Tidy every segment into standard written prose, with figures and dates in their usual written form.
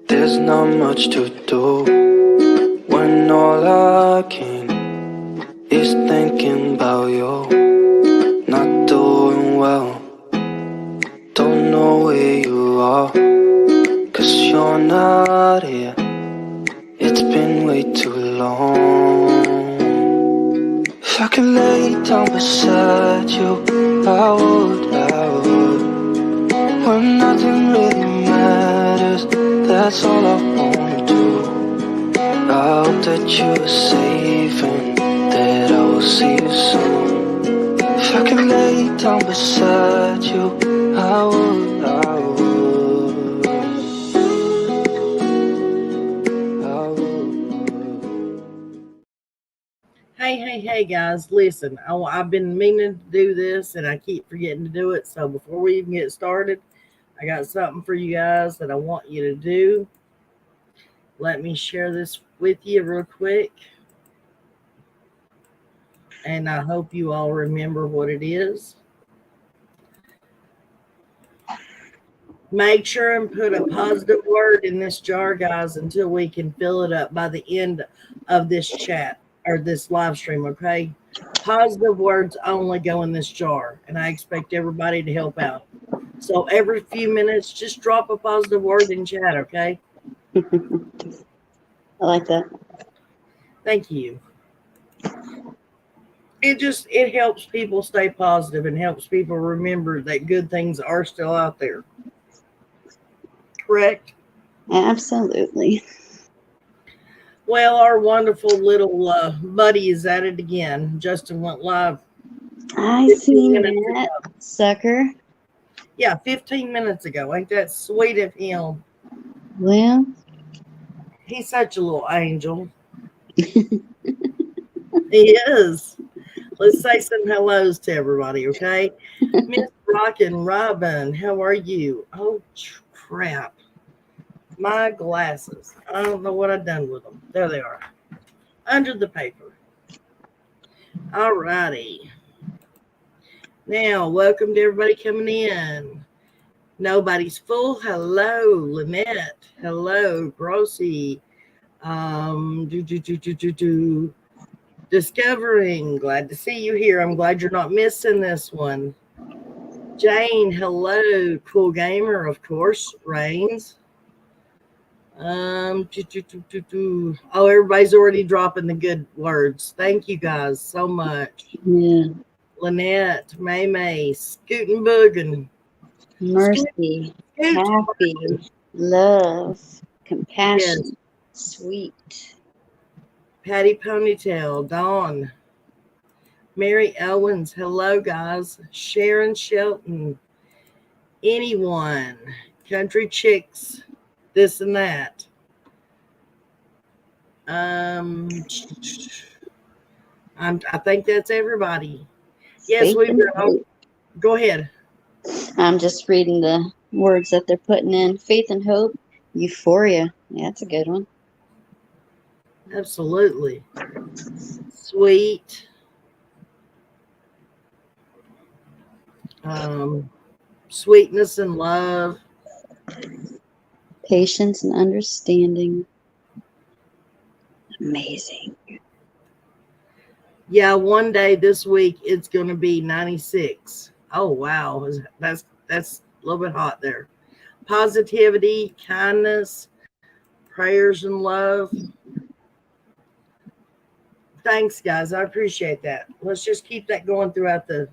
There's not much to do when all I can is thinking about you. Not doing well, don't know where you are, 'cause you're not here. It's been way too long. If I could lay down beside you, I would. When nothing really matters, that's all I wanna do. I hope that you're safe and that I will see you soon. If I could lay down beside you, I would. Hey, guys, listen, I've been meaning to do this and I keep forgetting to do it. So before we even get started, I got something for you guys that I want you to do. Let me share this with you real quick. And I hope you all remember what it is. Make sure and put a positive word in this jar, guys, until we can fill it up by the end of this chat or this live stream, okay? Positive words only go in this jar, and I expect everybody to help out. So every few minutes, just drop a positive word in chat, okay? I like that. Thank you. It helps people stay positive and helps people remember that good things are still out there. Correct? Absolutely. Well, our wonderful little buddy is at it again. Justin went live. I seen that sucker. Yeah, 15 minutes ago. Ain't that sweet of him? Well, he's such a little angel. He is. Let's say some hellos to everybody, okay? Miss Rockin' Robin, how are you? Oh, crap. My glasses. I don't know what I've done with them. There they are. Under the paper. All righty. Now, welcome to everybody coming in. Nobody's full. Hello, Lynette. Hello, Grossi. Discovering. Glad to see you here. I'm glad you're not missing this one. Jane, hello. Cool gamer, of course. Rains. Oh, everybody's already dropping the good words. Thank you guys so much. Yeah. Lynette, May, Scootin' Boogin. Mercy, happy, love, compassion, yes. Sweet. Patty Ponytail, Dawn. Mary Owens, hello guys. Sharon Shelton. Anyone. Country Chicks. This and that. I think that's everybody. Yes, we will. Go ahead. I'm just reading the words that they're putting in. Faith and hope, euphoria. Yeah, that's a good one. Absolutely. Sweet. Sweetness and love. Patience and understanding. Amazing. Yeah, one day this week it's going to be 96. Oh wow, that's a little bit hot there. Positivity, kindness, prayers and love. Thanks, guys. I appreciate that. Let's just keep that going throughout and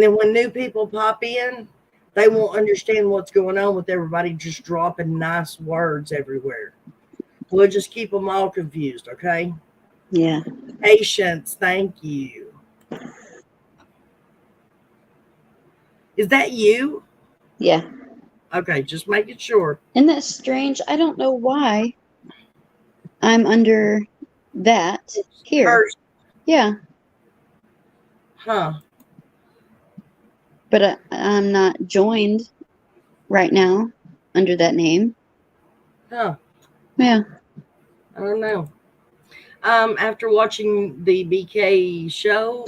then when new people pop in, they won't understand what's going on with everybody just dropping nice words everywhere. We'll just keep them all confused, okay? Yeah. Patience, thank you. Is that you? Yeah. Okay, just making sure. Isn't that strange? I don't know why I'm under that here. Yeah. Huh. But I'm not joined right now under that name. Huh. Yeah. I don't know. After watching the BK show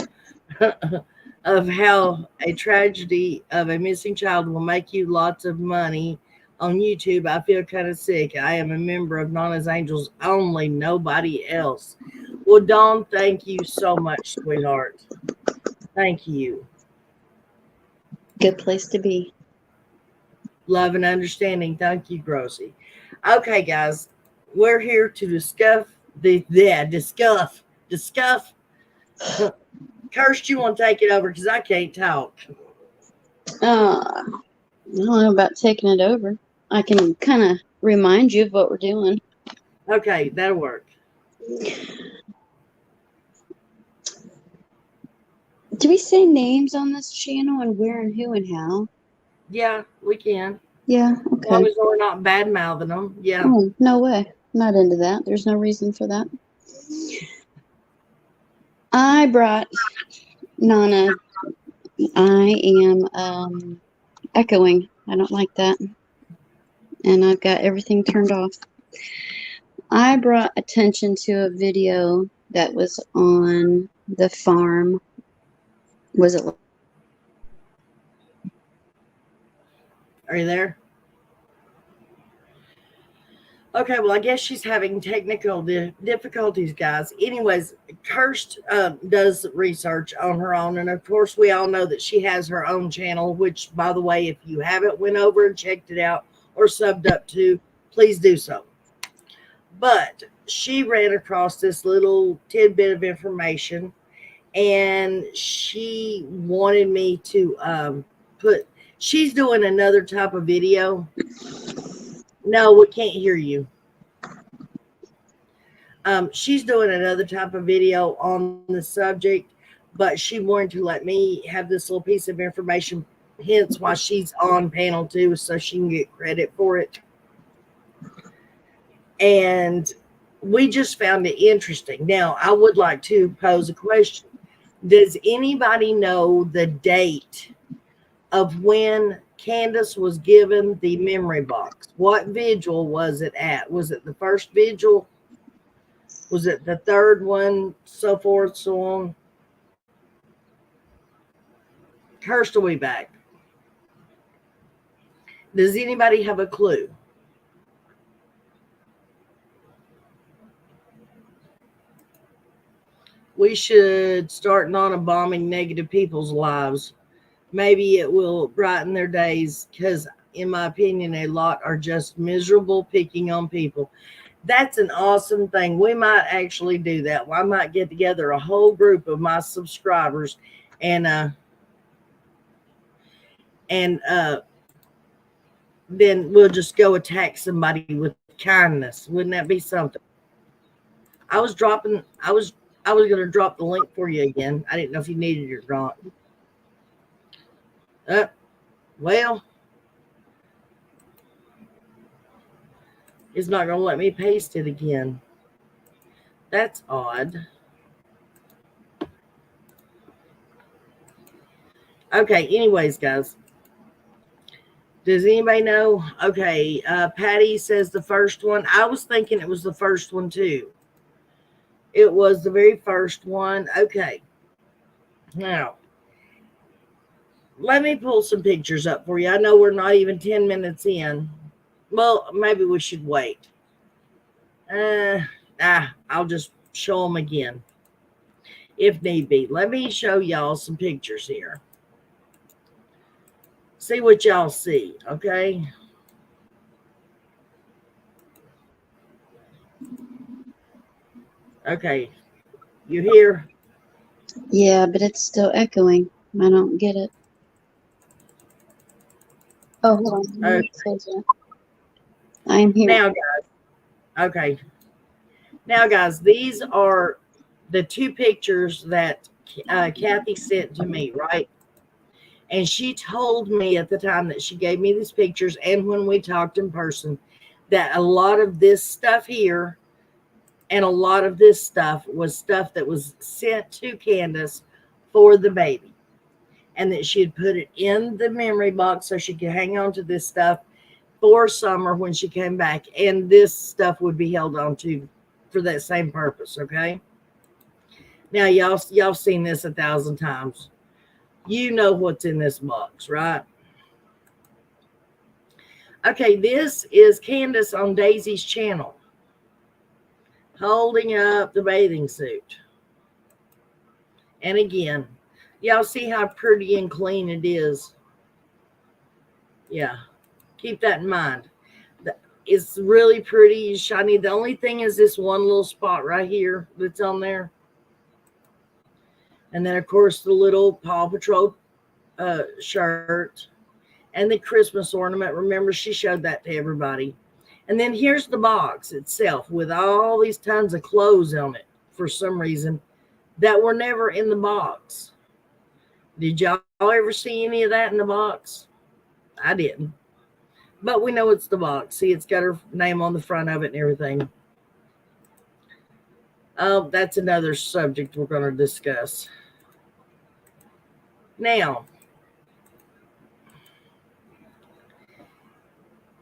of how a tragedy of a missing child will make you lots of money on YouTube. I feel kind of sick. I am a member of Nana's Angels only, nobody else. Well, Dawn, thank you so much, sweetheart. Thank you. Good place to be. Love and understanding. Thank you, Grossy. Okay, guys, we're here to discuss discuss. Kirst, you want to take it over because I can't talk. I don't know about taking it over. I can kind of remind you of what we're doing. Okay, that'll work. Do we say names on this channel and where and who and how? Yeah, we can. Yeah, As long okay. as we're not bad mouthing them. Yeah. Oh, no way. Not into that. There's no reason for that. I brought Nana. I am echoing. I don't like that. And I've got everything turned off. I brought attention to a video that was on the farm. Was it? Are you there? Okay, well, I guess she's having technical difficulties, guys. Anyways, Kirst does research on her own. And, of course, we all know that she has her own channel, which, by the way, if you haven't went over and checked it out or subbed up to, please do so. But she ran across this little tidbit of information, and she wanted me to she's doing another type of video. No, we can't hear you. She's doing another type of video on the subject, but she wanted to let me have this little piece of information, hence why she's on panel 2, so she can get credit for it. And we just found it interesting. Now, I would like to pose a question. Does anybody know the date of when Candus was given the memory box? What vigil was it at? Was it the first vigil? Was it the third one? So forth, so on. Kirst will be back. Does anybody have a clue? We should start not bombing negative people's lives. Maybe it will brighten their days, because in my opinion, a lot are just miserable picking on people. That's an awesome thing. We might actually do that. I might get together a whole group of my subscribers and then we'll just go attack somebody with kindness. Wouldn't that be something? I was going to drop the link for you again. I didn't know if you needed it or not. Well, it's not going to let me paste it again. That's odd. Okay, anyways, guys. Does anybody know? Okay, Patty says the first one. I was thinking it was the first one, too. It was the very first one. Okay. Now, let me pull some pictures up for you. I know we're not even 10 minutes in. Well, maybe we should wait. I'll just show them again if need be. Let me show y'all some pictures here. See what y'all see, okay? Okay. You hear? Yeah, but it's still echoing. I don't get it. Oh, hold on. Okay. I'm here. Now, guys. Okay. Now, guys, these are the two pictures that Kathy sent to me, right? And she told me at the time that she gave me these pictures and when we talked in person that a lot of this stuff here and a lot of this stuff was stuff that was sent to Candus for the baby. And that she'd put it in the memory box so she could hang on to this stuff for summer when she came back. And this stuff would be held on to for that same purpose, okay? Now, y'all seen this 1,000 times. You know what's in this box, right? Okay, this is Candus on Daisy's channel, holding up the bathing suit. And again, y'all see how pretty and clean it is. Yeah, keep that in mind. It's really pretty, shiny. The only thing is this one little spot right here that's on there. And then, of course, the little Paw Patrol shirt and the Christmas ornament. Remember, she showed that to everybody. And then here's the box itself with all these tons of clothes on it for some reason that were never in the box. Did y'all ever see any of that in the box? I didn't. But we know it's the box. See, it's got her name on the front of it and everything. Oh, that's another subject we're going to discuss. Now,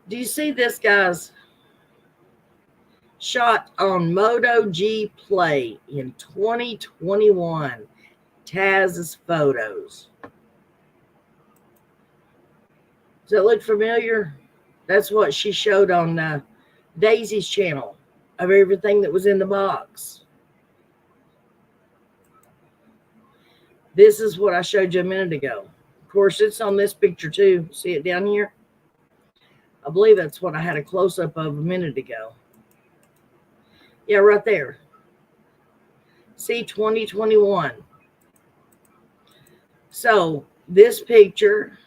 do you see this, guys? Shot on Moto G Play in 2021. Taz's photos. Does that look familiar? That's what she showed on Daisy's channel of everything that was in the box. This is what I showed you a minute ago. Of course, it's on this picture too. See it down here? I believe that's what I had a close-up of a minute ago. Yeah, right there. See, 2021. So this picture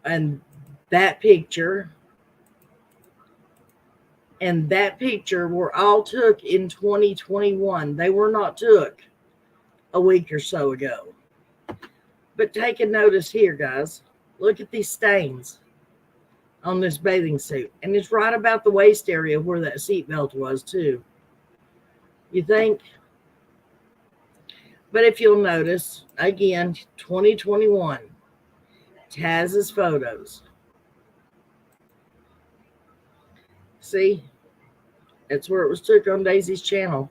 and that picture and that picture were all took in 2021. They were not took a week or so ago. But take a notice here, guys. Look at these stains on this bathing suit. And it's right about the waist area where that seatbelt was too. You think? But if you'll notice, again, 2021, Taz's photos. See? That's where it was took on Daisy's channel.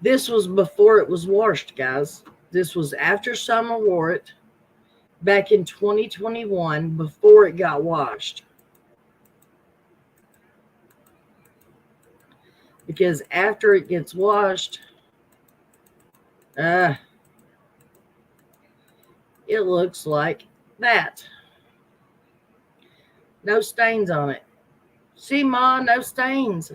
This was before it was washed, guys. This was after Summer wore it back in 2021 before it got washed. Because after it gets washed, it looks like that. No stains on it. See, Ma, no stains.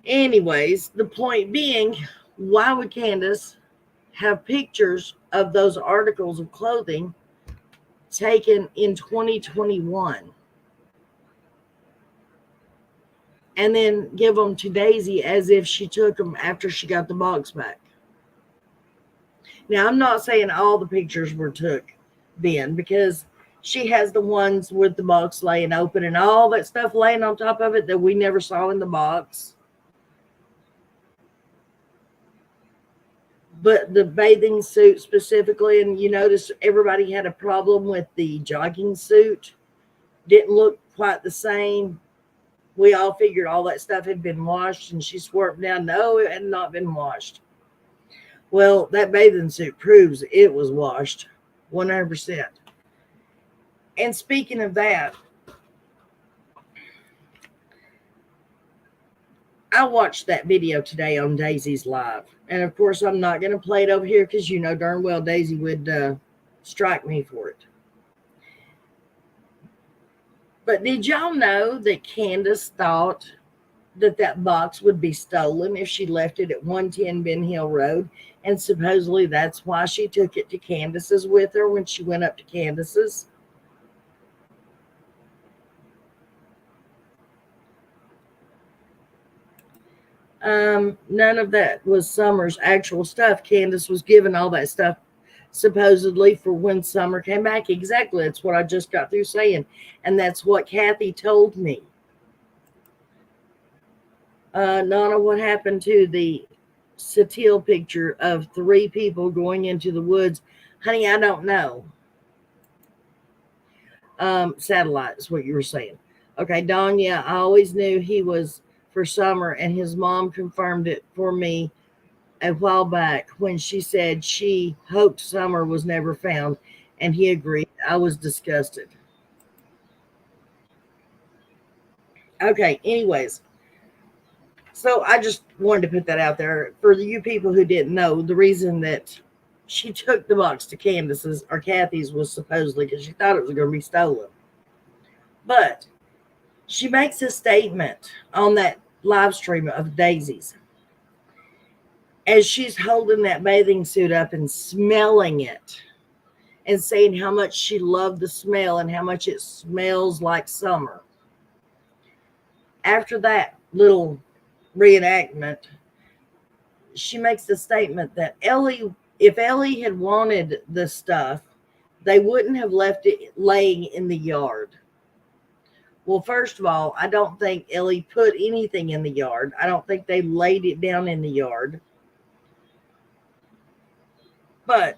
Anyways, the point being, why would Candus have pictures of those articles of clothing taken in 2021 and then give them to Daisy as if she took them after she got the box back? Now, I'm not saying all the pictures were took then, because she has the ones with the box laying open and all that stuff laying on top of it that we never saw in the box. But the bathing suit specifically, and you notice everybody had a problem with the jogging suit. Didn't look quite the same. We all figured all that stuff had been washed, and she swore down, no, it had not been washed. Well, that bathing suit proves it was washed 100%. And speaking of that, I watched that video today on Daisy's Live. And of course, I'm not going to play it over here because you know darn well Daisy would strike me for it. But did y'all know that Candus thought that that box would be stolen if she left it at 110 Ben Hill Road? And supposedly that's why she took it to Candus's with her when she went up to Candus's. None of that was Summer's actual stuff. Candus was given all that stuff supposedly for when Summer came back. Exactly. That's what I just got through saying. And that's what Kathy told me. Nana, what happened to the Satil picture of 3 people going into the woods? Honey, I don't know. Satellite is what you were saying. Okay, Dawn, yeah, I always knew he was for Summer, and his mom confirmed it for me a while back when she said she hoped Summer was never found, and he agreed. I was disgusted. Okay, anyways, so I just wanted to put that out there for you people who didn't know. The reason that she took the box to Candace's or Kathy's was supposedly because she thought it was going to be stolen. But she makes a statement on that live stream of Daisy's as she's holding that bathing suit up and smelling it and saying how much she loved the smell and how much it smells like summer. After that little reenactment, she makes the statement that if Ellie had wanted the stuff, they wouldn't have left it laying in the yard. Well, first of all, I don't think Ellie put anything in the yard. I don't think they laid it down in the yard. But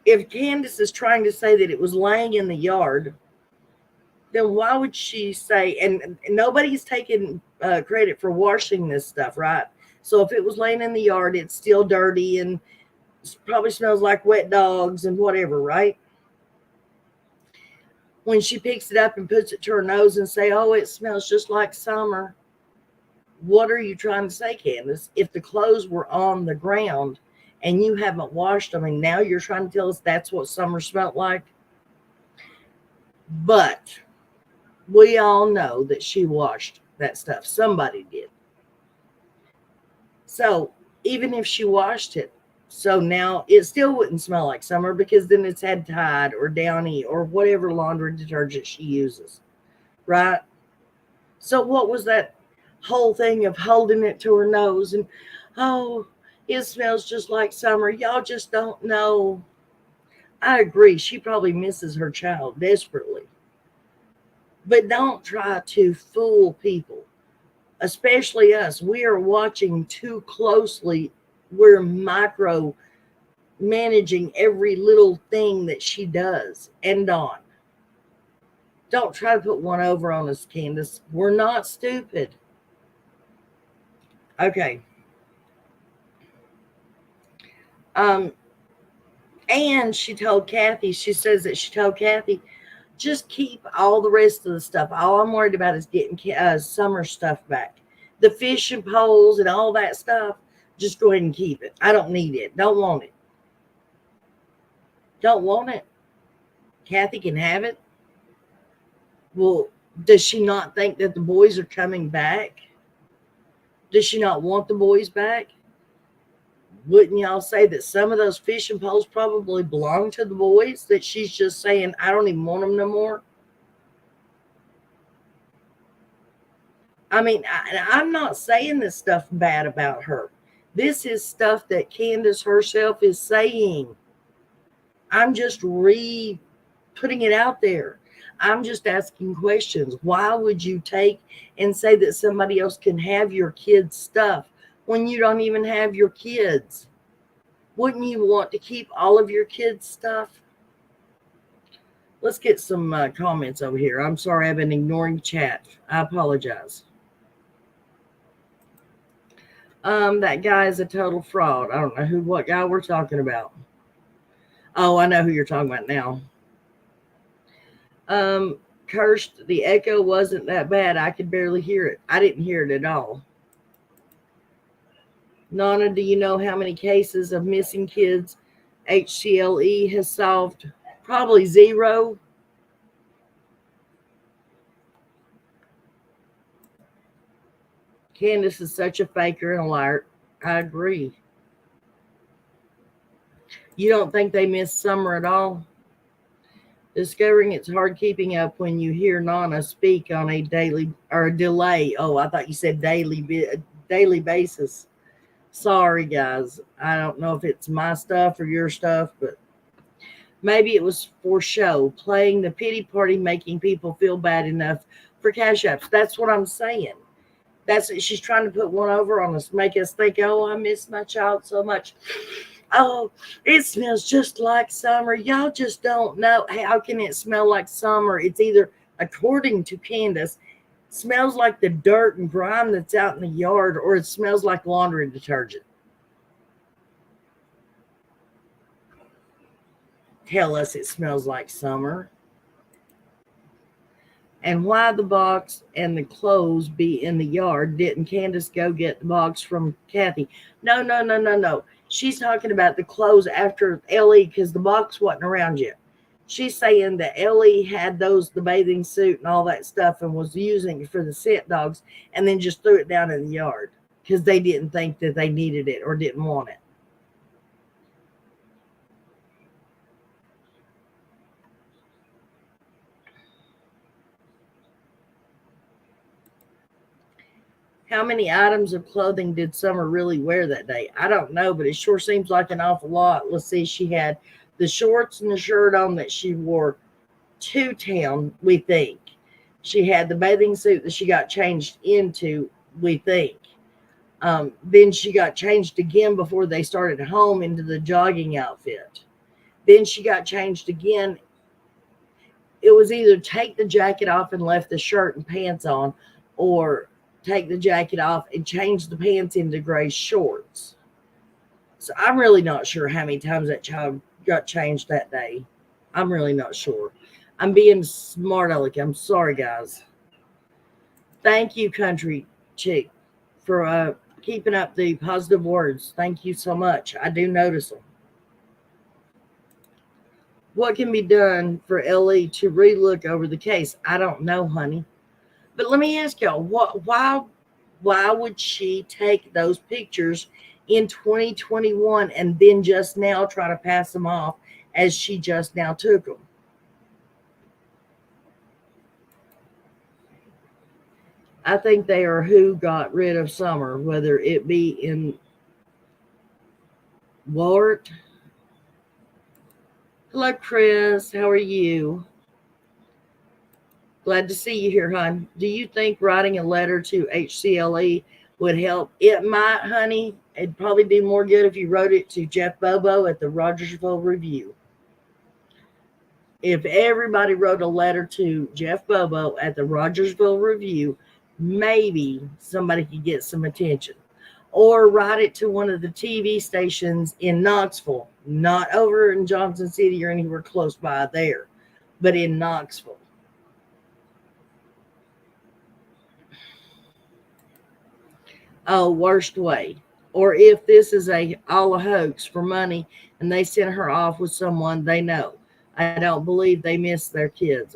if Candace is trying to say that it was laying in the yard, then why would she say, and nobody's taking credit for washing this stuff, right? So if it was laying in the yard, it's still dirty and probably smells like wet dogs and whatever, right? When she picks it up and puts it to her nose and say, oh, it smells just like summer. What are you trying to say, Candace? If the clothes were on the ground and you haven't washed them and now you're trying to tell us that's what summer smelled like? But we all know that she washed that stuff. Somebody did. So even if she washed it, so now it still wouldn't smell like summer because then it's had Tide or Downy or whatever laundry detergent she uses, right? So what was that whole thing of holding it to her nose and, oh, it smells just like summer. Y'all just don't know. I agree. She probably misses her child desperately. But don't try to fool people, especially us. We are watching too closely. We're micro managing every little thing that she does and on. Don't try to put one over on us, Candace. We're not stupid. Okay. And she told Kathy, she says that she told Kathy, just keep all the rest of the stuff. All I'm worried about is getting summer stuff back. The fishing poles and all that stuff, just go ahead and keep it. I don't need it. Don't want it. Don't want it. Kathy can have it. Well, does she not think that the boys are coming back? Does she not want the boys back? Wouldn't y'all say that some of those fishing poles probably belong to the boys, that she's just saying, I don't even want them no more? I mean, I'm not saying this stuff bad about her. This is stuff that Candace herself is saying. I'm just putting it out there. I'm just asking questions. Why would you take and say that somebody else can have your kids' stuff when you don't even have your kids? Wouldn't you want to keep all of your kids' stuff? Let's get some comments over here. I'm sorry, I've been ignoring chat. I apologize. That guy is a total fraud. I don't know what guy we're talking about. Oh, I know who you're talking about now. Cursed, the echo wasn't that bad. I could barely hear it. I didn't hear it at all. Nana, do you know how many cases of missing kids HCLE has solved? Probably 0. Candace is such a faker and a liar. I agree. You don't think they miss summer at all? Discovering it's hard keeping up when you hear Nana speak on a daily or a delay. Oh, I thought you said daily basis. Sorry, guys. I don't know if it's my stuff or your stuff, but maybe it was for show, playing the pity party, making people feel bad enough for cash apps. That's what I'm saying. She's trying to put one over on us, make us think, oh, I miss my child so much. Oh, it smells just like summer. Y'all just don't know. How can it smell like summer? It's either, according to Candace, smells like the dirt and grime that's out in the yard, or it smells like laundry detergent. tell us it smells like summer? And why the box and the clothes be in the yard? Didn't Candace go get the box from Kathy? No, no, no, no, no. She's talking about the clothes after Ellie because the box wasn't around yet. She's saying that Ellie had the bathing suit and all that stuff and was using it for the scent dogs and then just threw it down in the yard because they didn't think that they needed it or didn't want it. How many items of clothing did Summer really wear that day? I don't know, but it sure seems like an awful lot. Let's see, she had the shorts and the shirt on that she wore to town, we think. She had the bathing suit that she got changed into, we think. Then she got changed again before they started home into the jogging outfit. Then she got changed again. It was either take the jacket off and left the shirt and pants on, or take the jacket off and change the pants into gray shorts. So I'm really not sure how many times that child got changed that day. I'm really not sure. I'm being smart aleck. I'm sorry, guys. Thank you, Country Chick, for keeping up the positive words. Thank you so much. I do notice them. What can be done for Ellie to relook over the case? I don't know, honey. But let me ask y'all, why would she take those pictures in 2021 and then just now try to pass them off as she just now took them? I think they are who got rid of Summer, whether it be in Wart. Hello, Chris. How are you? Glad to see you here, hon. Do you think writing a letter to HCLE would help? It might, honey. It'd probably do more good if you wrote it to Jeff Bobo at the Rogersville Review. If everybody wrote a letter to Jeff Bobo at the Rogersville Review, maybe somebody could get some attention. Or write it to one of the TV stations in Knoxville, not over in Johnson City or anywhere close by there, but in Knoxville. Oh, worst way. Or if this is all a hoax for money and they send her off with someone they know. I don't believe they miss their kids.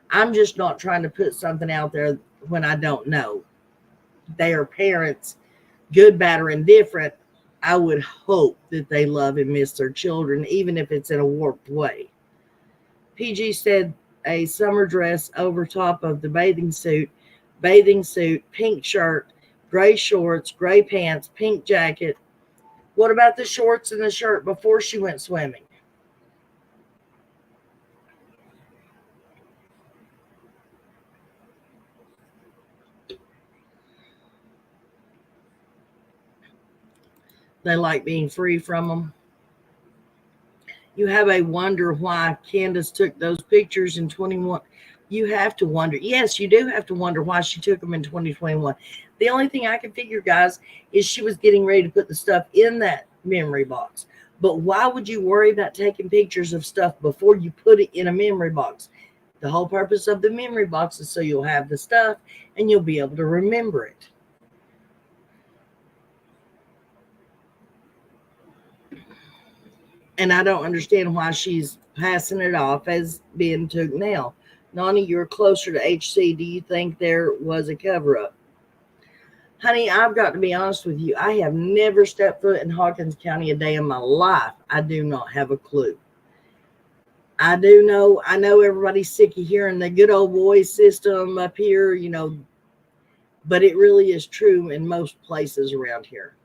I'm just not trying to put something out there when I don't know. They are parents, good, bad, or indifferent. I would hope that they love and miss their children, even if it's in a warped way. PG said a summer dress over top of the bathing suit, pink shirt, gray shorts, gray pants, pink jacket. What about the shorts and the shirt before she went swimming? They like being free from them. You have a wonder why Candace took those pictures in 21. You have to wonder. Yes, you do have to wonder why she took them in 2021. The only thing I can figure, guys, is she was getting ready to put the stuff in that memory box. But why would you worry about taking pictures of stuff before you put it in a memory box? The whole purpose of the memory box is so you'll have the stuff and you'll be able to remember it. And I don't understand why she's passing it off as being took now. Nani, you're closer to HC. Do you think there was a cover-up? Honey, I've got to be honest with you. I have never stepped foot in Hawkins County a day in my life. I do not have a clue. I know everybody's sick of hearing the good old boys system up here, but it really is true in most places around here.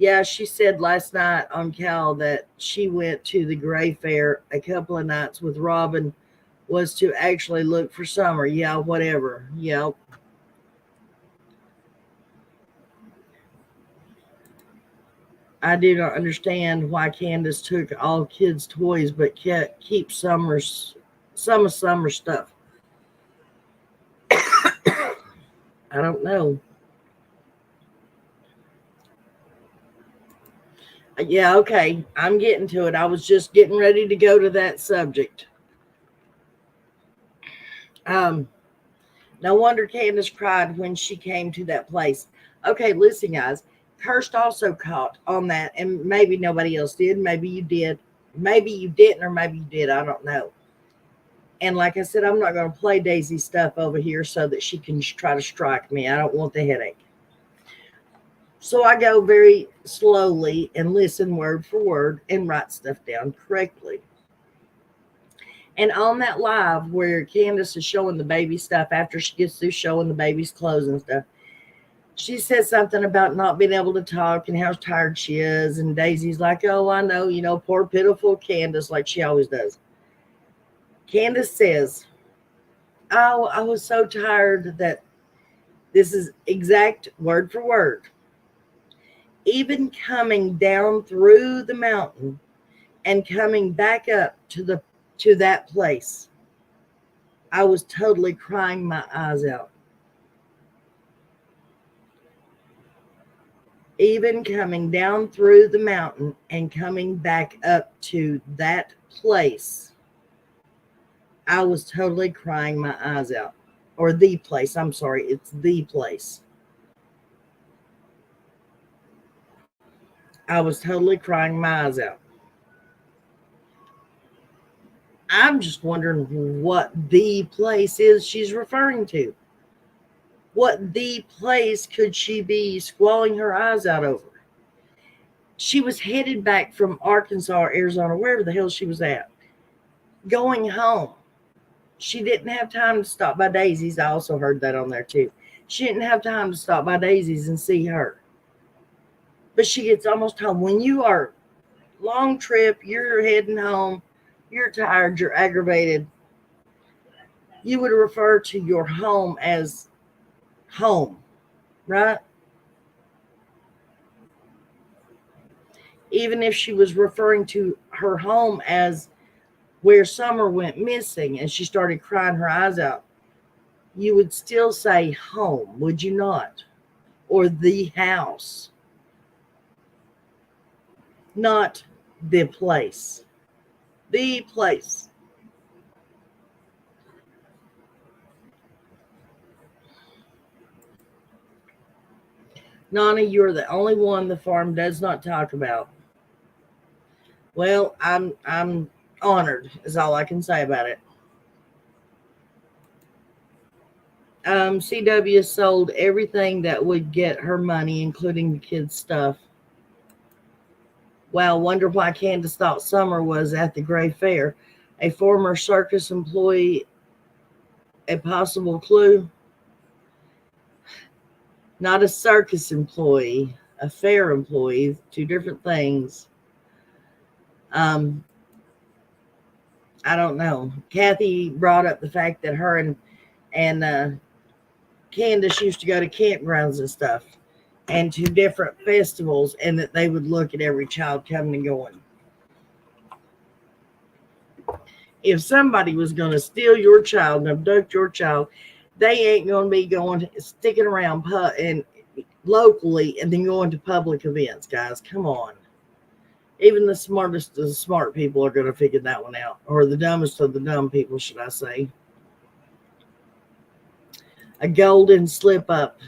Yeah, she said last night on Cal that she went to the Gray Fair a couple of nights with Robin was to actually look for Summer. Yeah, whatever. Yep. I do not understand why Candace took all kids' toys but keep some of Summer's stuff. I don't know. Yeah, okay. I'm getting to it. I was just getting ready to go to that subject. Um, no wonder Candace cried when she came to that place. Okay, listen, guys. Kirst also caught on that, and maybe nobody else did. Maybe you did. Maybe you didn't, or maybe you did. I don't know. And like I said, I'm not going to play Daisy stuff over here so that she can try to strike me. I don't want the headache. So I go very slowly and listen word for word and write stuff down correctly. And on that live where Candace is showing the baby stuff after she gets through showing the baby's clothes and stuff, she says something about not being able to talk and how tired she is. And Daisy's like, oh, I know, poor pitiful Candace, like she always does. Candace says, oh, I was so tired that this is exact word for word. Even coming down through the mountain and coming back up to that place, I was totally crying my eyes out. Even coming down through the mountain and coming back up to that place, I was totally crying my eyes out. Or the place, I'm sorry, it's the place. I was totally crying my eyes out. I'm just wondering what the place is she's referring to. What the place could she be squalling her eyes out over? She was headed back from Arkansas or Arizona, wherever the hell she was at, going home. She didn't have time to stop by Daisy's. I also heard that on there too. She didn't have time to stop by Daisy's and see her. But she gets almost home. When you are long trip, you're heading home, you're tired, you're aggravated, you would refer to your home as home, right? Even if she was referring to her home as where Summer went missing and she started crying her eyes out, you would still say home, would you not? Or the house, not the place. The place. Nana, you're the only one the farm does not talk about. Well, I'm honored, is all I can say about it. CW sold everything that would get her money, including the kids' stuff. Wow, wonder why Candace thought Summer was at the Gray Fair. A former circus employee, a possible clue? Not a circus employee, a fair employee, two different things. I don't know. Kathy brought up the fact that her and Candace used to go to campgrounds and stuff and to different festivals, and that they would look at every child coming and going. If somebody was going to steal your child and abduct your child, they ain't going to be sticking around and locally and then going to public events, guys. Come on. Even the smartest of the smart people are going to figure that one out, or the dumbest of the dumb people, should I say. A golden slip up.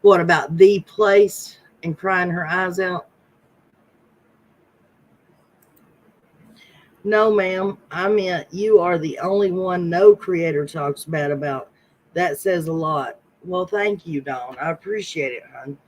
What about the place and crying her eyes out? No, ma'am. I meant you are the only one no creator talks bad about. That says a lot. Well, thank you, Dawn. I appreciate it, hon.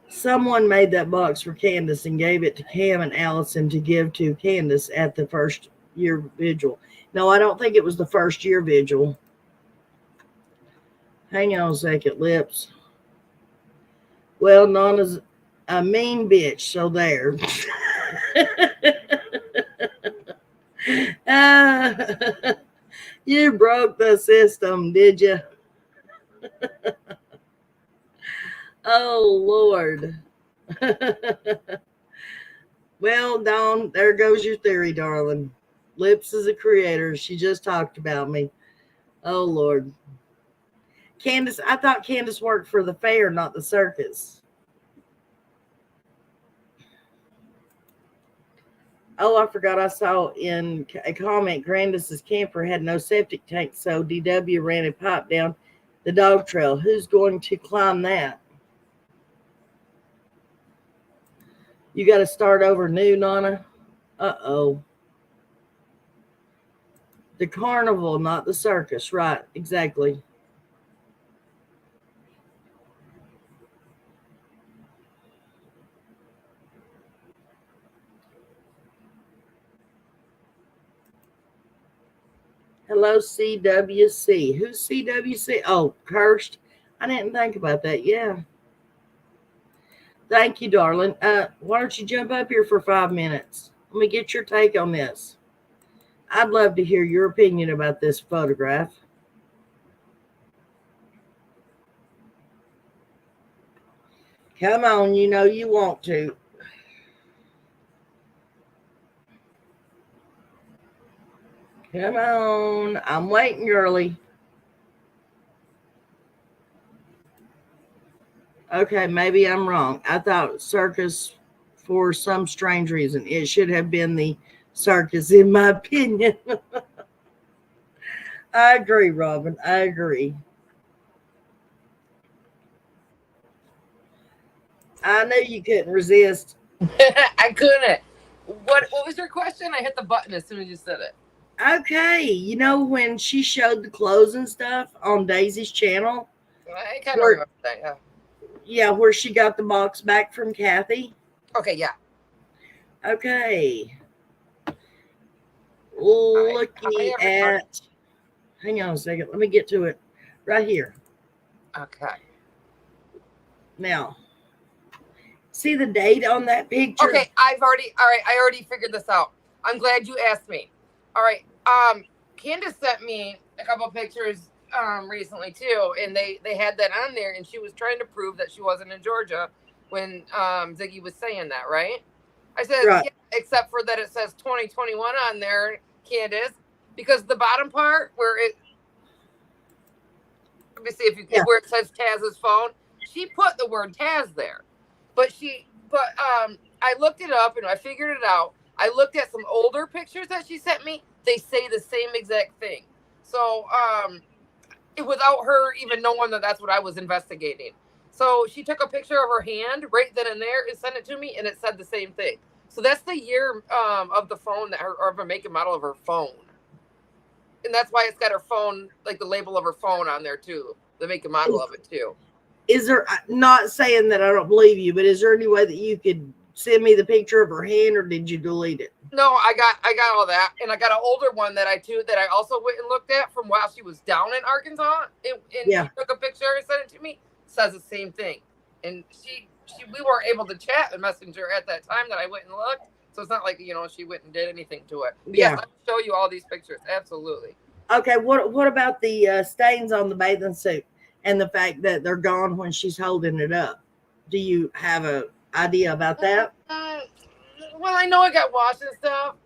Someone made that box for Candace and gave it to Cam and Allison to give to Candace at the first year vigil. No, I don't think it was the first year vigil. Hang on a second, Lips. Well, Nana's a mean bitch, so there. You broke the system, did you? Oh, Lord. Well, Dawn, there goes your theory, darling. Lips is a creator. She just talked about me. Oh, Lord. Candus, I thought Candus worked for the fair, not the circus. Oh, I forgot I saw in a comment Grandis's camper had no septic tank, so DW ran a pipe down the dog trail. Who's going to climb that? You got to start over new, Nana? Uh-oh. The carnival, not the circus. Right, exactly. Hello, CWC. Who's CWC? Oh, Cursed. I didn't think about that. Yeah. Thank you, darling. Why don't you jump up here for 5 minutes? Let me get your take on this. I'd love to hear your opinion about this photograph. Come on, you know you want to. Come on. I'm waiting, girly. Okay, maybe I'm wrong. I thought circus for some strange reason. It should have been the circus, in my opinion. I agree, Robin. I agree. I knew you couldn't resist. I couldn't. What was your question? I hit the button as soon as you said it. Okay, you know when she showed the clothes and stuff on Daisy's channel? I kind of remember that, yeah. Yeah, where she got the box back from Kathy. Okay, yeah. Okay. Looking at, hang on a second, let me get to it. Right here. Okay. Now, see the date on that picture? Okay, I already figured this out. I'm glad you asked me. All right. Candus sent me a couple pictures recently too, and they had that on there, and she was trying to prove that she wasn't in Georgia when Ziggy was saying that, right? I said, right. Yeah, except for that it says 2021 on there, Candus, because the bottom part where it, let me see if you where it says Taz's phone, she put the word Taz there, but I looked it up and I figured it out. I looked at some older pictures that she sent me. They say the same exact thing. So, without her even knowing that that's what I was investigating. So she took a picture of her hand right then and there and sent it to me, and it said the same thing. So that's the year of the phone or of a make and model of her phone. And that's why it's got her phone, like the label of her phone on there too, the make and model of it too. Is there, not saying that I don't believe you, but is there any way that you could send me the picture of her hand, or did you delete it? No, I got all that, and I got an older one that I also went and looked at from while she was down in Arkansas, and she took a picture and sent it to me. Says the same thing, and we weren't able to chat in Messenger at that time that I went and looked, so it's not like she went and did anything to it. But yes, I'll show you all these pictures. Absolutely. Okay, what about the stains on the bathing suit and the fact that they're gone when she's holding it up? Do you have an idea about that? Well, I know it got washed and stuff.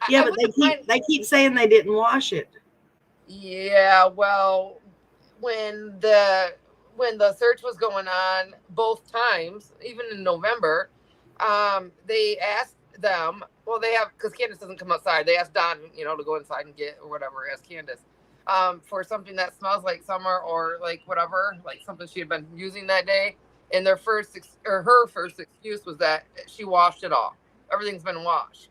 Yeah, but they keep saying they didn't wash it. Yeah, well, when the search was going on both times, even in November, they asked them. Well, they have, because Candus doesn't come outside. They asked Don, to go inside and get or whatever. Ask Candus for something that smells like summer or like whatever, like something she had been using that day. And her first excuse was that she washed it all. Everything's been washed.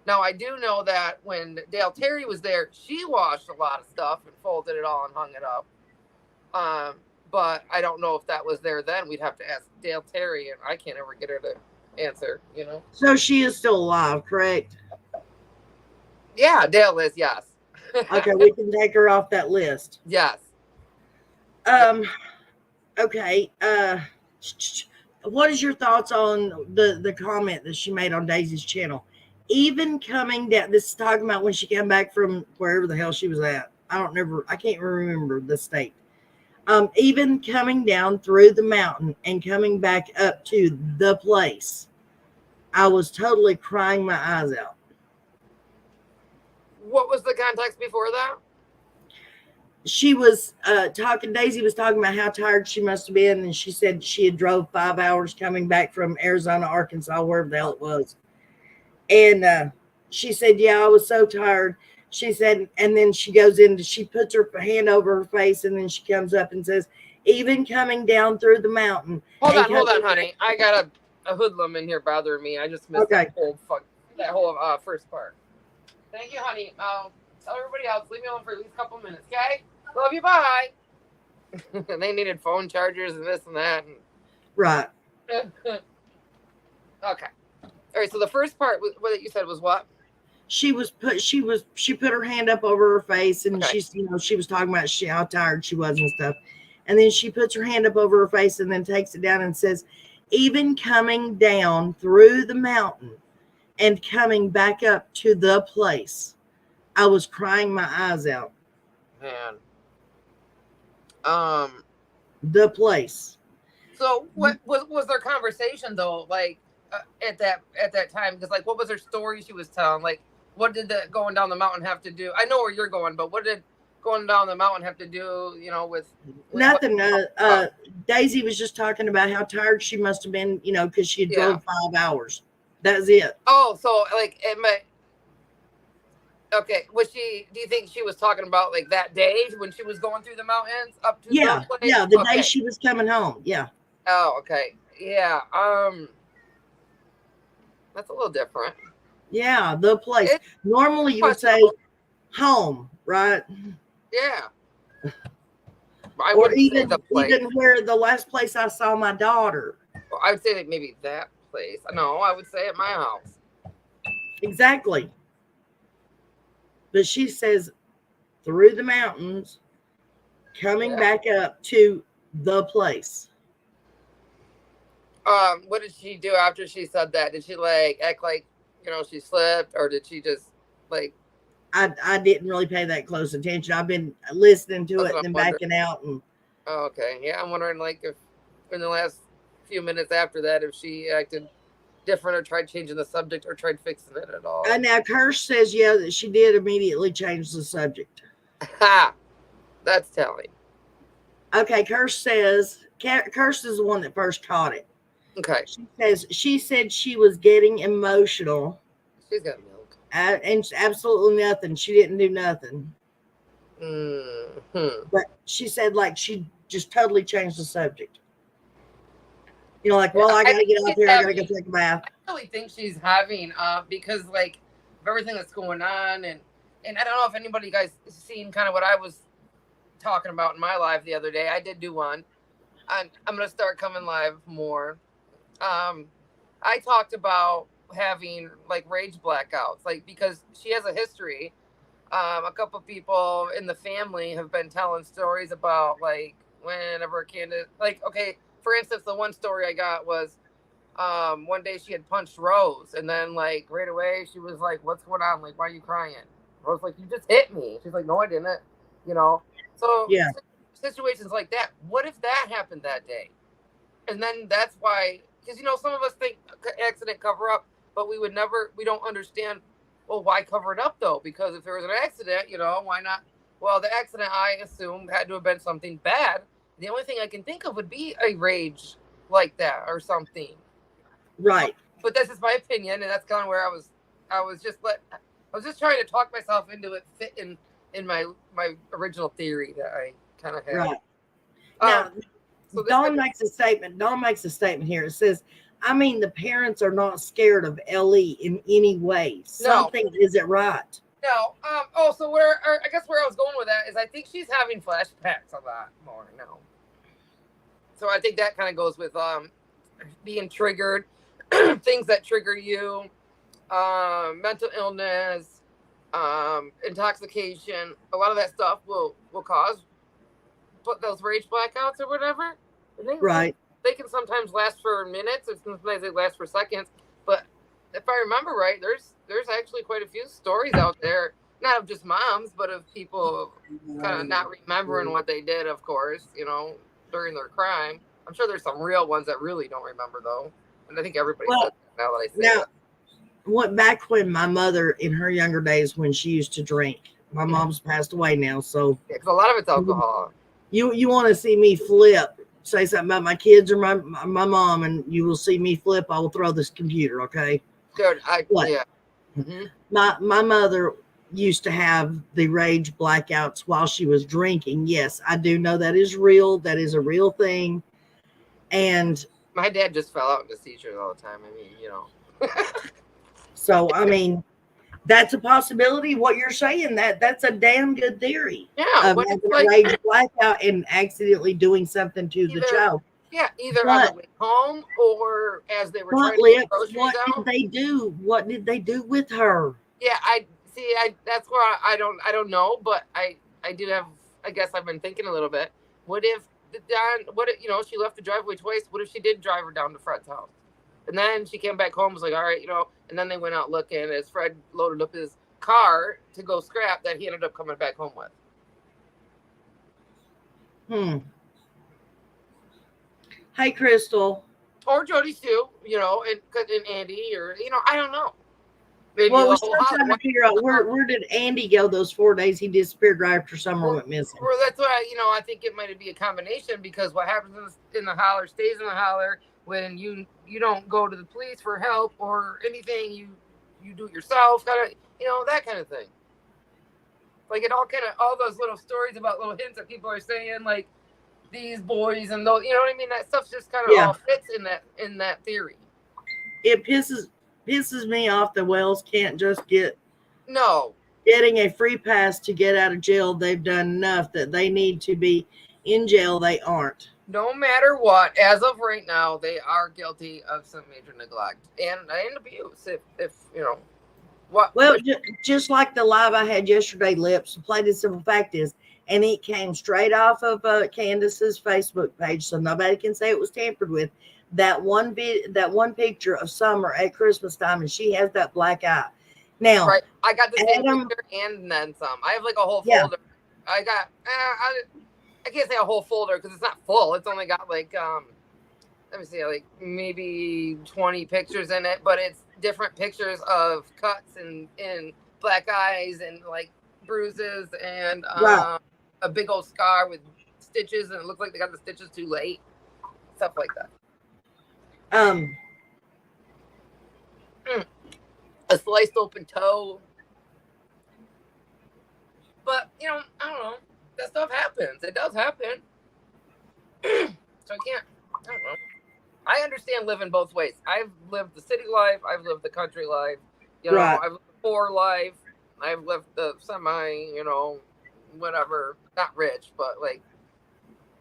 Now, I do know that when Dale Terry was there, she washed a lot of stuff and folded it all and hung it up. But I don't know if that was there then. We'd have to ask Dale Terry, and I can't ever get her to answer, So she is still alive, correct? Yeah, Dale is, yes. Okay, we can take her off that list. Yes. Okay. What is your thoughts on the comment that she made on Daisy's channel? Even coming down, this is talking about when she came back from wherever the hell she was at. I can't remember the state. Even coming down through the mountain and coming back up to the place. I was totally crying my eyes out. What was the context before that? She was talking, Daisy was talking about how tired she must have been, and she said she had drove 5 hours coming back from Arizona, Arkansas, wherever the hell it was. And she said, yeah, I was so tired. She said, and then she goes in, she puts her hand over her face, and then she comes up and says, even coming down through the mountain. Hold on, honey. I got a hoodlum in here bothering me. I just missed that whole first part. Thank you, honey. Tell everybody else, leave me alone for at least a couple minutes, okay? Love you, bye. They needed phone chargers and this and that. Right. Okay. All right. So the first part, what you said was what? She put her hand up over her face, and she was talking about how tired she was and stuff. And then she puts her hand up over her face and then takes it down and says, even coming down through the mountain and coming back up to the place, I was crying my eyes out. Man. The place. So what was their conversation though? Like at that time, because like, what was her story she was telling? Like, what did the going down the mountain have to do? I know where you're going, but what did going down the mountain have to do? With nothing. Daisy was just talking about how tired she must have been. Because she had drove 5 hours. That's it. Oh, so like okay, do you think she was talking about like that day when she was going through the mountains up to the place? Yeah, the day she was coming home. Yeah. Oh, okay. Yeah. That's a little different. Yeah, the place. Normally you would say home, right? Yeah. Or even where the last place I saw my daughter. Well, I would say that maybe that place. No, I would say at my house. Exactly. But she says through the mountains, coming back up to the place. What did she do after she said that? Did she like act like, she slipped, or did she just like? I didn't really pay that close attention. I've been listening to it and then backing out. And oh, okay. Yeah, I'm wondering like if in the last few minutes after that, if she acted different or tried changing the subject or tried fixing it at all. And now Kirsch says, that she did immediately change the subject. Ha! That's telling. Okay, Kirsch is the one that first caught it. Okay. She said she was getting emotional. She's got milk. And absolutely nothing. She didn't do nothing. Mm-hmm. But she said like she just totally changed the subject. I gotta get up here. I gotta go take a bath. I really think she's having because like of everything that's going on, and I don't know if anybody guys seen kind of what I was talking about in my live the other day. I did do one. I'm gonna start coming live more. I talked about having like rage blackouts, like because she has a history. A couple people in the family have been telling stories about like whenever Candus, like, okay, for instance, the one story I got was one day she had punched Rose, and then like right away she was like, what's going on? Like, why are you crying? Rose like, you just hit me. She's like, no, I didn't. So yeah, situations like that. What if that happened that day? And then that's why, because some of us think accident cover up, but we don't understand, well, why cover it up though? Because if there was an accident, why not? Well, the accident, I assume, had to have been something bad. The only thing I can think of would be a rage like that or something. Right. But this is my opinion, and that's kind of where I was just trying to talk myself into it fit in my original theory that I kind of had. Right. Now, so Dawn makes a statement here. It says, the parents are not scared of Ellie in any way. Something isn't right. No. So I guess where I was going with that is I think she's having flashbacks a lot more now. So I think that kind of goes with being triggered, things that trigger you, mental illness, intoxication. A lot of that stuff will cause those rage blackouts or whatever. Right. They can sometimes last for minutes, or sometimes they last for seconds. But if I remember right, there's actually quite a few stories out there, not of just moms, but of people kind of not remembering what they did, of course, during their crime. I'm sure there's some real ones that really don't remember, though. And I think everybody Well, says that now that I say now, that. what back when my mother in her younger days when she used to drink, my mom's passed away now, so Yeah, 'cause a lot of it's alcohol. you want to see me flip, say something about my kids or my mom, and you will see me flip. I will throw this computer, okay? Dude, What? yeah. Mm-hmm. My mother used to have the rage blackouts while she was drinking. Yes, I do know that is real. That is a real thing. And My dad just fell out into seizures all the time. I mean, you know. so, I mean, that's a possibility. What you're saying, that's a damn good theory Yeah, of but having it's a like rage blackout and accidentally doing something to the either child. either on the But way home or as they were But trying to get Lips, groceries what did out. they do? What did they do with her? Yeah, I see. That's where I don't know, but I do have. I guess I've been thinking a little bit. What if What if she left the driveway twice? What if she did drive her down to Fred's house, and then she came back home? Was like, all right, and then they went out looking as Fred loaded up his car to go scrap that he ended up coming back home with. Hey, Crystal. Or Jody Sue, and Andy, or I don't know. Maybe Well, the we're whole still trying to figure out where did Andy go those 4 days he disappeared right after Summer went missing. Well, that's why I think it might be a combination, because what happens in the holler stays in the holler. When you don't go to the police for help or anything, you do it yourself, kind of that kind of thing. Like it all those little stories about little hints that people are saying, like these boys and those, what I mean. That stuff just kind of all fits in that theory. It pisses me off that Wells can't just getting a free pass to get out of jail. They've done enough that they need to be in jail. They aren't. No matter what, as of right now, they are guilty of some major neglect and abuse. If what? Well, just like the live I had yesterday, Lips, the plain and simple fact is, and it came straight off of Candus's Facebook page, so nobody can say it was tampered with. That one picture of Summer at Christmas time, and she has that black eye. Now, right, I got the same picture and then some. I have like a whole folder. I got. I can't say a whole folder because it's not full. It's only got like let me see, like maybe 20 pictures in it, but it's different pictures of cuts and black eyes and like bruises and a big old scar with stitches, and it looks like they got the stitches too late. Stuff like that. A sliced open toe. But I don't know. That stuff happens. It does happen. So I don't know. I understand living both ways. I've lived the city life. I've lived the country life. I've lived the poor life. I've lived the semi, whatever. Not rich, but like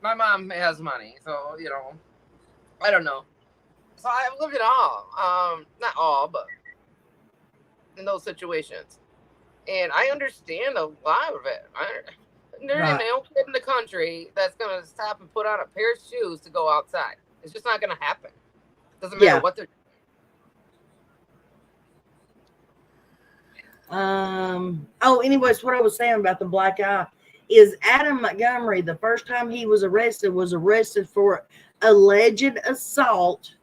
my mom has money. So, I don't know. So I've lived it all. Not all, but in those situations. And I understand a lot of it. There ain't no kid in the country that's going to stop and put on a pair of shoes to go outside. It's just not going to happen. Doesn't matter what they're doing. Anyways, what I was saying about the black eye is Adam Montgomery, the first time he was arrested for alleged assault.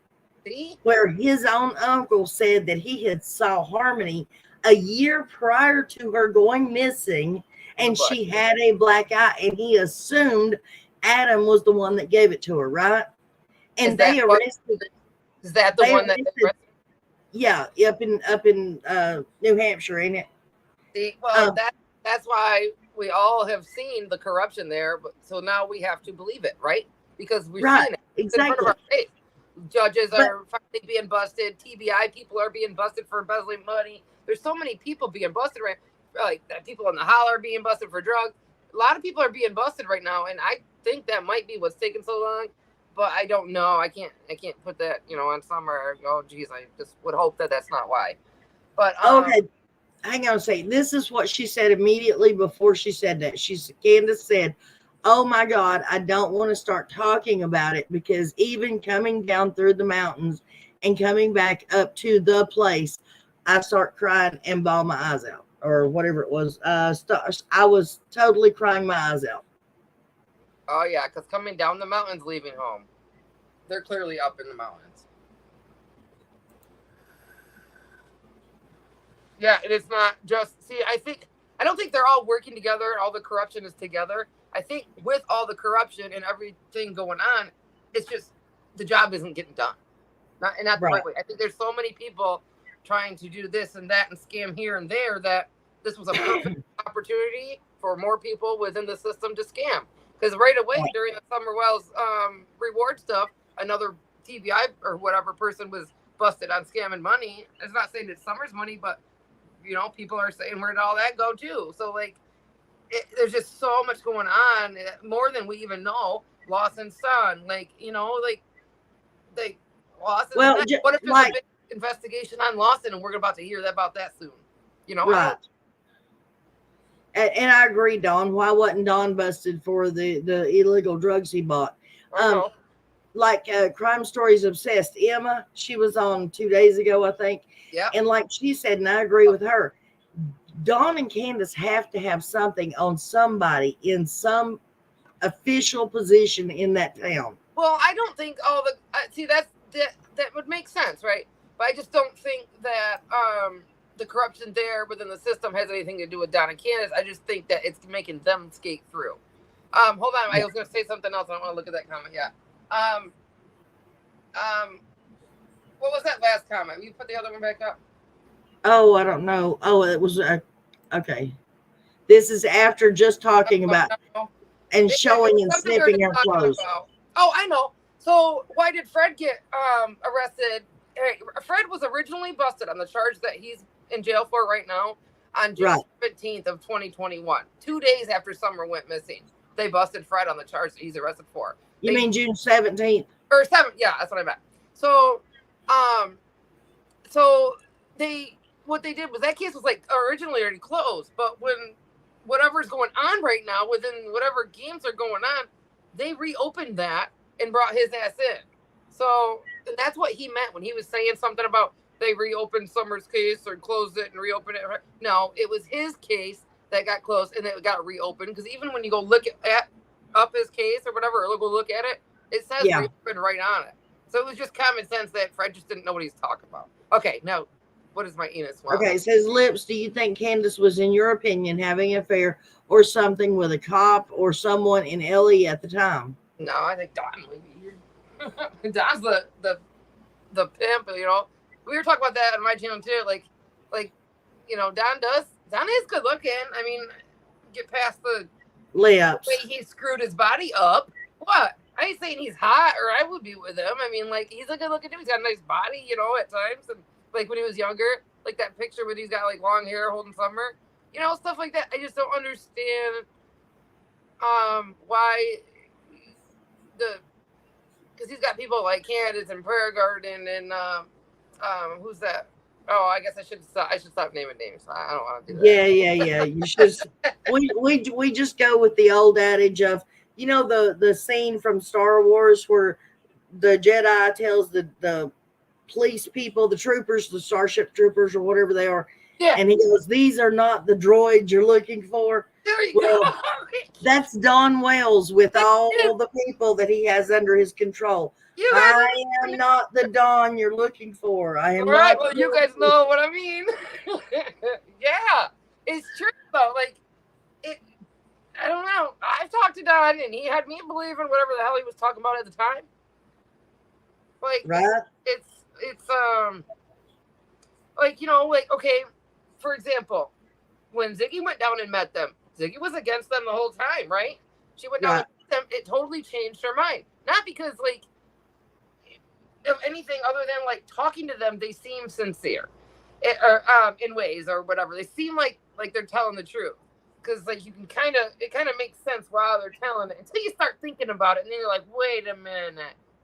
See? Where his own uncle said that he had saw Harmony a year prior to her going missing, and she had a black eye, and he assumed Adam was the one that gave it to her, right? And they arrested. Is that the one that they arrested? Yeah, up in New Hampshire, ain't it? See, well, that's why we all have seen the corruption there, but so now we have to believe it, right? Because we've seen it in front of our face. Judges are finally being busted. TBI people are being busted for embezzling money. There's so many people being busted right, like people in the holler are being busted for drugs. A lot of people are being busted right now, and I think that might be what's taking so long. But I don't know. I can't put that on Summer. Oh, geez, I just would hope that that's not why. But okay, hang on a second. This is what she said immediately before she said that. Candus said, "Oh my God, I don't want to start talking about it because even coming down through the mountains and coming back up to the place, I start crying and bawl my eyes out," or whatever it was. I was totally crying my eyes out. Oh yeah, because coming down the mountains, leaving home, they're clearly up in the mountains. Yeah, it is not just. See, I don't think they're all working together. All the corruption is together. I think with all the corruption and everything going on, it's just the job isn't getting done. Not the Right. right way. I think there's so many people trying to do this and that and scam here and there that this was a perfect opportunity for more people within the system to scam. Because right away during the Summer Wells reward stuff, another TBI or whatever person was busted on scamming money. It's not saying it's Summer's money, but people are saying where did all that go too? So like, there's just so much going on, more than we even know. Lawson's son, like Lawson. Well, What if there's like, a big investigation on Lawson and we're about to hear about that soon? right. And I agree, Don. Why wasn't Don busted for the illegal drugs he bought? Like Crime Stories Obsessed, Emma, she was on 2 days ago, I think. Yeah. And like she said, and I agree with her, Dawn and Candace have to have something on somebody in some official position in that town. Well, I don't think all the see that would make sense, right? But I just don't think that the corruption there within the system has anything to do with Don and Candace. I just think that it's making them skate through. Hold on, I was going to say something else. I don't want to look at that comment yet. What was that last comment? You put the other one back up. Oh, I don't know. Oh, it was okay. This is after just talking about and showing and sniffing her clothes. Oh, I know. So why did Fred get arrested? Fred was originally busted on the charge that he's in jail for right now on June 17th of 2021. 2 days after Summer went missing, they busted Fred on the charge that he's arrested for. You mean June 17th? Or 7th? Yeah, that's what I meant. So, what they did was that case was like originally already closed, but when whatever's going on right now within whatever games are going on, they reopened that and brought his ass in. So that's what he meant when he was saying something about they reopened Summer's case or closed it and reopened it. No, it was his case that got closed and it got reopened, because even when you go look at up his case or whatever, or go look at it, it says reopened right on it. So it was just common sense that Fred just didn't know what he's talking about. Okay, now what is my Enos one? Okay, it says, Lips, do you think Candace was, in your opinion, having an affair or something with a cop or someone in LE at the time? No, I think Don maybe. Don's the pimp, We were talking about that on my channel too. Like, Don is good looking. I mean, get past the Lips. way he screwed his body up. What? I ain't saying he's hot or I would be with him. I mean, like, he's a good looking dude. He's got a nice body, at times. And like when he was younger, like that picture where he's got like long hair holding Summer, stuff like that. I just don't understand why because he's got people like Candus and Prayer Garden and who's that? Oh, I guess I should stop naming names. I don't want to do that. Yeah. You should. we just go with the old adage of, the scene from Star Wars where the Jedi tells the police people, the troopers, the Starship Troopers or whatever they are, and he goes, "These are not the droids you're looking for." There you go. That's Don Wells with all the people that he has under his control. I am not the Don you're looking for. I am right. not. Well, you guys know what I mean. Yeah, it's true though. Like, I don't know. I've talked to Don, and he had me believe in whatever the hell he was talking about at the time. Like, right? It's like, okay, for example, when Ziggy went down and met them, Ziggy was against them the whole time, right? She went down and met them. It totally changed her mind. Not because, like, of anything other than, like, talking to them, they seem sincere in ways or whatever. They seem like they're telling the truth. Because, like, it kind of makes sense while they're telling it until you start thinking about it, and then you're like, wait a minute,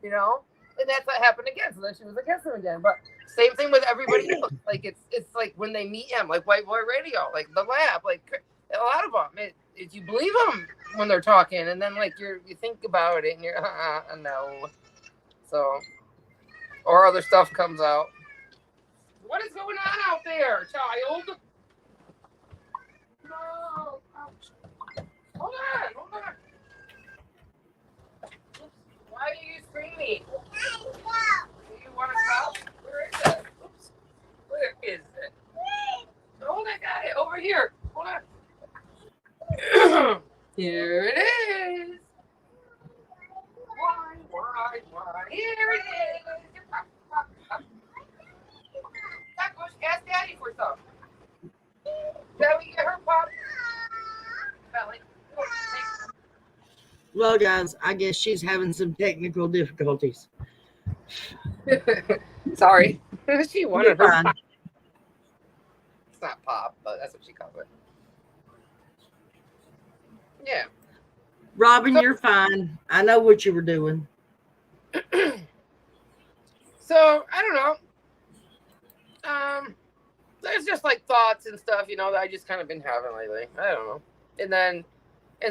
And that's what happened again. So then she was against him again. But same thing with everybody else. Like, it's like when they meet him, like White Boy Radio, like The Lab, like a lot of them. You believe them when they're talking, and then like you think about it, and you're no. So, or other stuff comes out. What is going on out there, child? No. Hold on. Why are you screaming? Do you want to stop? Where is it? Oops. Where is it? Here it is. Why? Here it is. Ask Daddy for some. Shall we get her pop? Belly. Well, guys, I guess she's having some technical difficulties. Sorry. She wanted You're her fine. pop. It's not pop, but that's what she calls it. Yeah. Robin, you're fine. I know what you were doing. So I don't know. There's just like thoughts and stuff, you know, that I just kind of been having lately. I don't know. And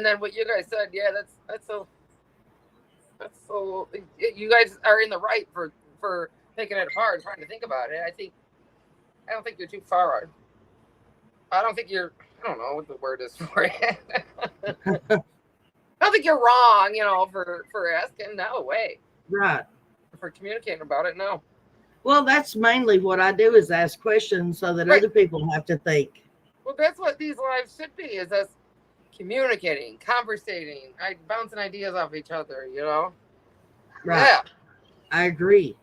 then what you guys said, yeah, that's so you guys are in the right for taking it apart and trying to think about it. I don't think you're too far. I don't know what the word is for it. I don't think you're wrong, you know, for asking. No way. Right. For communicating about it, no. Well, that's mainly what I do is ask questions so that other people have to think. Well, that's what these lives should be, is us communicating, conversating, bouncing ideas off each other, you know? Right. Yeah. I agree.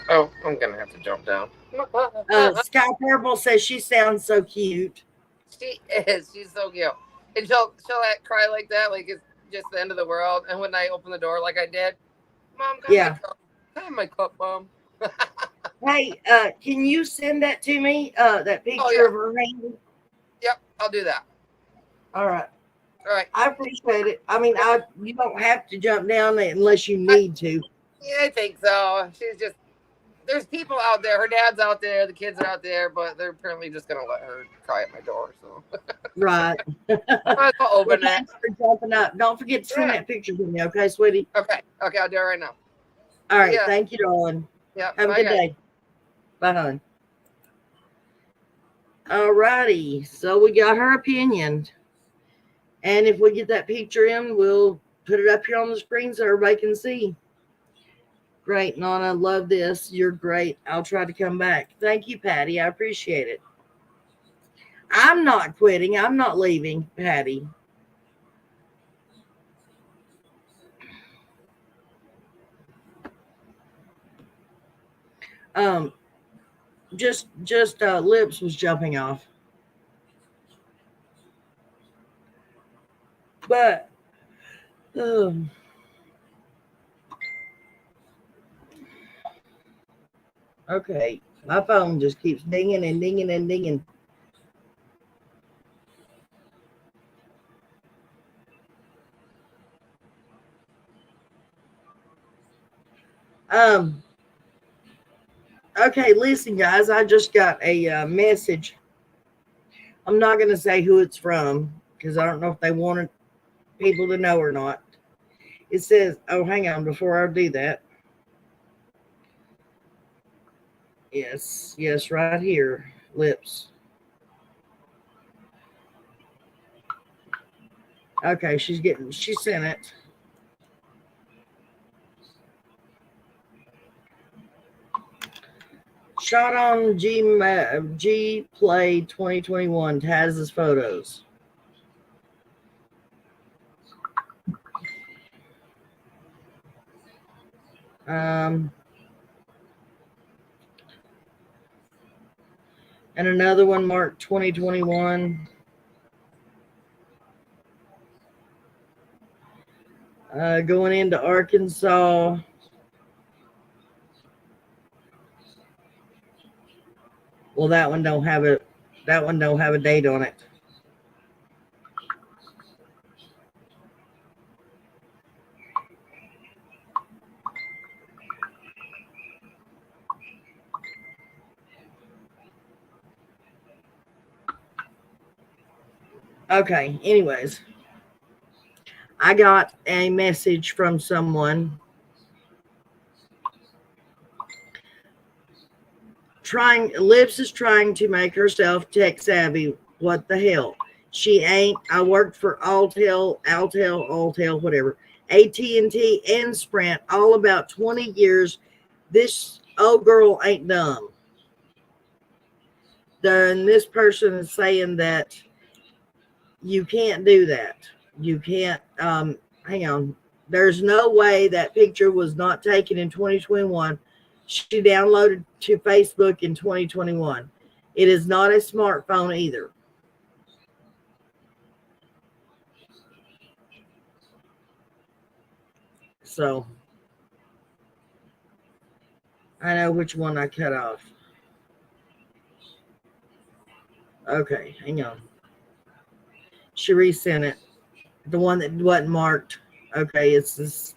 Oh, I'm going to have to jump down. Sky Purple says she sounds so cute. She is. She's so cute. And she'll cry like that, like it's just the end of the world. And when I open the door like I did, Mom, have my cup, Mom. Hey, can you send that to me? That picture of her hand? Yep, I'll do that. All right. All right. I appreciate it. I mean, you don't have to jump down there unless you need to. Yeah, I think so. She's just, there's people out there. Her dad's out there. The kids are out there, but they're apparently just going to let her cry at my door. So. Right. I'll open it. Thanks for jumping up. Don't forget to send that picture to me, okay, sweetie? Okay, I'll do it right now. All right. Thank you, darling. Yeah. Have a good day. Bye, hon. All righty. So we got her opinion. And if we get that picture in, we'll put it up here on the screen so everybody can see. Great, Nana. Love this. You're great. I'll try to come back. Thank you, Patty. I appreciate it. I'm not quitting. I'm not leaving, Patty. Just Lips was jumping off. But okay, my phone just keeps dinging and dinging and dinging. Okay, listen, guys, I just got a message. I'm not going to say who it's from because I don't know if they wanted people to know or not. It says, oh, hang on, before I do that. Yes, right here, Lips. Okay, she sent it. Shot on G Play 2021, Taz's photos. And another one marked 2021. Going into Arkansas. Well, that one don't have a date on it. Okay, anyways. I got a message from someone Lips is trying to make herself tech savvy. What the hell? She ain't. I worked for Altel, whatever, AT&T and Sprint all about 20 years. This old girl ain't dumb. Then this person is saying that You can't do that. You can't, hang on. There's no way that picture was not taken in 2021. She downloaded to Facebook in 2021. It is not a smartphone either. So I know which one I cut off. Okay, hang on. She resent it. The one that wasn't marked. Okay, it's this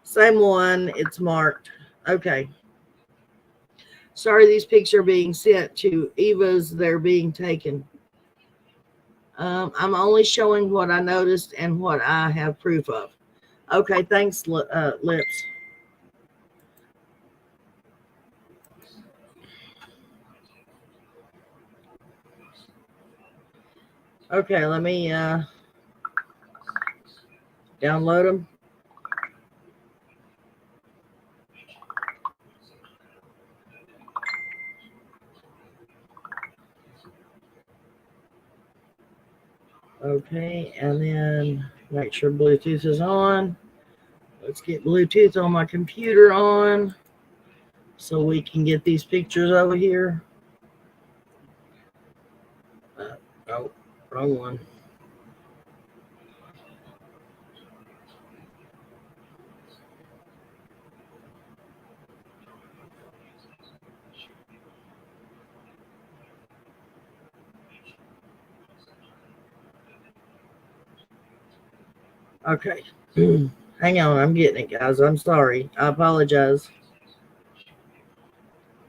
same one. It's marked. Okay. Sorry, these pics are being sent to Eva's. They're being taken. I'm only showing what I noticed and what I have proof of. Okay, thanks, Lips. Okay, let me download them. Okay, and then make sure Bluetooth is on. Let's get Bluetooth on my computer on so we can get these pictures over here. Oh, wrong one. Okay. Hang on, I'm getting it, guys. I'm sorry. I apologize.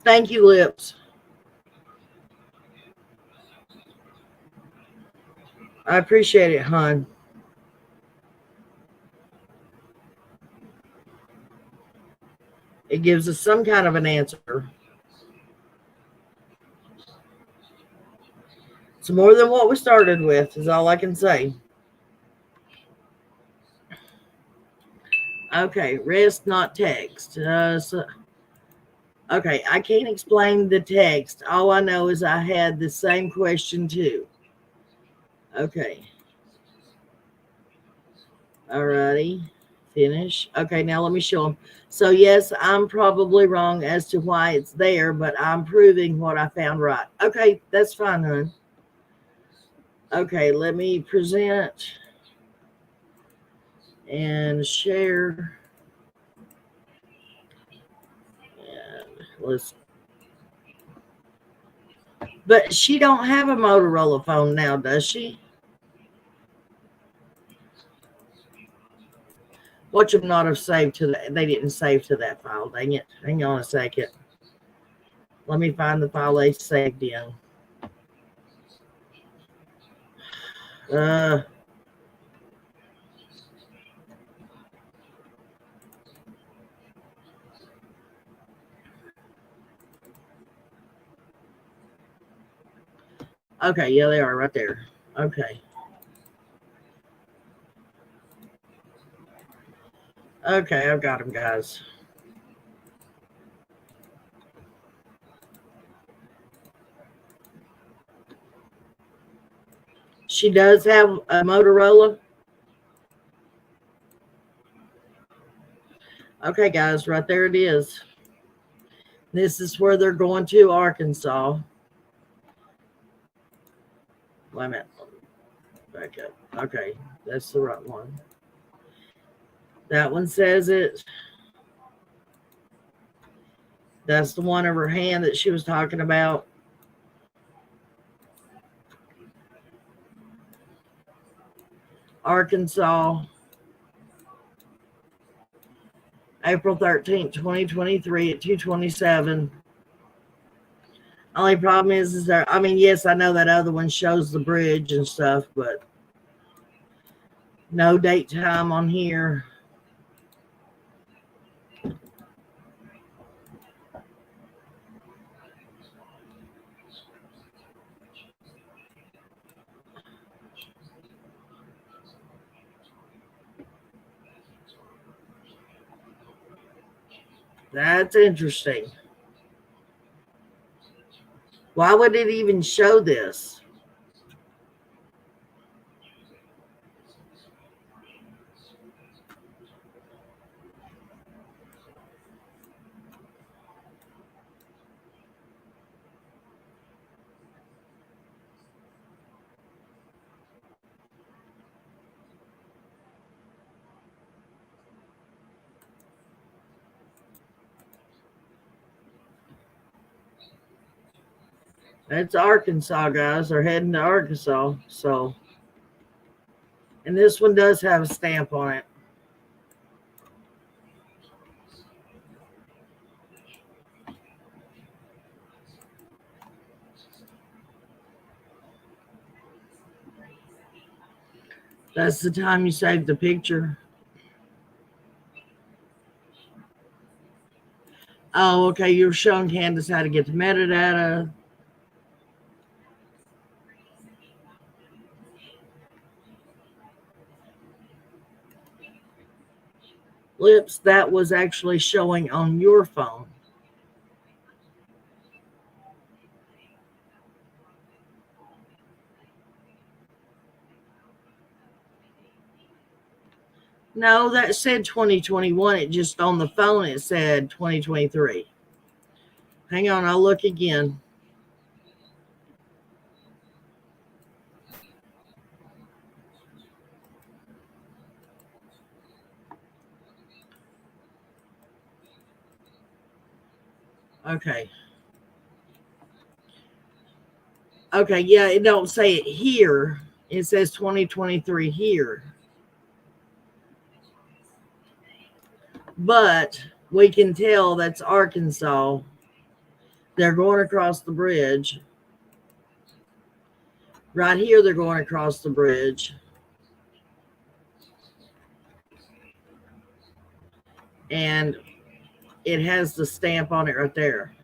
Thank you, Lips. I appreciate it, hon. It gives us some kind of an answer. It's more than what we started with, is all I can say. Okay, rest, not text. Okay, I can't explain the text. All I know is I had the same question too. Okay. Alrighty. Finish. Okay, now let me show them. So yes, I'm probably wrong as to why it's there, but I'm proving what I found right. Okay, that's fine, hon. Okay, let me present and share. And let's. But she don't have a Motorola phone now, does she? Watch them not have saved to that. They didn't save to that file. Dang it. Hang on a second. Let me find the file they saved in. Okay, yeah, they are right there. Okay. Okay, I've got them, guys. She does have a Motorola. Okay, guys, right there it is. This is where they're going to, Arkansas. Wait a minute. Back up. Okay, that's the right one. That one says it. That's the one of her hand that she was talking about. Arkansas, April 13th, 2023 at 2:27. Only problem is there, I mean, yes, I know that other one shows the bridge and stuff, but no date time on here. That's interesting. Why would it even show this? That's Arkansas, guys. They're heading to Arkansas. So, and this one does have a stamp on it. That's the time you saved the picture. Oh, okay. You're showing Candus how to get the metadata. Lips, that was actually showing on your phone. No, that said 2021. It just on the phone it said 2023. Hang on, I'll look again. Okay. Okay, yeah, it don't say it here. It says 2023 here. But we can tell that's Arkansas. They're going across the bridge. Right here, they're going across the bridge. And it has the stamp on it right there.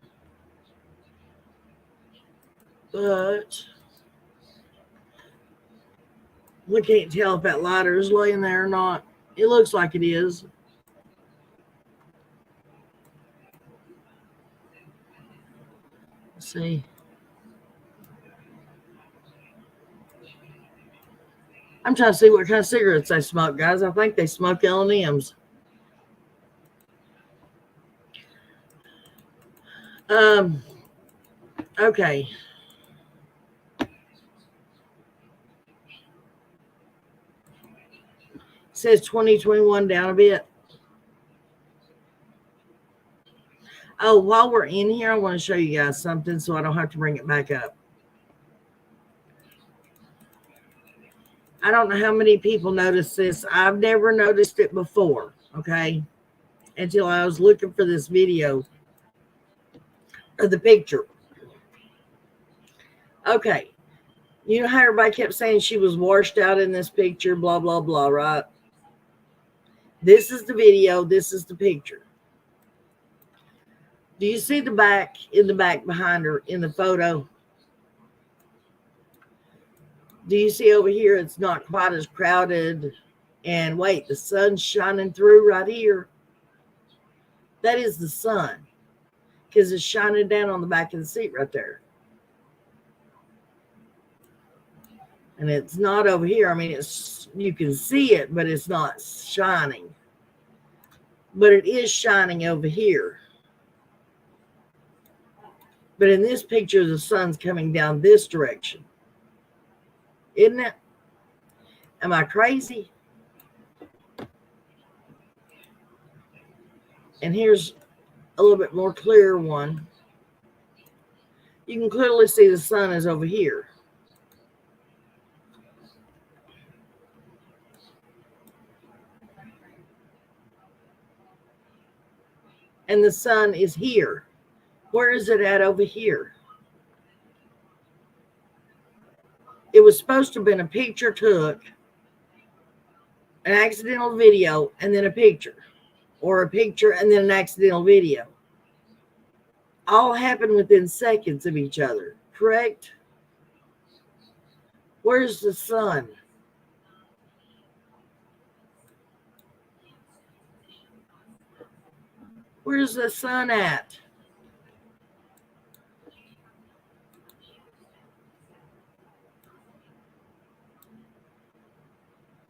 But we can't tell if that lighter is laying there or not. It looks like it is. Let's see. I'm trying to see what kind of cigarettes they smoke, guys. I think they smoke L&M's. Okay. It says 2021 down a bit. Oh, while we're in here, I want to show you guys something so I don't have to bring it back up. I don't know how many people noticed this. I've never noticed it before, okay, until I was looking for this video or the picture. Okay, you know how everybody kept saying she was washed out in this picture, blah, blah, blah, right? This is the video. This is the picture. Do you see the back in the back behind her in the photo? Do you see over here it's not quite as crowded? And wait, the sun's shining through right here. That is the sun because it's shining down on the back of the seat right there. And it's not over here. I mean, it's you can see it, but it's not shining. But it is shining over here. But in this picture, the sun's coming down this direction. Isn't it? Am I crazy? And here's a little bit more clear one. You can clearly see the sun is over here. And the sun is here. Where is it at over here? It was supposed to have been a picture took, an accidental video, and then a picture. Or a picture and then an accidental video. All happened within seconds of each other, correct? Where's the sun? Where's the sun at?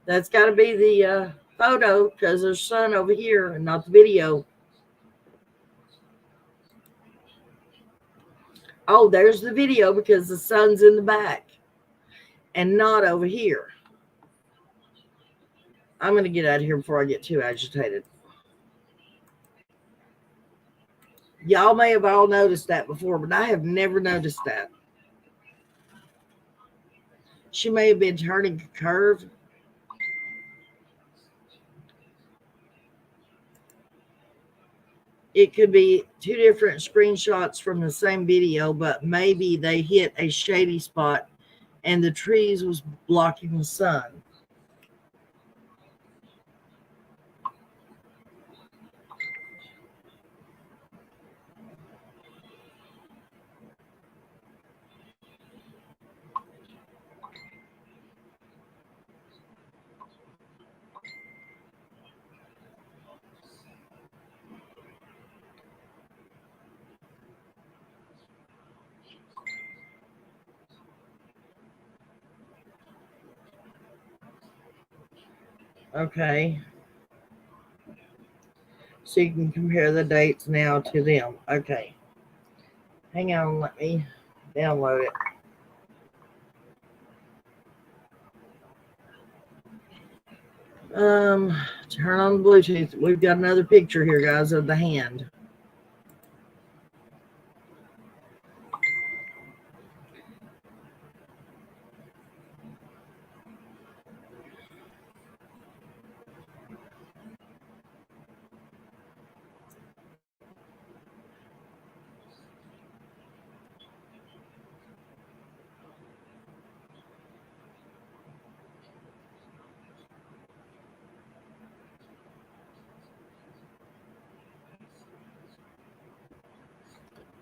That's got to be the photo because there's sun over here and not the video. Oh, there's the video because the sun's in the back and not over here. I'm going to get out of here before I get too agitated. Y'all may have all noticed that before, but I have never noticed that. She may have been turning a curve. It could be two different screenshots from the same video, but maybe they hit a shady spot and the trees was blocking the sun. Okay. So you can compare the dates now to them. Okay. Hang on, let me download it. Turn on the Bluetooth. We've got another picture here, guys, of the hand.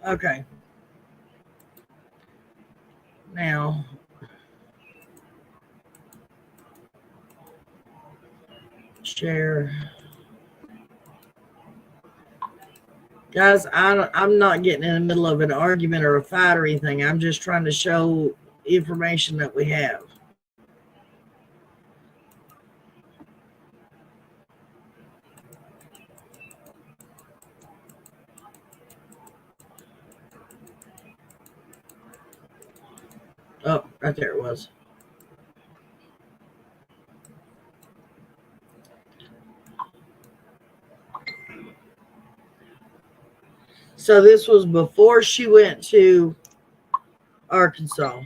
Okay. Now, share. Guys, I'm not getting in the middle of an argument or a fight or anything. I'm just trying to show information that we have. Oh, right there it was. So this was before she went to Arkansas.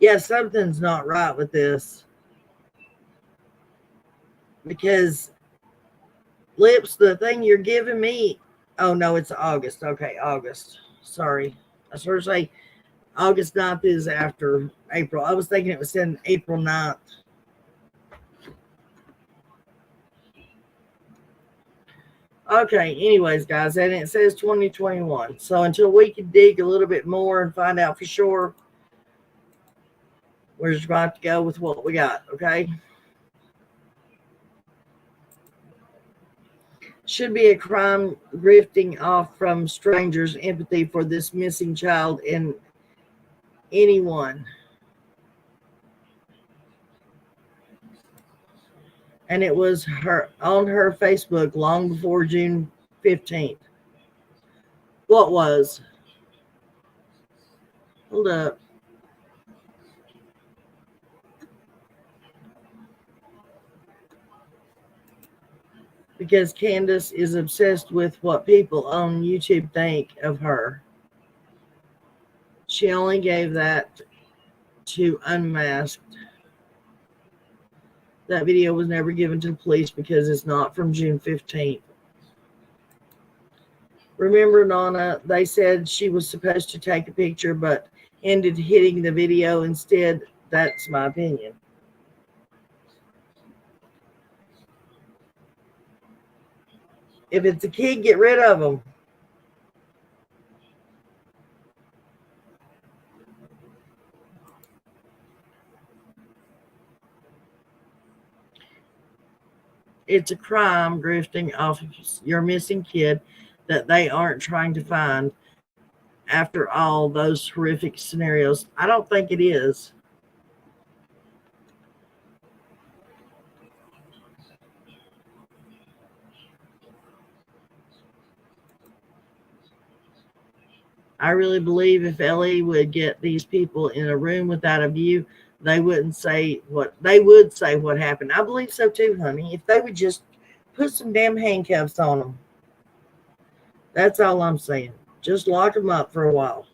Yeah, something's not right with this. Because Lips, the thing you're giving me, oh no, it's August. Okay, August. Sorry. I was going to say August 9th is after April. I was thinking it was in April 9th. Okay, anyways, guys, and it says 2021. So until we can dig a little bit more and find out for sure, we're just going to have to go with what we got, okay? Should be a crime grifting off from strangers' empathy for this missing child in anyone. And it was her on her Facebook long before June 15th. What was? Hold up. Because Candus is obsessed with what people on YouTube think of her. She only gave that to Unmasked. That video was never given to the police because it's not from June 15th. Remember, Nana, they said she was supposed to take a picture but ended hitting the video instead. That's my opinion. If it's a kid, get rid of them. It's a crime grifting off your missing kid that they aren't trying to find. after all those horrific scenarios. I don't think it is. I really believe if Ellie would get these people in a room without a view, they wouldn't say what they would say what happened. I believe so too, honey. If they would just put some damn handcuffs on them. That's all I'm saying. Just lock them up for a while.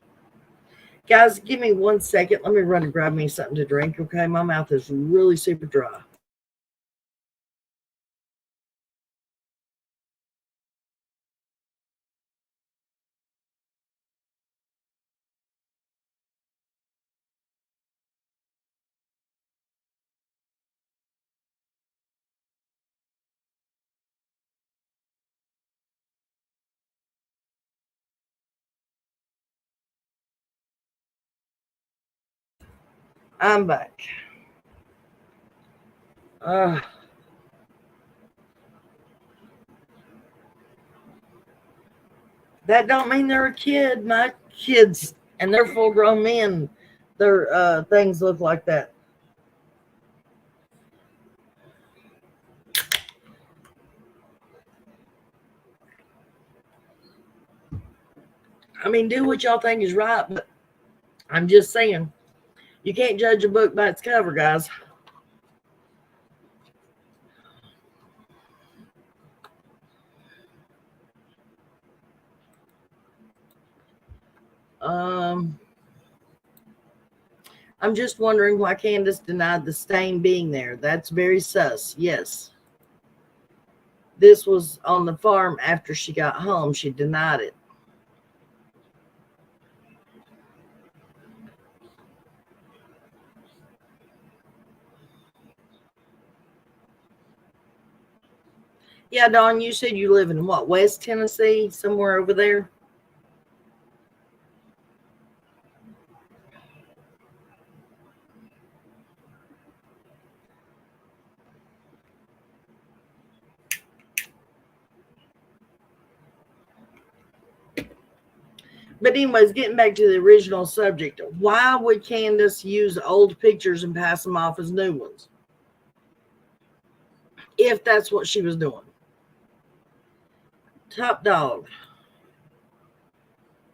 Guys, give me 1 second. Let me run and grab me something to drink, okay? My mouth is really super dry. I'm back. That don't mean they're a kid. My kids, and they're full grown men, their things look like that. I mean, do what y'all think is right, but I'm just saying, you can't judge a book by its cover, guys. I'm just wondering why Candus denied the stain being there. That's very sus. Yes. This was on the farm after she got home. She denied it. Yeah, Dawn, you said you live in what, West Tennessee? Somewhere over there? But anyways, getting back to the original subject, why would Candus use old pictures and pass them off as new ones? If that's what she was doing. Top dog.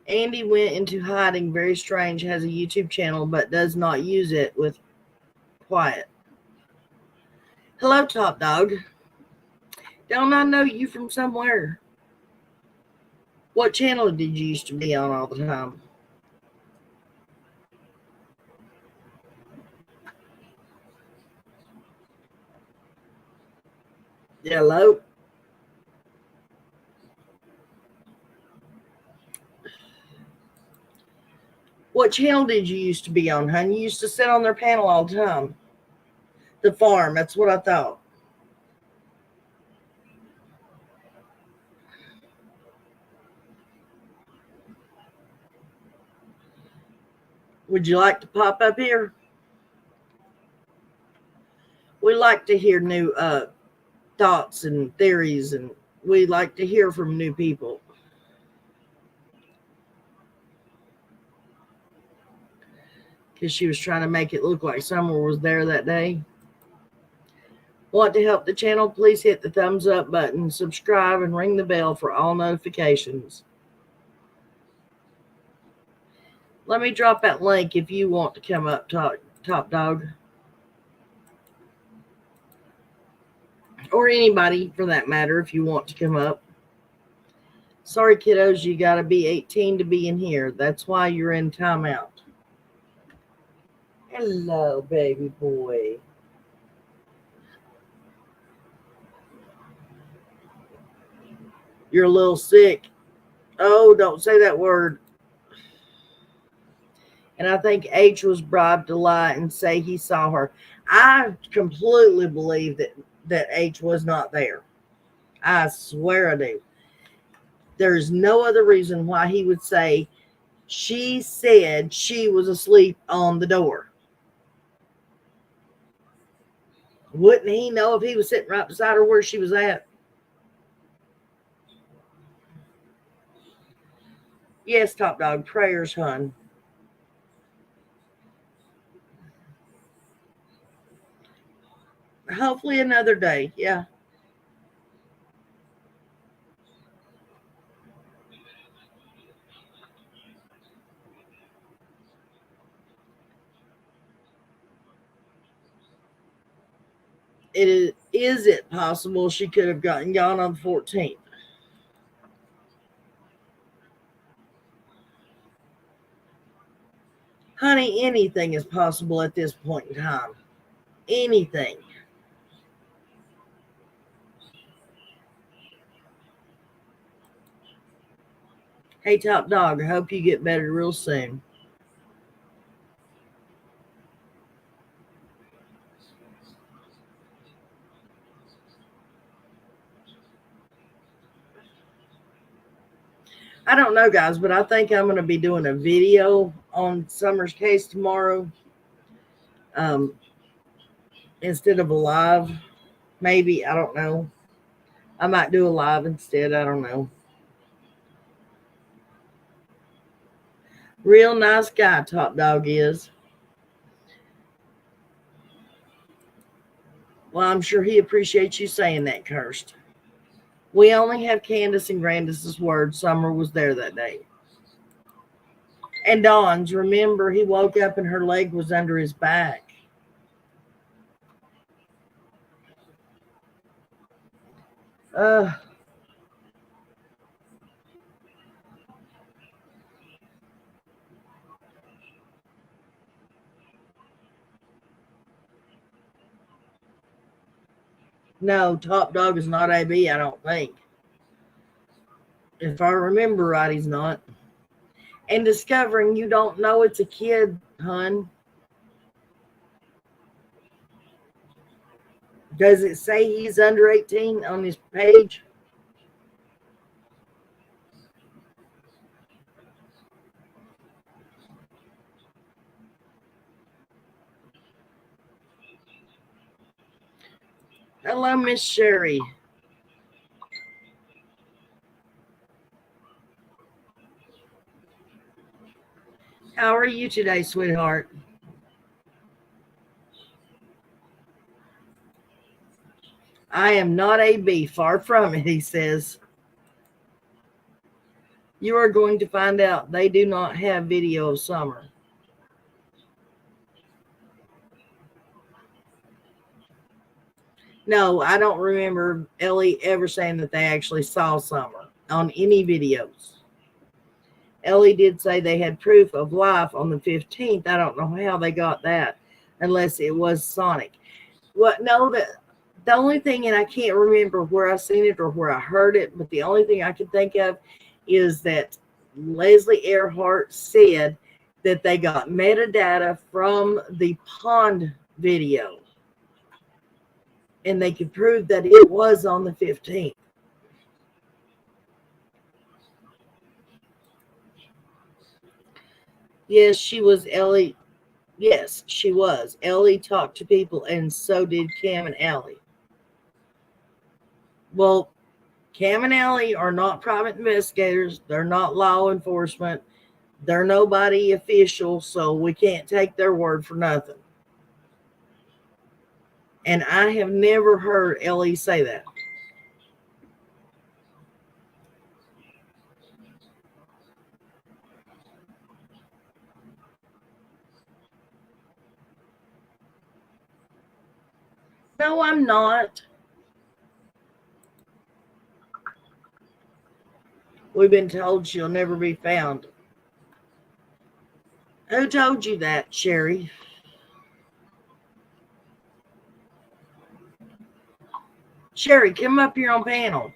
Andy went into hiding. Very strange. Has a YouTube channel, but does not use it with quiet. Hello, Top Dog. Don't I know you from somewhere? What channel did you used to be on all the time? Hello? What channel did you used to be on, hon? You used to sit on their panel all the time. The farm, that's what I thought. Would you like to pop up here? We like to hear new thoughts and theories, and we like to hear from new people. Because she was trying to make it look like someone was there that day. Want to help the channel? Please hit the thumbs up button, subscribe, and ring the bell for all notifications. Let me drop that link if you want to come up, top dog. Or anybody for that matter, if you want to come up. Sorry, kiddos, you got to be 18 to be in here. That's why you're in timeout. Hello, baby boy. You're a little sick. Oh, don't say that word. And I think H was bribed to lie and say he saw her. I completely believe that H was not there. I swear I do. There's no other reason why he would say she said she was asleep on the door. Wouldn't he know if he was sitting right beside her where she was at? Yes, Top Dog. Prayers, hun. Hopefully another day. Yeah. Is it possible she could have gotten gone on the 14th? Honey, anything is possible at this point in time. Anything. Hey, Top Dog, I hope you get better real soon. I don't know, guys, but I think I'm going to be doing a video on Summer's case tomorrow um, instead of a live. Maybe. I don't know. I might do a live instead. I don't know. Real nice guy, Top Dog is. Well, I'm sure he appreciates you saying that, Cursed. We only have Candus and Grandis's word. Summer was there that day. And Dawn's, remember, he woke up and her leg was under his back. Uh, no, Top Dog is not AB, I don't think. If I remember right, he's not. And discovering you don't know it's a kid, hun. Does it say he's under 18 on his page? Hello, Miss Sherry. How are you today, sweetheart? I am not AB, far from it, he says. You are going to find out they do not have video of Summer. No, I don't remember Ellie ever saying that they actually saw Summer on any videos. Ellie did say they had proof of life on the 15th. I don't know how they got that, unless it was Sonic. What? No, the only thing, and I can't remember where I seen it or where I heard it, but the only thing I can think of is that Leslie Earhart said that they got metadata from the pond video, and they could prove that it was on the 15th. Yes, she was Ellie. Yes, she was. Ellie talked to people, and so did Cam and Allie. Well, Cam and Allie are not private investigators. They're not law enforcement. They're nobody official, so we can't take their word for nothing. And I have never heard Ellie say that. No, I'm not. We've been told she'll never be found. Who told you that, Sherry? Sherry, come up here on panel.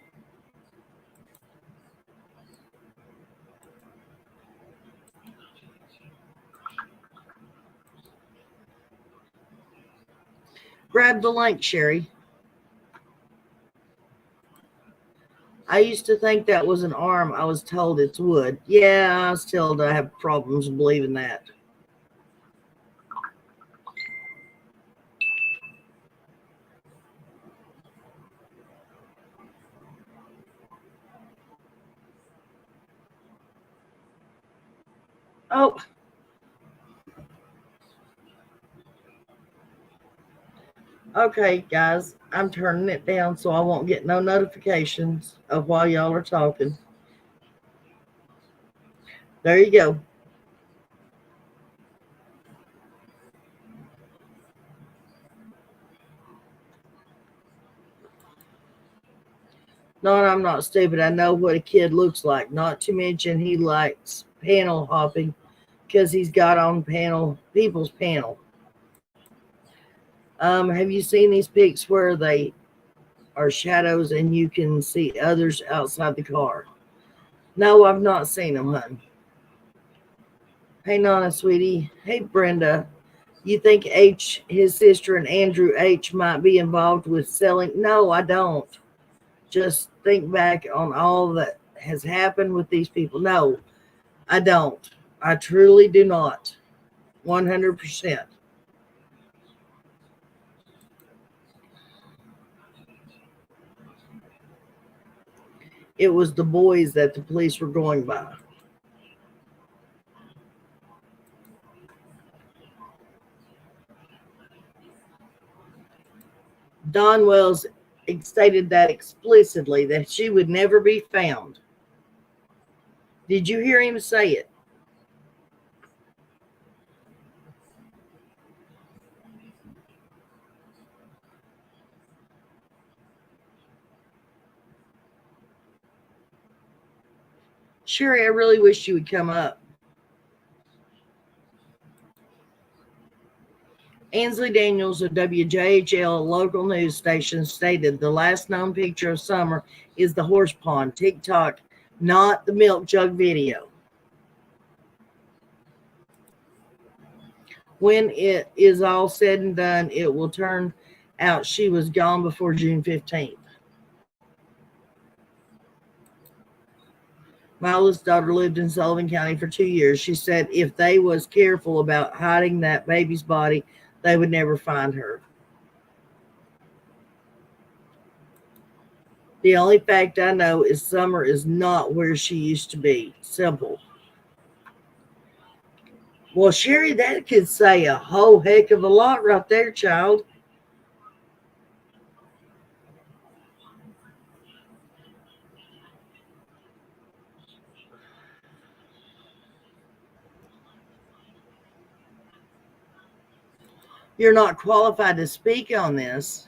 Grab the link, Sherry. I used to think that was an arm. I was told it's wood. Yeah, I still have problems believing that. Oh, okay, guys. I'm turning it down so I won't get no notifications of while y'all are talking. There you go. No, I'm not stupid. I know what a kid looks like. Not to mention he likes panel hopping because he's got on people's panel. Have you seen these pics where they are shadows and you can see others outside the car? No, I've not seen them, hun. Hey, Nana, sweetie. Hey, Brenda. You think H, his sister, and Andrew H might be involved with selling? No, I don't. Just think back on all that has happened with these people. No, I don't. I truly do not. 100%. It was the boys that the police were going by. Don Wells stated that explicitly, that she would never be found. Did you hear him say it? Sherry, I really wish you would come up. Ansley Daniels of WJHL local news station stated the last known picture of Summer is the horse pond, TikTok, not the milk jug video. When it is all said and done, it will turn out she was gone before June 15th. My oldest daughter lived in Sullivan County for 2 years. She said if they was careful about hiding that baby's body, they would never find her. The only fact I know is Summer is not where she used to be. Simple. Well, Sherry, that could say a whole heck of a lot right there, child. You're not qualified to speak on this.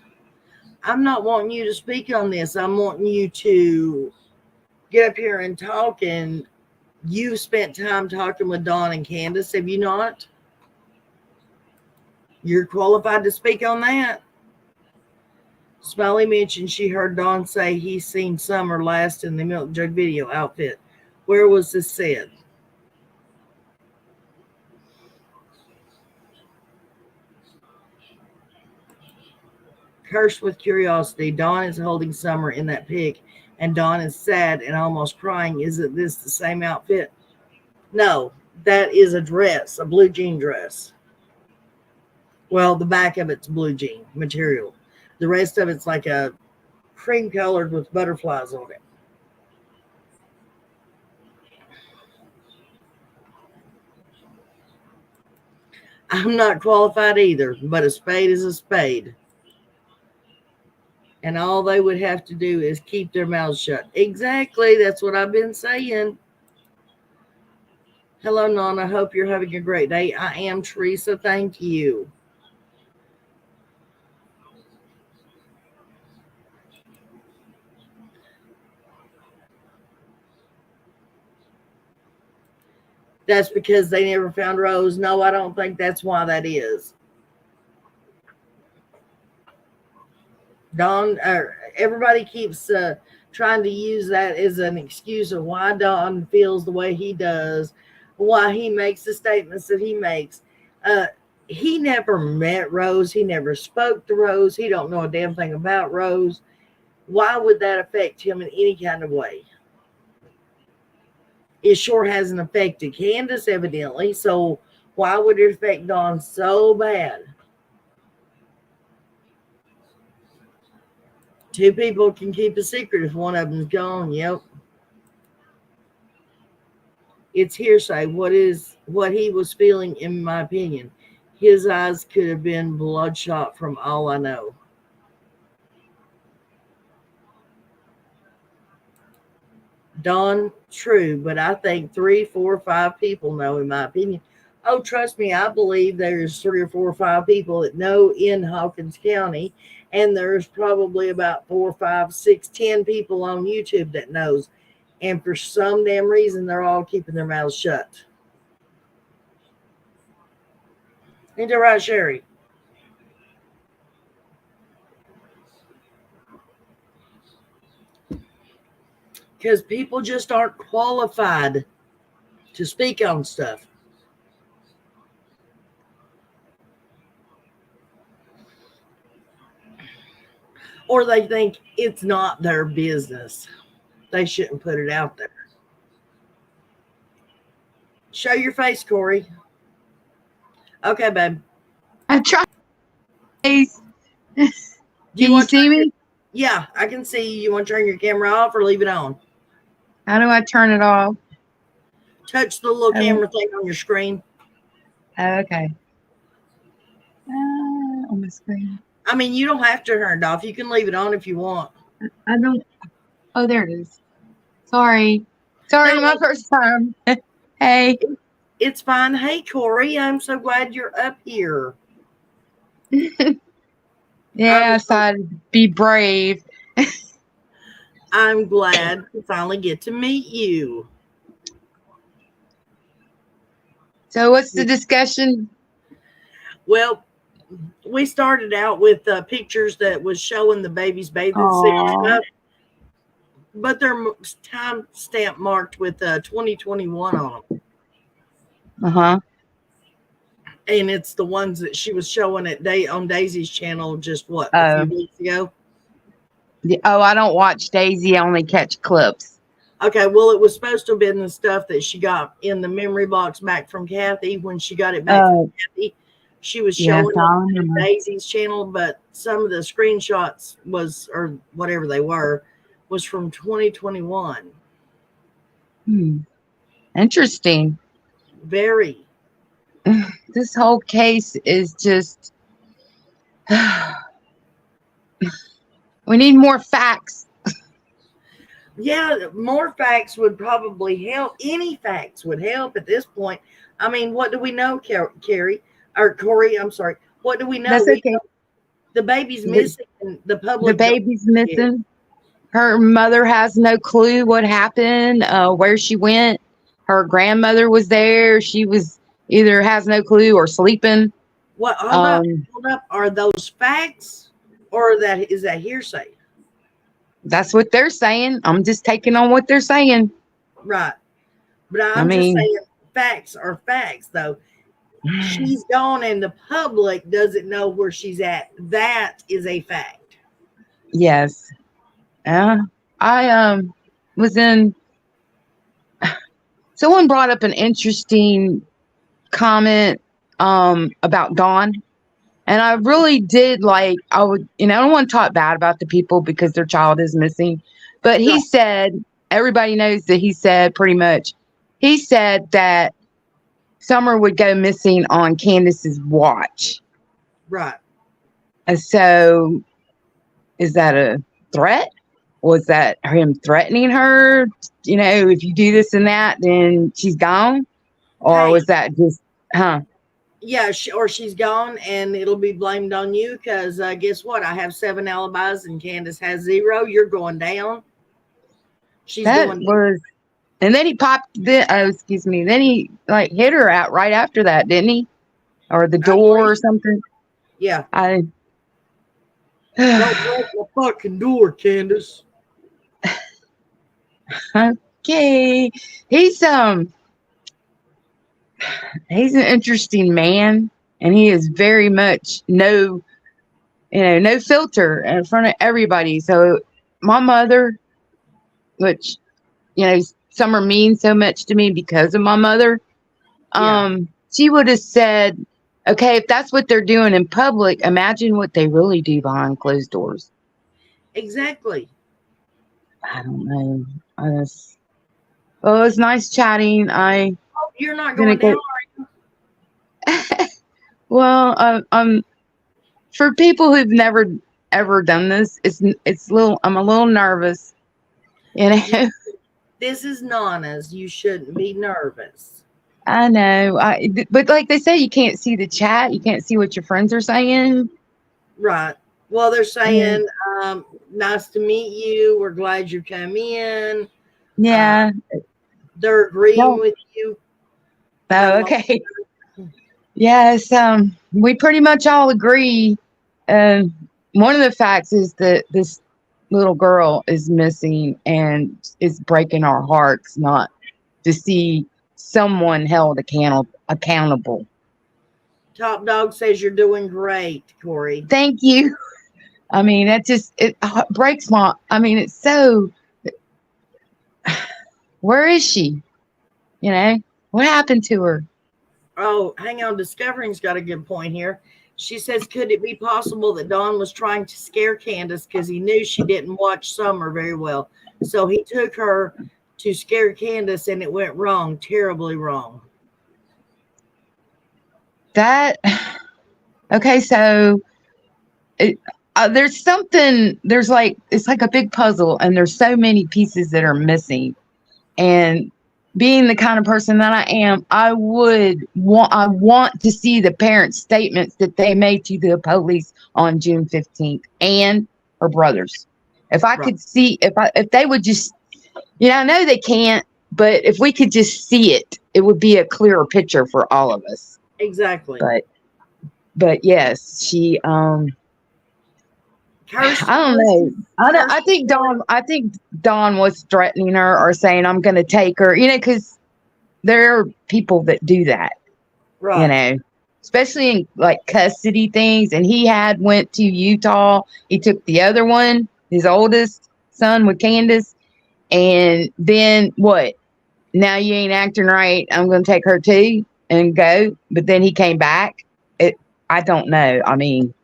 I'm not wanting you to speak on this. I'm wanting you to get up here and talk. And you spent time talking with Dawn and Candus, have you not? You're qualified to speak on that. Smiley mentioned she heard Dawn say he's seen Summer last in the milk jug video outfit. Where was this said? Cursed with curiosity, Dawn is holding Summer in that pic, and Dawn is sad and almost crying. Isn't this the same outfit? No, that is a dress, a blue jean dress. Well, the back of it's blue jean material. The rest of it's like a cream colored with butterflies on it. I'm not qualified either, but a spade is a spade. And all they would have to do is keep their mouths shut. Exactly. That's what I've been saying. Hello, Nana. Hope you're having a great day. I am, Teresa. Thank you. That's because they never found Rose. No, I don't think that's why that is. Don, everybody keeps trying to use that as an excuse of why Don feels the way he does, why he makes the statements that he makes. He never met Rose. He never spoke to Rose. He don't know a damn thing about Rose. Why would that affect him in any kind of way? It sure hasn't affected Candus, evidently. So why would it affect Dawn so bad? Two people can keep a secret if one of them's gone. Yep. It's hearsay. What he was feeling, in my opinion. His eyes could have been bloodshot from all I know. Dawn, true, but I think 3, 4, 5 people know, in my opinion. Oh, trust me, I believe there's 3 or 4 or 5 people that know in Hawkins County, and there's probably about 4, 5, 6, 10 people on YouTube that knows. And for some damn reason, they're all keeping their mouths shut. Ain't that right, Sherry? Because people just aren't qualified to speak on stuff. Or they think it's not their business. They shouldn't put it out there. Show your face, Corey. Okay, babe. I tried. Do Can you see me? Yeah, I can see you. You want to turn your camera off or leave it on? How do I turn it off? Touch the little camera thing on your screen. Okay. On my screen. I mean, you don't have to turn it off. You can leave it on if you want. I don't. Oh, there it is. Sorry. Sorry, No, my first time. Hey. It's fine. Hey, Corey, I'm so glad you're up here. Yeah, I decided to be brave. I'm glad to finally get to meet you. So, what's the discussion? Well, we started out with pictures that was showing the baby's bathing suit and stuff, but they're time stamp marked with 2021 on them. Uh-huh. And it's the ones that she was showing on Daisy's channel just a few weeks ago. Oh, I don't watch Daisy. I only catch clips. Okay, well, it was supposed to have been the stuff that she got in the memory box back from Kathy when she got it back from Kathy. She was showing it on Daisy's channel, but some of the screenshots or whatever they were, was from 2021. Interesting. Very. This whole case is just... we need more facts. Yeah, more facts would probably help. Any facts would help at this point. I mean, what do we know, Carrie? Or Corey, I'm sorry. What do we know? That's okay. The baby's missing. The public. The baby's missing. Her mother has no clue what happened, where she went. Her grandmother was there. She was either has no clue or sleeping. What? Hold up. Are those facts, or is that hearsay? That's what they're saying. I'm just taking on what they're saying. Right. But I'm just saying facts are facts, though. She's gone and the public doesn't know where she's at. That is a fact. Yes. I was in... Someone brought up an interesting comment about Dawn. And I really did I don't want to talk bad about the people because their child is missing. But he said, everybody knows that he said that Summer would go missing on Candus's watch. Right. And so is that a threat? Was that him threatening her? You know, if you do this and that, then she's gone? Or was that just, Yeah, or she's gone and it'll be blamed on you because guess what? I have 7 alibis and Candus has 0. You're going down. And then he popped excuse me. Then he hit her out right after that, didn't he? Or the door or something. Yeah. Don't break the fucking door, Candus. Okay. He's an interesting man, and he is very much no filter in front of everybody. So my mother, which, Summer means so much to me because of my mother, she would have said, okay, if that's what they're doing in public, imagine what they really do behind closed doors. Exactly. I don't know. Well, it was nice chatting. Oh, you're not Gonna going down. go. Well, for people who've never ever done this, it's little. I'm a little nervous. You know. This is Nana's. You shouldn't be nervous. I know. But like they say, you can't see the chat. You can't see what your friends are saying. Right. Well, they're Mm. saying, nice to meet you. We're glad you come in. Yeah. They're agreeing No. with you. Oh, okay. Yes. We pretty much all agree. One of the facts is that this little girl is missing, and it's breaking our hearts not to see someone held accountable. Top Dog says you're doing great, Corey. Thank you. I mean, it breaks my. I mean, it's so. Where is she? You know, what happened to her? Oh, hang on. Discovering's got a good point here. She says, could it be possible that Don was trying to scare Candus because he knew she didn't watch Summer very well? So he took her to scare Candus and it went wrong, terribly wrong. That okay, so there's something. It's like a big puzzle, and there's so many pieces that are missing. And being the kind of person that I am, I want to see the parents' statements that they made to the police on June 15th and her brothers. If I could see, if they would just, I know they can't, but if we could just see it, it would be a clearer picture for all of us. Exactly. But yes, she I don't know. I think Dawn was threatening her or saying I'm going to take her. Because there are people that do that. Right. Especially in like custody things. And he went to Utah. He took the other one, his oldest son, with Candus. And then what? Now you ain't acting right. I'm going to take her too and go. But then he came back. I don't know. I mean,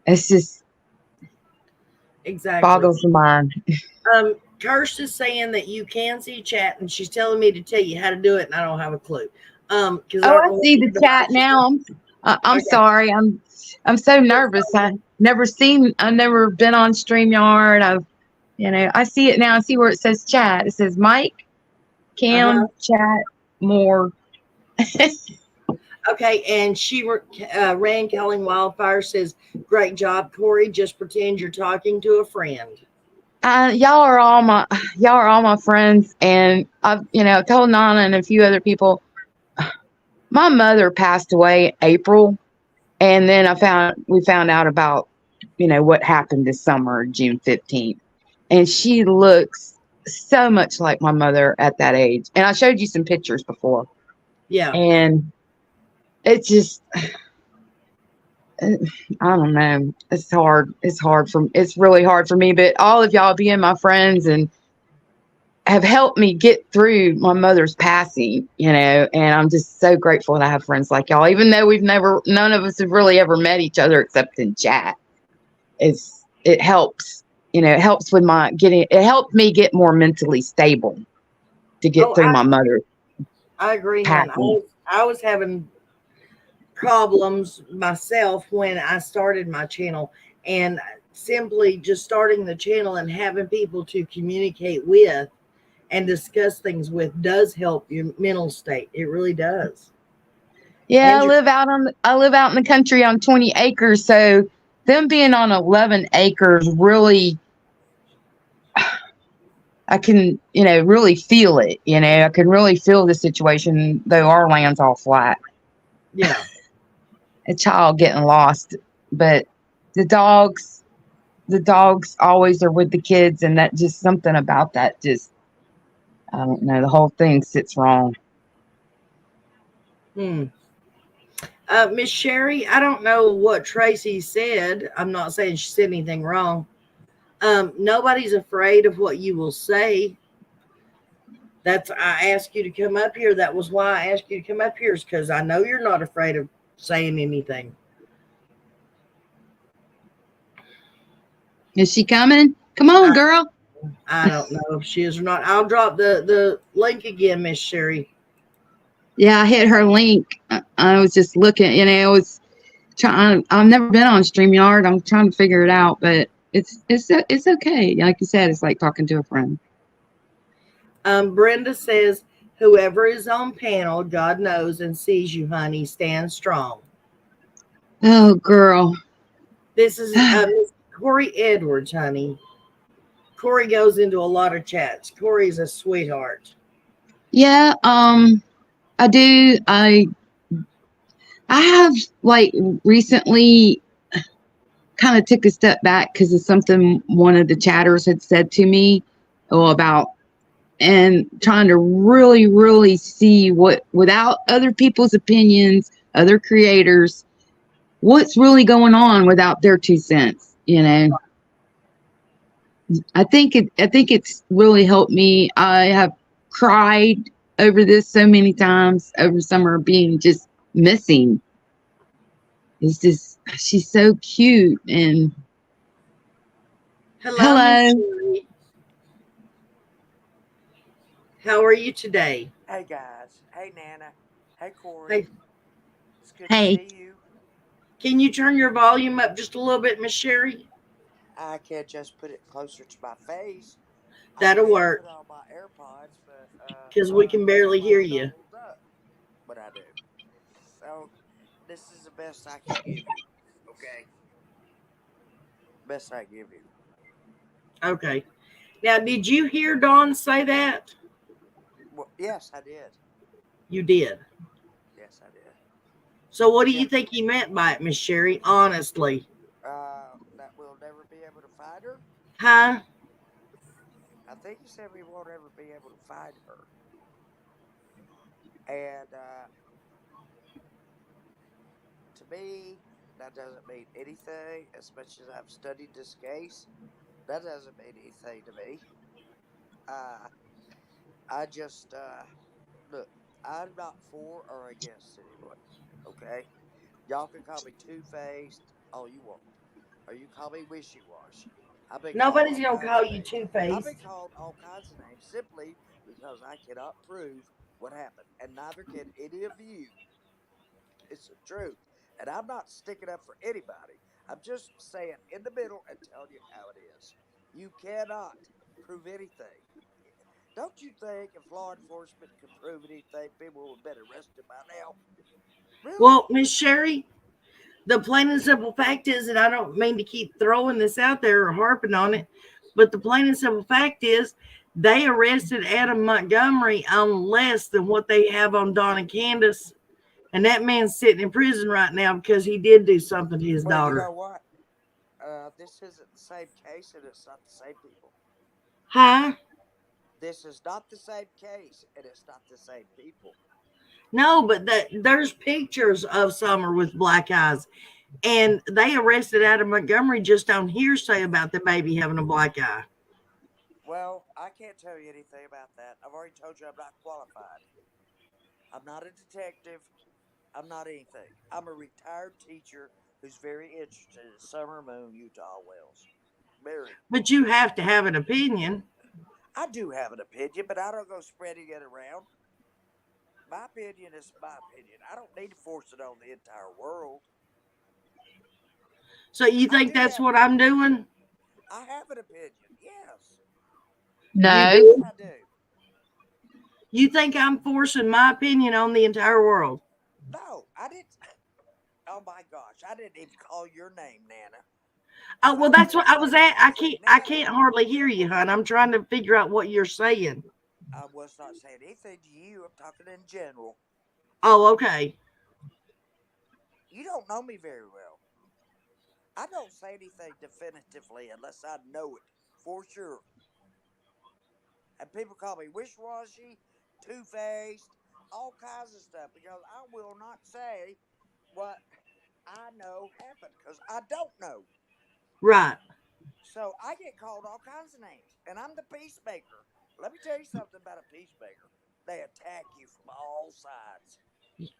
it's just. Exactly. Boggles the mind. Kirst is saying that you can see chat, and she's telling me to tell you how to do it, and I don't have a clue. I see the chat now. I'm sorry. I'm so nervous. I've never been on StreamYard. I see it now. I see where it says chat. It says Mike, Cam, chat, more. Okay, and she ran Killing Wildfire says, great job, Corey. Just pretend you're talking to a friend. Y'all are all my friends, and I've told Nana and a few other people. My mother passed away in April, and then we found out about what happened this summer, June 15th, and she looks so much like my mother at that age. And I showed you some pictures before. Yeah, and it's just, I don't know. It's hard. It's really hard for me, but all of y'all being my friends and have helped me get through my mother's passing, and I'm just so grateful to have friends like y'all, even though none of us have really ever met each other except in chat. It helps, it helps with it helped me get more mentally stable to get through my mother. I agree, man. I was having problems myself when I started my channel, and simply just starting the channel and having people to communicate with and discuss things with does help your mental state. It really does. Yeah, I live out in the country on 20 acres, so them being on 11 acres really, I can, really feel it. I can really feel the situation, though our land's all flat. Yeah. A child getting lost, but the dogs always are with the kids, and that just something about that just, I don't know, the whole thing sits wrong. Miss Sherry, I don't know what Tracy said. I'm not saying she said anything wrong. Nobody's afraid of what you will say. I asked you to come up here. That was why I asked you to come up here, is because I know you're not afraid of saying anything. Is she coming? Come on, girl. I don't know if she is or not. I'll drop the link again, Miss Sherry. Yeah, I hit her link. I was just looking, I was trying. I've never been on StreamYard. I'm trying to figure it out, but it's okay. Like you said, it's like talking to a friend. Brenda says, whoever is on panel, God knows and sees you, honey. Stand strong. Oh, girl. This is Miss Corey Edwards, honey. Corey goes into a lot of chats. Corey's a sweetheart. Yeah, I do. I have like recently kind of took a step back because of something one of the chatters had said to me about and trying to really, really see what, without other people's opinions, other creators, what's really going on without their 2 cents. I think it's really helped me. I have cried over this so many times over Summer being just missing. It's just, she's so cute. And Hello, Miss hello. Sherry. How are you today? Hey guys. Hey Nana. Hey Corey. Hey, It's good to Hey. see you. can you turn your volume up just a little bit, Miss Sherry? I can just put it closer to my face. I That'll can't work put on my AirPods, but because we can my barely hear AirPods you. don't hold up. But I do. So this is the best I can give you. Okay. Best I give you. Okay. Now, did you hear Dawn say that? Well, yes, I did. You did. Yes, I did. So, what do Yeah. you think he meant by it, Miss Sherry? Honestly. That we'll never be able to find her. Huh? I think he said we won't ever be able to find her. And to me, that doesn't mean anything. As much as I've studied this case, that doesn't mean anything to me. Uh, I just look. I'm not for or against anyone. Okay, y'all can call me two faced all you want, or you call me wishy washy. I've been called Nobody's all going to kinds call of you names. two I've been faced. called all kinds of names simply because I cannot prove what happened, and neither can any of you. It's the truth. And I'm not sticking up for anybody. I'm just saying in the middle and telling you how it is. You cannot prove anything. Don't you think if law enforcement could prove anything, people would have been arrested by now? Really? Well, Miss Sherry, the plain and simple fact is, and I don't mean to keep throwing this out there or harping on it, but the plain and simple fact is they arrested Adam Montgomery on less than what they have on Don and Candace. And that man's sitting in prison right now because he did do something to his Well, you daughter. know what? This isn't the same case and it's not the same people. Huh? This is not the same case and it's not the same people. No, but there's pictures of Summer with black eyes. And they arrested Adam Montgomery just on hearsay about the baby having a black eye. Well, I can't tell you anything about that. I've already told you I'm not qualified. I'm not a detective. I'm not anything. I'm a retired teacher who's very interested in Summer Moon, Utah Wells. Very. But you have to have an opinion. I do have an opinion, but I don't go spreading it around. My opinion is my opinion. I don't need to force it on the entire world. So you I think do that's have what an I'm opinion. doing? I have an opinion. Yes. You No. Yes, do? I do. You think I'm forcing my opinion on the entire world? No, I didn't. Oh my gosh, I didn't even call your name, Nana. Oh If I well, was that's going what to I say was at. I'd say I Nana. can't hardly hear you, hon. I'm trying to figure out what you're saying. I was not saying anything to you. I'm talking in general. Oh, okay. You don't know me very well. I don't say anything definitively unless I know it for sure. And people call me wish washy, two faced, all kinds of stuff because I will not say what I know happened because I don't know. Right. So I get called all kinds of names, and I'm the peacemaker. Let me tell you something about a peacemaker. They attack you from all sides.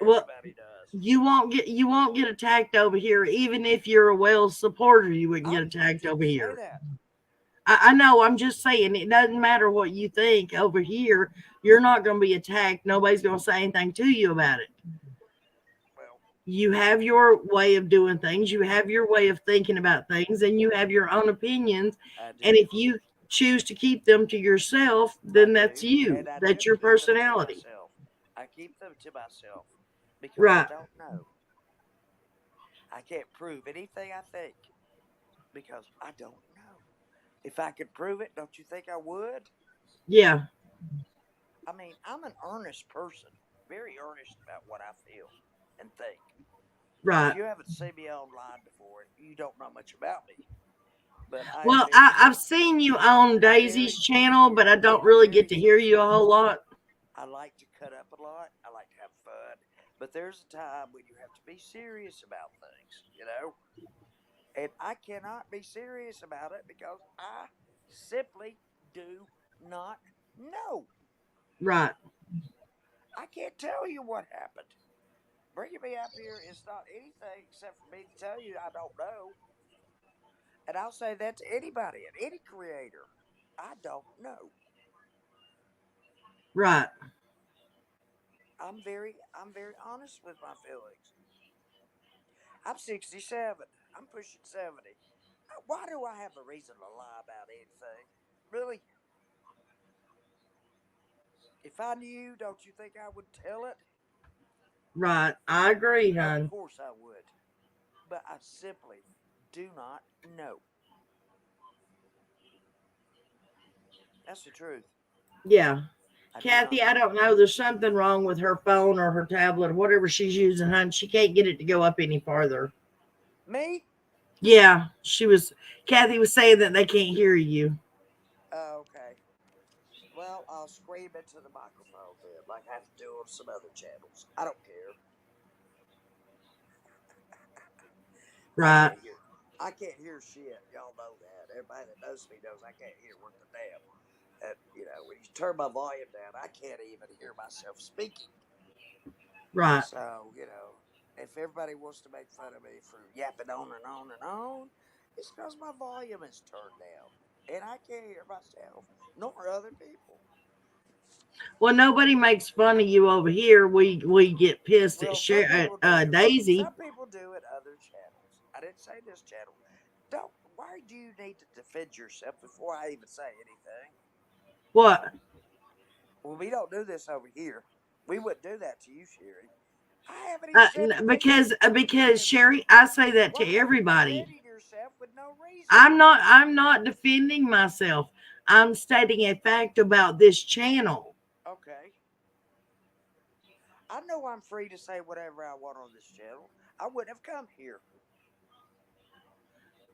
Well, Everybody does. you won't get attacked over here. Even if you're a Wells supporter, you wouldn't I'm get glad attacked you over can say here. that. I know. I'm just saying it doesn't matter what you think over here. You're not going to be attacked. Nobody's going to say anything to you about it. Well, You have your way of doing things. You have your way of thinking about things, and you have your own opinions. I And do. if you choose to keep them to yourself, I then that's do. you. And I do That's your keep them to personality. myself. I keep them to myself because I Right. don't know. I can't prove anything I think because I don't know. If I could prove it, don't you think I would? Yeah. I mean, I'm an earnest person, very earnest about what I feel and think. If Right. you haven't seen me online before, you don't know much about me. But I am Well, very, I've seen you on I'm Daisy's very channel, but I sincere. don't I'm really get very to hear you a sincere. whole lot. I like to cut up a lot. I like to have fun. But there's a time when you have to be serious about things. And I cannot be serious about it because I simply do not know. Right. I can't tell you what happened. Bringing me up here is not anything except for me to tell you I don't know. And I'll say that to anybody and any creator. I don't know. Right. I'm very honest with my feelings. I'm 67. I'm pushing 70. Why do I have a reason to lie about anything? Really? If I knew, don't you think I would tell it? Right. I agree, Of hon. course I would. But I simply do not know. That's the truth. Yeah. I do Kathy, not I know. don't know. There's something wrong with her phone or her tablet or whatever she's using, hon. She can't get it to go up any farther. Me? Yeah. Kathy was saying that they can't hear you. Oh, okay. Well, I'll scream into the microphone then, like I have to do on some other channels. I don't care. I Right. can't hear. I can't hear shit. Y'all know that. Everybody that knows me knows I can't hear worth a damn. And when you turn my volume down, I can't even hear myself speaking. Right. So, if everybody wants to make fun of me for yapping on and on and on, it's because my volume is turned down. And I can't hear myself, nor other people. Well, nobody makes fun of you over here. We get pissed at Well, some people do. Daisy. Some people do at other channels. I didn't say this channel. Don't. Why do you need to defend yourself before I even say anything? What? Well, we don't do this over here. We wouldn't do that to you, Sherry. I haven't even said anything to you Because against you. Sherry, I say that Why to are you everybody. defending yourself with no reason? I'm not defending myself. I'm stating a fact about this channel. Okay. I know I'm free to say whatever I want on this channel. I wouldn't have come here.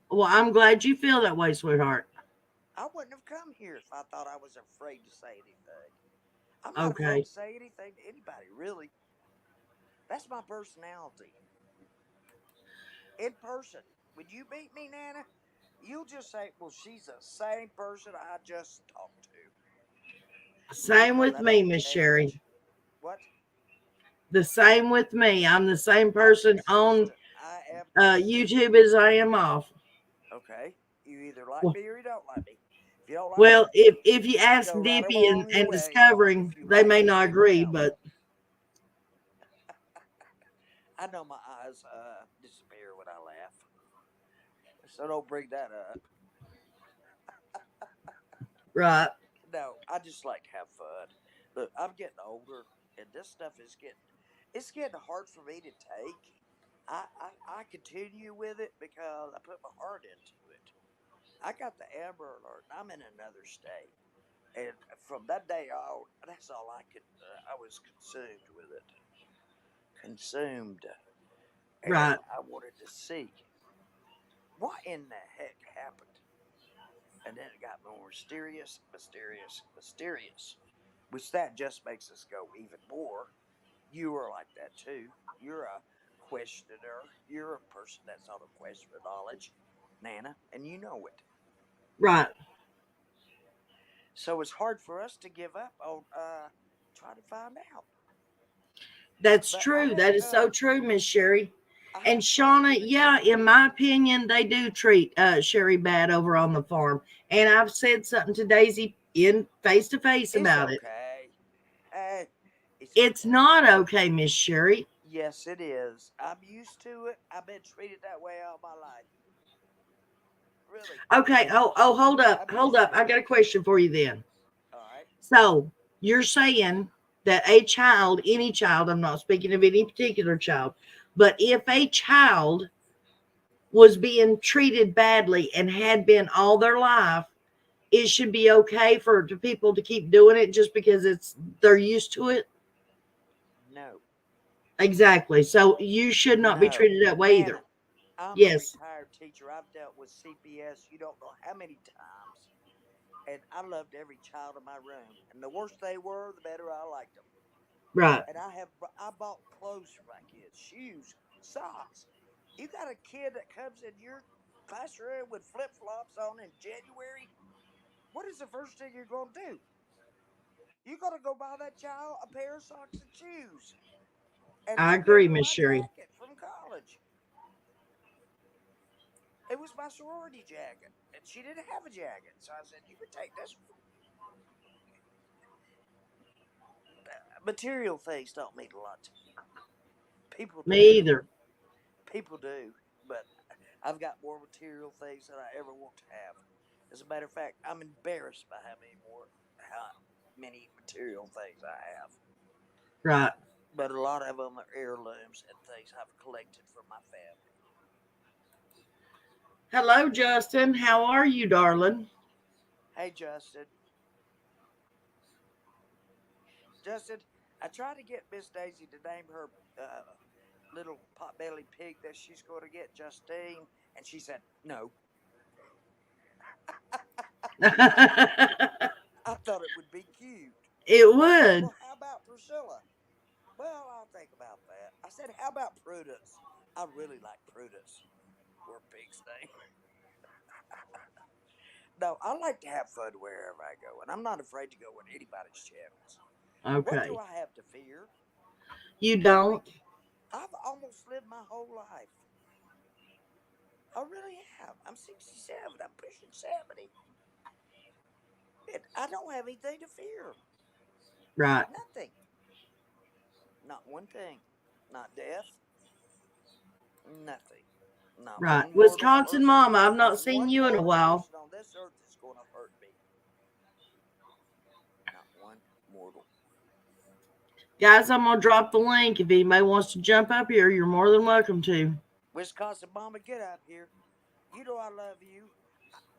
Well, I'm glad you feel that way, sweetheart. I wouldn't have come here if I thought I was afraid to say anything. I'm not afraid Okay. to say anything to anybody, really. That's my personality. In person, when you meet me, Nana, you'll just say, well, she's the same person I just talked to. Same Because with I me, don't Miss Sherry. change. What? The same with me. I'm the same I'm person on consistent. I am consistent. YouTube as I am off. Okay? You either like Well, me or you don't like me. If you don't like me, well, if you ask go right Dippy along your and way. Discovering, If you they like may me, not stick agree, around. but I know my eyes disappear when I laugh. So don't bring that up. right, No, I just like to have fun. Look, I'm getting older, and this stuff is getting hard for me to take. I continue with it because I put my heart into it. I got the Amber Alert. And I'm in another state, and from that day on, that's all I could. I was consumed with it, consumed, and right, I wanted to see what in the heck happened. And then it got more mysterious, mysterious, mysterious, which that just makes us go even more. You are like that too. You're a questioner. You're a person that's on a quest for knowledge, Nana, and you know it. right. So it's hard for us to give up on trying to find out. That's But true. That is so true, Miss Sherry. I And have problems Shauna, with yeah, in my opinion, they do treat Sherry bad over on the farm. And I've said something to Daisy in face to face It's about it. okay. Hey, it's It's okay. not okay, Miss Sherry. Yes, it is. I'm used to it. I've been treated that way all my life. Really, Okay. Oh, hold up. I'm Hold used up. to I it. got a question for you then. All right. So you're saying that a child, any child, I'm not speaking of any particular child, but if a child was being treated badly and had been all their life, it should be okay for people to keep doing it just because they're used to it. No, Exactly. So you should not be no, treated that way man. either. I'm a Yes. retired teacher. I've dealt with CPS. You don't know how many times, and I loved every child in my room. And the worse they were, the better I liked them. Right. And I bought clothes for my kids, shoes, socks. You got a kid that comes in your classroom with flip flops on in January. What is the first thing you're going to do? You got to go buy that child a pair of socks and shoes. And I I gave agree, her Miss my Sherry. jacket from college. It was my sorority jacket, and she didn't have a jacket. So I said, "You can take this one." Material things don't mean a lot to me. People Me do. either. People do. But I've got more material things than I ever want to have. As a matter of fact, I'm embarrassed by how many material things I have. Right. But a lot of them are heirlooms and things I've collected from my family. Hello, Justin. How are you, darling? Hey, Justin. Justin, I tried to get Miss Daisy to name her little potbelly pig that she's going to get, Justine, and she said no. It I thought it would be cute. I said, would. well, how about Priscilla? Well, I'll think about that. I said, how about Prudence? I really like Prudence for a pig's name. No, I like to have fun wherever I go, and I'm not afraid to go on anybody's channels. What do Okay. I have to fear? You don't? I've almost lived my whole life. I really have. I'm 67. I'm pushing 70. And I don't have anything to fear. Right. Nothing. Not one thing. Not death. Nothing. Not Right. one mortal Wisconsin person. Mama, I've not Not seen one you in a mortal while. person on this earth is going to hurt me. Not one mortal. Guys, I'm going to drop the link. If anybody wants to jump up here, you're more than welcome to. Wisconsin Mama, get up here. You know I love you.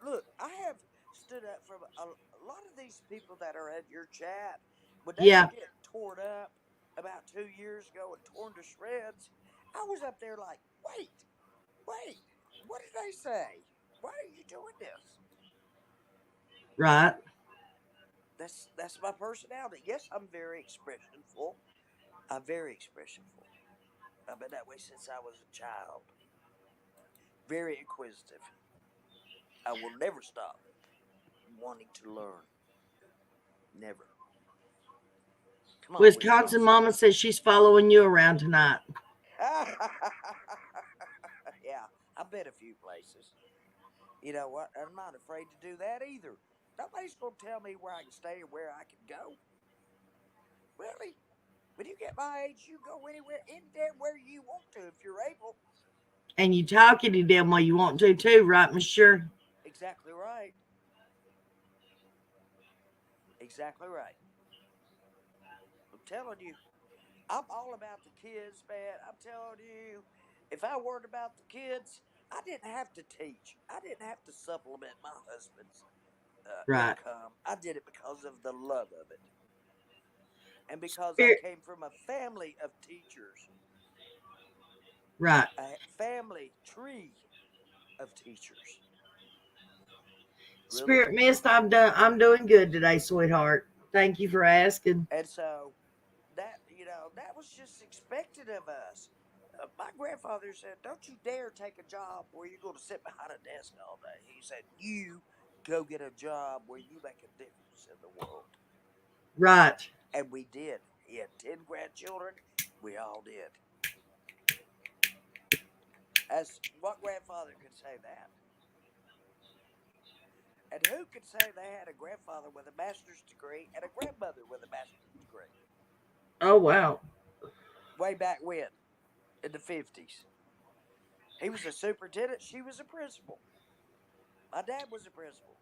Look, I have stood up for a lot of these people that are at your chat. When they were Yeah, getting torn up about 2 years ago and torn to shreds, I was up there like, wait, what did they say? Why are you doing this? right. That's my personality. Yes, I'm very expressionful. I'm very expressionful. I've been that way since I was a child. Very inquisitive. I will never stop wanting to learn. Never. Come on, Wisconsin Wisconsin. Mama says she's following you around tonight. Yeah, I've been a few places. You know what? I'm not afraid to do that either. Nobody's going to tell me where I can stay or where I can go. Really? When you get my age, you go anywhere, in there where you want to if you're able. And you talk any damn way you want to, too, right, Miss Sherry? Exactly right. Exactly right. I'm telling you, I'm all about the kids, man. I'm telling you, if I weren't about the kids, I didn't have to teach. I didn't have to supplement my husband's Right. income. I did it because of the love of it. And because I Spirit, came from a family of teachers, right. a family tree of teachers. Really. Spirit Mist, I'm doing good today, sweetheart. Thank you for asking. And so that was just expected of us. My grandfather said, "Don't you dare take a job where you're going to sit behind a desk all day." He said, "You go get a job where you make a difference in the world." Right. And we did. He had 10 grandchildren. We all did. As what grandfather could say that? And who could say they had a grandfather with a master's degree and a grandmother with a master's degree? Oh, wow. Way back when, in the 50s. He was a superintendent, she was a principal. My dad was a principal.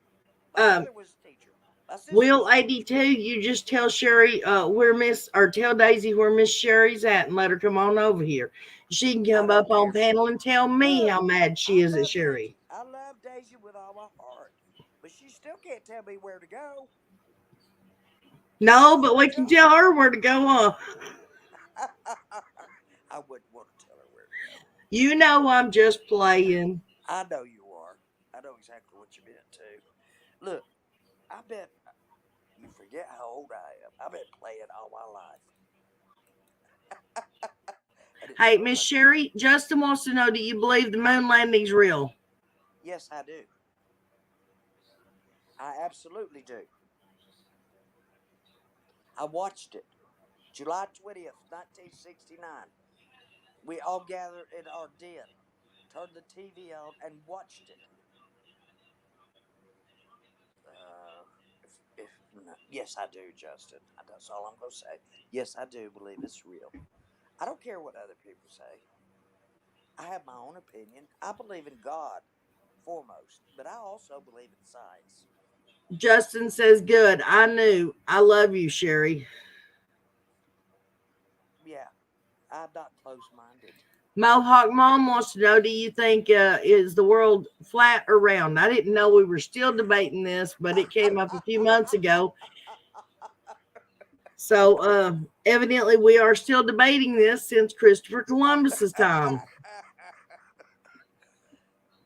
My Um, mother was a teacher. My sister was Will a teacher. 82, you just tell Sherry where Miss, or tell Daisy where Miss Sherry's at and let her come on over here. She can I come don't up on care. panel and tell me Look, how mad she I is at love Sherry. Daisy. I love Daisy with all my heart. But she still can't tell me where to go. No, She but we can can tell. tell her where to go on. I wouldn't want to tell her where to go. You know I'm just playing. I know you are. I know exactly what you meant too. Look, I bet you forget how old I am. I've been playing all my life. And it's Hey, Miss fun. Sherry, Justin wants to know, do you believe the moon landing's real? Yes, I do. I absolutely do. I watched it. July 20th, 1969. We all gathered in our den, turned the TV on, and watched it. If not, yes, I do, Justin. That's all I'm going to say. Yes, I do believe it's real. I don't care what other people say. I have my own opinion. I believe in God foremost, but I also believe in science. Justin says, good. I knew. I love you, Sherry. Yeah, I'm not close minded. Mohawk Mom wants to know, do you think is the world flat or round? I didn't know we were still debating this, but it came up a few months ago. So evidently we are still debating this since Christopher Columbus's time.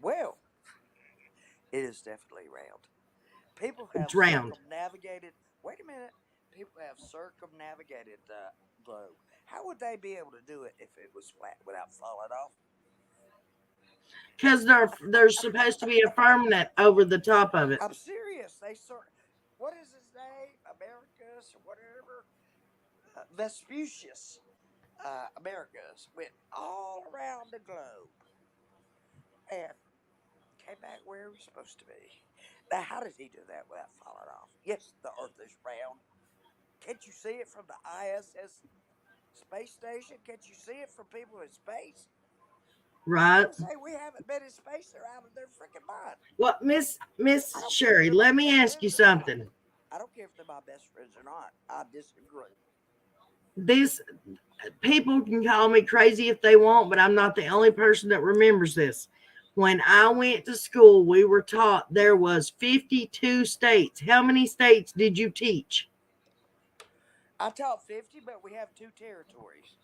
Well, it is definitely round. People have It's round. circumnavigated. Wait a minute. People have circumnavigated the globe. How would they be able to do it if it was flat without falling off? Because there's supposed to be a firmament over the top of it. I'm serious. What is his name? Americus or whatever. Vespucius. Americus went all around the globe and came back where he was supposed to be. Now, how did he do that without falling off? Yes, the Earth is round. Can't you see it from the ISS space station? Can't you see it from people in space? Right. People say we haven't been in space. They're out of their freaking mind. Well, I Miss don't care if Sherry, they're my let me best ask you friends or not. something. I don't care if they're my best friends or not. I disagree. These people can call me crazy if they want, but I'm not the only person that remembers this. When I went to school, we were taught there was 52 states. How many states did you teach? I taught 50, but we have two territories.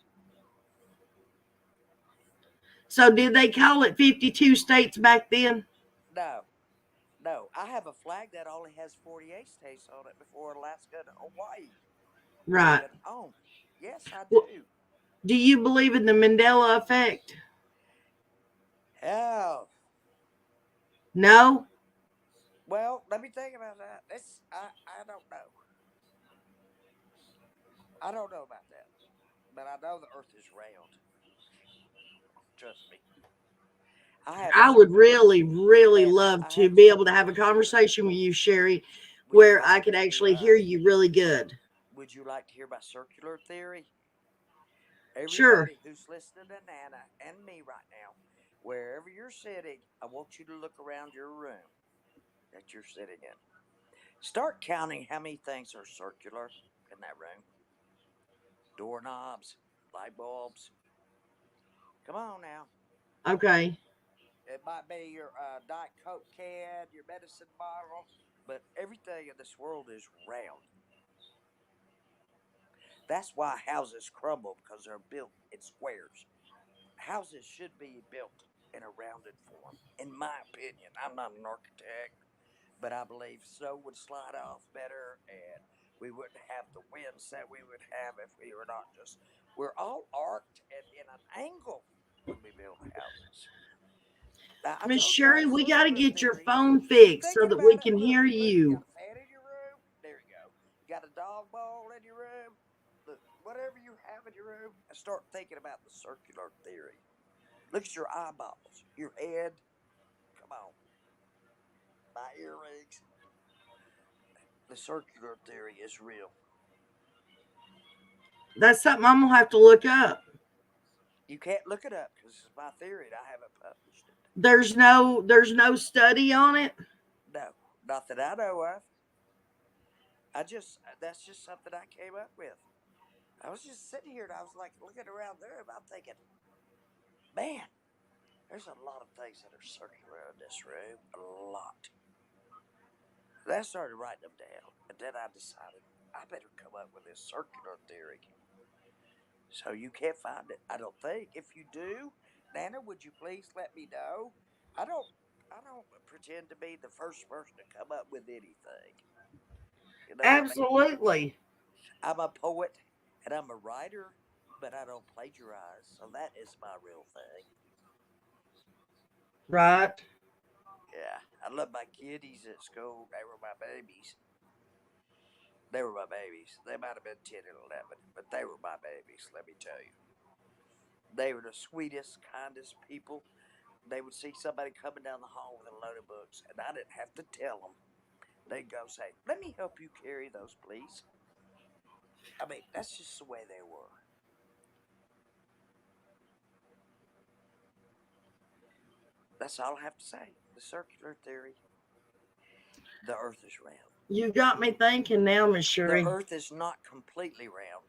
So did they call it 52 states back then? No, no. I have a flag that only has 48 states on it before Alaska and Hawaii were Right. even on. Yes, I Well, do. do you believe in the Mandela effect? Hell, No? well, let me think about that. I don't know. I don't know about that, but I know the Earth is round. Trust me. I haven't I would circum really, really and love I to haven't be able to have a circumnavigated the conversation with globe. you, Sherry, Would you where I like could to? actually hear you really good. Would you like to hear my circular theory? Sure. Everybody who's listening to Nana and me right now, wherever you're sitting, I want you to look around your room that you're sitting in. Start counting how many things are circular in that room. Doorknobs, light bulbs. Come on now. Okay. It might be your Diet Coke can, your medicine bottle, but everything in this world is round. That's why houses crumble because they're built in squares. Houses should be built in a rounded form, in my opinion. I'm not an architect, but I believe snow would slide off better and we wouldn't have the winds that we would have if we were not just. We're all arced and in an angle when we build houses. Now, I Miss told you my Sherry, we got to circular get your theory. phone Keep fixed so thinking that we about it. can hear Look, you you. got a fan in your room? There you go. You got a dog bowl in your room? Look, whatever you have in your room, start thinking about the circular theory. Look at your eyeballs, your head. Come on, my earrings. The circular theory is real. That's something I'm gonna have to look up. You can't look it up because it's my theory and I haven't published it. There's no study on it. No, not that I know of. That's just something I came up with. I was just sitting here and I was like looking around there and I'm thinking, man, there's a lot of things that are circular in this room. A lot. And I started writing them down and then I decided I better come up with this circular theory. So you can't find it, I don't think. If you do, Nana, would you please let me know? I don't I don't pretend to be the first person to come up with anything. You know what I mean? Absolutely. I'm a poet and I'm a writer, but I don't plagiarize. So that is my real thing. Right. Yeah. I love my kiddies at school. They were my babies. They were my babies. They might have been 10 and 11, but they were my babies, let me tell you. They were the sweetest, kindest people. They would see somebody coming down the hall with a load of books, and I didn't have to tell them. They'd go say, "Let me help you carry those, please." I mean, that's just the way they were. That's all I have to say. The circular theory. The earth is round. You got me thinking now, Miss The Sherry. earth is not completely round,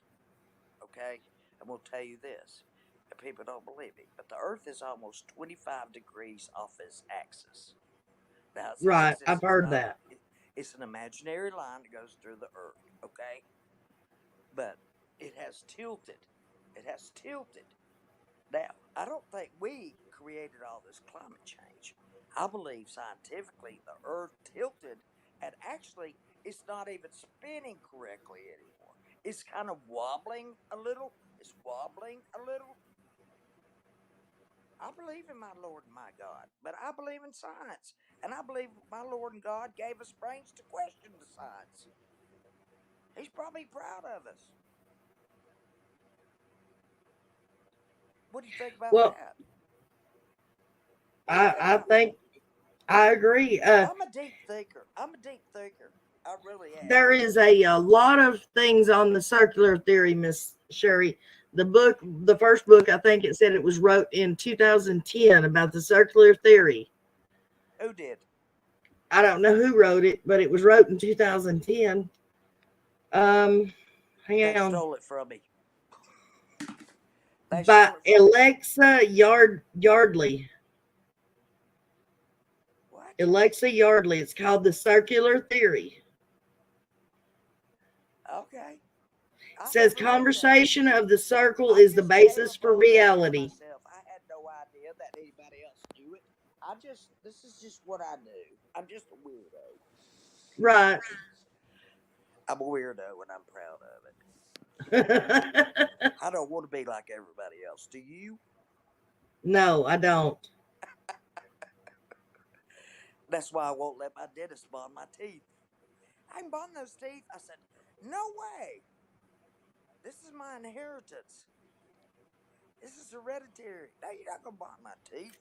okay? I'm going to tell you this, and people don't believe me, but the earth is almost 25 degrees off its axis. Now, its Right. axis I've is heard not, that. it's an imaginary line that goes through the earth, okay? But it has tilted. It has tilted. Now, I don't think we created all this climate change. I believe scientifically the earth tilted and actually it's not even spinning correctly anymore. It's kind of wobbling a little. It's wobbling a little. I believe in my Lord and my God, but I believe in science. And I believe my Lord and God gave us brains to question the science. He's probably proud of us. What do you think about Well, that? What do you think I about that? think I agree. I'm a deep thinker. I'm a deep thinker. I really am. There is a lot of things on the circular theory, Miss Sherry. The first book, I think it said it was wrote in 2010 about the circular theory. Who did? I don't know who wrote it, but it was wrote in 2010. Hang They on. stole it from me. They By stole it from me. Alexa Yardley. What? Alexa Yardley. It's called The Circular Theory. Okay. It I says never read that. conversation of the circle I is the just came basis for upon that by reality. myself. I had no idea that anybody else knew it. This is just what I knew. I'm just a weirdo. Right. I'm a weirdo and I'm proud of it. No, I don't want to be like everybody else. Do you? I don't. That's why I won't let my dentist bond my teeth. I can bond those teeth. I said, no way. This is my inheritance. This is hereditary. No, you're not going to bond my teeth.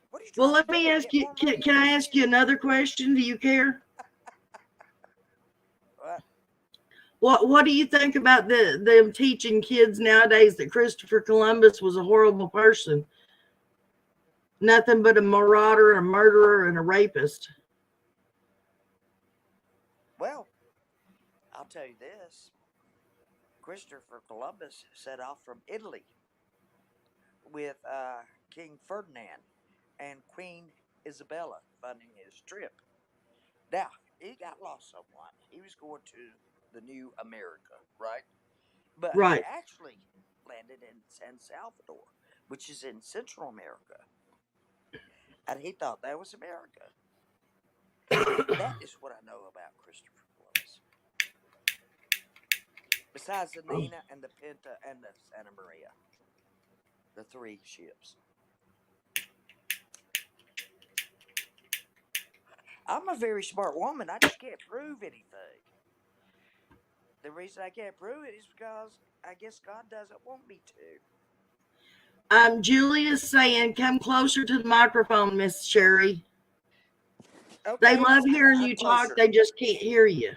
What are you Well, trying to let me do? ask Get you, more money can out I of ask me? you another question? Do you care? What? What do you think about them teaching kids nowadays that Christopher Columbus was a horrible person? Nothing but a marauder, a murderer, and a rapist. Well, I'll tell you this. Christopher Columbus set off from Italy with King Ferdinand and Queen Isabella funding his trip. Now, he got lost somewhat. He was going to the new America, right? But he Right. actually landed in San Salvador, which is in Central America. And he thought that was America. That is what I know about Christopher Columbus. Besides the Nina and the Pinta and the Santa Maria, the three ships. I'm a very smart woman. I just can't prove anything. The reason I can't prove it is because I guess God doesn't want me to. Julia's saying, come closer to the microphone, Miss Sherry. They Okay, love hearing I'm you talk. closer. They just can't hear you.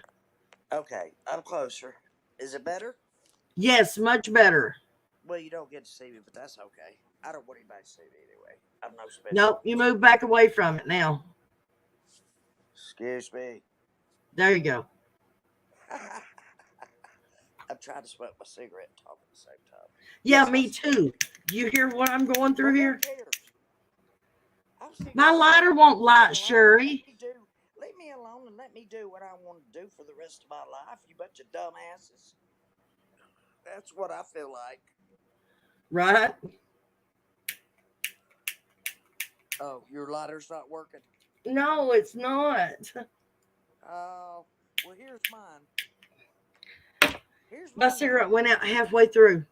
Okay, I'm closer. Is it better? Yes, much better. Well, you don't get to see me, but that's okay. I don't want anybody to see me anyway. I'm no special. Nope, you move back away from it now. Excuse me. There you go. I'm trying to smoke my cigarette and talk at the same time. Yeah, Yes, me too. Do you hear what I'm going through Well, who here? cares? I'm sitting My here lighter smoking won't my damn light, lighter. Sherry. Leave me alone and let me do what I want to do for the rest of my life. You bunch of dumbasses. That's what I feel like. Right? Oh, your lighter's not working. No, it's not. Oh, well, here's mine. Here's My mine, cigarette honey. went out halfway through.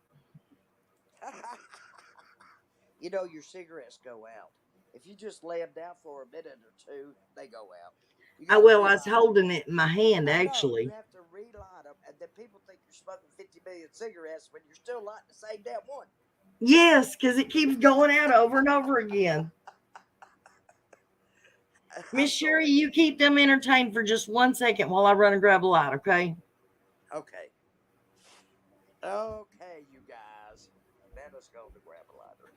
You know, your cigarettes go out. If you just lay them down for a minute or two, they go out. You got to I was relight them. holding it in my hand, I know. You actually. have to relight them, and then people think you're smoking 50 million cigarettes when you're still lighting the same damn one. Yes, because it keeps going out over and over again. Miss Sherry, you keep them entertained for just 1 second while I run and grab a light, okay? Okay. Okay, you guys. Let us go to grab a lighter.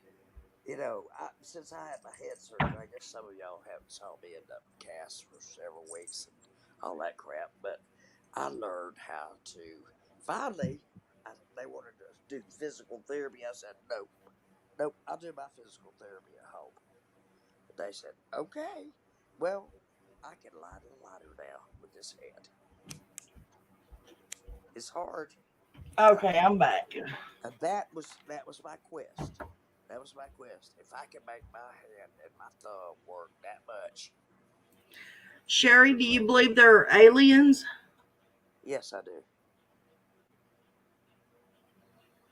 You know, since I had my head surgery, I guess some of y'all haven't saw me in the cast for several weeks and all that crap. But I learned how to. Finally, they wanted to do physical therapy. I said, nope, I'll do my physical therapy at home. But they said, okay, well, I can light a lighter now with this hand. It's hard. Okay, I'm back. And that was my quest. That was my quest. If I can make my hand and my thumb work that much. Sherry, do you believe there are aliens? Yes, I do.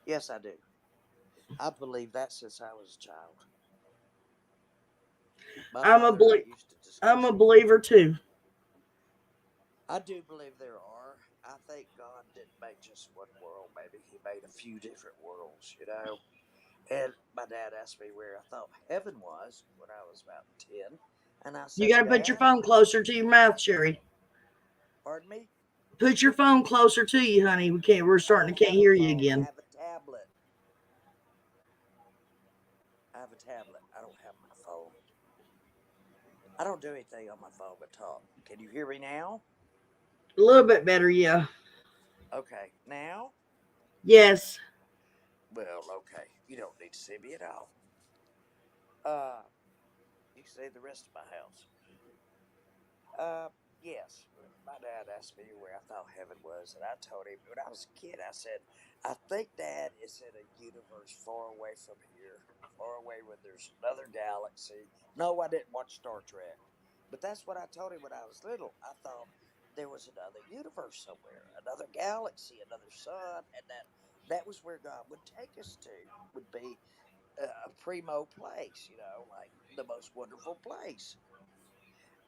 Yes, I do. I believe that since I was a child. My I'm a father and I used to I'm discuss a it. believer too. I do believe there are. I think God didn't make just one world. Maybe He made a few different worlds, you know. And my dad asked me where I thought heaven was when I was about 10. And I You said, got to put your Dad, phone closer to your mouth, Sherry. pardon me? Put your phone closer to you, honey. We're I starting don't to can't have a hear you phone. I again. have a tablet. I have a tablet. I don't have my phone. I don't do anything on my phone but talk. Can you hear me now? A little bit better, yeah. Okay. Now? Yes. Well, okay. You don't need to see me at all. Uh, you can see the rest of my house. Uh, yes. My dad asked me where I thought heaven was, and I told him when I was a kid, I said, I think Dad is in a universe far away from here, far away when there's another galaxy. No, I didn't watch Star Trek, but that's what I told him when I was little. I thought there was another universe somewhere, another galaxy, another sun, and that was where God would take us to, would be a primo place, you know, like the most wonderful place.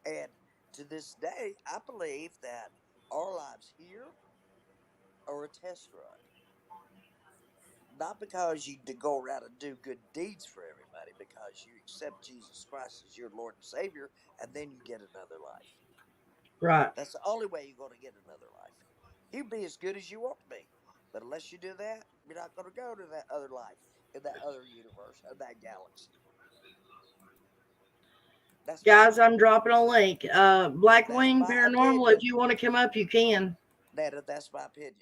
And to this day, I believe that our lives here are a test run. Not because you go around and do good deeds for everybody, because you accept Jesus Christ as your Lord and Savior, and then you get another life. Right. That's the only way you're going to get another life. You be as good as you want to be. But unless you do that, you're not going to go to that other life, in that other universe, in that galaxy. That's my Guys, belief. I'm dropping a link. That's Blackwing my Paranormal, opinion. if you want to come up, you can. That's my opinion.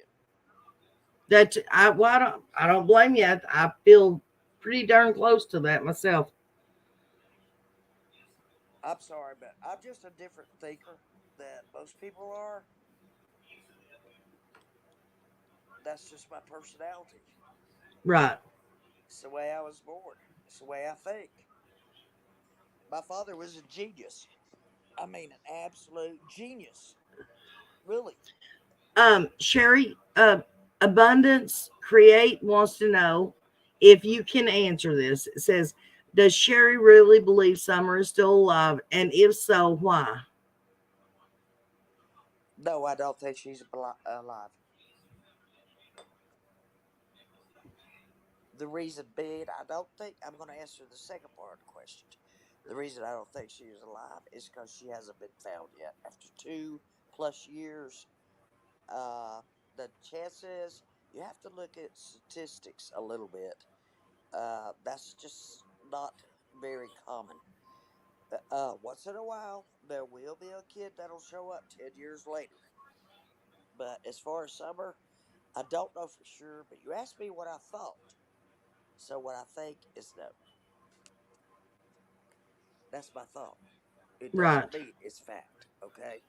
I don't blame you. I feel pretty darn close to that myself. I'm sorry, but I'm just a different thinker than most people are. That's just my personality. Right. It's the way I was born. It's the way I think. My father was a genius. I mean, an absolute genius. Really. Sherry, Abundance Create wants to know if you can answer this. It says, does Sherry really believe Summer is still alive? And if so, why? No, I don't think she's alive. The reason being, I don't think I'm going to answer the second part of the question. The reason I don't think she is alive is because she hasn't been found yet. After 2+ years, uh, the chances, you have to look at statistics a little bit. That's just not very common. Once in a while, there will be a kid that'll show up 10 years later. But as far as Summer, I don't know for sure, but you asked me what I thought. So what I think is no. That's my thought. It doesn't Right. mean it's fact, okay?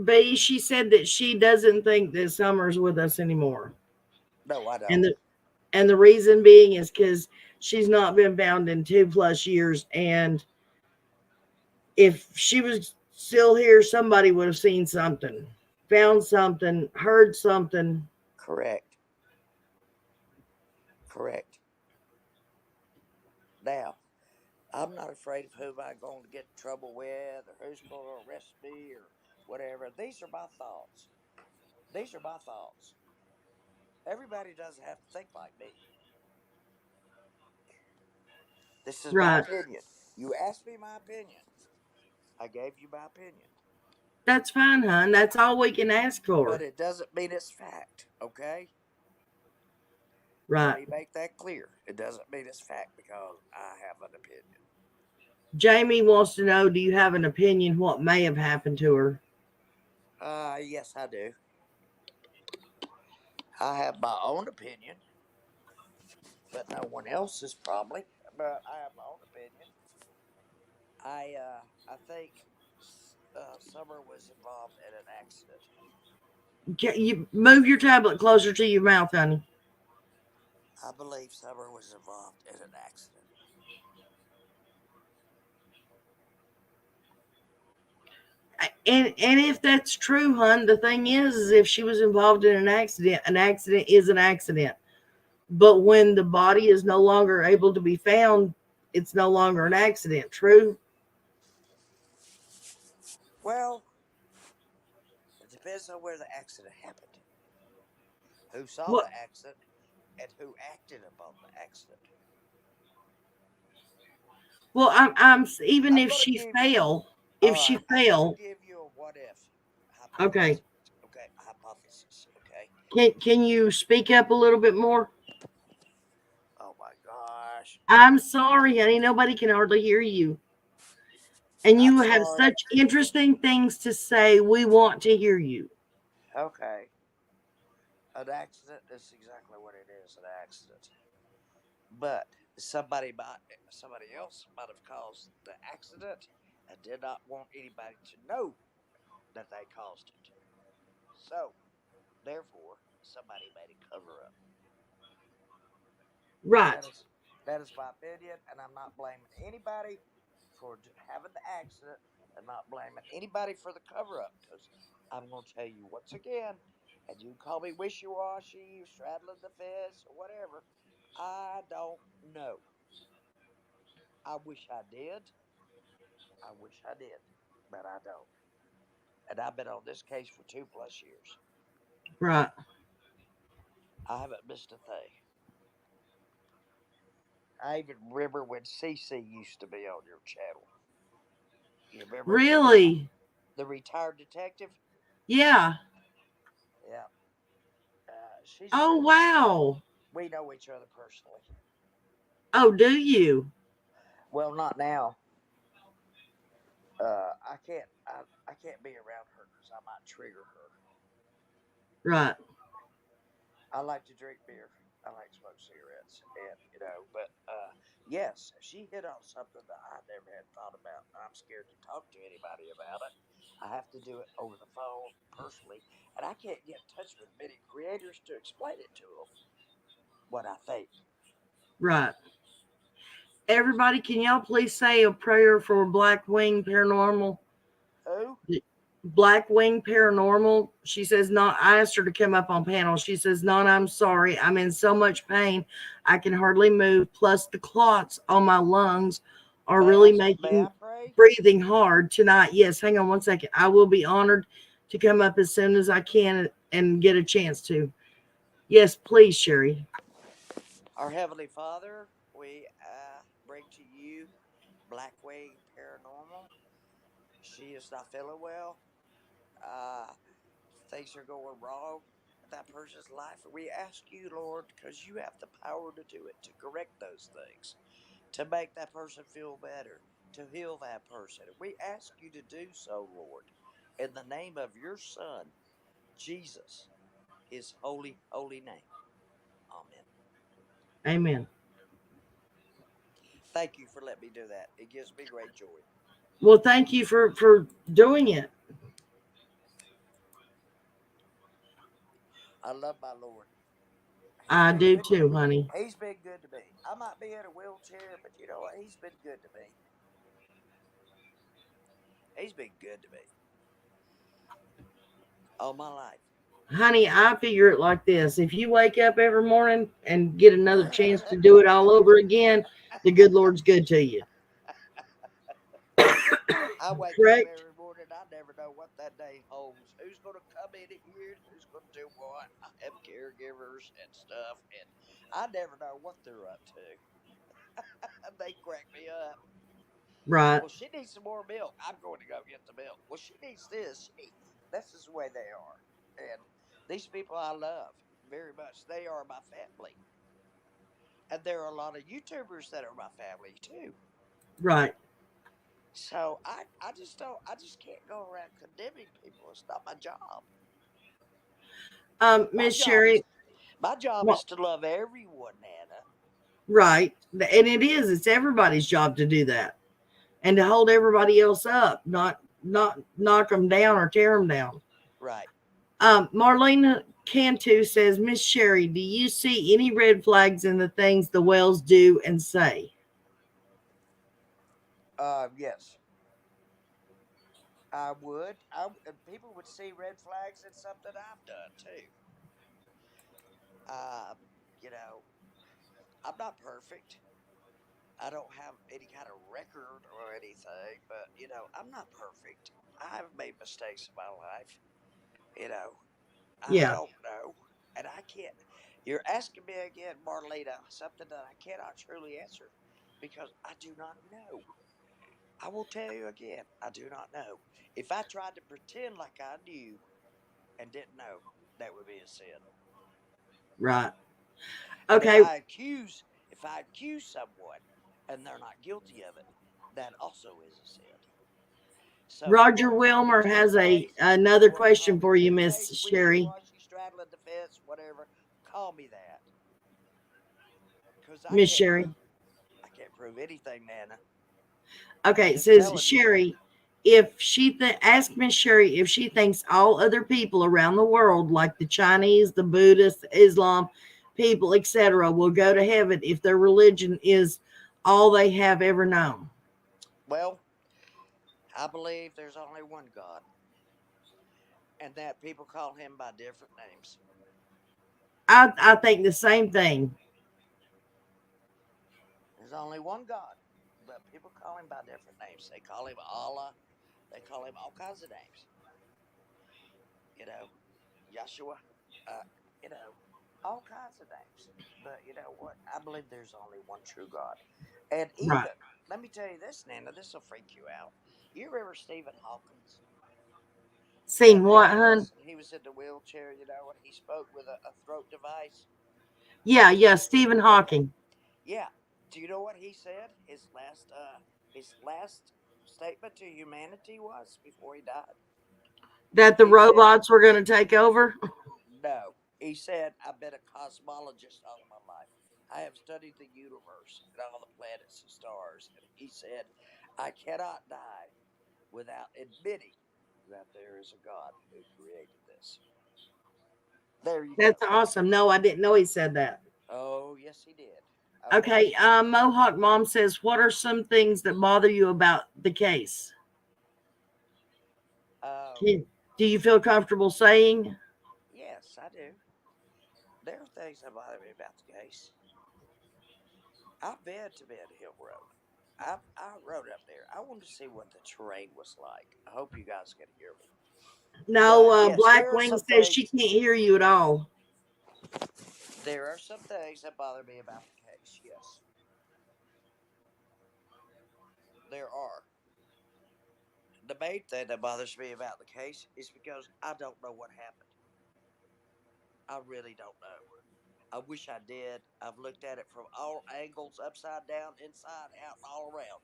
B, she said that she doesn't think that Summer's with us anymore. No, I And don't. the reason being is because she's not been found in 2+ years. And if she was still here, somebody would have seen something, found something, heard something. Correct. Correct. Now, I'm not afraid of who I'm going to get in trouble with or who's going to arrest me or whatever. These are my thoughts. These are my thoughts. Everybody doesn't have to think like me. This is my Right. opinion. You asked me my opinion. I gave you my opinion. That's fine, hon. That's all we can ask But for. it doesn't mean it's fact, okay? Let Right. me make that clear. It doesn't mean it's fact because I have an opinion. Jamie wants to know, do you have an opinion what may have happened to her? Yes, I do. I have my own opinion, but no one else's probably. But I have my own opinion. I think Summer was involved in an accident. Can you move your tablet closer to your mouth, honey? I believe Summer was involved in an accident. And if that's true, hon, the thing is if she was involved in an accident is an accident. But when the body is no longer able to be found, it's no longer an accident. True? Well, it depends on where the accident happened, who saw What? the accident, and who acted upon the accident. Well, I'm even I'm if gonna she give. fail, All if she right, I'm gonna fail, give you a what if hypothesis. okay. Okay, hypothesis. Okay. Can you speak up a little bit more? Oh my gosh. I'm sorry, honey. Nobody can hardly hear you. And I'm you have sorry. such interesting things to say. We want to hear you. Okay. An accident is exactly what it is, an accident. But somebody else might have caused the accident and did not want anybody to know that they caused it. So, therefore, somebody made a cover up. That Right. is that is my opinion, and I'm not blaming anybody for having the accident, and not blaming anybody for the cover up. Because I'm going to tell you once again, and you call me wishy washy, straddling the fence, or whatever. I don't know. I wish I did. I wish I did, but I don't. And I've been on this case for 2+ years. Right. I haven't missed a thing. I even remember when CC used to be on your channel. You remember Really? the retired detective? Yeah. Yeah. She's Oh, pretty. wow. We know each other personally. Oh, do you? Well, not now. I can't. I can't be around her because I might trigger her. Right. I like to drink beer. I like to smoke cigarettes, and But yes, she hit on something that I never had thought about. I'm scared to talk to anybody about it. I have to do it over the phone personally, and I can't get in touch with many creators to explain it to them what I think. Right. Everybody, can y'all please say a prayer for Black Wing Paranormal? Who? Black Wing Paranormal. She says, not, I asked her to come up on panel. She says, not, I'm sorry. I'm in so much pain. I can hardly move. Plus, the clots on my lungs are really May I making pray? breathing hard tonight. Yes, hang on one second. I will be honored to come up as soon as I can and get a chance to. Yes, please, Sherry. Our Heavenly Father, we bring to you Blackway Paranormal. She is not feeling well. Uh, Things are going wrong in that person's life. We ask you, Lord, because you have the power to do it, to correct those things, to make that person feel better, to heal that person. We ask you to do so, Lord, in the name of your Son, Jesus, his holy, holy name. Amen. Amen. Thank you for letting me do that. It gives me great joy. Well, thank you for doing it. I love my Lord. He's I been do good to too, me. honey. He's been good to me. I might be in a wheelchair, but you know what? He's been good to me. He's been good to me all my life. Honey, I figure it like this. If you wake up every morning and get another chance to do it all over again, the good Lord's good to you. I wake up Correct? every morning. I never know what that day holds. Who's going to come in here and who's going to do what? I have caregivers and stuff, and I never know what they're up to. They crack me up. Right, Well, she needs some more milk. I'm going to go get the milk. Well, she needs this. She needs. This is the way they are. And these people I love very much. They are my family. And there are a lot of YouTubers that are my family too. right. So I just don't I just can't go around condemning people. It's not my job. My Miss job is Sherry, my job well, is to love everyone, Nana. right. And it is, it's everybody's job to do that and to hold everybody else up, not knock them down or tear them down. Right. Marlena Cantu says, Miss Sherry, do you see any red flags in the things the Wells do and say? Yes. I would. And people would see red flags in something I've done too. Um, you know, I'm not perfect. I don't have any kind of record or anything, but I'm not perfect. I've made mistakes in my life. You know, I Yeah, don't know, and I can't. You're asking me again, Marlena, something that I cannot truly answer because I do not know. I will tell you again, I do not know. If I tried to pretend like I knew and didn't know, that would be a sin. right. And Okay. if I accuse someone and they're not guilty of it, that also is a sin. So you Roger want to call me Wilmer two has faced, you another want to call question me for you, two Miss faced, wishy Sherry. washy, straddling the fence, whatever. Call me that, because Miss Sherry. I can't prove anything, Nana. I'm Okay, it just says telling you. Sherry, if she ask Miss Sherry if she thinks all other people around the world, like the Chinese, the Buddhists, Islam people, etc., will go to heaven if their religion is all they have ever known. Well, I believe there's only one God, and that people call him by different names. I think the same thing. There's only one God, but people call him by different names. They call him Allah. They call him all kinds of names. You know, Yeshua. Uh, you know, all kinds of names. But you know what? I believe there's only one true God. And Right. even, let me tell you this, Nana, this will freak you out. You remember Stephen Hawkins? Seen That what, famous, hun? he was in the wheelchair, and he spoke with a throat device. Yeah, yeah, Stephen Okay. Hawking. Yeah. Do you know what he said? His last statement to humanity was before he died. That the He said, robots were going to take over. "No." He said, "I've been a cosmologist all my life. I have studied the universe and all the planets and stars." And he said, "I cannot die without admitting that there is a God who created this." There you go. That's awesome. No, I didn't know he said that. Oh, yes, he did. Okay. Okay, Mohawk Mom says, what are some things that bother you about the case? Um, Do you feel comfortable saying? yes, I do. There are things that bother me about the case. I've been to Bed Hill Road. I rode up there. I wanted to see what the terrain was like. I hope you guys can hear me. No, But yes, there are Blackwing some says she things. can't hear you at all. There are some things that bother me about the case. Yes, there are. The main thing that bothers me about the case is because I don't know what happened. I really don't know. I wish I did. I've looked at it from all angles, upside down, inside, out, and all around.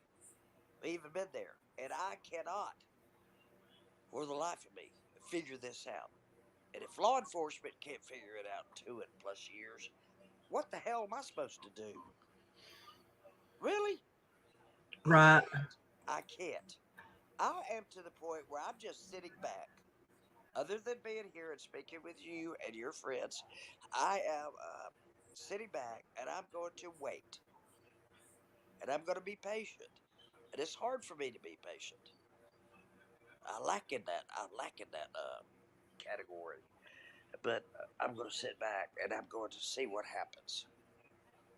I've even been there. And I cannot, for the life of me, figure this out. And if law enforcement can't figure it out in 2+ years, what the hell am I supposed to do? Really? I Right. can't. I can't. I am to the point where I'm just sitting back. Other than being here and speaking with you and your friends, I am sitting back and I'm going to wait. And I'm going to be patient. And it's hard for me to be patient. I'm lacking that category. But I'm going to sit back and I'm going to see what happens.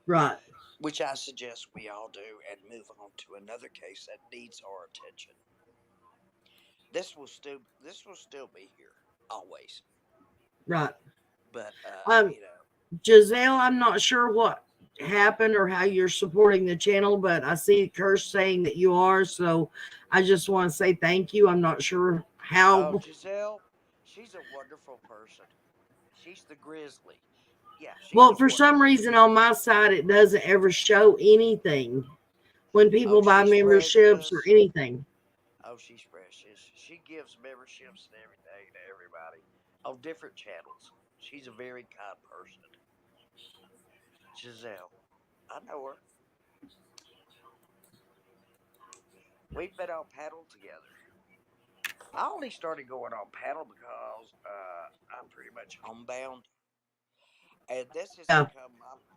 Right. Which I suggest we all do and move on to another case that needs our attention. This will still be here always. Right. But Um, Giselle, I'm not sure what happened or how you're supporting the channel, but I see Kirsch saying that you are. So I just want to say thank you. I'm not sure oh, how. Giselle, she's a wonderful person. She's the grizzly. Yeah, she's Well, a for some wonderful reason person. on my side, it doesn't ever show anything when Oh, people buy she's memberships or precious. anything. Oh, she's precious. She gives memberships and everything to everybody on different channels. She's a very kind person. Giselle, I know her. We've been on panel together. I only started going on panel because I'm pretty much homebound, and Yeah.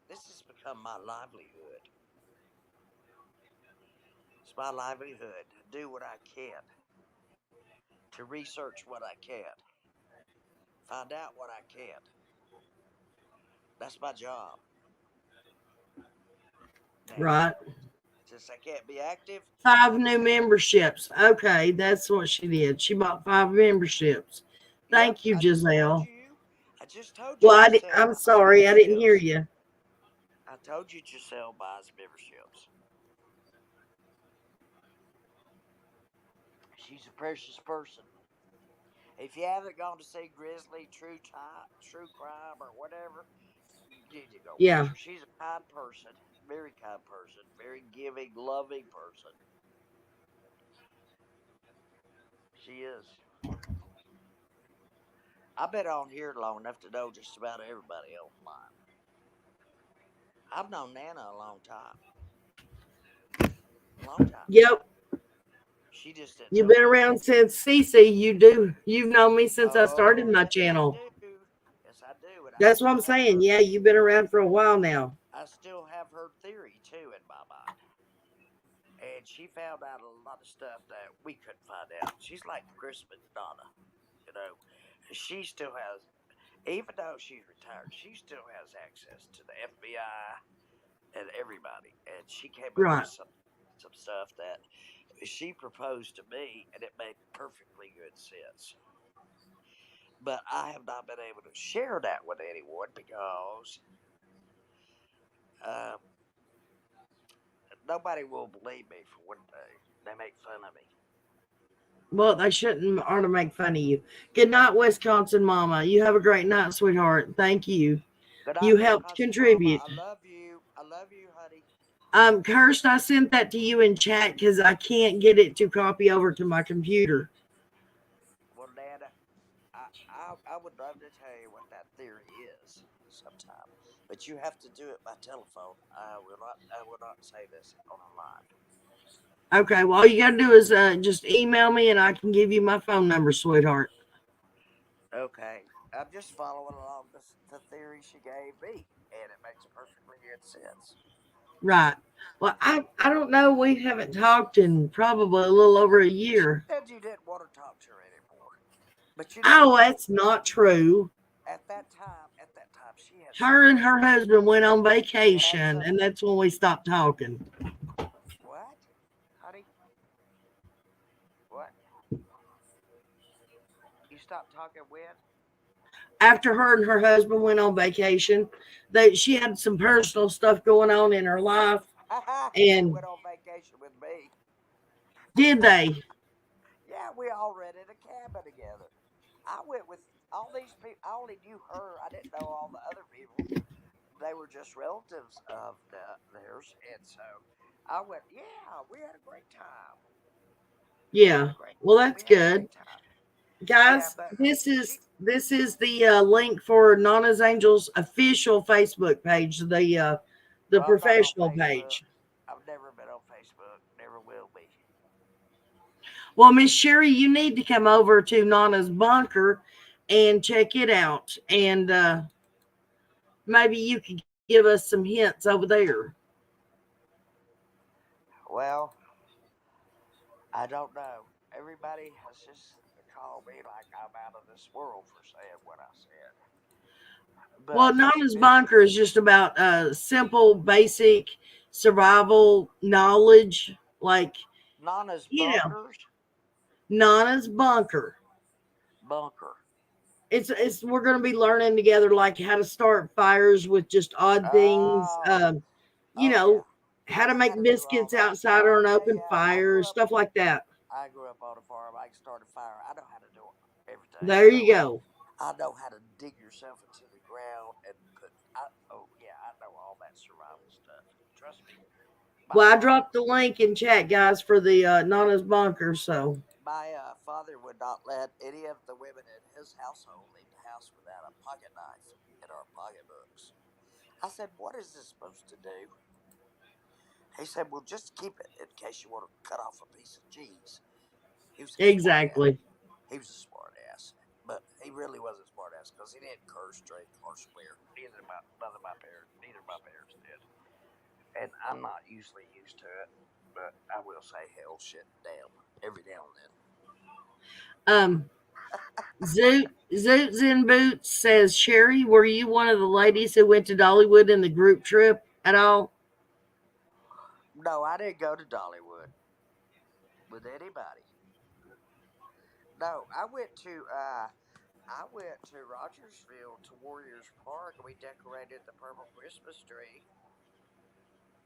this has become my livelihood. It's my livelihood to do what I can, to research what I can, find out what I can. That's my job. Now, Right. since I can't be active, 5 new memberships. Okay, that's what she did. She bought 5 memberships. yep, Thank you, Giselle. I just told you Well, Giselle I'm buys sorry, I didn't hear memberships. you. I told you Giselle buys memberships. She's a precious person. If you haven't gone to see Grizzly, True Crime, or whatever, you need to go watch Yeah. her. She's a kind person, very kind person, very giving, loving person. She is. I've been on here long enough to know just about everybody online. I've known Nana a long time. Long time. Yep. She just didn't You've know been who I around was. since Cece. You've known me since I started Oh, my yes, I channel. do. Yes, I do. And That's what I'm saying. Yeah, you've been around for a while now. I still have her theory too in my mind. And she found out a lot of stuff that we couldn't find out. She's like the Christmas Donna, you know. She still has, even though she's retired, she still has access to the FBI and everybody. And she came up with Right. some stuff that she proposed to me, and it made perfectly good sense. But I have not been able to share that with anyone because um, nobody will believe me for one thing. They make fun of me. Well, they shouldn't ought to make fun of you. Good night, Wisconsin Mama. You have a great night, sweetheart. Thank you. Good You night, helped Wisconsin Mama. contribute. I love you. I love you, honey. Kirst, I sent that to you in chat because I can't get it to copy over to my computer. Well, Nana, I would love to tell you what that theory is sometime, but you have to do it by telephone. I will not say this on a live. Okay, well, all you got to do is just email me and I can give you my phone number, sweetheart. Okay, I'm just following along the theory she gave me, and it makes perfectly good sense. Right. Well, I don't know. We haven't talked in probably a little over a She year. said you didn't want to talk to her anymore, but you know Oh, what? that's not true. At that time, she had Her something and else her going husband on. went on She had vacation, some and that's when we stopped talking. what, honey? What? You stopped talking when? after her and her husband went on vacation, that she had some personal stuff going on in her life. They And went on vacation with me. did they? Yeah, we all rented a cabin together. I went with all these people. I only knew her. I didn't know all the other people. They were just relatives of theirs, and so I went. Yeah, we had a great time. We had Yeah. a great. Well, We that's had a good. great time. Yeah, Guys, but this she. is this is the link for Nana's Angels official Facebook page, the Well, I'm not on professional Facebook. page. I've never been on Facebook. Never will be. Well, Miss Sherry, you need to come over to Nana's bunker and check it out, and maybe you could give us some hints over there. Well, I don't know. Everybody has just called me like I'm out of this world for saying what I said. Well, But Nana's Miss bunker is just about simple, basic survival knowledge, like Nana's you know, bunkers, Nana's bunker. bunker. It's we're going to be learning together like how to start fires with just odd things, Oh, you oh yeah. know, how I to know how make to do all biscuits that. outside Oh on an yeah, open yeah. fire, stuff like that. I grew up on a farm. I can start a fire. I know how to do everything. There you go. I know how to dig yourself into the ground and put. Oh yeah, I know all that survival stuff. Trust me. My Well, I father, dropped the link in chat, guys, for the Nana's bunker. So my father would not let any of the women in his household leave the house without a pocket knife in our pocketbooks. I said, "What is this supposed to do?" He said, "Well, just keep it in case you want to cut off a piece of cheese." He was a smart ass. exactly. He was a smart ass, but he really wasn't a smart ass because he didn't curse, drink, or swear. Neither of my parents did, and I'm not usually used to it. But I will say hell, shit, damn every now and then. Um, Zoots in Boots says, Sherry, were you one of the ladies who went to Dollywood in the group trip at all? No, I didn't go to Dollywood with anybody. No, I went to Rogersville to Warriors Park and we decorated the purple Christmas tree.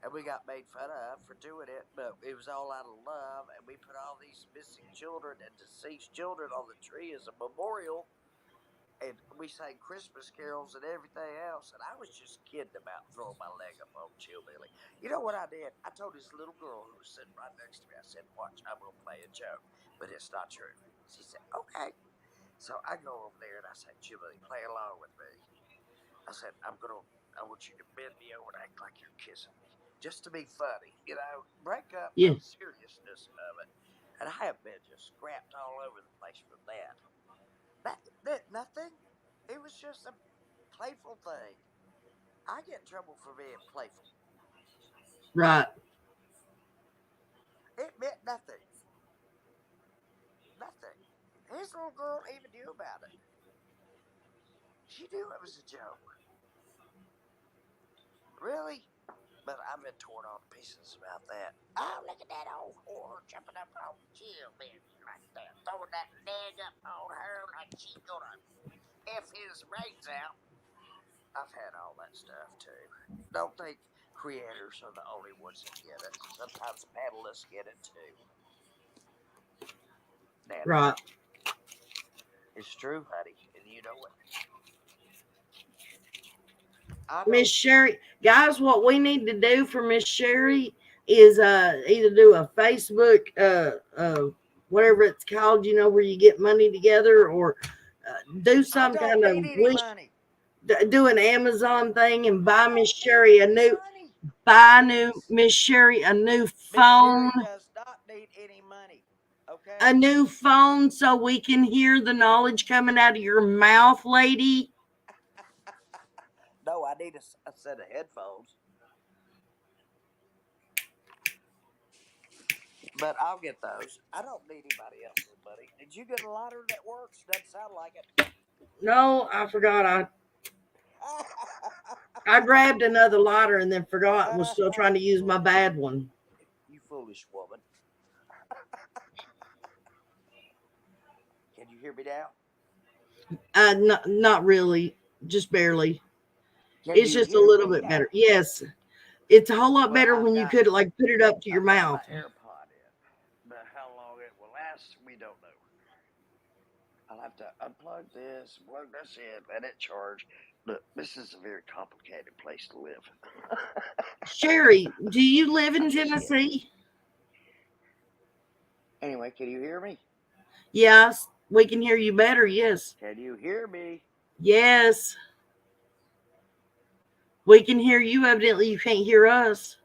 And we got made fun of for doing it, but it was all out of love. And we put all these missing children and deceased children on the tree as a memorial. And we sang Christmas carols and everything else. And I was just kidding about throwing my leg up on Chillbilly. You know what I did? I told this little girl who was sitting right next to me, I said, "Watch, I'm going to play a joke, but it's not true." She said, "Okay." So I go over there and I say, "Chillbilly, play along with me." I said, I want you to bend me over and act like you're kissing me. Just to be funny, break up Yeah, the seriousness of it. And I have been just scrapped all over the place from that. That nothing. It was just a playful thing. I get in trouble for being playful. right. It meant nothing. Nothing. His little girl even knew about it. She knew it was a joke. Really? But I've been torn all to pieces about that. Oh, look at that old whore jumping up on Jill, baby, like that. Throwing that leg up on her like she's gonna F his brains out. I've had all that stuff too. Don't think creators are the only ones that get it. Sometimes panelists get it too. Nana. Right. It's true, honey, and you know it. I Miss don't. Sherry, guys, what we need to do for Miss Sherry is either do a Facebook, whatever it's called, where you get money together, or do I some don't kind need of any wish, money. do an Amazon thing and I buy Miss don't need Sherry any money. Miss Sherry a new Miss phone, Sherry does not need any money. Okay? so we can hear the knowledge coming out of your mouth, lady. No, I need a set of headphones. But I'll get those. I don't need anybody else's money. Did you get a lighter that works? Doesn't sound like it. No, I forgot. I grabbed another lighter and then forgot and was still trying to You use my foolish, bad one. you foolish woman. Can you hear me now? Not really, just barely. Can It's you just a hear little me bit now? better. Yes, it's a whole lot Well, better when you could like put it up to your I've got my mouth. AirPod in, but how long it will last, we don't know. I'll have to unplug this, plug this in, let it charge. Look, this is a very complicated place to live. Sherry, do you live in I'm just kidding. Tennessee? Anyway, can you hear me? Yes, we can hear you better. Yes, Can you hear me? yes, we can hear you. Evidently, you can't hear us.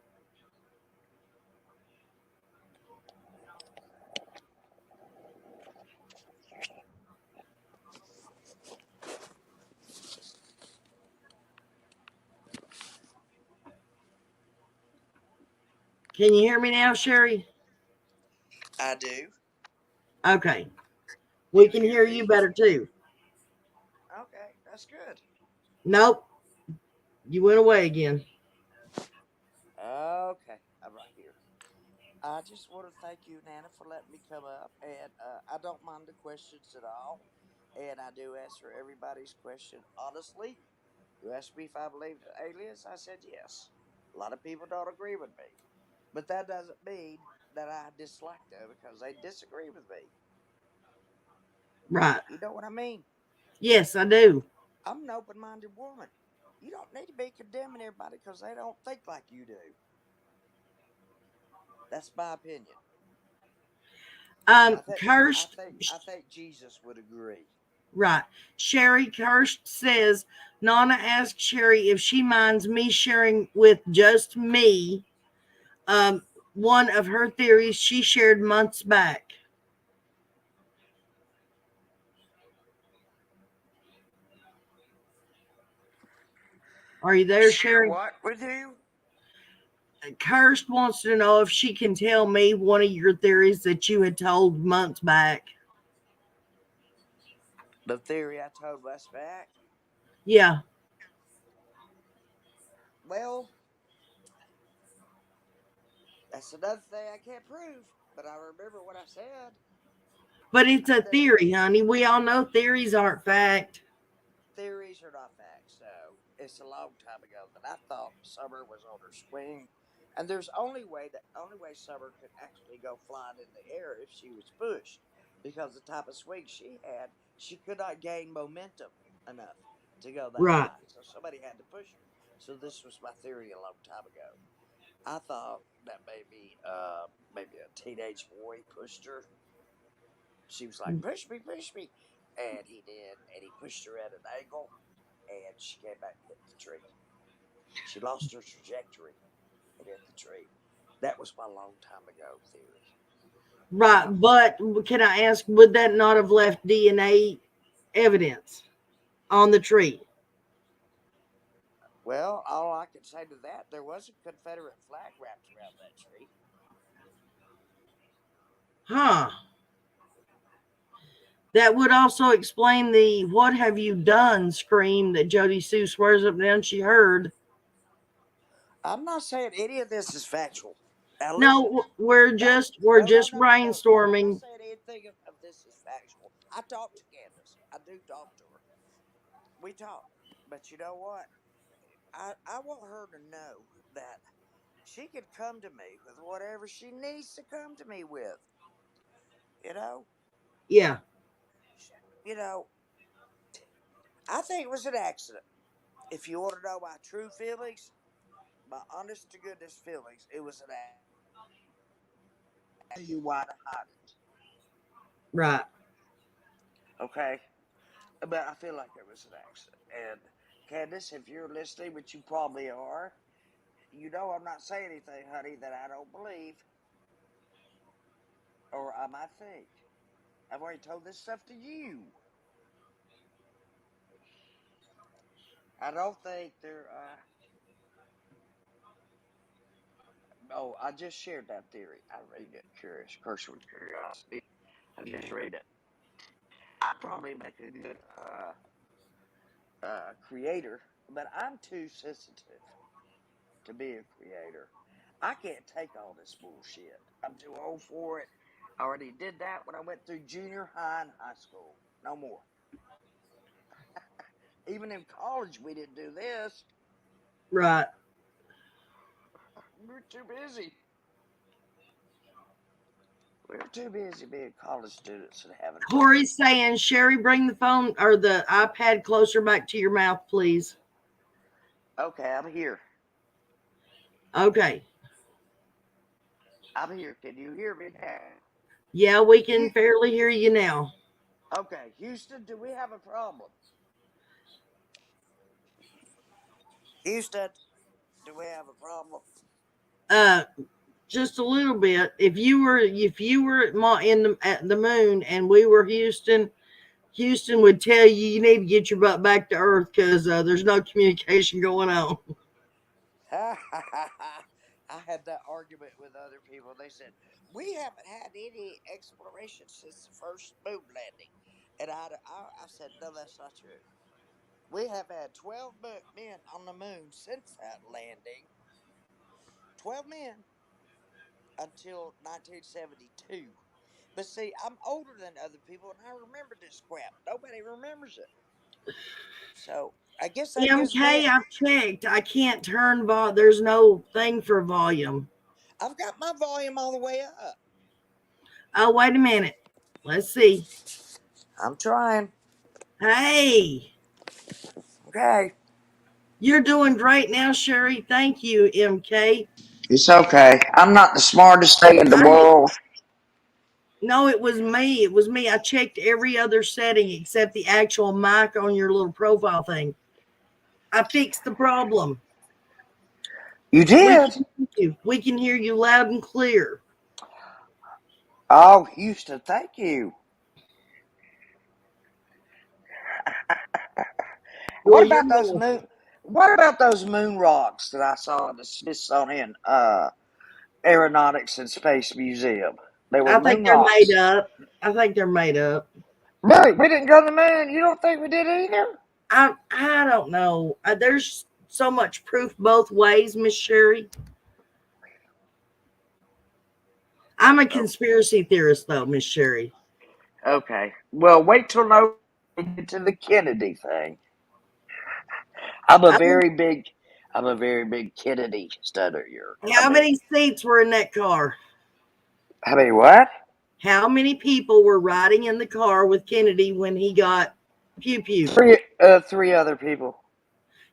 Can you hear me now, Sherry? I do. Okay, Do we you can hear hear you me? better too. Okay, that's good. Nope, you went away again. Okay, I'm right here. I just want to thank you, Nana, for letting me come up. And I don't mind the questions at all. And I do answer everybody's question honestly. You asked me if I believed in aliens. I said yes. A lot of people don't agree with me. But that doesn't mean that I dislike them because they disagree with me. Right. You know what I mean? Yes, I do. I'm an open minded woman. You don't need to be condemning everybody because they don't think like you do. That's my opinion. Cursed. I think Jesus would agree. Right. Sherry Cursed says Nana asked Sherry if she minds me sharing with just me one of her theories she shared months back. Are you there, Share Sherry? what with you? Cursed wants to know if she can tell me one of your theories that you had told months back. The theory I told us back. Yeah, Well, that's another thing I can't prove, but I remember what I said. but it's I a said theory, honey. We all know theories aren't fact. theories are not facts, so it's a long time ago that I thought Summer was on her swing, and there's only way Summer could actually go flying in the air if she was pushed, because the type of swing she had, she could not gain momentum enough to go that Right. high, so somebody had to push her. So this was my theory a long time ago. I thought that maybe a teenage boy pushed her. She was like, push me," and he did, and he pushed her at an angle, and she came back and hit the tree. She lost her trajectory and hit the tree. That was my long time ago theory. Right. Now, But can I ask, would that not have left DNA evidence on the tree? well, all I can say to that, there was a Confederate flag wrapped around that tree. Huh. That would also explain the "what have you done" scream that Jody Sue swears up and down she heard. I'm not saying any of this is factual. Now listen, No, we're no, just we're just no. I'm not brainstorming. saying anything of this is factual. I talked to Candace. I do talk to her. We talk. But you know what? I want her to know that she could come to me with whatever she needs to come to me with. You know, Yeah. you know. I think it was an accident. If you want to know my true feelings, my honest to goodness feelings, it was an accident. I'll tell you why to hide it. Right. Okay, but I feel like it was an accident. And Candace, if you're listening, which you probably are, you know I'm not saying anything, honey, that I don't believe or I might think. I've already told this stuff to you. I don't think they're. Oh, I just shared that theory. I read it. Curious, cursor with curiosity. I just read it. I probably make a good creator, but I'm too sensitive to be a creator. I can't take all this bullshit. I'm too old for it. I already did that when I went through junior high and high school. No more. Even in college, we didn't do this. Right. We were too busy. We were too busy being college students and having fun. Corey's saying, Sherry, bring the phone or the iPad closer back to your mouth, please. Okay, I'm here. Okay. I'm here. Can you hear me now? Yeah, we can fairly hear you now. Okay, Houston, do we have a problem? Houston, do we have a problem? Just a little bit. If you were at the moon and we were Houston, Houston would tell you need to get your butt back to Earth because there's no communication going on. I had that argument with other people. They said, we haven't had any exploration since the first moon landing. And I said, no, that's not true. We have had 12 men on the moon since that landing. 12 men until 1972. But see, I'm older than other people and I remember this crap. Nobody remembers it. So I guess that gives me. MK, I've checked. I can't turn there's no thing for volume. I've got my volume all the way up. Oh, wait a minute. Let's see. I'm trying. Hey, Okay. you're doing great now, Sherry. Thank you, MK. It's okay. I'm not the smartest thing in the world. No, it was me. It was me. I checked every other setting except the actual mic on your little profile thing. I fixed the problem. You did? We can hear you loud and clear. Oh, Houston, thank you. What about those moon? What about those moon rocks that I saw at the Smithsonian Aeronautics and Space Museum? They were moon rocks. Made up. I think they're made up. Really? We didn't go to the moon. You don't think we did either? I don't know. There's so much proof both ways, Miss Sherry. I'm a conspiracy theorist, though, Miss Sherry. Okay. Well, wait till no get to the Kennedy thing. I'm a very big Kennedy studier. How many seats were in that car? How many what? How many people were riding in the car with Kennedy when he got pew-pew? Three other people.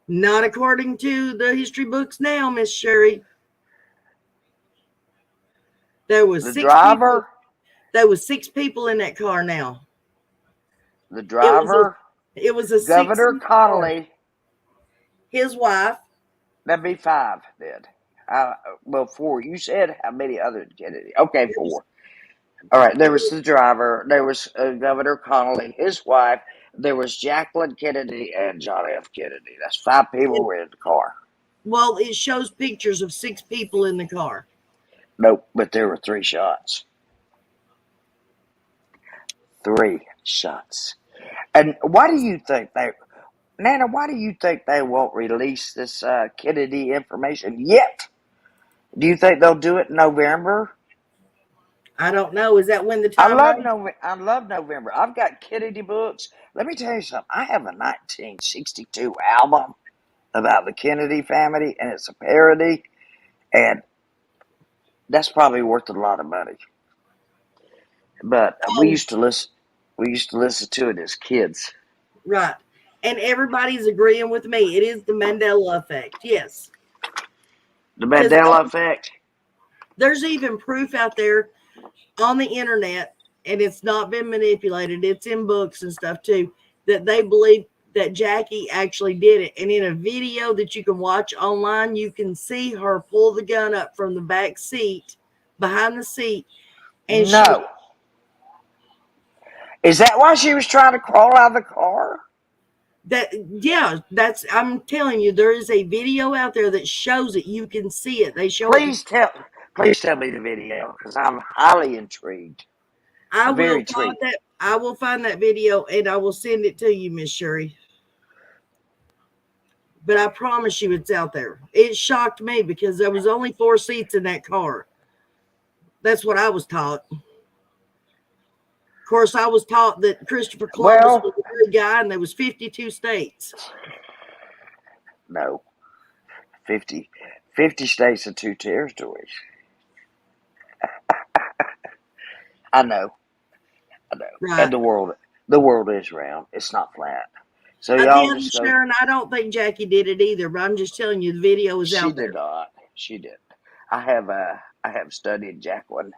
Not according to the history books now, Miss Sherry. There was the driver. There was 6 people in that car now. The driver. It was a Governor Connolly. His wife. That'd be 5 then. Well, 4. You said how many other Kennedy? Okay, 4. All right. There was the driver. There was Governor Connolly, his wife. There was Jacqueline Kennedy and John F. Kennedy. That's 5 people were in the car. Well, it shows pictures of 6 people in the car. Nope, but there were 3 shots. 3 shots. And why do you think Nana, why do you think they won't release this Kennedy information yet? Do you think they'll do it in November? I don't know. Is that when the time? I love November. I've got Kennedy books. Let me tell you something. I have a 1962 album about the Kennedy family, and it's a parody, and that's probably worth a lot of money. But we used to listen to it as kids. Right. And everybody's agreeing with me. It is the Mandela effect. Yes. The Mandela effect? There's even proof out there on the internet, and it's not been manipulated. It's in books and stuff too, that they believe that Jackie actually did it. And in a video that you can watch online, you can see her pull the gun up from the back seat, behind the seat. And is that why she was trying to crawl out of the car? I'm telling you, there is a video out there that shows it. You can see it. They show Please tell me the video, because I'm highly intrigued. I will find that video and I will send it to you, Miss Sherry. But I promise you it's out there. It shocked me because there was only 4 seats in that car. That's what I was taught. course, I was taught that Christopher Columbus Well, was a good guy, and there was 52 states. no, 50, 50 states and 2 territories. I know, I know. And Right. the world is round. It's not flat. So y'all Again, just go. Sharon, I don't think Jackie did it either, but I'm just telling you the video is She out did there. not. She did. I have studied Jacqueline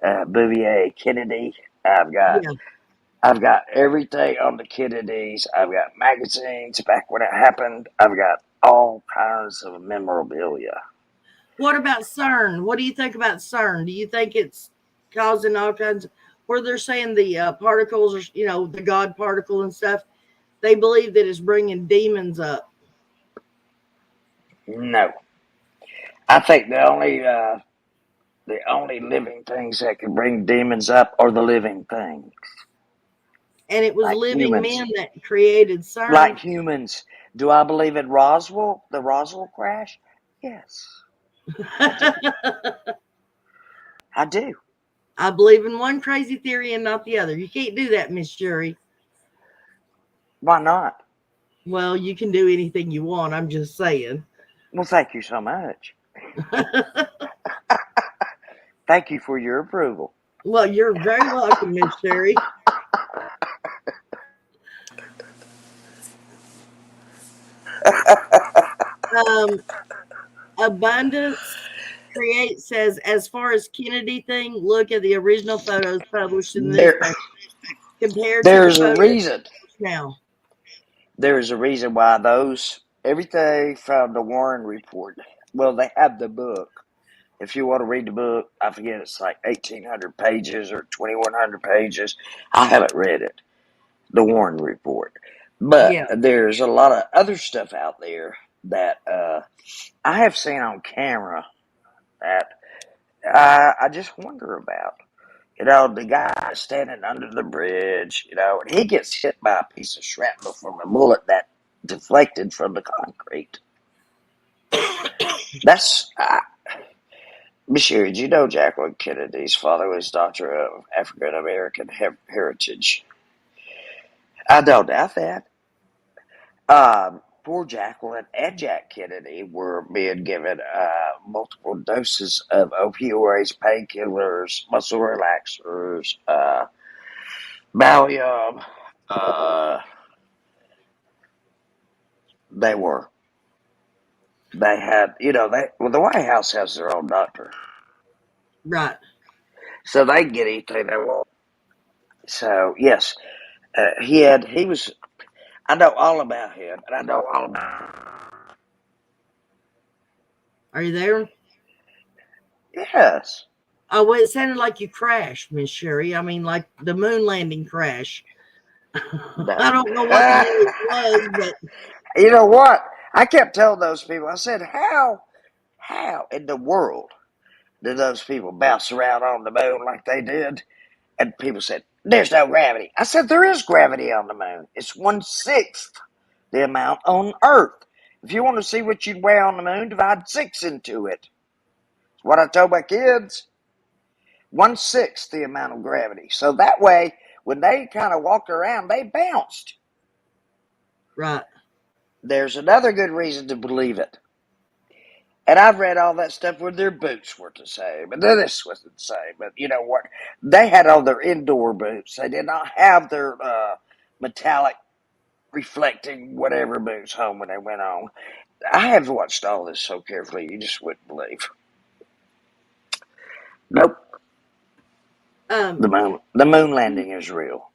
Bouvier Kennedy. Yeah. I've got everything on the Kennedys. I've got magazines back when it happened. I've got all kinds of memorabilia. What about CERN? What do you think about CERN? Do you think it's causing all kinds of, where they're saying the particles are, the God particle and stuff? They believe that it's bringing demons up. No, I think the only living things that can bring demons up are the living things, And it was like living humans. men that created Like CERN. humans. Do I believe in Roswell, the Roswell crash? Yes, I do. I do. I believe in one crazy theory and not the other. You can't do that, Miss Jury. Why not? Well, you can do anything you want. I'm just saying. Well, thank you so much. Thank you for your approval. Well, you're very welcome, Miss Sherry. Um, Abundance Create says, as far as Kennedy thing, look at the original photos published in the There, newspaper compared to the there's a photos reason. now. There is a reason why everything from the Warren Report. Well, they have the book. If you want to read the book, I forget it's like 1,800 pages or 2,100 pages. I haven't read it, the Warren Report. But Yeah. there's a lot of other stuff out there that I have seen on camera that I just wonder about. The guy standing under the bridge, and he gets hit by a piece of shrapnel from a bullet that deflected from the concrete. That's Miss Sherry, do you know Jacqueline Kennedy's father was Doctor of African American Heritage? I don't doubt that. Poor Jacqueline and Jack Kennedy were being given multiple doses of opioids, painkillers, muscle relaxers, Valium. They were. They had, the White House has their own doctor, Right. so they can get anything they want. So yes, he was. I know all about him, and I know all about. Are you there? Yes. Oh, well, it sounded like you crashed, Miss Sherry. I mean, like the moon landing crash. No. I don't know what the noise was, but You know what? I kept telling those people. I said, how in the world did those people bounce around on the moon like they did? And people said, there's no gravity. I said, there is gravity on the moon. It's 1/6 the amount on Earth. If you want to see what you'd weigh on the moon, divide 6 into it. It's what I told my kids. 1/6 the amount of gravity. So that way, when they kind of walked around, they bounced. right. There's another good reason to believe it. And I've read all that stuff where their boots were the same, and then this was the same. But you know what? They had all their indoor boots. They did not have their metallic reflecting whatever boots home when they went on. I have watched all this so carefully, you just wouldn't believe. Nope. Um, The moon landing is real.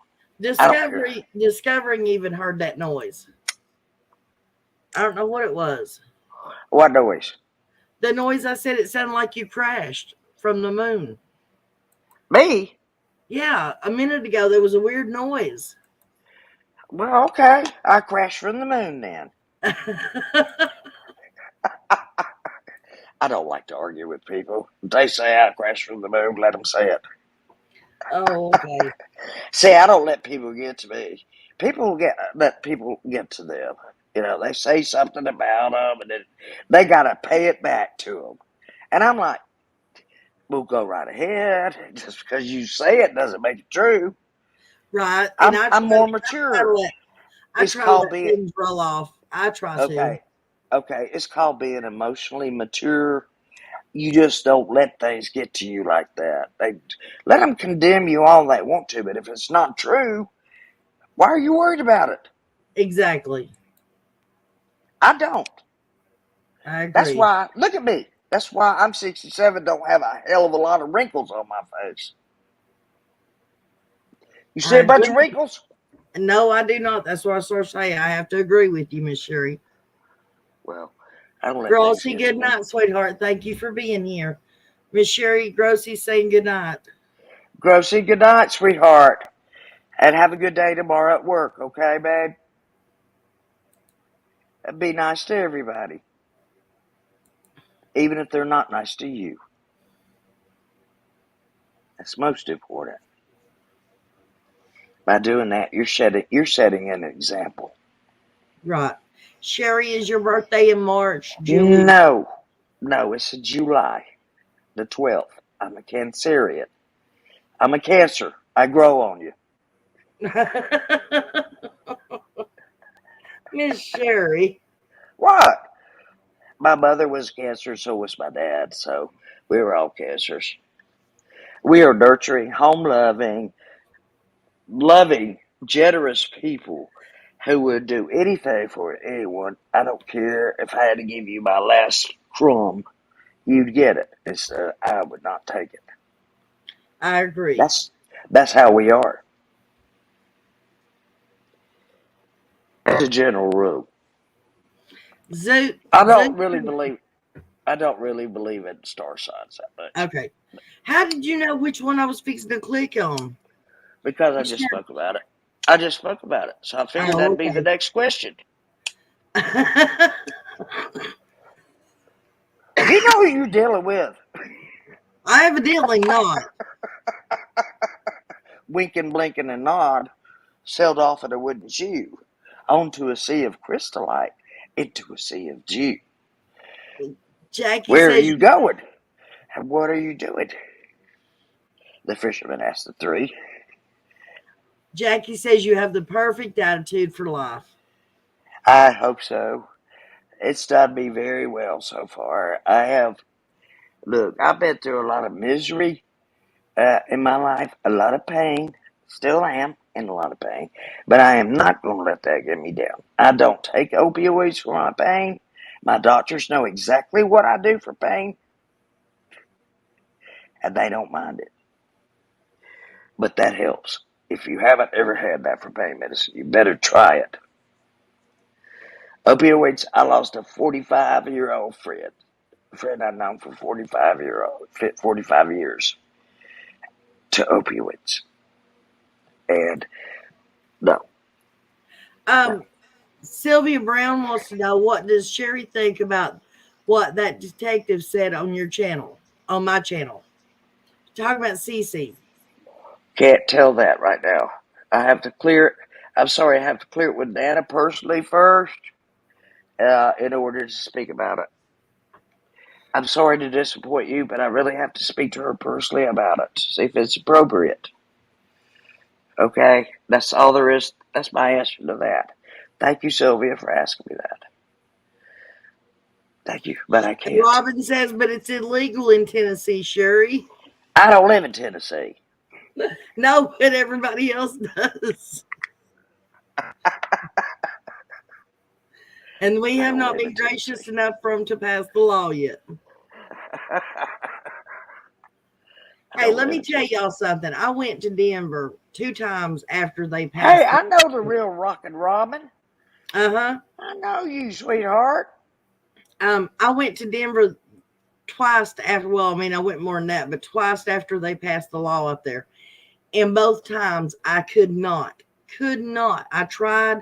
I don't care. Discovering even heard that noise. I don't know what it was. What noise? The noise I said, it sounded like you crashed from the moon. Me? Yeah, a minute ago there was a weird noise. Well, okay. I crashed from the moon then. I don't like to argue with people. If they say I crashed from the moon, let them say it. Oh, okay. See, I don't let people get to me. Let people get to them. They say something about them, and then they gotta pay it back to them. And I'm like, we'll go right ahead. Just because you say it doesn't make it true. Right. And I'm more try mature. to let It's called being things roll off. I try to. okay. It's called being emotionally mature. You just don't let things get to you like that. They let them condemn you all they want to, but if it's not true, why are you worried about it? Exactly. I don't. I That's agree. why. Look at me. That's why I'm 67. Don't have a hell of a lot of wrinkles on my face. You see I a bunch of agree. wrinkles? No, I do not. That's what I sort of say. I have to agree with you, Miss Sherry. Well, I don't let things Grossie, get to good me. night, sweetheart. Thank you for being here. Miss Sherry Grossie saying good night. Grossy, good night, sweetheart. And have a good day tomorrow at work, okay, babe? And be nice to everybody, even if they're not nice to you. That's most important. By doing that, you're setting an example. Right. Sherry, is your birthday in March? Julie. No, it's July the 12th. I'm a Cancerian. I'm a Cancer. I grow on you. Miss Sherry. What? My mother was Cancer, so was my dad. So we were all Cancers. We are nurturing, loving, generous people who would do anything for anyone. I don't care if I had to give you my last crumb, you'd get it. I would not take it. I agree. That's how we are. That's a general rule. Zoot. I Zoot. don't really believe in star signs that much Okay. How did you know which one I was fixing to click on? because I Miss just Sherry. spoke about it. I just spoke about it, so I figured Oh, that'd be the okay. next question. I You know who you're dealing with. evidently not. Winking, blinking, and nod sailed off in a wooden shoe onto a sea of crystallite into a sea of dew. Jackie Where are says you going? And what are you doing? The fisherman asked the three. Jackie says you have the perfect attitude for life. I hope so. It's done me very well so far. Look, I've been through a lot of misery in my life, a lot of pain. Still am in a lot of pain, but I am not going to let that get me down. I don't take opioids for my pain. My doctors know exactly what I do for pain, and they don't mind it. But that helps. If you haven't ever had that for pain medicine, you better try it. Opioids, I lost a 45-year-old friend. A friend I've known for 45 years to opioids. And no. Sylvia Brown wants to know, what does Sherry think about what that detective said on your channel, on my channel? Talk about Cece. Can't tell that right now. I have to clear it. I'm sorry, I have to clear it with Nana personally first in order to speak about it. I'm sorry to disappoint you, but I really have to speak to her personally about it to see if it's appropriate. Okay? That's all there is. That's my answer to that. Thank you, Sylvia, for asking me that. Thank you, but I And can't. Robin says, but it's illegal in Tennessee, Sherry. I don't live in Tennessee. No, but everybody else does. And we have not been gracious enough for them to pass the law yet. Hey, let me tell y'all something. I went to Denver 2 times after they passed. Hey, I know the real Rockin' Robin. Uh-huh. I know you, sweetheart. I went to Denver twice after, well, I mean, I went more than that, but twice after they passed the law up there. And both times I could not. I tried,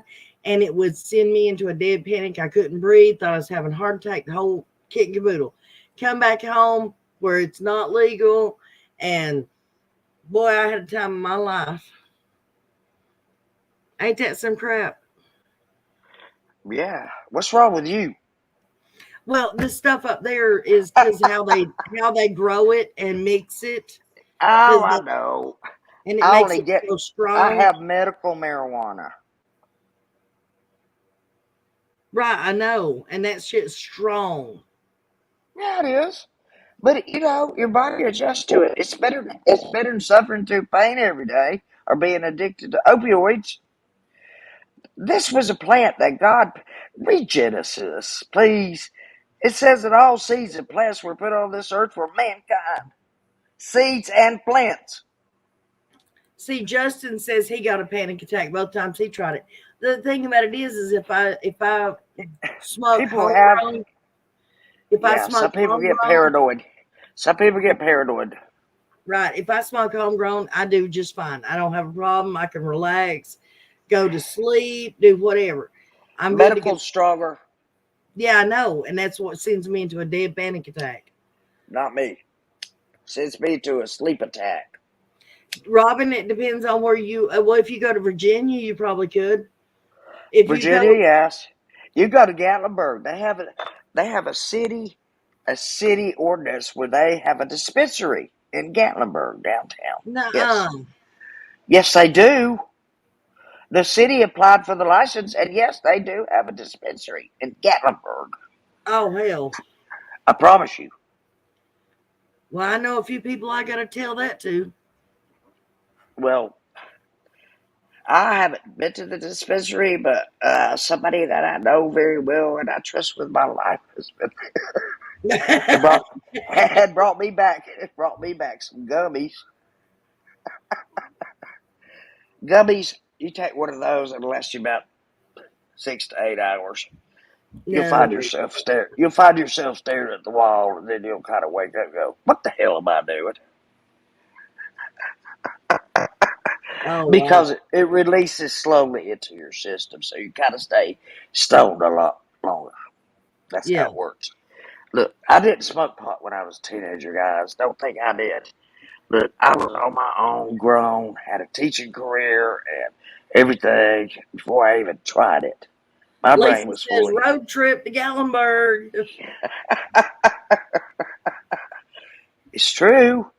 and it would send me into a dead panic. I couldn't breathe, thought I was having a heart attack, the whole kit and caboodle. Come back home where it's not legal, and boy, I had a time of my life. Ain't that some crap? Yeah. What's wrong with you? Well, this stuff up there is because how they grow it and mix it. Oh, I know. And it I makes only it get. so I strong. have medical marijuana. Right, I know. And that shit's strong. Yeah, it is. But your body adjusts to it. It's better. It's better than suffering through pain every day or being addicted to opioids. This was a plant that God. Read Genesis, please. It says that all seeds and plants were put on this earth for mankind. Seeds and plants. See, Justin says he got a panic attack both times he tried it. The thing about it is if I smoke People have. homegrown, if I Yeah, some smoke people get homegrown, paranoid. Some people get paranoid. right? If I smoke homegrown, I do just fine. I don't have a problem. I can relax, go to sleep, do whatever. I'm good to go. Medical's stronger. Yeah, I know, and that's what sends me into a dead panic attack. Not me. Sends me to a sleep attack. Robin, it depends on where you. Well, if you go to Virginia, you probably could. If you Virginia, go, yes. You go to Gatlinburg. They have a city ordinance where they have a dispensary in Gatlinburg downtown. nuh-uh. Yes. Yes, they do. The city applied for the license, and yes, they do have a dispensary in Gatlinburg. Oh hell. I promise you. Well, I know a few people I got to tell that to. Well, I haven't been to the dispensary, but somebody that I know very well and I trust with my life has been and brought me back. It brought me back some gummies. Gummies. You take one of those, and it'll last you about 6 to 8 hours. You'll No. find yourself staring. You'll find yourself staring at the wall, and then you'll kind of wake up and go, "What the hell am I doing?" Oh wow. Because it releases slowly into your system, so you kind of stay stoned a lot longer. That's how Yeah. it works. Look, I didn't smoke pot when I was a teenager, guys. Don't think I did. Look, I was on my own, grown, had a teaching career and everything before I even tried it. My brain Lisa was says fully. road trip to Gallenberg. It's true.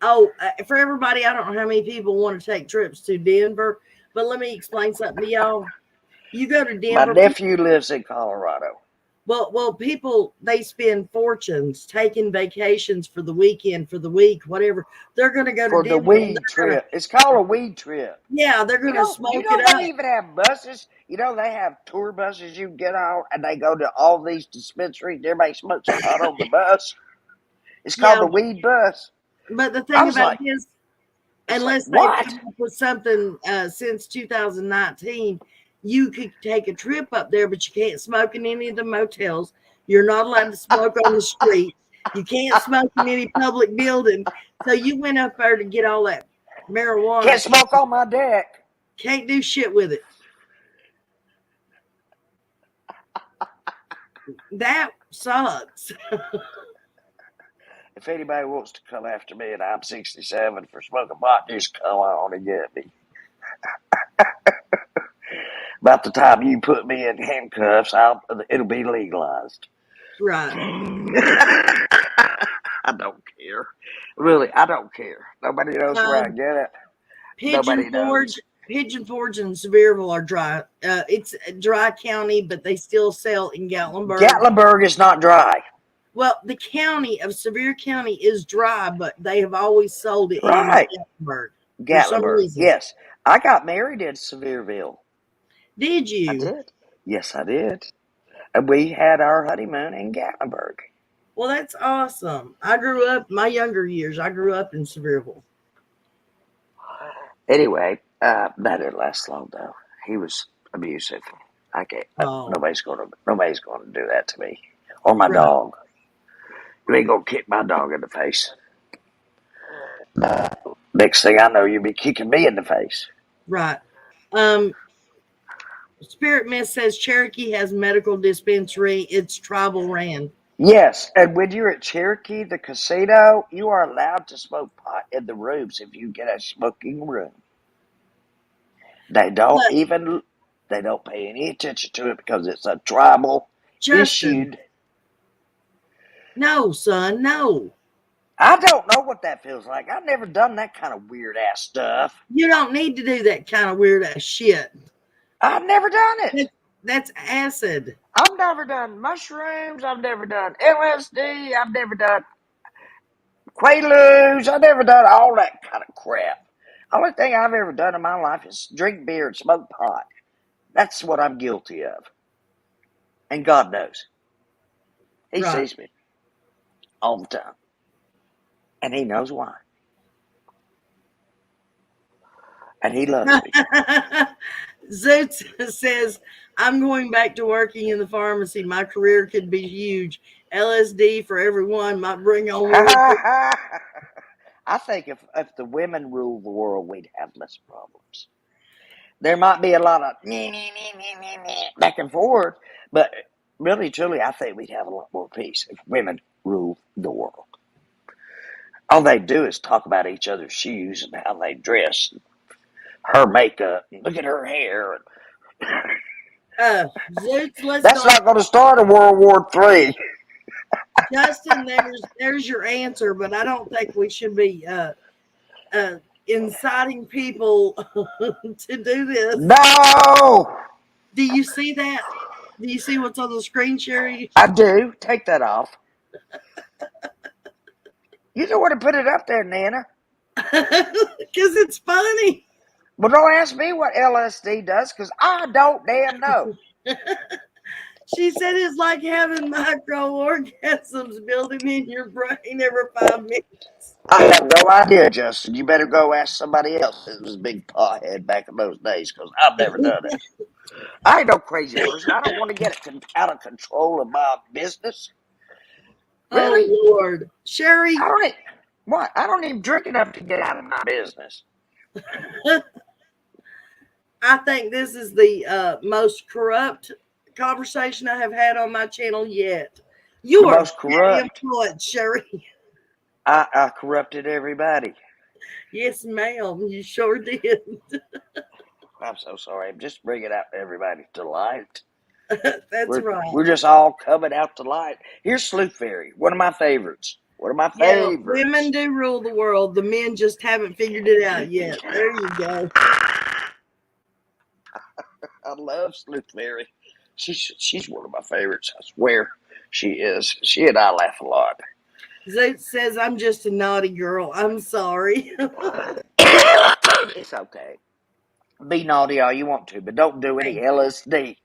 Oh, for everybody, I don't know how many people want to take trips to Denver, but let me explain something to y'all. You go to My Denver, nephew lives in Colorado. well, people they spend fortunes taking vacations for the weekend, for the week, whatever. They're going to go to For the Denver and weed they're going to, trip. It's called a weed trip. yeah, they're going to You smoke it know up. they even have buses. They have tour buses you can get on, and they go to all these dispensaries. Everybody smokes pot on the bus. It's called Yeah, the weed bus. but the I thing was about like, it is, it's like unless they've what? come up with something since 2019, you could take a trip up there, but you can't smoke in any of the motels. You're not allowed to smoke on the street. You can't smoke in any public building. So you went up there to get all that marijuana. Can't smoke on my deck. Can't do shit with it. That sucks. If anybody wants to come after me and I'm 67 for smoking pot, just come on and get me. About the time you put me in handcuffs, it'll be legalized. Right. I don't care. Really, I don't care. Nobody knows where I Um, get it. Pigeon Nobody Forge, knows. Pigeon Forge and Sevierville are dry. It's a dry county, but they still sell in Gatlinburg. Gatlinburg is not dry. Well, the county of Sevier County is dry, but they have always sold it in Right. Gatlinburg for some Gatlinburg. reason. Yes. I got married in Sevierville. Did I you? did. Yes, I did. And we had our honeymoon in Gatlinburg. Well, that's awesome. I grew up, my younger years, I grew up in Sevierville. Anyway, that didn't last long though. He was abusive. I can't. Oh, Nobody's gonna do that to me or my right, dog. You ain't gonna kick my dog in the face. Next thing I know, you'll be kicking me in the face. right. Spirit Mist says Cherokee has medical dispensary. It's tribal ran. Yes, and when you're at Cherokee, the casino, you are allowed to smoke pot in the rooms if you get a smoking room. They don't pay any attention to it because it's a tribal Justin, issued. no, son, no. I don't know what that feels like. I've never done that kind of weird ass stuff. You don't need to do that kind of weird ass shit. I've never done it. That's acid. I've never done mushrooms. I've never done LSD. I've never done Quaaludes. I've never done all that kind of crap. The only thing I've ever done in my life is drink beer and smoke pot. That's what I'm guilty of. And God knows. He Right. sees me all the time. And he knows why. And he loves me. Zoot says, I'm going back to working in the pharmacy. My career could be huge. LSD for everyone might bring on more. I think if the women ruled the world, we'd have less problems. There might be a lot of back and forth, but really, truly, I think we'd have a lot more peace if women ruled the world. All they do is talk about each other's shoes and how they dress, and her makeup, and look at her hair. Zoots, let's That's go. not going to start a World War III. Justin, there's your answer, but I don't think we should be inciting people to do this. No! Do you see that? Do you see what's on the screen, Sherry? I do. Take that off. You know where to put it up there, Nana. Because it's funny. Well, don't ask me what LSD does, because I don't damn know. She said it's like having microorganisms building in your brain every 5 minutes. I have no idea, Justin. You better go ask somebody else that was a big pothead back in those days, because I've never done it. I ain't no crazy person. I don't want to get it out of control of my business. Really? Oh, Lord. Sherry. I don't even drink enough to get out of my business. I think this is the most corrupt conversation I have had on my channel yet. You The are most very corrupt. influenced, Sherry. I corrupted everybody. Yes, ma'am. You sure did. I'm so sorry. I'm just bringing out everybody to light. That's right. We're just all coming out to light. Here's Sleuth Fairy, one of my favorites. One of my favorites. Women do rule the world. The men just haven't figured it out yet. There you go. I love Sleuth Fairy. She's one of my favorites. I swear she is. She and I laugh a lot. Zoot says, I'm just a naughty girl. I'm sorry. It's okay. Be naughty all you want to, but don't do any LSD.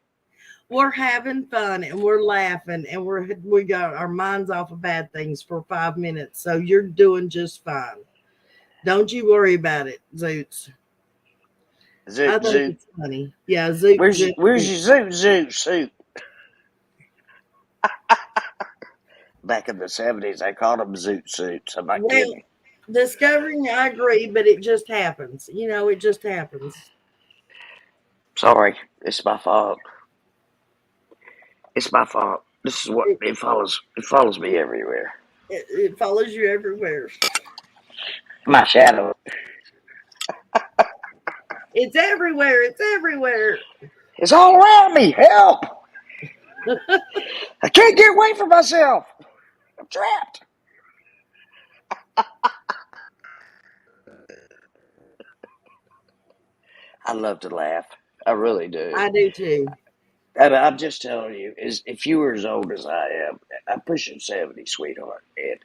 We're having fun and we're laughing and we got our minds off of bad things for 5 minutes. So you're doing just fine. Don't you worry about it, Zoots. I think it's funny. Yeah, Zoot. Where's your Zoot suit? Back in the 70s, they called them Zoot suits. I'm not kidding. Discovering, I agree, but it just happens. It just happens. Sorry, it's my fault. It's my fault. This is what it follows. It follows me everywhere. It follows you everywhere. My shadow. It's everywhere. It's everywhere. It's all around me. Help! I can't get away from myself. I'm trapped. I love to laugh. I really do. I do too. I'm just telling you, if you were as old as I am, I'm pushing 70, sweetheart. And,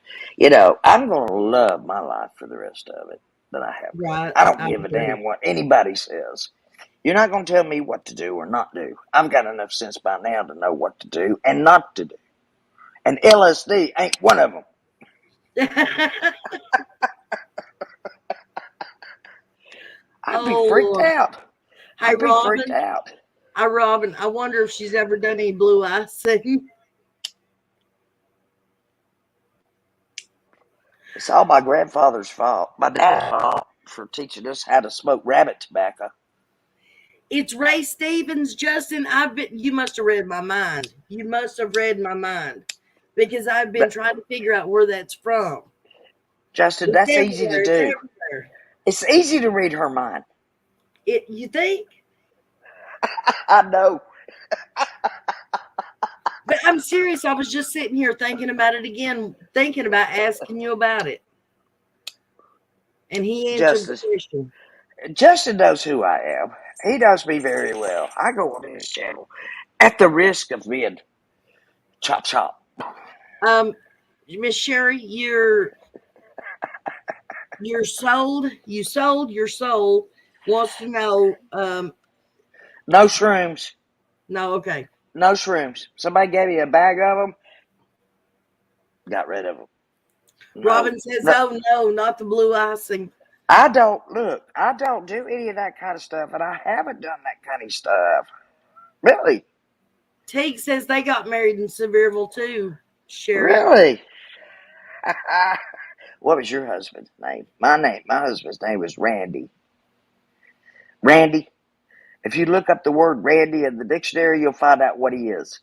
I'm going to love my life for the rest of it that I have. Right. I don't give a damn what anybody says. You're not going to tell me what to do or not do. I've got enough sense by now to know what to do and not to do. And LSD ain't one of them. I'd be freaked out. I'd be freaked out. Hi, Robin. I wonder if she's ever done any blue icing. It's all my grandfather's fault. My dad's fault for teaching us how to smoke rabbit tobacco. It's Ray Stevens, Justin. You must have read my mind. You must have read my mind because I've been trying to figure out where that's from. Justin, that's easy to do. It's easy to read her mind. You think? I know. But I'm serious. I was just sitting here thinking about it again, thinking about asking you about it. And he answered the Justice. question. Justin knows who I am. He knows me very well. I go on his channel at the risk of being chop. Miss Sherry, you're sold. You sold your soul. Wants to know. No shrooms. No, okay. No shrooms. Somebody gave me a bag of them. Got rid of them. No, Robin says, no. "Oh no, not the blue icing." I don't do any of that kind of stuff, and I haven't done that kind of stuff. Really? Teague says they got married in Sevierville too. Sherry. Really? What was your husband's name? My husband's name was Randy. Randy. If you look up the word Randy in the dictionary, you'll find out what he is.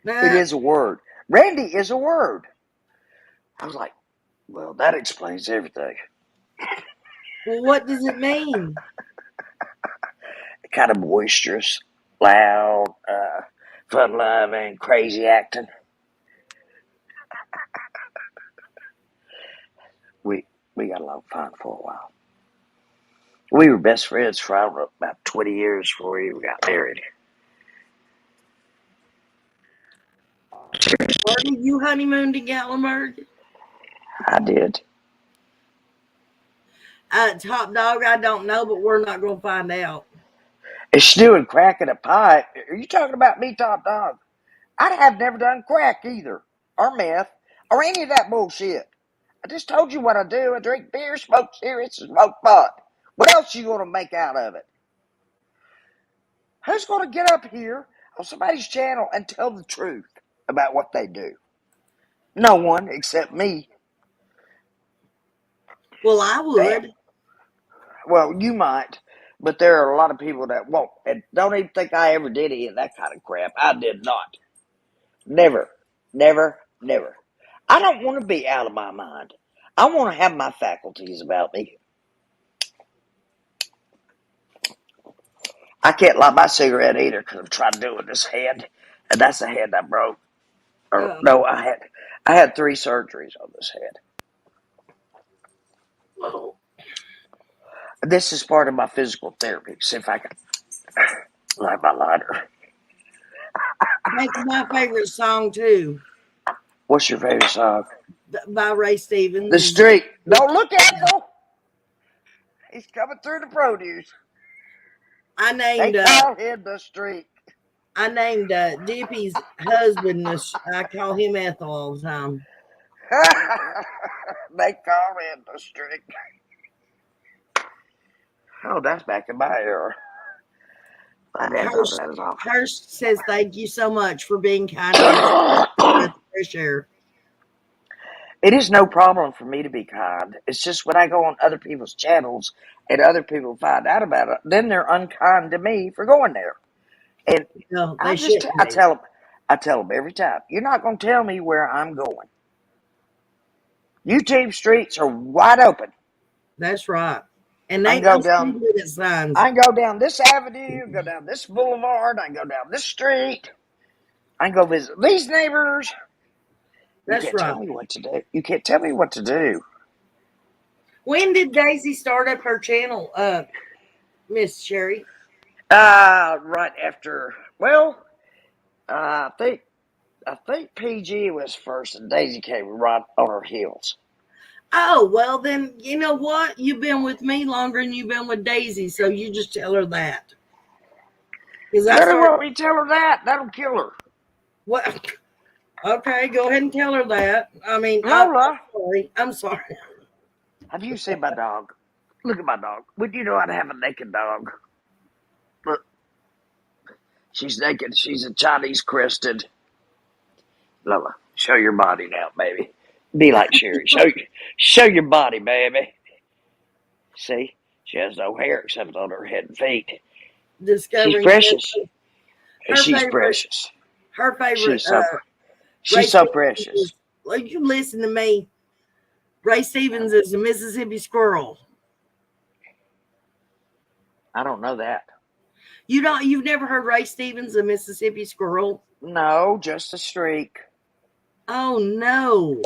It is a word. Randy is a word. I was like, well, that explains everything. Well, what does it mean? Kind of boisterous, loud, fun-loving, crazy acting. We got along fine for a while. We were best friends for about 20 years before we even got married. Where did you honeymoon to Gatlinburg? I did. Top dog, I don't know, but we're not going to find out. It's doing crack in a pipe. Are you talking about me, top dog? I have never done crack either, or meth, or any of that bullshit. I just told you what I do. I drink beer, smoke cigarettes, and smoke pot. What else you going to make out of it? Who's going to get up here on somebody's channel and tell the truth about what they do? No one except me. Well, I would. Damn. Well, you might, but there are a lot of people that won't. And don't even think I ever did any of that kind of crap. I did not. Never. I don't want to be out of my mind. I want to have my faculties about me. I can't light my cigarette either because I'm trying to do it with this hand, and that's the hand I broke. Or no, I had 3 surgeries on this hand. Well, This is part of my physical therapy. See if I can light my lighter. that's my favorite song too. What's your favorite song? By Ray Stevens. The Street. Don't look at him. He's coming through the produce. I They named call him the Street. Dippy's husband. I call him Ethel all the time. They call him the Street. Oh, that's back in my era. Hurst says thank you so much for being kind to the fresh air. It is no problem for me to be kind. It's just when I go on other people's channels and other people find out about it, then they're unkind to me for going there. And No, I tell them every time, you're not going to tell me where I'm going. YouTube streets are wide open. That's right. And they go down. Signs. I can go down this avenue, go down this boulevard, I can go down this street. I can go visit these neighbors. That's right. Tell me what to do. You can't tell me what to do. When did Daisy start up her channel, Miss Sherry? Right after. Well, I think PG was first, and Daisy came right on her heels. Oh, well, then, you know what? You've been with me longer than you've been with Daisy, so you just tell her that. Better want me to tell her that. That'll kill her. What? Okay, go ahead and tell her that. I mean, Lola. I'm sorry. Have you seen my dog? Look at my dog. Would you know how to have a naked dog? Look. She's naked. She's a Chinese crested. Lola, show your body now, baby. Be like Sherry. Show your body, baby. See? She has no hair except on her head and feet. She's precious. She's precious. Her favorite. She's so precious. Well, you listen to me. Ray Stevens is a Mississippi squirrel. I don't know that. You've never heard Ray Stevens, the Mississippi Squirrel? No, just a streak. Oh no.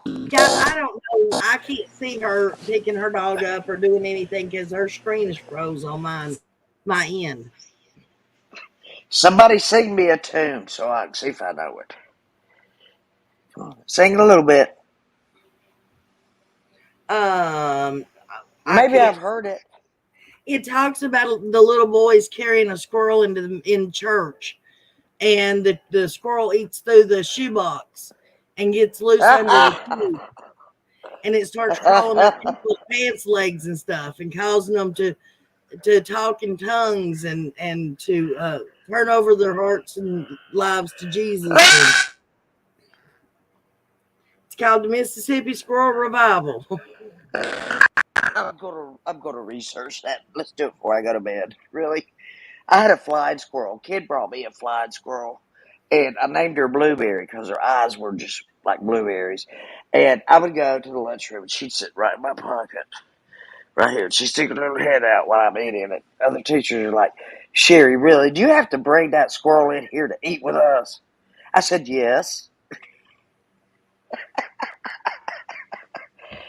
Yeah, I don't know. I can't see her picking her dog up or doing anything because her screen is froze on my end. Somebody sing me a tune so I can see if I know it. Come on, sing it a little bit. I Maybe can't. I've heard it. It talks about the little boys carrying a squirrel in church, and the squirrel eats through the shoebox and gets loose under the pew, and it starts crawling up people's pants legs and stuff, and causing them to talk in tongues and to turn over their hearts and lives to Jesus. And it's called the Mississippi Squirrel Revival. I'm gonna research that. Let's do it before I go to bed. Really? I had a flying squirrel. Kid brought me a flying squirrel, and I named her Blueberry because her eyes were just like blueberries. And I would go to the lunchroom, and she'd sit right in my pocket, right here. She's sticking her head out while I'm eating it. Other teachers are like, "Sherry, really? Do you have to bring that squirrel in here to eat with us?" I said, "Yes."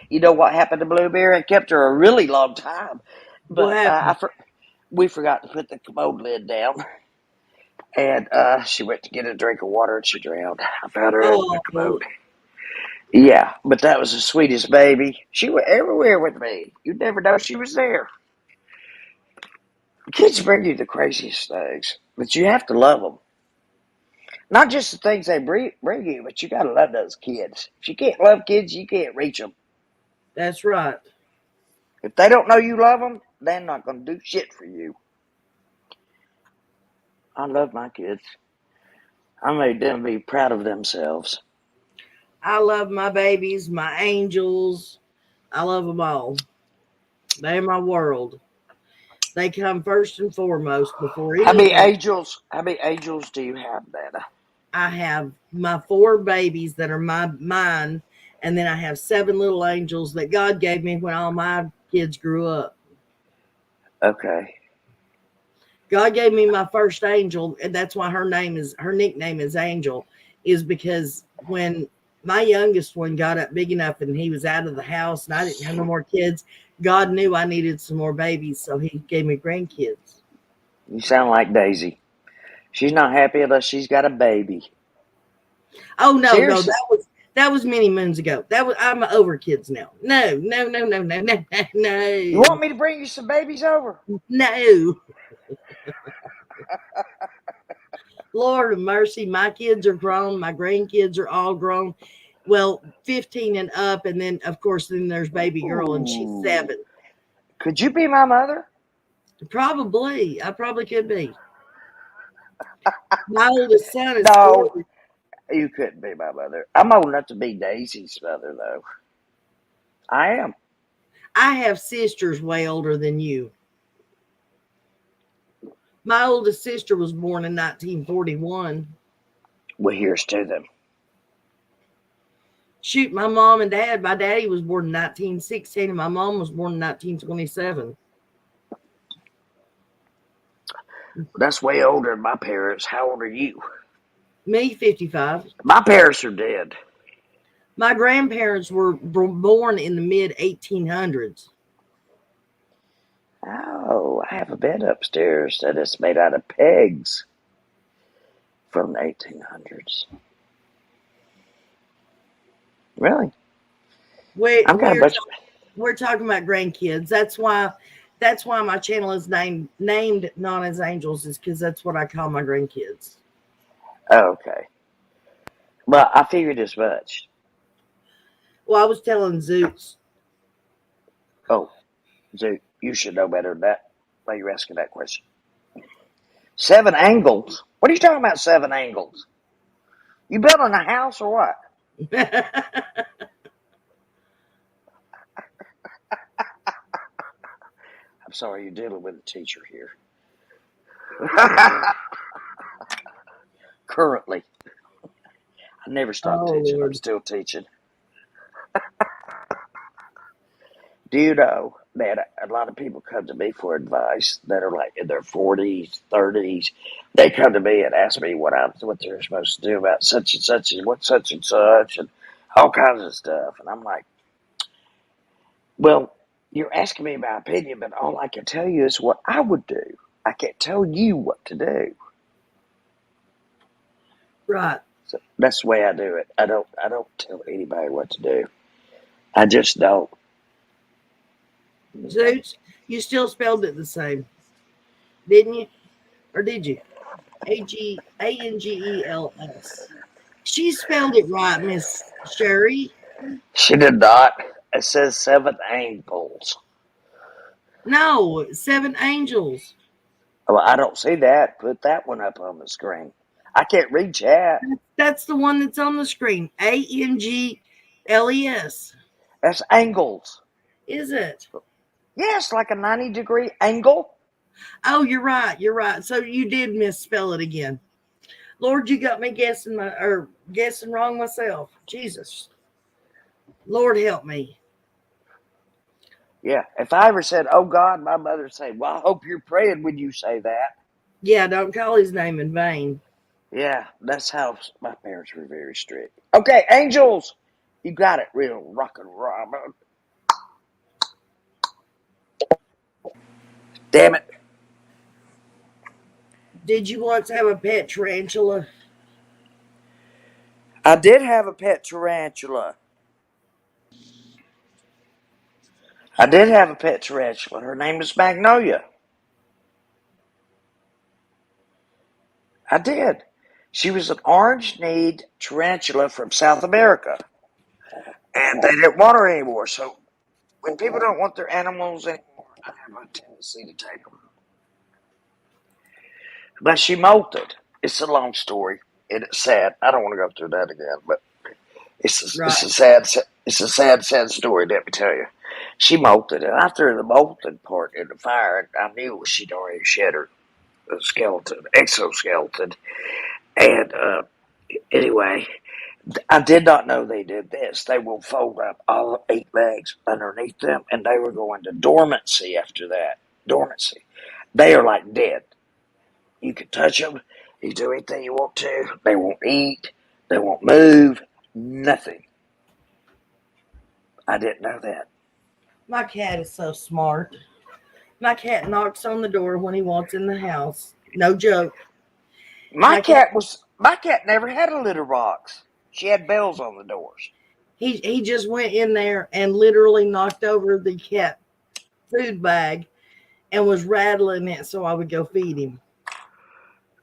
You know what happened to Blueberry? I kept her a really long time, What but happened? we forgot to put the commode lid down. And she went to get a drink of water and she drowned. I found her in the Oh, commode. Yeah, but that was the sweetest baby. She went everywhere with me. You'd never know she was there. Kids bring you the craziest things, but you have to love them. Not just the things they bring you, but you got to love those kids. If you can't love kids, you can't reach them. that's right. If they don't know you love them, they're not going to do shit for you. I love my kids. I made them be proud of themselves. I love my babies, my angels. I love them all. They're my world. They come first and foremost before How many anything. angels? How many angels do you have, Nana? I have my 4 babies that are mine, and then I have 7 little angels that God gave me when all my kids grew up. Okay. God gave me my first angel, and that's why her nickname is Angel, is because when my youngest one got up big enough and he was out of the house and I didn't have no more kids, God knew I needed some more babies, so he gave me grandkids. You sound like Daisy. She's not happy unless she's got a baby. Oh no, Seriously. that was many moons ago. That was I'm over kids now. No, no, no, no, no, no, You no, want me to bring you some babies over? no. Lord of mercy, my kids are grown, my grandkids are all grown. Well, 15 and up, and then of course then there's baby girl and she's Ooh. 7. Could you be my mother? Probably. I probably could be. My oldest son is No, 40. you couldn't be my mother. I'm old enough to be Daisy's mother, though. I am. I have sisters way older than you. My oldest sister was born in 1941. Well, here's to them. Shoot, my mom and dad, my daddy was born in 1916 and my mom was born in 1927. That's way older than my parents. How old are you? Me, 55. My parents are dead. My grandparents were born in the mid 1800s. Oh, I have a bed upstairs that is made out of pegs from the 1800s. Really? I'm kind of much. We're talking about grandkids. That's why my channel is named Nana's Angels, is because that's what I call my grandkids. Oh, okay. Well, I figured as much. Well, I was telling Zoots. Oh, Zoot, you should know better than that. Why are you asking that question? 7 angles? What are you talking about, 7 angles? You building a house or what? I'm sorry, you're dealing with a teacher here. Currently. I never stopped Oh teaching. I'm Lord. still teaching. Do you know that a lot of people come to me for advice that are like in their 40s, 30s? They come to me and ask me what they're supposed to do about such and what such and such and all kinds of stuff. And I'm like, well, you're asking me my opinion, but all I can tell you is what I would do. I can't tell you what to do. Right. So that's the way I do it. I don't tell anybody what to do. I just don't. Zeus, you still spelled it the same, didn't you? Or did you? Angels. She spelled it right, Miss Sherry. She did not. It says 7 angels. No, 7 angels. Well, I don't see that. Put that one up on the screen. I can't read chat. That's the one that's on the screen. Angles. That's angles. Is it? Yes, like a 90-degree angle. Oh, you're right. You're right. So you did misspell it again. Lord, you got me guessing wrong myself. Jesus. Lord help me. Yeah, if I ever said, oh God, my mother would say, well, I hope you're praying when you say that. Yeah, don't call his name in vain. Yeah, that's how my parents were very strict. Okay, angels. You got it, real rock and roll. Damn it. Did you once have a pet tarantula? I did have a pet tarantula. Her name was Magnolia. I did. She was an orange-kneed tarantula from South America. And they didn't want her anymore. So when people don't want their animals anymore, I have a tendency to take them. But she molted. It's a long story, and it's sad. I don't want to go through that again, but it's a sad story. Let me tell you. She molted, and I threw the molted part in the fire, and I knew she'd already shed her exoskeleton. And anyway, I did not know they did this. They will fold up all 8 legs underneath them, and they were going to dormancy after that. Dormancy. They are like dead. You can touch them. You do anything you want to. They won't eat. They won't move. Nothing. I didn't know that. My cat is so smart. My cat knocks on the door when he wants in the house. No joke. My cat never had a litter box. She had bells on the doors. He just went in there and literally knocked over the cat food bag and was rattling it so I would go feed him.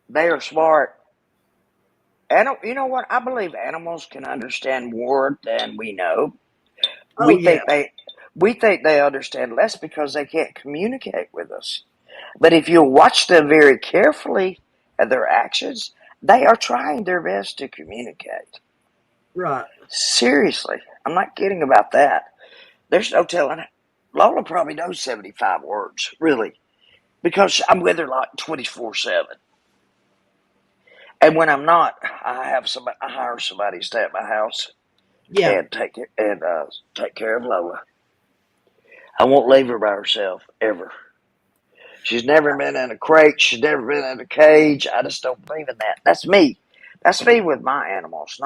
They are smart. You know what? I believe animals can understand more than we know. We think they understand less because they can't communicate with us. But if you watch them very carefully and their actions, they are trying their best to communicate. Right. Seriously. I'm not kidding about that. There's no telling. Lola probably knows 75 words, really, because I'm with her like 24/7. And when I'm not, I hire somebody to stay at my house and take care of Lola. I won't leave her by herself ever. She's never been in a crate. She's never been in a cage. I just don't believe in that. That's me. That's me with my animals.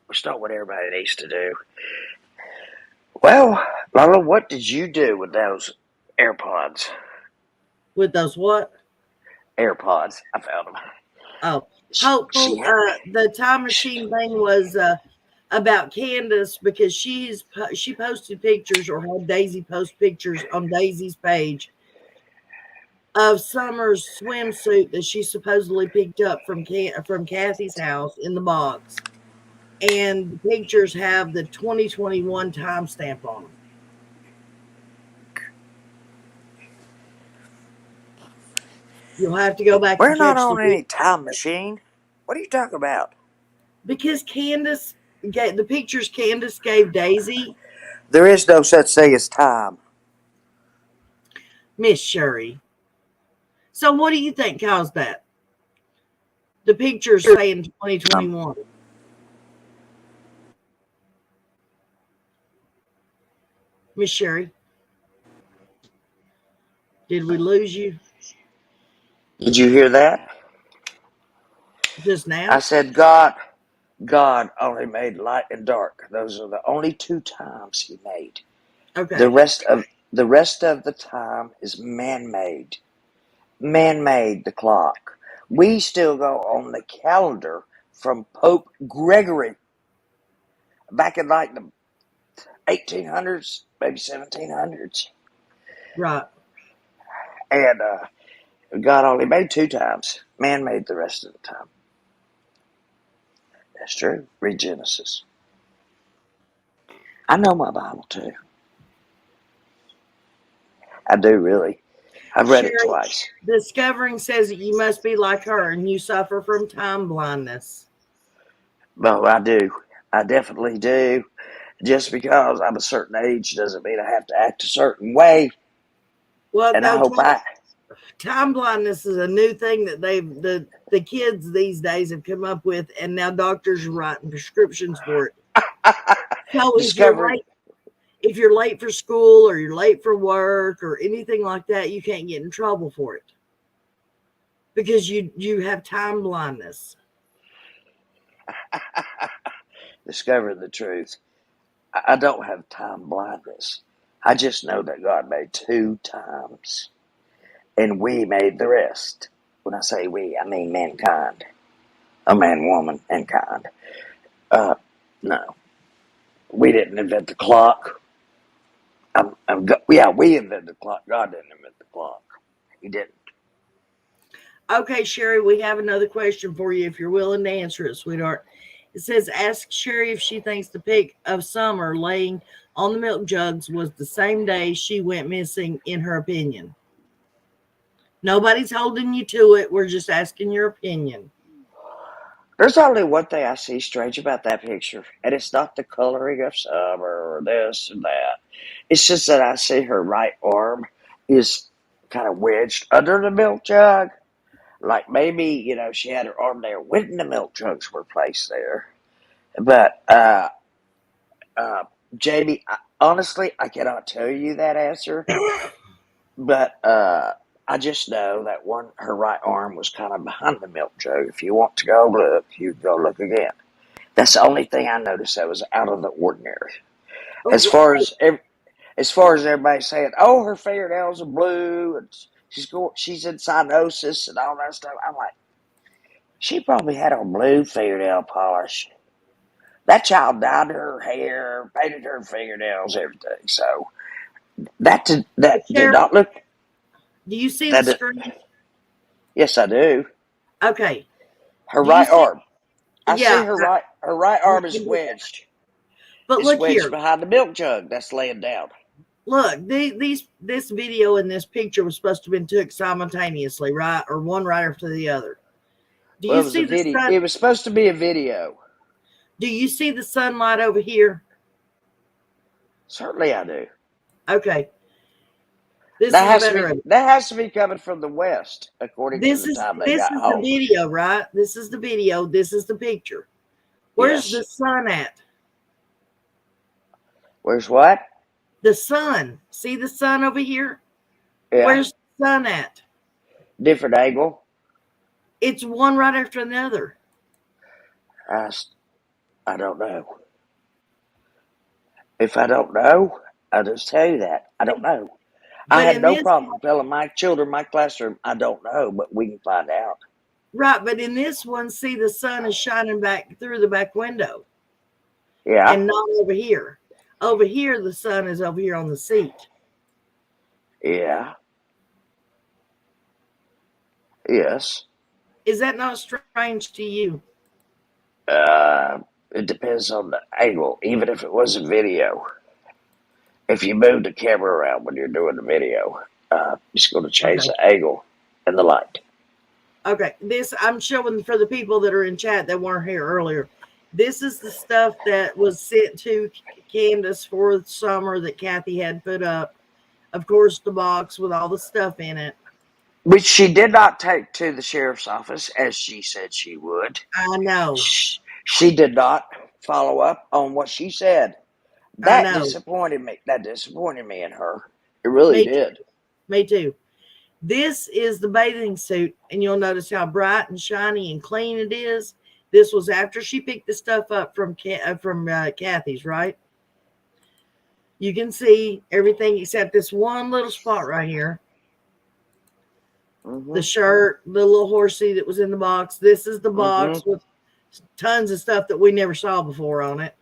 It's not what everybody needs to do. Well, Lola, what did you do with those AirPods? With those what? AirPods. I found them. Oh, hopeful. The time machine thing was about Candus because she posted pictures or had Daisy post pictures on Daisy's page of Summer's swimsuit that she supposedly picked up from Kathy's house in the box, and the pictures have the 2021 timestamp on them. You'll have to go back. We're not on any time machine. What are you talking about? Because the pictures Candus gave Daisy. There is no such thing as time. Miss Sherry. So what do you think caused that? The pictures saying 2021. Miss Sherry. Did we lose you Did you hear that? just I now? said God only made light and dark. Those are the only two times he made. The Okay. rest of the time is man-made. Man-made the clock. We still go on the calendar from Pope Gregory back in like the 1800s, maybe 1700s. Right. And God only made two times. Man made the rest of the time. That's true. Read Genesis. I know my Bible too. I do, really. I've read it Sherry, twice. discovering says that you must be like her and you suffer from time blindness. Well, I do. I definitely do. Just because I'm a certain age doesn't mean I have to act a certain way. Well, And I no, hope I... time blindness is a new thing that the kids these days have come up with, and now doctors are writing prescriptions for it. So discovering... if you're late for school or you're late for work or anything like that, you can't get in trouble for it because you have time blindness. discovering the truth. I don't have time blindness. I just know that God made two times. And we made the rest. When I say we, I mean mankind. A man, woman, and kind. No. We didn't invent the clock. We invented the clock. God didn't invent the clock. He didn't. Okay, Sherry, we have another question for you if you're willing to answer it, sweetheart. It says, ask Sherry if she thinks the pic of Summer laying on the milk jugs was the same day she went missing, in her opinion. Nobody's holding you to it. We're just asking your opinion. There's only one thing I see strange about that picture, and it's not the coloring of Summer or this and that. It's just that I see her right arm is kind of wedged under the milk jug. Like maybe, she had her arm there when the milk jugs were placed there. But, Jamie, honestly, I cannot tell you that answer. But I just know that her right arm was kind of behind the milk jug. If you want to go look, you can go look again. That's the only thing I noticed that was out of the ordinary. As Oh, far as everybody saying, "Oh, her fingernails are blue and she's in cyanosis and all that stuff," I'm like, she probably had on blue fingernail polish. That child dyed her hair, painted her fingernails, everything. So that did Sherry, not look. do you see the That did, screen? yes, I do. Okay. Her Do you right see? arm. I see Yeah. her right arm is wedged. But It's look wedged here. behind the milk jug that's laying down. Look, this video and this picture was supposed to have been took simultaneously, right? Or one right after the other. Do Well, you it was a see the video. sun? It was supposed to be a video. Do you see the sunlight over here? Certainly, I do. Okay. This is better. That has to be coming from the west, according to the time they This got is the home. video, right? This is the video. This is the picture. Where's Yes. the sun at? Where's what? The sun. See the sun over here? Yeah. Where's the sun at? Different angle. It's one right after another. I don't know. If I don't know, I'll just tell you that. I don't know. I But had in no this, problem telling my children, my classroom, I don't know, but we can find out. right, but in this one, see the sun is shining back through the back window. Yeah. And not over here. Over here, the sun is over here on the seat. Yeah. Yes. Is that not strange to you? It depends on the angle, even if it was a video. If you move the camera around when you're doing the video, it's going to change the angle and the light. Okay, this I'm showing for the people that are in chat that weren't here earlier. This is the stuff that was sent to Candus for the summer that Kathy had put up. Of course, the box with all the stuff in it. Which she did not take to the sheriff's office, as she said she would. I know. She did not follow up on what she said. That disappointed me. That disappointed me in her. It really did. Me too. This is the bathing suit, and you'll notice how bright and shiny and clean it is. This was after she picked the stuff up from Kathy's, right? You can see everything except this one little spot right here. The shirt, the little horsey that was in the box. This is the box with tons of stuff that we never saw before on it.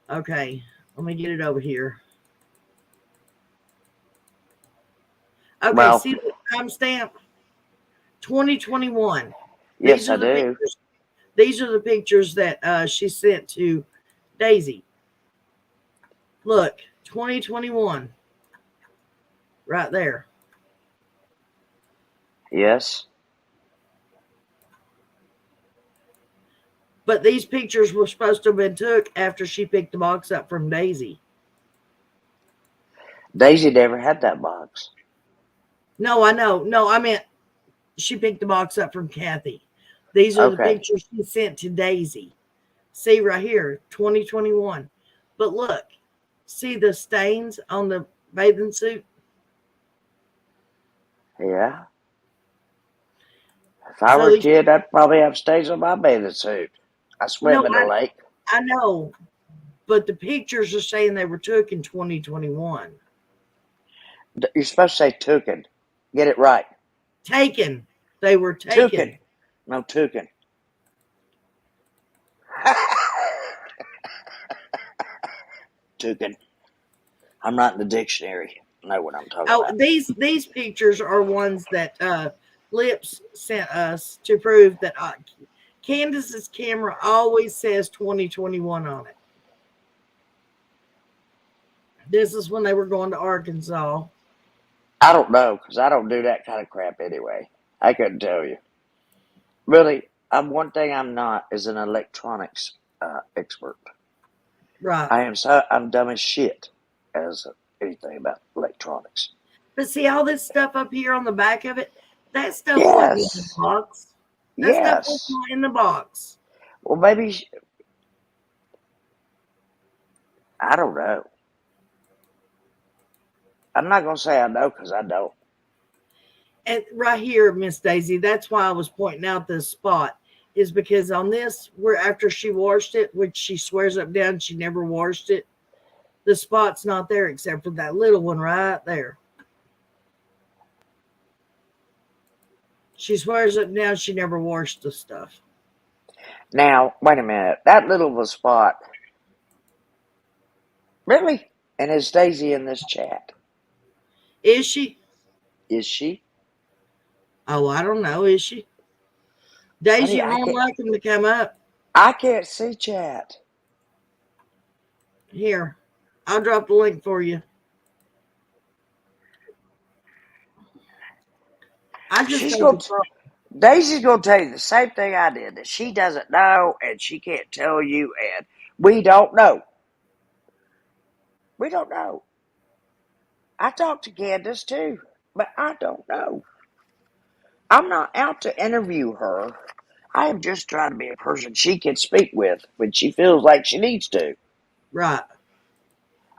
Okay, let me get it over here. Okay, Well, see the timestamp? 2021. yes, I do. These are the pictures that she sent to Daisy. Look, 2021. Right there. Yes. But these pictures were supposed to have been took after she picked the box up from Daisy. Daisy never had that box. No, I know. No, I meant she picked the box up from Kathy. These are the pictures she sent to Daisy. See right here, 2021. But look, see the stains on the bathing suit? Yeah. If I were a kid, I'd probably have stains on my bathing suit. I swim in the lake. I know, but the pictures are saying they were took in 2021. You're supposed to say tooken. Get it right. Taken. They were taken. Tooken. No, tooken. Tooken. I'm not in the dictionary. I know what I'm talking about. These pictures are ones that Lips sent us to prove that Candus's camera always says 2021 on it. This is when they were going to Arkansas. I don't know, because I don't do that kind of crap anyway. I couldn't tell you. Really, one thing I'm not is an electronics expert. Right. I'm dumb as shit as anything about electronics. But see all this stuff up here on the back of it? That stuff wasn't in the box. That stuff was not in the box. Well, maybe, I don't know. I'm not going to say I know because I don't. And right here, Miss Daisy, that's why I was pointing out this spot, is because on this, where after she washed it, which she swears up down she never washed it, the spot's not there except for that little one right there. She swears up down she never washed the stuff. Now, wait a minute. That little of a spot. Really? And is Daisy in this chat? Is she? Is she? Oh, I don't know. Is she? Daisy, you're more welcome to come up. I can't see chat. Here, I'll drop the link for you. Daisy's going to tell you the same thing I did, that she doesn't know and she can't tell you, and we don't know. We don't know. I talked to Candus too, but I don't know. I'm not out to interview her. I am just trying to be a person she can speak with when she feels like she needs to. Right.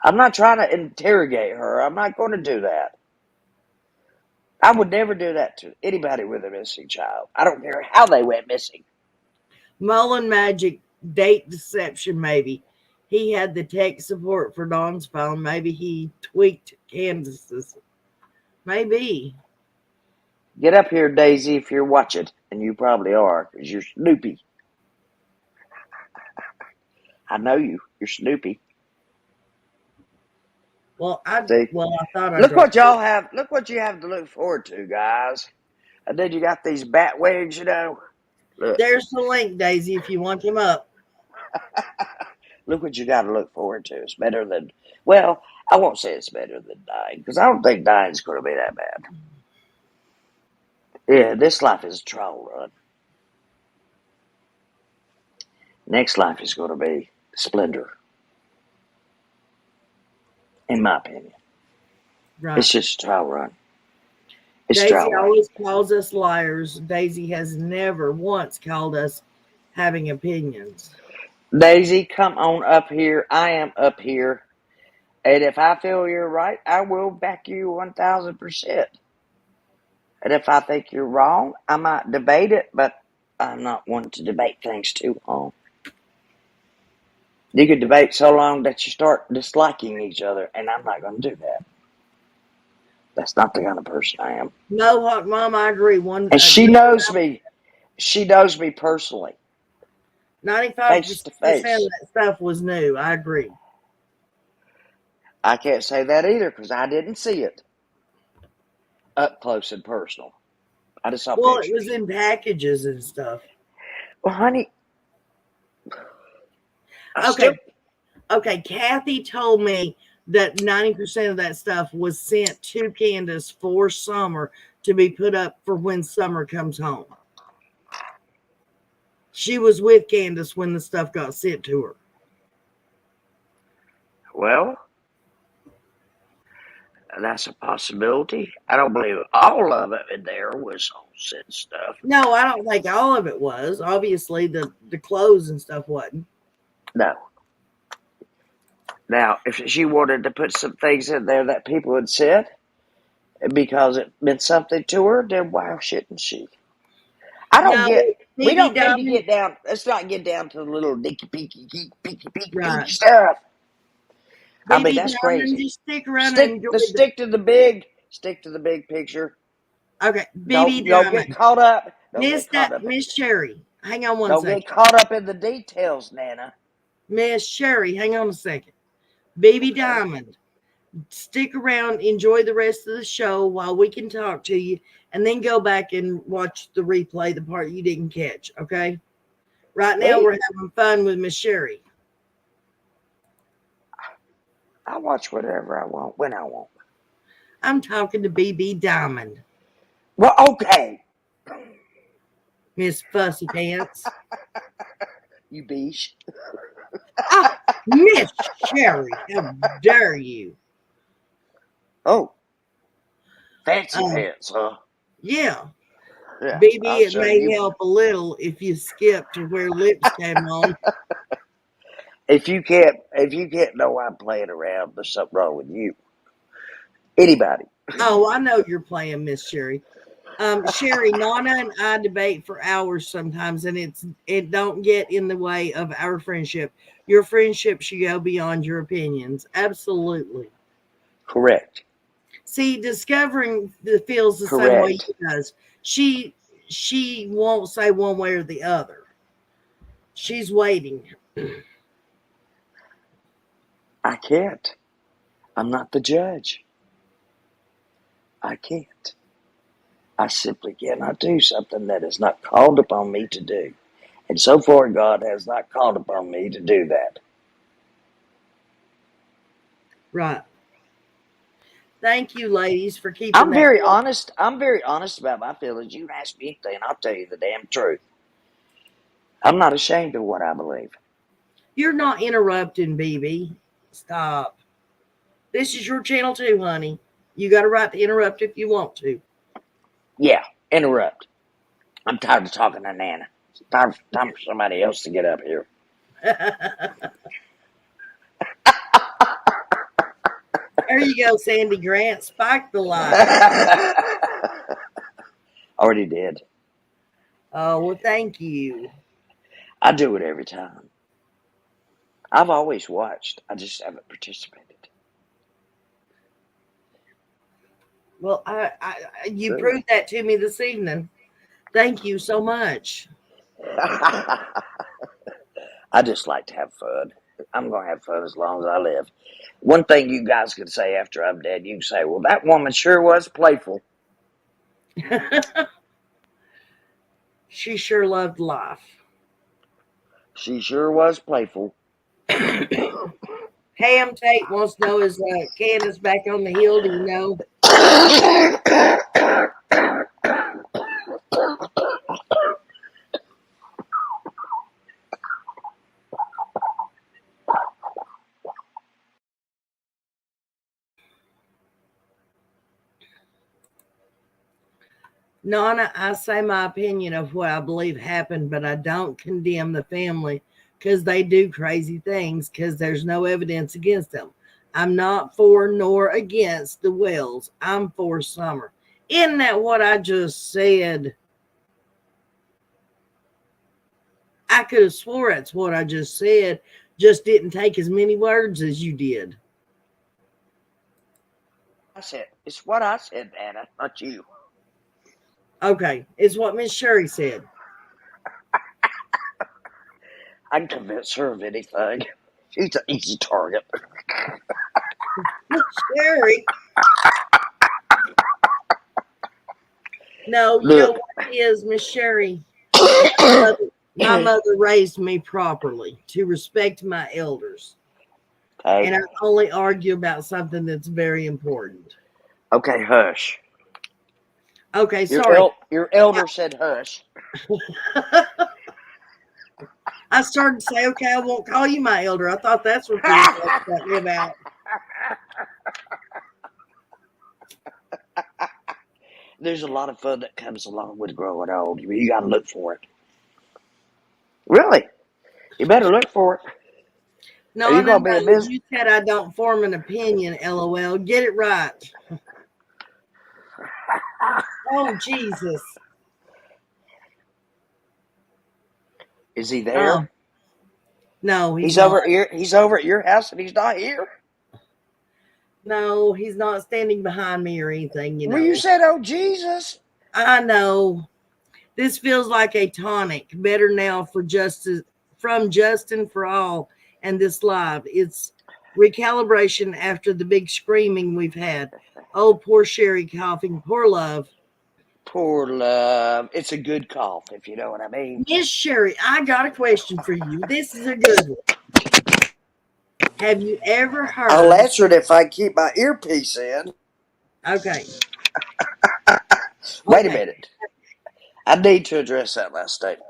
I'm not trying to interrogate her. I'm not going to do that. I would never do that to anybody with a missing child. I don't care how they went missing. Mullen Magic, date deception, maybe. He had the tech support for Dawn's phone. Maybe he tweaked Candus's. Maybe. Get up here, Daisy, if you're watching. And you probably are, because you're Snoopy. I know you. You're Snoopy. Well, I thought Look what y'all have. Look what you have to look forward to, guys. And then you got these bat wings, you know. Look. There's the link, Daisy, if you want him up. Look what you got to look forward to. It's better than, well, I won't say it's better than dying, because I don't think dying's going to be that bad. Yeah, this life is a trial run. Next life is going to be splendor. In my opinion. Right. It's just a trial run. Daisy always calls us liars. Daisy has never once called us having opinions. Daisy, come on up here. I am up here. And if I feel you're right, I will back you 1,000%. And if I think you're wrong, I might debate it, but I'm not one to debate things too long. You could debate so long that you start disliking each other, and I'm not going to do that. That's not the kind of person I am. Mohawk Mom, I agree. And she knows me. She knows me personally. 95% Face to of face. that stuff was new. I agree. I can't say that either because I didn't see it up close and personal. I just saw Well, pictures. it was in packages and stuff. Well, honey. Okay, Kathy told me that 90% of that stuff was sent to Candus for Summer to be put up for when Summer comes home. She was with Candus when the stuff got sent to her. Well, that's a possibility. I don't believe all of it in there was all sent stuff. No, I don't think all of it was. Obviously, the clothes and stuff wasn't. No. Now, if she wanted to put some things in there that people had said because it meant something to her, then why shouldn't she? I don't we don't need to get down. Let's not get down to the little dinky peeky stuff. I mean, that's crazy. Just stick around and enjoy stick to the big picture. Okay, Don't get caught up. Miss Sherry, hang on one second. Don't get caught up in the details, Nana. Miss Sherry, hang on a second. Baby Diamond, stick around, enjoy the rest of the show while we can talk to you, and then go back and watch the replay, the part you didn't catch, okay? Right now, we're having fun with Miss Sherry. I watch whatever I want, when I want. I'm talking to BB Diamond. Well, okay. Miss Fussy Pants. You beesh. Oh, Miss Sherry, how dare you? Oh. Fancy pants, huh? Yeah. Yeah, BB, it may help a little if you skip to where lips came on. If you can't know I'm playing around, there's something wrong with you. Anybody. Oh, I know you're playing, Miss Sherry. Sherry, Nana and I debate for hours sometimes, and it don't get in the way of our friendship. Your friendship should go beyond your opinions. Absolutely. Correct. See, discovering feels the same way she does. She won't say one way or the other. She's waiting. I can't. I'm not the judge. I can't. I simply cannot do something that is not called upon me to do. And so far, God has not called upon me to do that. Right. Thank you, ladies, for keeping I'm very honest. I'm very honest about my feelings. You ask me anything, I'll tell you the damn truth. I'm not ashamed of what I believe. You're not interrupting, BB. Stop. This is your channel too, honey. You got a right to interrupt if you want to. Yeah, interrupt. I'm tired of talking to Nana. It's time for somebody else to get up here. There you go, Sandy Grant. Spike the lie. Already did. Oh, well, thank you. I do it every time. I've always watched. I just haven't participated. Well, you proved that to me this evening. Thank you so much. I just like to have fun. I'm going to have fun as long as I live. One thing you guys can say after I'm dead, you can say, well, that woman sure was playful. She sure loved life. She sure was playful. Ham Tate wants to know, is Candus back on the hill? Do you know? Nana, I say my opinion of what I believe happened, but I don't condemn the family because they do crazy things because there's no evidence against them. I'm not for nor against the Wells. I'm for Summer. Isn't that what I just said? I could have swore that's what I just said, just didn't take as many words as you did. I said, it's what I said, Nana, not you. Okay, it's what Miss Sherry said. I can convince her of anything. She's an easy target. Miss Sherry. No, you know Look, what it is, Miss Sherry? My mother raised me properly to respect my elders. okay, And I only argue about something that's very important. okay, hush. Okay, sorry. Your elder said hush. I started to say, okay, I won't call you my elder. I thought that's what you were talking about me about. There's a lot of fun that comes along with growing old. You got to look for it. Really, you better look for it. No, Are you gonna be a business? you said I don't form an opinion, LOL. Get it right. Oh, Jesus. Is he there? No, he's over not. at he's over at your house and he's not here. No, he's not standing behind me or anything, you know. Well, you said, "Oh Jesus." I know. This feels like a tonic. Better now for justice from Justin for all and this live. It's recalibration after the big screaming we've had. Oh, poor Sherry coughing. Poor love. Poor love. It's a good cough, if you know what I mean. Miss Sherry, I got a question for you. This is a good one. Have you ever heard? I'll answer it if I keep my earpiece in. Okay. Wait a minute. I need to address that last statement.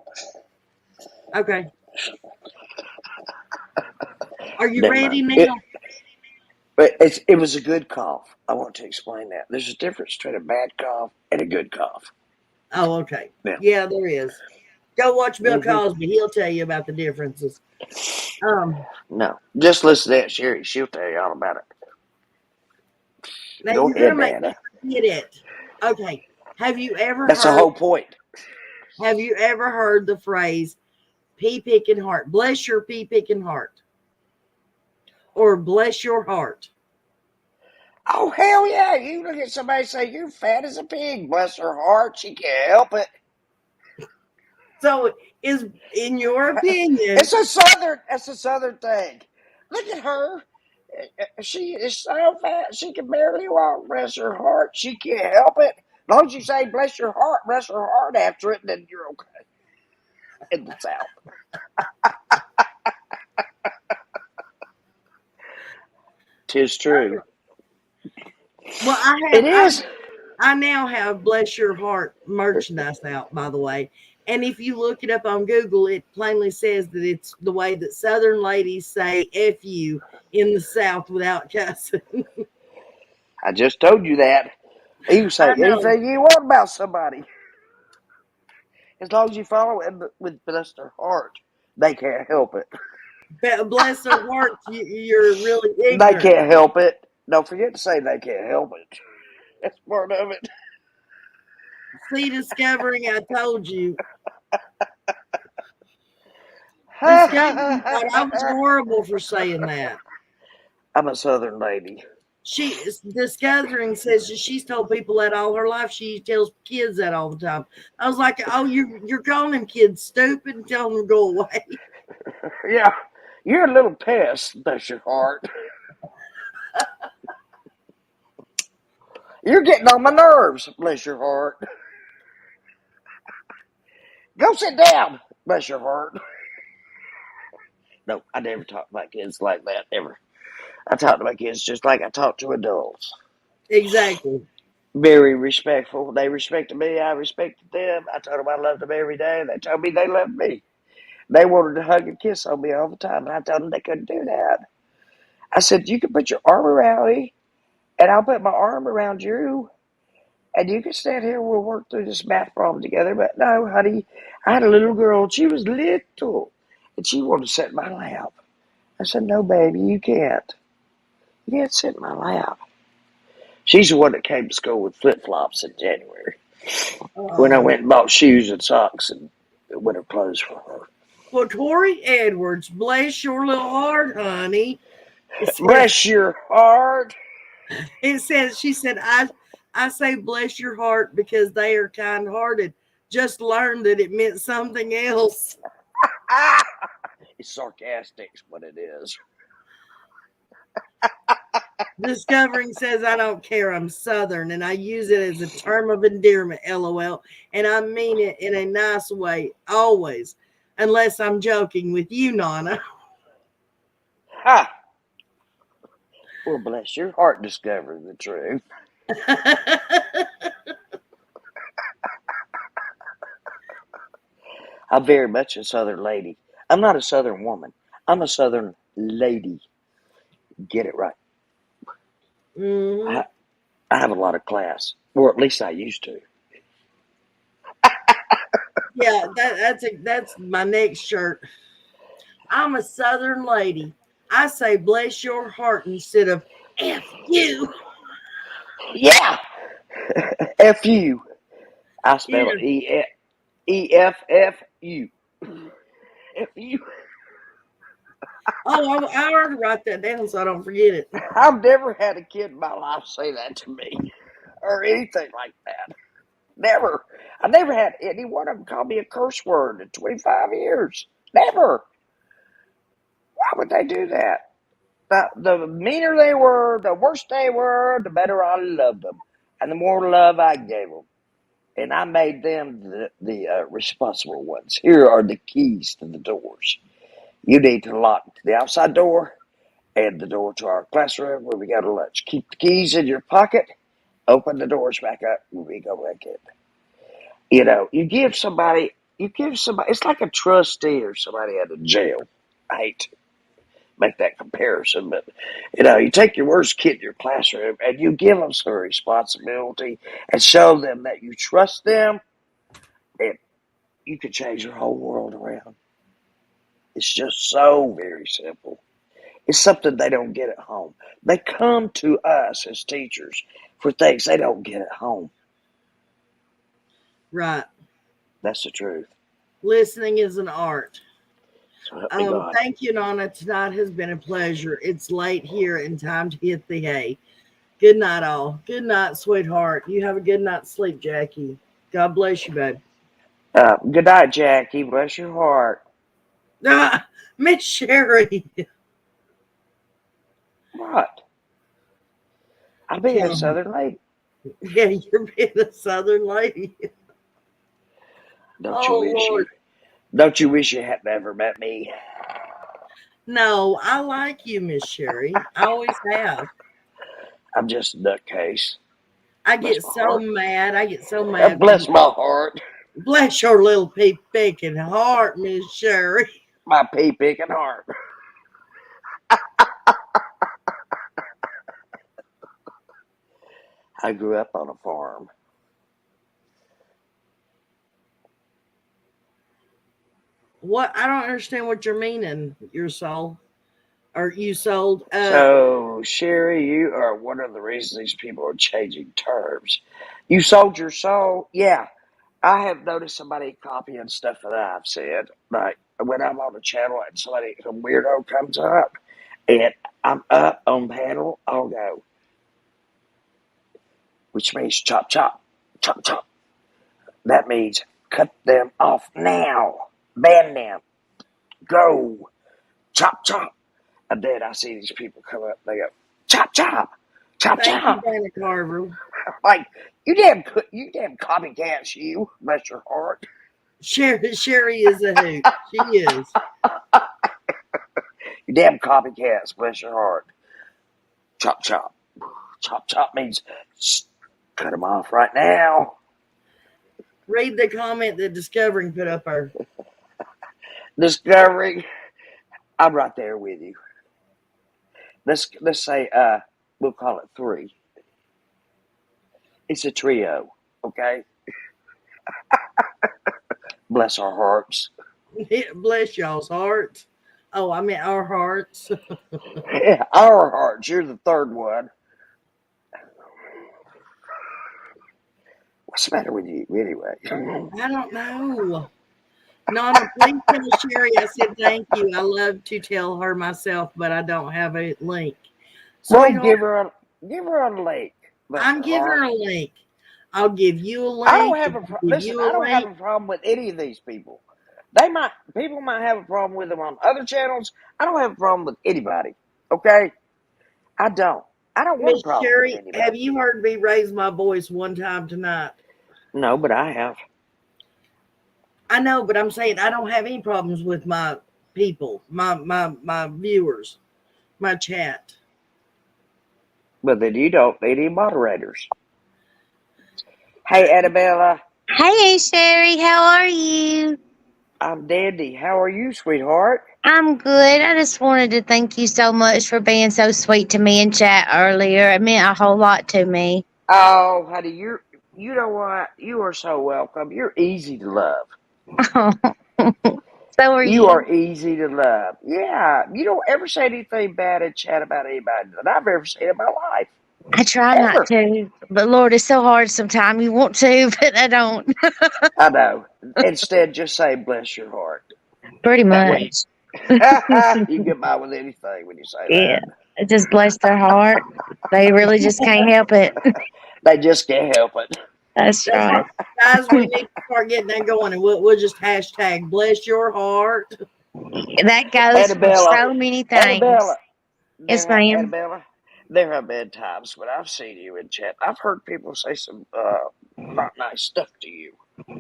Okay. Are you Never ready mind. now? It was a good cough. I want to explain that. There's a difference between a bad cough and a good cough. Oh, okay. Yeah. Yeah, there is. Go watch Bill Cosby. He'll tell you about the differences. No, just listen to Aunt Sherry. She'll tell you all about it. Now Go you're ahead, gonna make Nana. me get it. Okay. Have you ever That's heard? the whole point. Have you ever heard the phrase "pea picking heart"? Bless your pea picking heart, or bless your heart. Oh, hell yeah. You look at somebody and say, "You're fat as a pig." Bless her heart. She can't help it. So, is in your opinion? It's a southern thing. Look at her. She is so fat she can barely walk. Bless her heart. She can't help it. As long as you say bless her heart after it, then you're okay. In the South. Tis true. Well, It is. I now have "Bless Your Heart" merchandise out, by the way. And if you look it up on Google, it plainly says that it's the way that Southern ladies say "f you" in the South without cussing. I just told you that. You can say I know. anything you want about somebody. As long as you follow it with bless their heart, they can't help it. But bless their hearts, you're really They ignorant. can't help it. Don't forget to say they can't help it. That's part of it. See, discovering, I told you. Discovering thought I was horrible for saying that. I'm a Southern lady. Discovering says she's told people that all her life. She tells kids that all the time. I was like, oh, you're calling them kids stupid and telling them to go away. Yeah, you're a little pest, bless your heart. You're getting on my nerves, bless your heart. Go sit down, bless your heart. No, I never talk to my kids like that, ever. I talk to my kids just like I talk to adults. Exactly. Very respectful. They respected me. I respected them. I told them I loved them every day. They told me they loved me. They wanted to hug and kiss on me all the time, and I told them they couldn't do that. I said, you can put your arm around me, and I'll put my arm around you, and you can stand here and we'll work through this math problem together. But no, honey, I had a little girl, and she was little, and she wanted to sit in my lap. I said, no, baby, you can't. You can't sit in my lap. She's the one that came to school with flip flops in January when I Oh. went and bought shoes and socks and winter clothes for her. Well, Tori Edwards, bless your little heart, honey. Bless your heart. She said, I say bless your heart because they are kind hearted. Just learned that it meant something else. It's sarcastic, what it is. Discovering says, I don't care. I'm Southern and I use it as a term of endearment, LOL. And I mean it in a nice way, always, unless I'm joking with you, Nana. Ha! Well, bless your heart, discovering the truth. I'm very much a Southern lady. I'm not a Southern woman. I'm a Southern lady. Get it right. Mhm. I have a lot of class, or at least I used to. Yeah, that's my next shirt. I'm a Southern lady. I say bless your heart instead of F you. Yeah! F U. I spell Yeah. it EFFU. F U. Oh, I already write that down so I don't forget it. I've never had a kid in my life say that to me or anything like that. Never. I never had any one of them call me a curse word in 25 years. Never. Why would they do that? The meaner they were, the worse they were, the better I loved them. And the more love I gave them. And I made them the responsible ones. Here are the keys to the doors. You need to lock the outside door and the door to our classroom when we go to lunch. Keep the keys in your pocket. Open the doors back up when we go back in. You know, it's like a trustee or somebody out of jail. I hate to make that comparison, but you take your worst kid in your classroom and you give them some responsibility and show them that you trust them, and you can change your whole world around. It's just so very simple. It's something they don't get at home. They come to us as teachers for things they don't get at home. Right. That's the truth. Listening is an art. So help me God. Thank you, Nana. Tonight has been a pleasure. It's late here and time to hit the hay. Good night, all. Good night, sweetheart. You have a good night's sleep, Jackie. God bless you, babe. Good night, Jackie. Bless your heart. Ah, Miss Sherry. What? I'm being a Southern lady. Yeah, you're being a Southern lady. Don't you Oh, wish Lord. you had never met me? No, I like you, Miss Sherry. I always have. I'm just a nutcase. I Bless get my so heart. mad. I get so mad when Bless my heart. bless your little pea-picking heart, Miss Sherry. My pea picking heart. I grew up on a farm. What? I don't understand what you're meaning, your soul. Or you sold. So, Sherry, you are one of the reasons these people are changing terms. You sold your soul? Yeah. I have noticed somebody copying stuff that I've said. Like when I'm on the channel and some weirdo comes up and I'm up on panel, I'll go, which means chop, chop, chop, chop. That means cut them off now, ban them, go, chop, chop. And then I see these people come up, they go, chop, chop, chop, Thank you, chop. Dana Carver. Like, you damn copycats, you, bless your heart. Sherry is a hoot. She is. You damn copycats, bless your heart. Chop, chop. Chop, chop means cut them off right now. Read the comment that Discovering put up there. Discovery, I'm right there with you. Let's say we'll call it 3. It's a trio, okay? Bless our hearts. Bless y'all's hearts. Oh, I meant our hearts. Yeah, our hearts. You're the third one. What's the matter with you anyway? I don't know. Nana, please tell Sherry I said thank you. I love to tell her myself, but I don't have a link. Well, Sweetheart, give her a link. I'm giving her a link. I'll give you a I don't link. have listen. I don't have a problem with any of these people. People might have a problem with them on other channels. I don't have a problem with anybody. Okay, I don't. I don't want a Miss problem with Sherry, anybody. have you heard me raise my voice one time tonight? No, but I have. I know, but I'm saying I don't have any problems with my people, my viewers, my chat. But then you don't need any moderators. Hey, Annabella. Hey, Sherry, how are you? I'm dandy. How are you, sweetheart? I'm good. I just wanted to thank you so much for being so sweet to me in chat earlier. It meant a whole lot to me. Oh, honey, you know what? You are so welcome. You're easy to love. So are You you. are easy to love. Yeah, you don't ever say anything bad in chat about anybody that I've ever seen in my life. I try Ever. not to, but Lord, it's so hard sometimes. You want to, but I don't. I know. Instead, just say bless your heart. Pretty That way much. you get by with anything when you say Yeah, that. it just bless their heart. They really just can't help it. They just can't help it. That's That's right. right. Guys, we need to start getting that going, and we'll just hashtag bless your heart. That goes for Annabella, so many Annabella, things. Yes, ma'am. Annabella, there have been times when I've seen you in chat. I've heard people say some not nice stuff to you.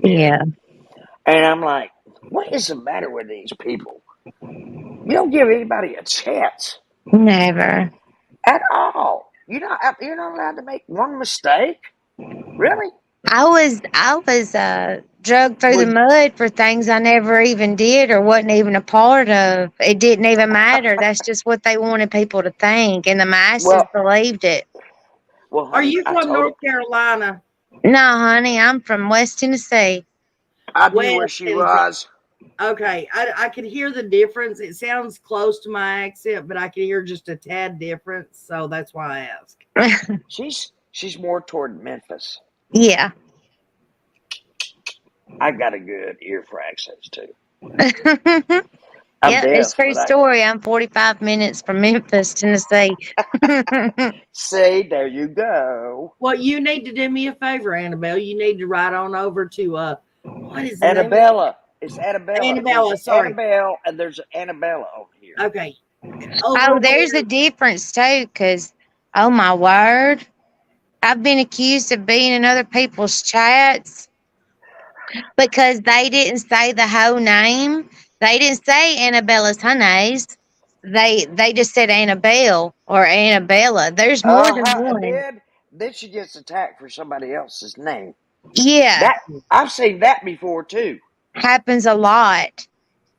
Yeah. And I'm like, what is the matter with these people? You don't give anybody a chance Never. at all. You're not allowed to make one mistake. Really? I was drugged through the Well, mud for things I never even did or wasn't even a part of. It didn't even matter. That's just what they wanted people to think, and the masses well, believed it. Are honey, you from North Carolina? No, honey, I'm from West Tennessee. I knew where West she Tennessee. was. Okay, I could hear the difference. It sounds close to my accent, but I can hear just a tad difference, so that's why I ask. She's more toward Memphis. Yeah. I got a good ear for accents too. I'm Yeah, it's deaf, true but I story. I'm 45 minutes from Memphis, Tennessee. see. There you go, Well, you need to do me a favor, Annabelle. You need to ride on over to what is the name of Annabella. It's Annabella. There's Annabella? an Sorry. Annabelle and there's an Annabella over here. Okay. Oh, Over there's a where? difference too, because, oh my word, I've been accused of being in other people's chats because they didn't say the whole name. They didn't say Annabella's Honey's. They just said Annabelle or Annabella. There's more than And one. then she gets attacked for somebody else's name. Yeah, That I've seen that before too. happens a lot.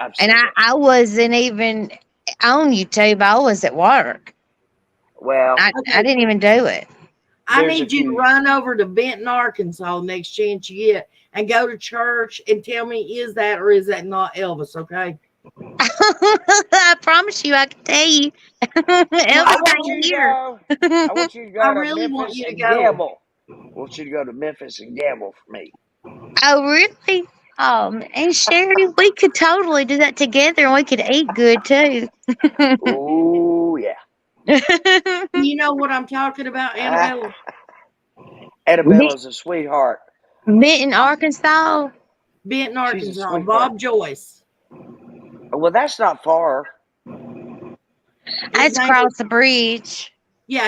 I've And seen it. I wasn't even on YouTube. I was at work. Well, I Okay. didn't even do it. I there's a need you to few. run over to Benton, Arkansas next chance you get and go to church and tell me is that or is that not Elvis, okay? I promise you, I can tell you. No, Elvis I want you ain't to here. go. I want you to I go to really want Memphis you to and go. gamble. I want you to go to Memphis and gamble for me. Oh, really? And Sherry, we could totally do that together, and we could eat good too. Oh yeah. You know what I'm talking about, Annabelle? Annabella's a sweetheart. Benton, Arkansas. Benton, She's a Arkansas. sweetheart. Bob Joyce. Well, that's not far. His That's name is across the bridge.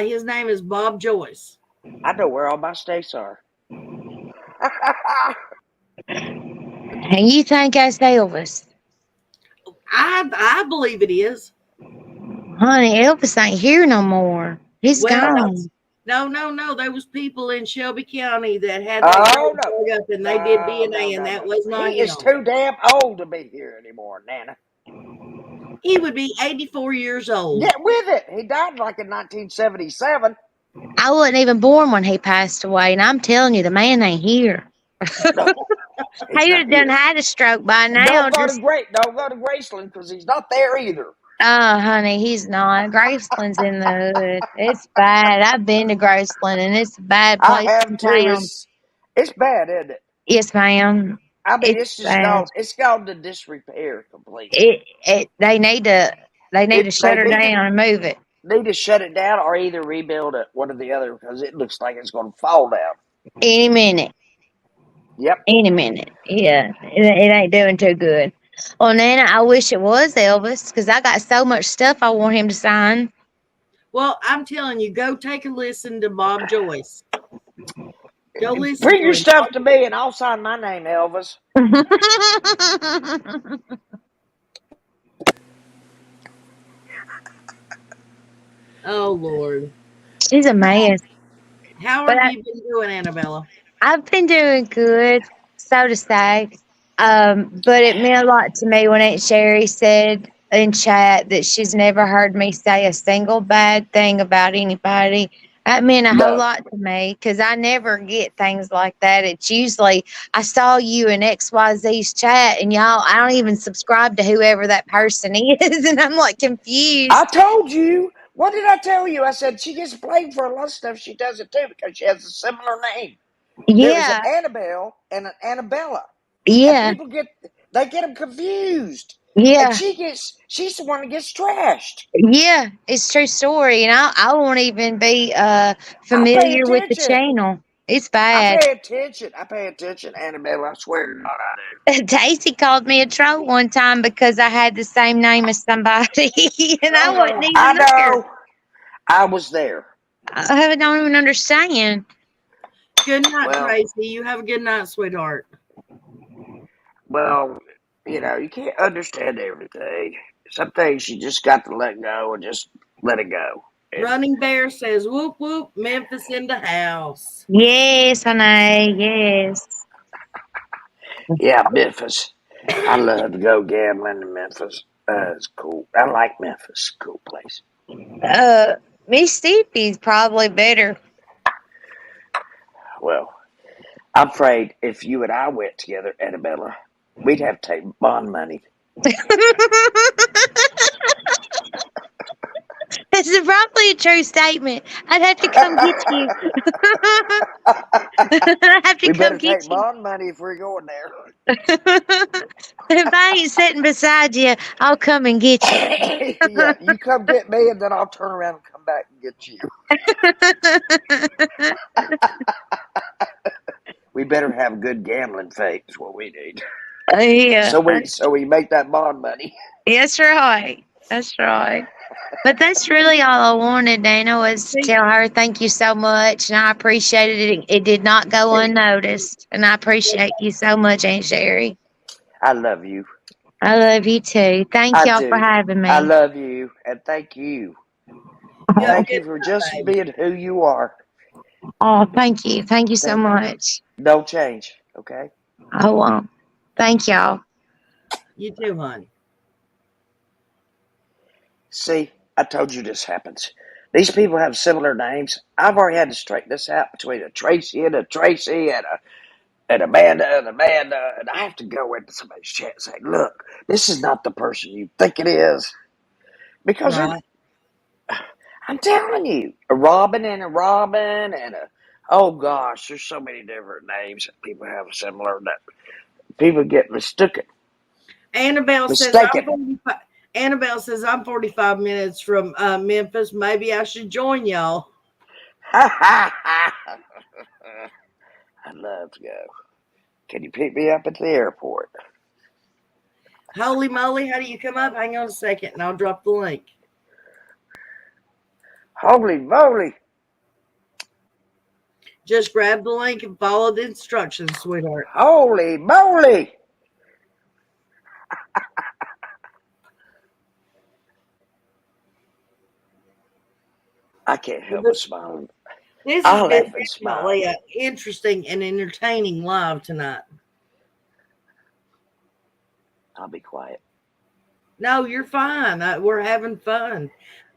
his name is Bob Joyce. I know where all my states are. And you think that's Elvis? I believe it is. Honey, Elvis ain't here no more. He's Well, gone. no. There was people in Shelby County that had that Oh grave no. dug up and they did No, no, DNA and no, that no. was not He is him. too damn old to be here anymore, Nana. He would be 84 years old. Get with it. He died like in 1977. I wasn't even born when he passed away, and I'm telling you, the man ain't here. No, he's He would not have done here. had a stroke by now. Don't go to Just Graceland because he's not there either. honey, he's not. Graceland's in the hood. It's bad. I've been to Graceland, and it's a bad I place have in too. town. It's bad, isn't it? Yes, ma'am. I mean, It's it's just bad. gone. It's gone to disrepair completely. They need to shut They her down and move it. need to shut it down or either rebuild it, one or the other, because it looks like it's going to fall down. Any minute. Yep. Any minute. Yeah. It ain't doing too good. Well, Nana, I wish it was Elvis because I got so much stuff I want him to sign. Well, I'm telling you, go take a listen to Bob Joyce. Go listen Bring to your him. stuff to me, and I'll sign my name, Elvis. Oh Lord, She's a mess. how But have you been doing, Annabella? I've been doing good, so to say. But it meant a lot to me when Aunt Sherry said in chat that she's never heard me say a single bad thing about anybody. That meant a whole No. lot to me because I never get things like that. It's usually I saw you in XYZ's chat and y'all, I don't even subscribe to whoever that person is, and I'm like I confused. told you. What did I tell you? I said she gets blamed for a lot of stuff. She does it too because she has a similar name. There is an Yeah, Annabelle and an Annabella, and yeah, people get them confused. And yeah. she's the one that gets trashed. Yeah, it's true story, and I won't even be I pay familiar with the attention. channel. It's bad. I pay attention, Annabelle. I swear to God, I do. Daisy called me a troll one time because I had the same name as somebody, and I wasn't Oh, I even there. know. I was there. I don't even understand. good night, Well, Tracy. You have a good night, sweetheart. well, you can't understand everything. Some things you just got to let go and just let it go. And Running Bear says, "Whoop whoop, Memphis in the house." Yes, honey. Yes. yeah, Memphis. I love to go gambling in Memphis. It's cool. I like Memphis. Cool place. Mississippi's probably better. Well, I'm afraid if you and I went together, Annabella, we'd have to take bond money. It's probably a true statement. I'd have to come get you. I'd have to We come better get take you. bond money if we're going there. If I ain't sitting beside you, I'll come and get you. yeah, you come get me, and then I'll turn around and come back and get you. We better have good gambling fate. Is what we need. Yeah, So we make that bond money. that's right. That's right. But that's really all I wanted, Dana, was to tell her thank you so much, and I appreciated it. It did not go unnoticed, and I appreciate you so much, Aunt Sherry. I love you. I love you too. Thank I y'all for do. having I me. love you, and thank you. You have a Thank good you for just night, baby. being who you are. Oh, thank you. Thank you so much. Don't change, okay? I won't. Thank y'all. You too, hon. See, I told you this happens. These people have similar names. I've already had to straighten this out between a Tracy and and Amanda and Amanda, and I have to go into somebody's chat and say, look, this is not the person you think it is. Because Right. I'm telling you, a Robin and oh gosh, there's so many different names that people have similar that people get mistaken. Annabelle says I'm Mistaken. 45. Annabelle says I'm 45 minutes from Memphis. Maybe I should join y'all. I'd love to go. Can you pick me up at the airport? Holy moly, how do you come up? Hang on a second and I'll drop the link. Holy moly. Just grab the link and follow the instructions, sweetheart. Holy moly. I can't help but smile. This has I'll been laugh and smile. definitely an interesting and entertaining live tonight. I'll be quiet. No, you're fine. We're having fun.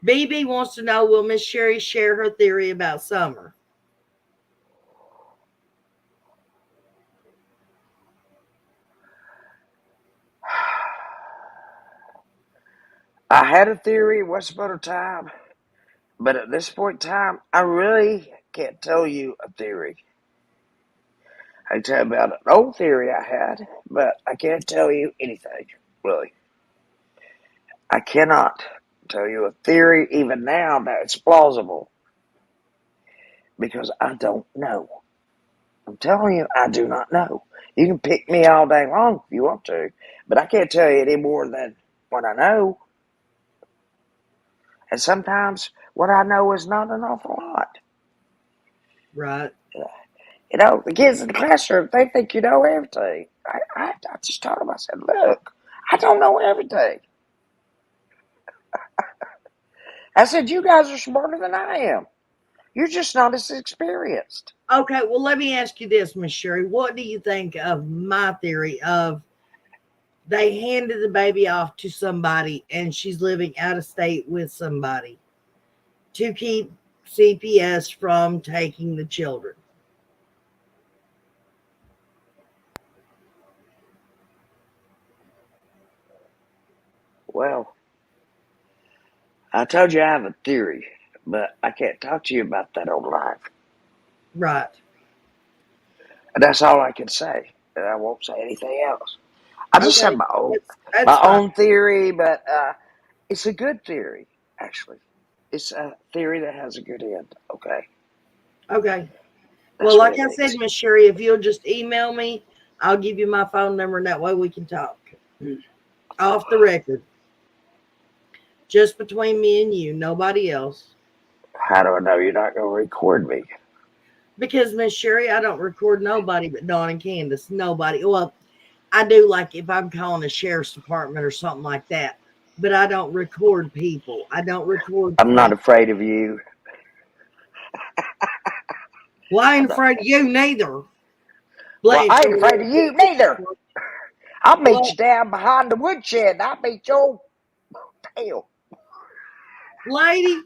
BB wants to know, will Miss Sherry share her theory about summer? I had a theory once upon a time, but at this point in time, I really can't tell you a theory. I can tell you about an old theory I had, but I can't tell you anything, really. I cannot tell you a theory even now that's plausible because I don't know. I'm telling you, I do not know. You can pick me all day long if you want to, but I can't tell you any more than what I know. And sometimes what I know is not an awful lot. Right. You know, the kids in the classroom, they think you know everything. I just told them, I said, look, I don't know everything. I said, you guys are smarter than I am. You're just not as experienced. Okay, well, let me ask you this, Miss Sherry. What do you think of my theory of they handed the baby off to somebody and she's living out of state with somebody to keep CPS from taking the children? Well, I told you I have a theory, but I can't talk to you about that on live. Right. And that's all I can say. And I won't say anything else. I just have Okay, that's my fine. own theory, but it's a good theory, actually. It's a theory that has a good end, okay? Okay. That's Well, what like it I said, means. Miss Sherry, if you'll just email me, I'll give you my phone number and that way we can talk. Off the record. Just between me and you, nobody else. How do I know you're not going to record me? Because Miss Sherry, I don't record nobody but Dawn and Candace. Nobody. Well, I do like if I'm calling a sheriff's department or something like that, but I don't record people. I don't record I'm things. not afraid of you. Well, I I'm ain't not. afraid of you neither. Well, Bless I your ain't afraid of you neither. I'll meet well, you down behind the woodshed and I'll beat your tail. lady,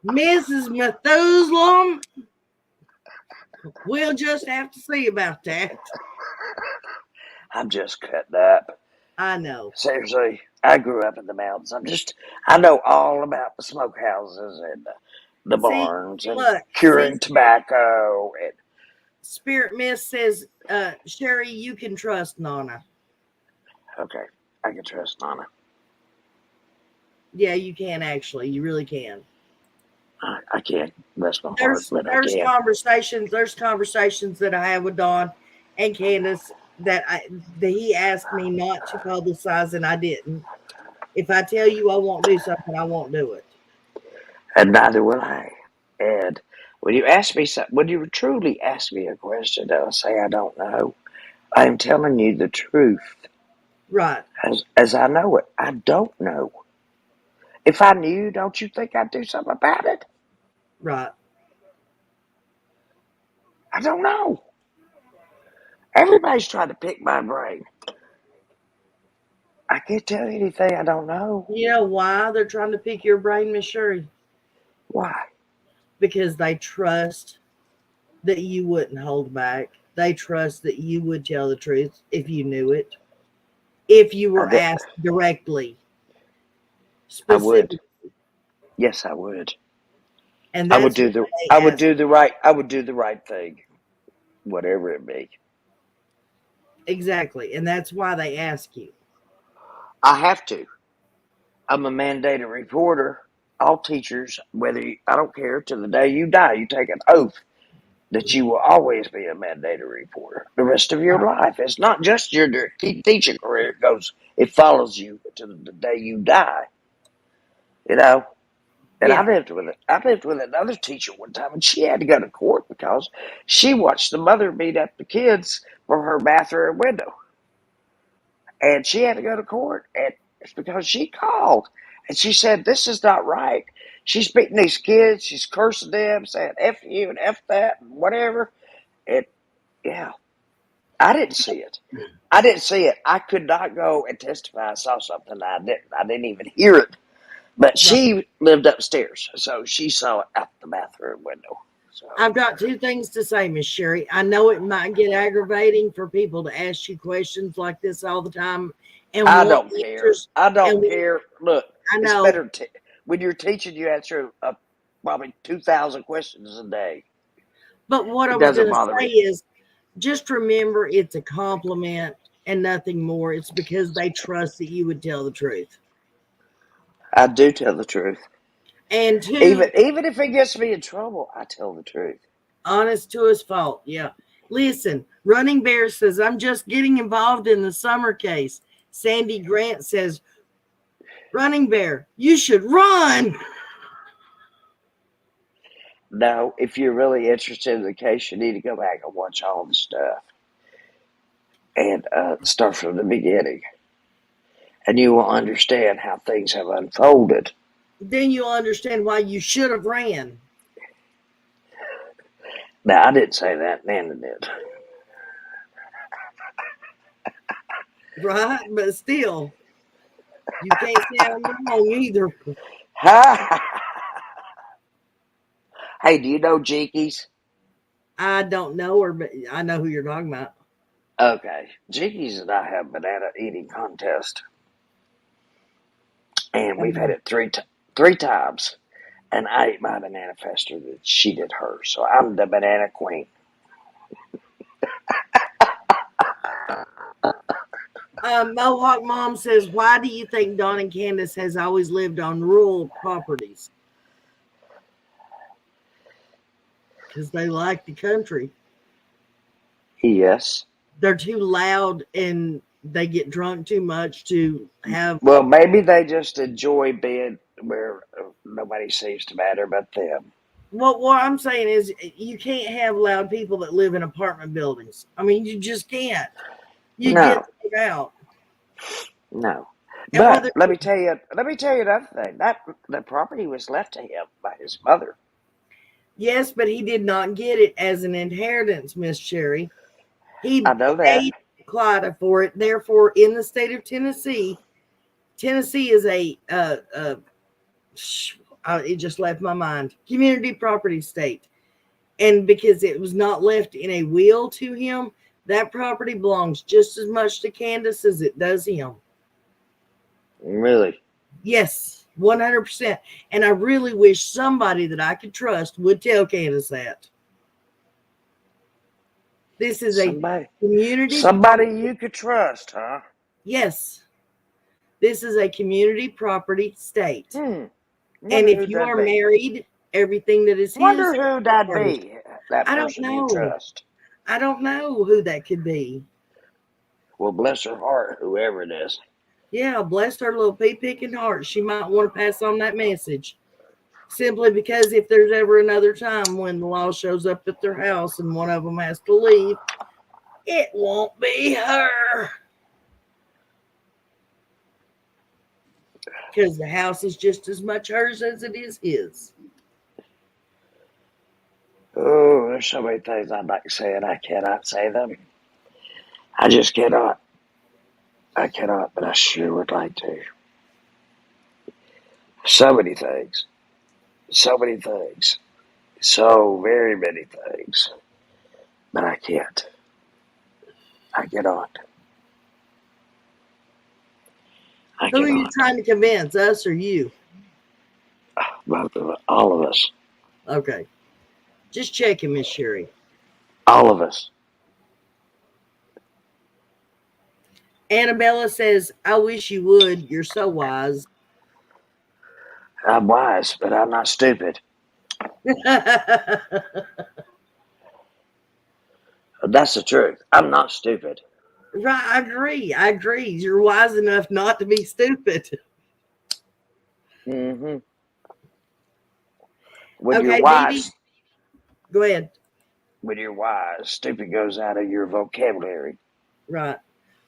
Mrs. Methuselah, we'll just have to see about that. I'm just cutting up. I know. Seriously, I grew up in the mountains. I know all about the smokehouses and the See, barns and look, see, curing tobacco. And Spirit Miss says, Sherry, you can trust Nana. okay, I can trust Nana. Yeah, you can actually. You really can. I can't. Bless my heart, but I There's can. conversations that I have with Dawn and Candace that he asked me not to publicize and I didn't. If I tell you I won't do something, I won't do it. And neither will I. And when you ask me something, when you truly ask me a question, I'll say I don't know. I'm telling you the truth Right. as I know it. I don't know. If I knew, don't you think I'd do something about it? Right. I don't know. Everybody's trying to pick my brain. I can't tell you anything I don't know. You know why they're trying to pick your brain, Miss Sherry? Why? Because they trust that you wouldn't hold back. They trust that you would tell the truth if you knew it. If you I, were do, asked directly, I would. specifically. Yes, I would. And I would that's do what the. they I would ask. do the right. I would do the right thing, whatever it be. Exactly. And that's why they ask you. I have to. I'm a mandated reporter. All teachers, I don't care, to the day you die, you take an oath that you will always be a mandated reporter the rest of your life. It's not just your teaching career. It follows you to the day you die. You know. And Yeah. I lived with another teacher one time, and she had to go to court because she watched the mother beat up the kids from her bathroom window, and she had to go to court, and it's because she called and she said this is not right. She's beating these kids, she's cursing them, saying "f you" and "f that" and whatever. And yeah, I didn't see it. I didn't see it. I could not go and testify. I saw something I didn't. I didn't even hear it. But Right. she lived upstairs, so she saw it out the bathroom window. So I've got two things to say, Miss Sherry. I know it might get aggravating for people to ask you questions like this all the time and I want don't care. answers. I don't And care. Look, I it's know, better when you're teaching. You answer probably 2,000 questions a day. But what I It was doesn't going to bother say me. is just remember it's a compliment and nothing more. It's because they trust that you would tell the truth. I do tell the truth. And two, Even if it gets me in trouble, I tell the truth. honest to his fault. Yeah. Listen, Running Bear says, I'm just getting involved in the summer case. Sandy Grant says, Running Bear, you should run. No, if you're really interested in the case, you need to go back and watch all the stuff and start from the beginning. And you will understand how things have unfolded. Then you'll understand why you should have ran. Now, I didn't say that, Nana did. Right? But still, you can't say I'm wrong either. Hey, do you know Jinkies? I don't know her, but I know who you're talking about. Okay. Jinkies and I have a banana eating contest. And we've had it three times. And I ate my banana faster than she did hers. So I'm the banana queen. Mohawk Mom says, why do you think Don and Candace has always lived on rural properties? Because they like the country. Yes. They're too loud and they get drunk too much to have. Well, maybe they just enjoy being where nobody seems to matter but them. What I'm saying is, you can't have loud people that live in apartment buildings. I mean, you just can't. You get No. out. No. And But let me tell you another thing. The property was left to him by his mother. Yes, but he did not get it as an inheritance, Miss Sherry. He I know that. paid Clyda for it. Therefore, in the state of Tennessee, Tennessee is it just left my mind, community property state. And because it was not left in a will to him, that property belongs just as much to Candace as it does him. Really? Yes, 100%. And I really wish somebody that I could trust would tell Candace that. This is a community. Somebody you could trust, huh? Yes. This is a community property state. And if you are married, everything that is Wonder his. who that'd be. That I don't person know. you trust. I don't know who that could be. Well, bless her heart, whoever it is. Yeah, bless her little pea-picking heart. She might want to pass on that message. Simply because if there's ever another time when the law shows up at their house and one of them has to leave, it won't be her. Because the house is just as much hers as it is his. Oh, there's so many things I'd like to say and I cannot say them. I just cannot. I cannot, but I sure would like to. So many things. So many things. So very many things. But I can't. I cannot. Who are you trying to convince, us or you? Both of us. All of us. Okay. Just checking, Miss Sherry. All of us. Annabella says, I wish you would. You're so wise. I'm wise, but I'm not stupid. That's the truth. I'm not stupid. Right, I agree. You're wise enough not to be stupid. Mm-hmm. When Okay, you're wise, baby. Go ahead. When you're wise, stupid goes out of your vocabulary. Right.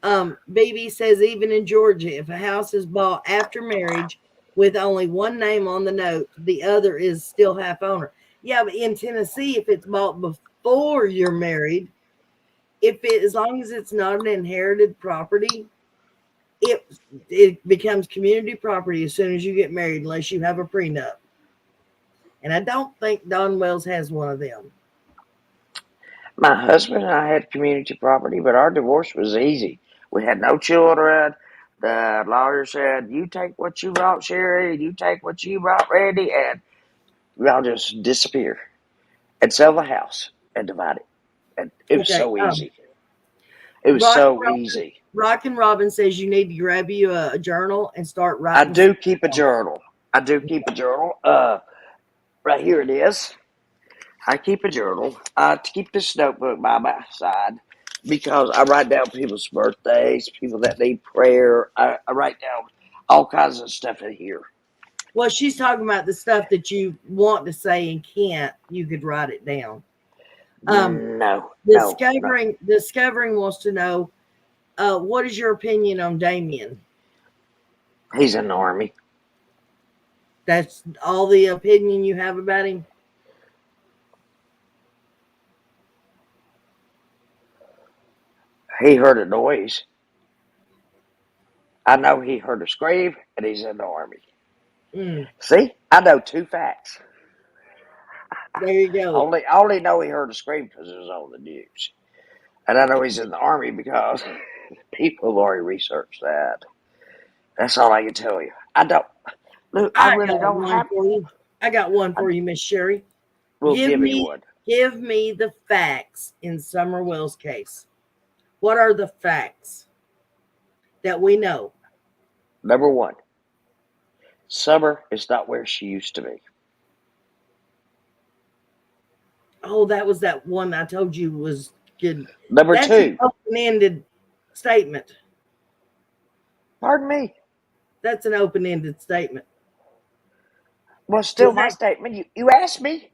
BB says, even in Georgia, if a house is bought after marriage with only one name on the note, the other is still half owner. Yeah, but in Tennessee, if it's bought before you're married, as long as it's not an inherited property, it becomes community property as soon as you get married, unless you have a prenup. And I don't think Don Wells has one of them. My husband and I had community property, but our divorce was easy. We had no children. The lawyer said, you take what you brought, Sherry, you take what you brought, Randy, and we all just disappear and sell the house. and divide it. And it was Okay. so easy. It was so easy. Rockin' Robin says you need to grab you a journal and start I writing. do keep a journal. I do keep a journal. Right here it is. I keep a journal. I keep this notebook by my side because I write down people's birthdays, people that need prayer. I write down all kinds of stuff in here. Well, she's talking about the stuff that you want to say and can't. You could write it down. No. Discovering wants to know, what is your opinion on Damien? He's in the Army. That's all the opinion you have about him? He heard a noise. I know he heard a scream, and he's in the Army. See? I know 2 facts. There you go. I only know he heard a scream because it was on the news. And I know he's in the Army because people have already researched that. That's all I can tell you. I don't. Look, I really don't have. I got one for you, Miss Sherry. Well, give me one. Give me the facts in Summer Wells' case. What are the facts that we know? Number 1, Summer is not where she used to be. Oh, that was that one I told you was good. Number 2. That's an open-ended statement. Pardon me? That's an open-ended statement. Well, still my statement. You asked me.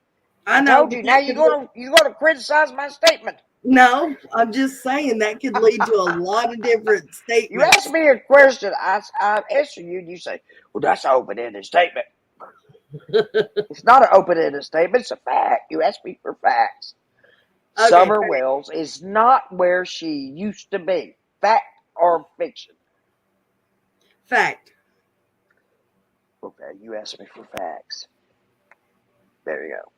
I told you. Now you're gonna criticize my statement. No, I'm just saying that could lead to a lot of different statements. You asked me a question. I answered you, and you say, "Well, that's an open-ended statement." It's not an open-ended statement. It's a fact. You asked me for facts. Okay, Summer Wells is not where she used to be. Fact or fiction? Fact. Okay, you asked me for facts. There you go.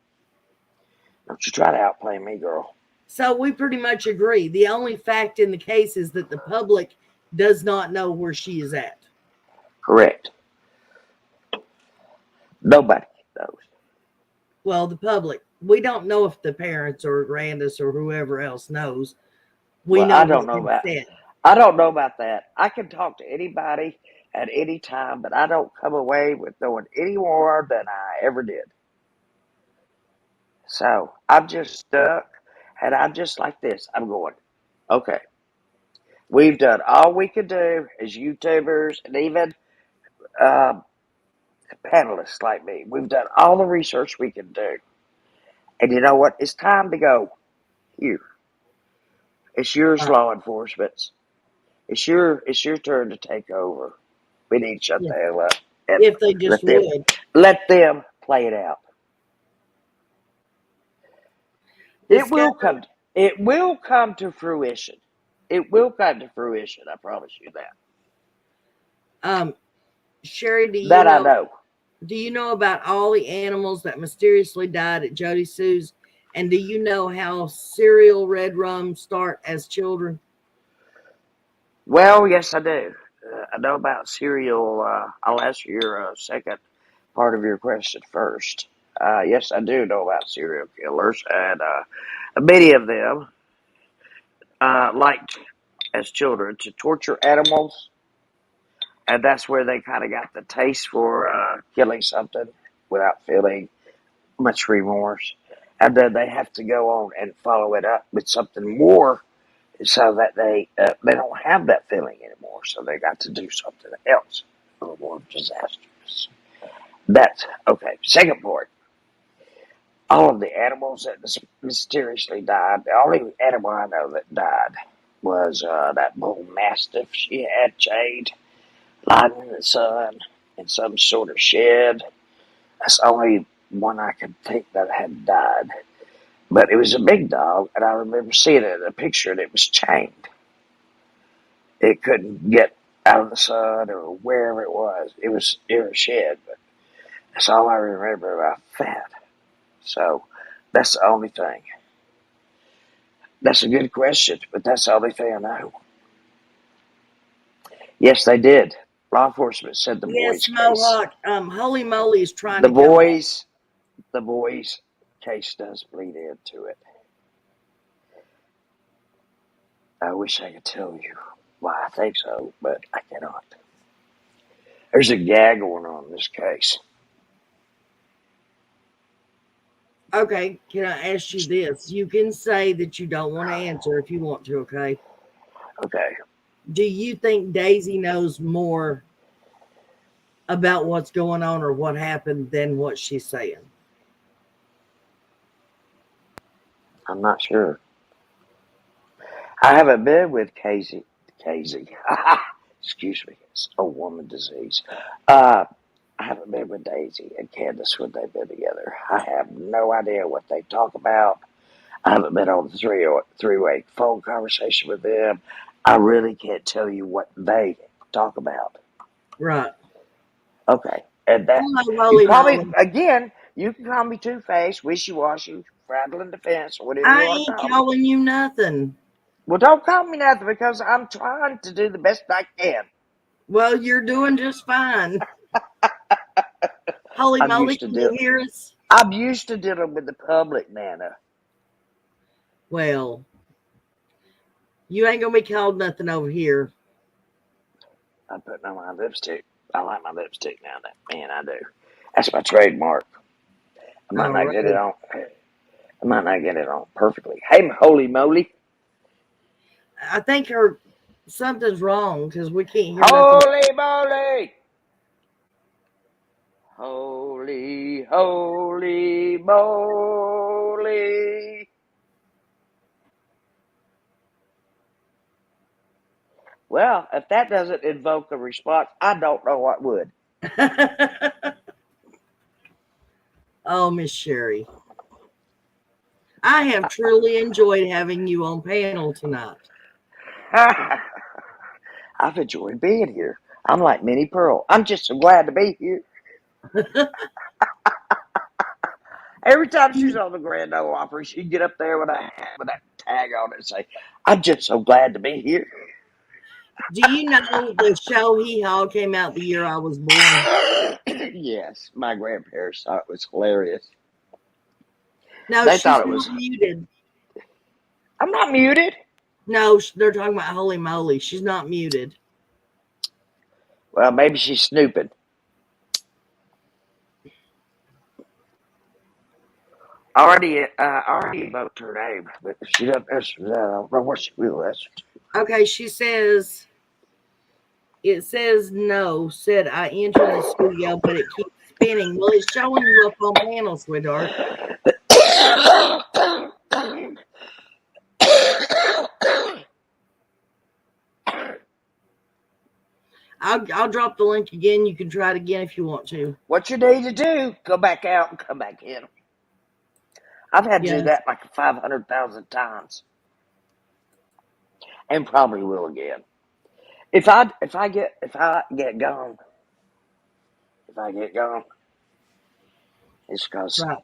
Don't you try to outplay me, girl. So we pretty much agree. The only fact in the case is that the public does not know where she is at. Correct. Nobody knows. Well, the public. We don't know if the parents or Grandis or whoever else knows. I don't know about that. I don't know about that. I can talk to anybody at any time, but I don't come away with knowing any more than I ever did. So I'm just stuck, and I'm just like this. I'm going, okay. We've done all we could do as YouTubers and even panelists like me. We've done all the research we can do. And you know what? It's time to go here. It's yours, law enforcement. It's your turn to take over. We need to shut the hell up. If they just would. Let them play it out. It will come to fruition. It will come to fruition. I promise you that. Sherry, I know. Do you know about all the animals that mysteriously died at Jody Sue's? And do you know how serial red rum start as children? Well, yes, I do. I know about serial. I'll answer your second part of your question first. Yes, I do know about serial killers, and many of them liked as children to torture animals, and that's where they kind of got the taste for killing something without feeling much remorse, and then they have to go on and follow it up with something more, so that they don't have that feeling anymore. So they got to do something else, a little more disastrous. That's okay. Second part. All of the animals that mysteriously died, the only animal I know that died was that bull mastiff she had chained, lying in the sun in some sort of shed. That's the only one I can think that had died. But it was a big dog, and I remember seeing it in a picture, and it was chained. It couldn't get out of the sun or wherever it was. It was in a shed, but that's all I remember about that. So that's the only thing. That's a good question, but that's the only thing I know. Yes, they did. Law enforcement said the boys' Mohawk, Holy Moly is trying the boys' case does bleed into it. I wish I could tell you why I think so, but I cannot. There's a gag going on in this case. Okay, can I ask you this? You can say that you don't want to answer if you want to, okay? Okay. Do you think Daisy knows more about what's going on or what happened than what she's saying? I'm not sure. I haven't been with Casey. Excuse me. It's a woman disease. I haven't been with Daisy and Candus when they've been together. I have no idea what they talk about. I haven't been on the three-way phone conversation with them. I really can't tell you what they talk about. Right. Okay. And that, Hello, you Rolly call me, Molly. again, you can call me two-faced, wishy-washy, straddling the fence, whatever you I want to ain't call me. calling you nothing. Well, don't call me nothing because I'm trying to do the best I can. Well, you're doing just fine. Holy I'm moly, used to can you deal. hear us? I'm used to dealing with the public, Nana. Well, you ain't gonna be called nothing over here. I'm putting on my lipstick. I like my lipstick now. Man, I do. That's my trademark. I might All not get it right. on. I might not get it on perfectly. Hey, holy moly! I think something's wrong because we can't hear nothing. Holy moly! Holy, holy moly! Well, if that doesn't invoke a response, I don't know what would. Oh, Miss Sherry. I have truly enjoyed having you on panel tonight. I've enjoyed being here. I'm like Minnie Pearl. I'm just so glad to be here. Every time she's on the Grand Ole Opry, she'd get up there with that tag on it and say, "I'm just so glad to be here." Do you know the show Hee Haw came out the year I was born? Yes, my grandparents thought it was hilarious. No, They thought she's it not was. muted. I'm not muted. No, they're talking about Holy Moly. She's not muted. Well, maybe she's snooping. Already evoked her name, but if she doesn't answer that, I don't know what she will answer to. Okay, she says, it says no, said I entered the studio, but it keeps spinning. Well, it's showing you up on panel, sweetheart. I'll drop the link again. You can try it again if you want to. What you need to do, go back out and come back in. I've had to do Yes. that like 500,000 times. And probably will again. If I get gone, it's because Right.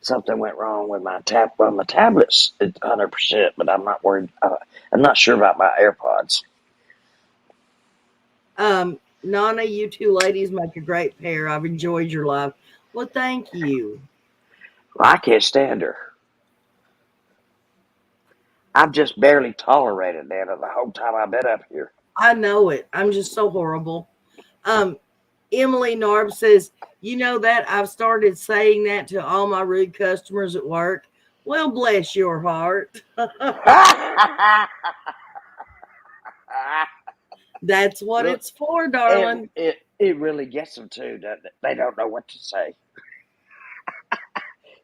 something went wrong with my Well, my tablet's at 100%, but I'm not worried. I'm not sure about my AirPods. Nana, you two ladies make a great pair. I've enjoyed your live. Well, thank you. Well, I can't stand her. I've just barely tolerated Nana the whole time I've been up here. I know it. I'm just so horrible. Emily Narb says, you know that I've started saying that to all my rude customers at work. Well, bless your heart. That's what Look, it's for, darling. It really gets them too, doesn't it? They don't know what to say.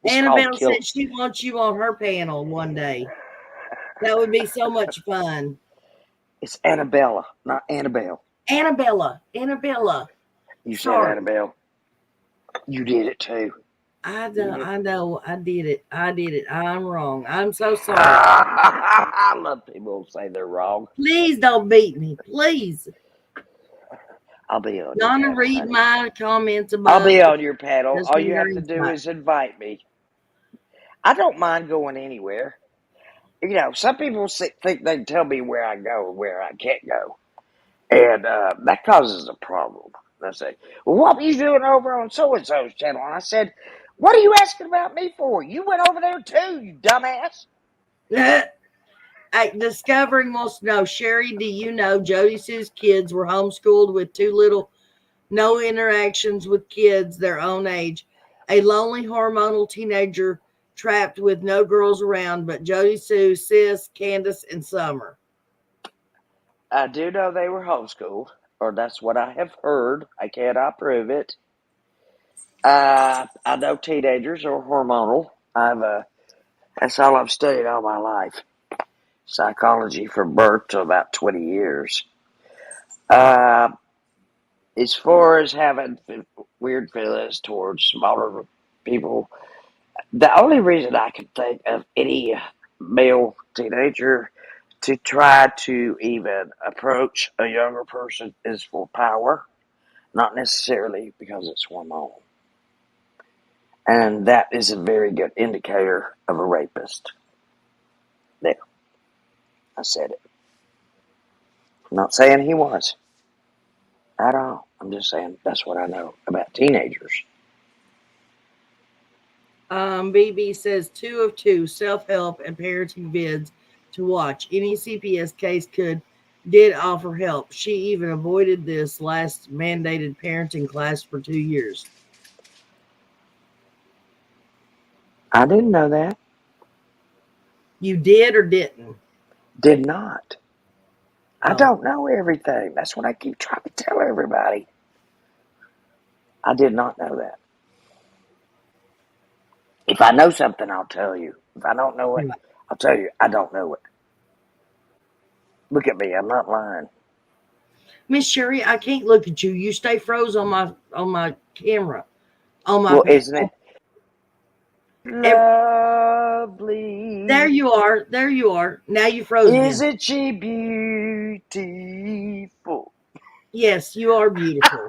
It's Annabelle said she wants you on her panel one day. That would be so much fun. It's Annabella, not Annabelle. Annabella. You Sorry. said Annabelle. You did it too. I know. I did it. I'm wrong. I'm so sorry. I love people who say they're wrong. Please don't beat me. Please. I'll be on Donna, your panel, read honey. my comments above. I'll be on your panel. Just All be you have very to do nice. is invite me. I don't mind going anywhere. You know, some people think they can tell me where I go and where I can't go. And that causes a problem. They say, well, what were you doing over on so-and-so's channel? And I said, what are you asking about me for? You went over there too, you dumbass. Discovering wants to know, Sherry, do you know Jody Sue's kids were homeschooled with too little, no interactions with kids their own age? A lonely hormonal teenager trapped with no girls around but Jody Sue, Sis, Candus, and Summer. I do know they were homeschooled, or that's what I have heard. I cannot prove it. I know teenagers are hormonal. That's all I've studied all my life. Psychology from birth to about 20 years. Uh, as far as having weird feelings towards smaller people, the only reason I can think of any male teenager to try to even approach a younger person is for power, not necessarily because it's hormonal. And that is a very good indicator of a rapist. There, I said it. I'm not saying he was at all. I'm just saying that's what I know about teenagers. BB says 2 of 2 self-help and parenting vids to watch. Any CPS case did offer help. She even avoided this last mandated parenting class for 2 years. I didn't know that. You did or didn't? Did not. I Oh. don't know everything. That's what I keep trying to tell everybody. I did not know that. If I know something, I'll tell you. If I don't know it, I'll tell you I don't know it. Look at me. I'm not lying. Miss Sherry, I can't look at you. You stay froze on my camera. On my Well, isn't it lovely? There you are. There you are. Now you froze me. Isn't she beautiful? Yes, you are beautiful.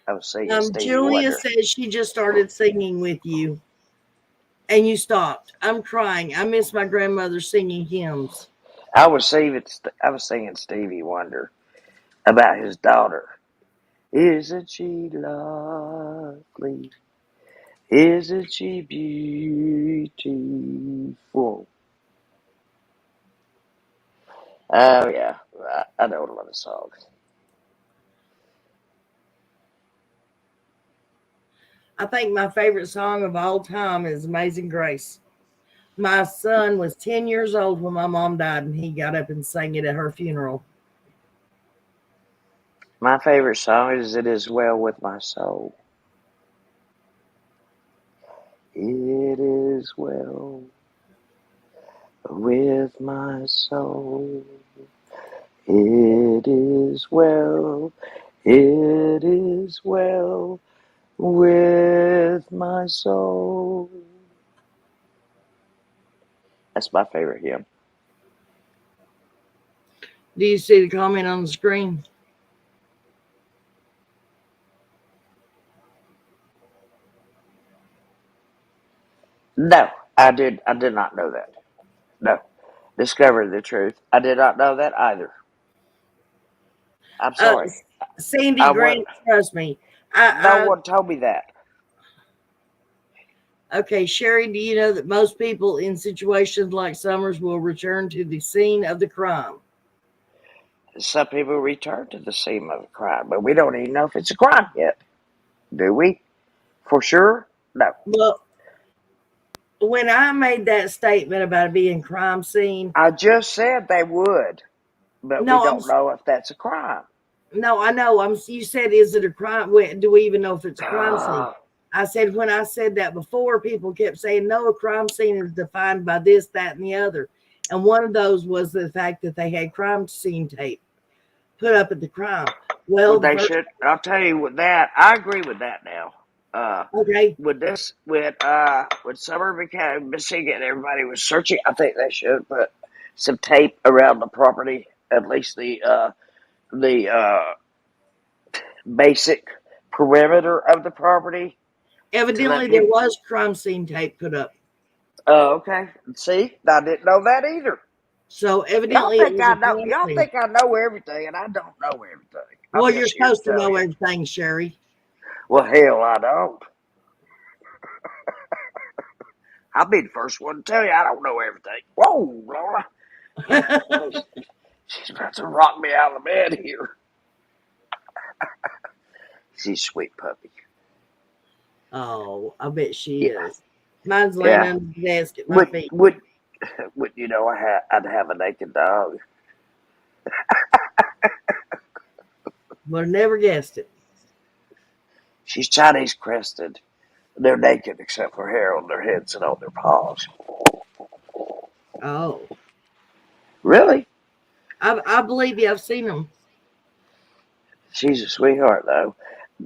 I was singing Stevie Julia Wonder. says she just started singing with you, and you stopped. I'm crying. I miss my grandmother singing hymns. I was singing Stevie Wonder about his daughter. Isn't she lovely? Isn't she beautiful? Oh yeah, I know a lot of songs. I think my favorite song of all time is Amazing Grace. My son was 10 years old when my mom died, and he got up and sang it at her funeral. My favorite song is It Is Well With My Soul. It is well with my soul. It is well. It is well with my soul. That's my favorite hymn. Do you see the comment on the screen? No, I did not know that. No. Discovered the truth. I did not know that either. I'm sorry. Sandy Grant, trust me. No one told me that. Okay, Sherry, do you know that most people in situations like Summers will return to the scene of the crime? Some people return to the scene of a crime, but we don't even know if it's a crime yet. Do we? For sure? No. Well, when I made that statement about it being crime scene, I just said they would, but we don't know if that's a crime. No, I know. You said, is it a crime? Do we even know if it's a crime scene? I said, when I said that before, people kept saying, no, a crime scene is defined by this, that, and the other. And one of those was the fact that they had crime scene tape put up at the crime. Well, they should. I'll tell you with that. I agree with that now. Okay. When summer became missing and everybody was searching, I think they should put some tape around the property, at least the basic perimeter of the property. Evidently, there was crime scene tape put up. Oh, okay. See, I didn't know that either. So evidently, y'all think I know everything, and I don't know everything. Well, you're supposed to know everything, Sherry. Well, hell, I don't. I'll be the first one to tell you I don't know everything. Whoa, Laura. She's about to rock me out of the bed here. She's a sweet puppy. Oh, I bet she Yeah. is. Mine's laying Yeah. under the desk at my feet. Would you know I'd have a naked dog. Would have never guessed it. She's Chinese crested. They're naked except for hair on their heads and on their paws. Oh, Really? I believe you. I've seen them. She's a sweetheart, though.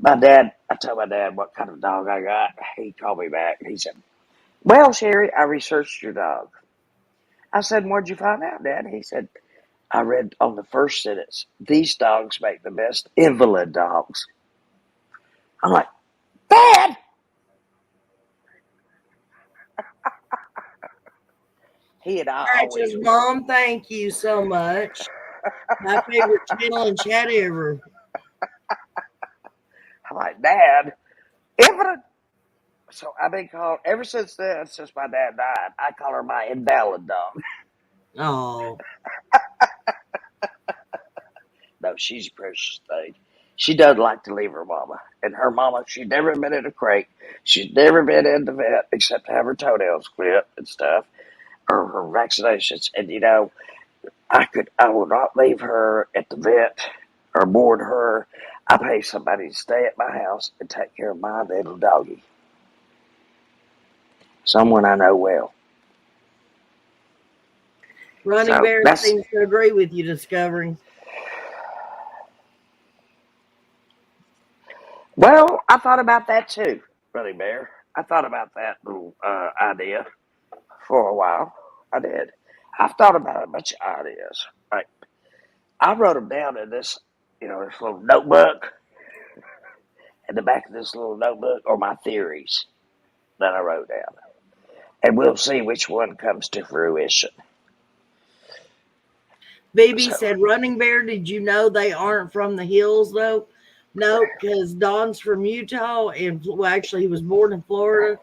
I told my dad what kind of dog I got. He called me back and he said, "Well, Sherry, I researched your dog." I said, "What'd you find out, Dad?" He said, "I read on the first sentence, these dogs make the best invalid dogs." I'm like, "Dad!" He and I always, Patches, Mom, thank you so much. My favorite channel and chat ever. I'm like, "Dad, invalid." So I've been called, ever since then, since my dad died, I call her my invalid dog. Oh, No, she's a precious thing. She doesn't like to leave her mama. And her mama, she's never been in a crate. She's never been in the vet except to have her toenails clipped and stuff, or her vaccinations. And I will not leave her at the vet or board her. I pay somebody to stay at my house and take care of my little doggy. Someone I know well. Running So Bear that's, seems to agree with you, Discovering. well, I thought about that too, Brother Bear. I thought about that little idea for a while. I did. I've thought about a bunch of ideas. Right. I wrote them down in this little notebook. In the back of this little notebook are my theories that I wrote down. And we'll see which one comes to fruition. BB So, said, Running Bear, did you know they aren't from the hills, though? No, because Don's from Utah, and actually, he was born in Florida.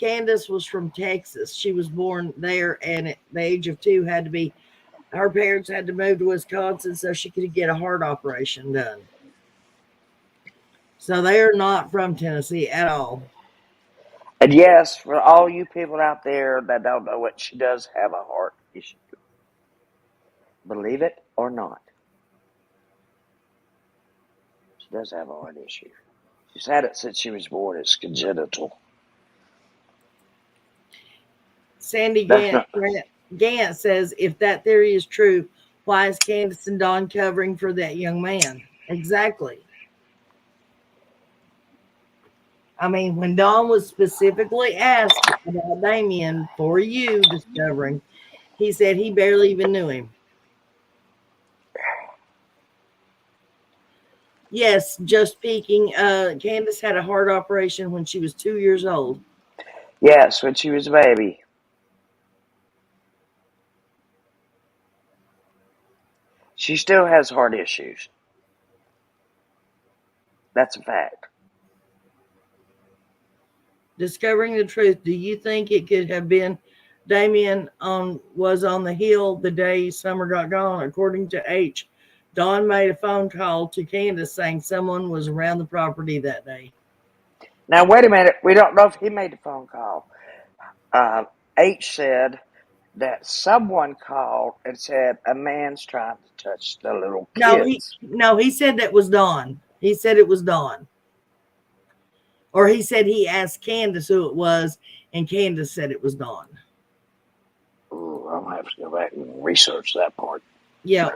Candus was from Texas. She was born there, and at the age of 2, her parents had to move to Wisconsin so she could get a heart operation done. So they are not from Tennessee at all. and yes, for all you people out there that don't know it, she does have a heart issue. Believe it or not. She does have a heart issue. She's had it since she was born. It's congenital. Sandy That's not. Gant says, if that theory is true, why is Candace and Don covering for that young man? Exactly. I mean, when Don was specifically asked about Damien for you, Discovering, he said he barely even knew him. Yes, just peeking. Candace had a heart operation when she was 2 years old. Yes, when she was a baby. She still has heart issues. That's a fact. Discovering the truth. Do you think it could have been Damien was on the hill the day Summer got gone? According to H, Dawn made a phone call to Candace saying someone was around the property that day. Now, wait a minute. We don't know if he made the phone call. H said that someone called and said a man's trying to touch the little kids. He said that was Dawn. He said it was Dawn. Or he said he asked Candace who it was, and Candace said it was Dawn. Ooh, I'm going to have to go back and research that part. Yeah.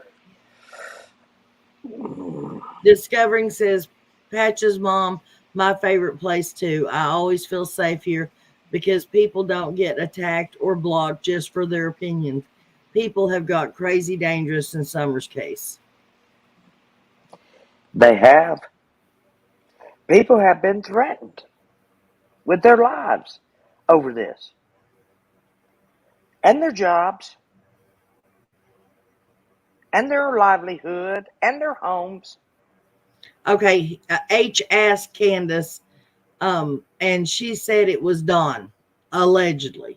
Discovering says, Patch's mom, my favorite place too. I always feel safe here because people don't get attacked or blocked just for their opinions. People have got crazy dangerous in Summer's case. They have. People have been threatened with their lives over this and their jobs and their livelihood and their homes. Okay, H asked Candace, and she said it was Dawn, allegedly.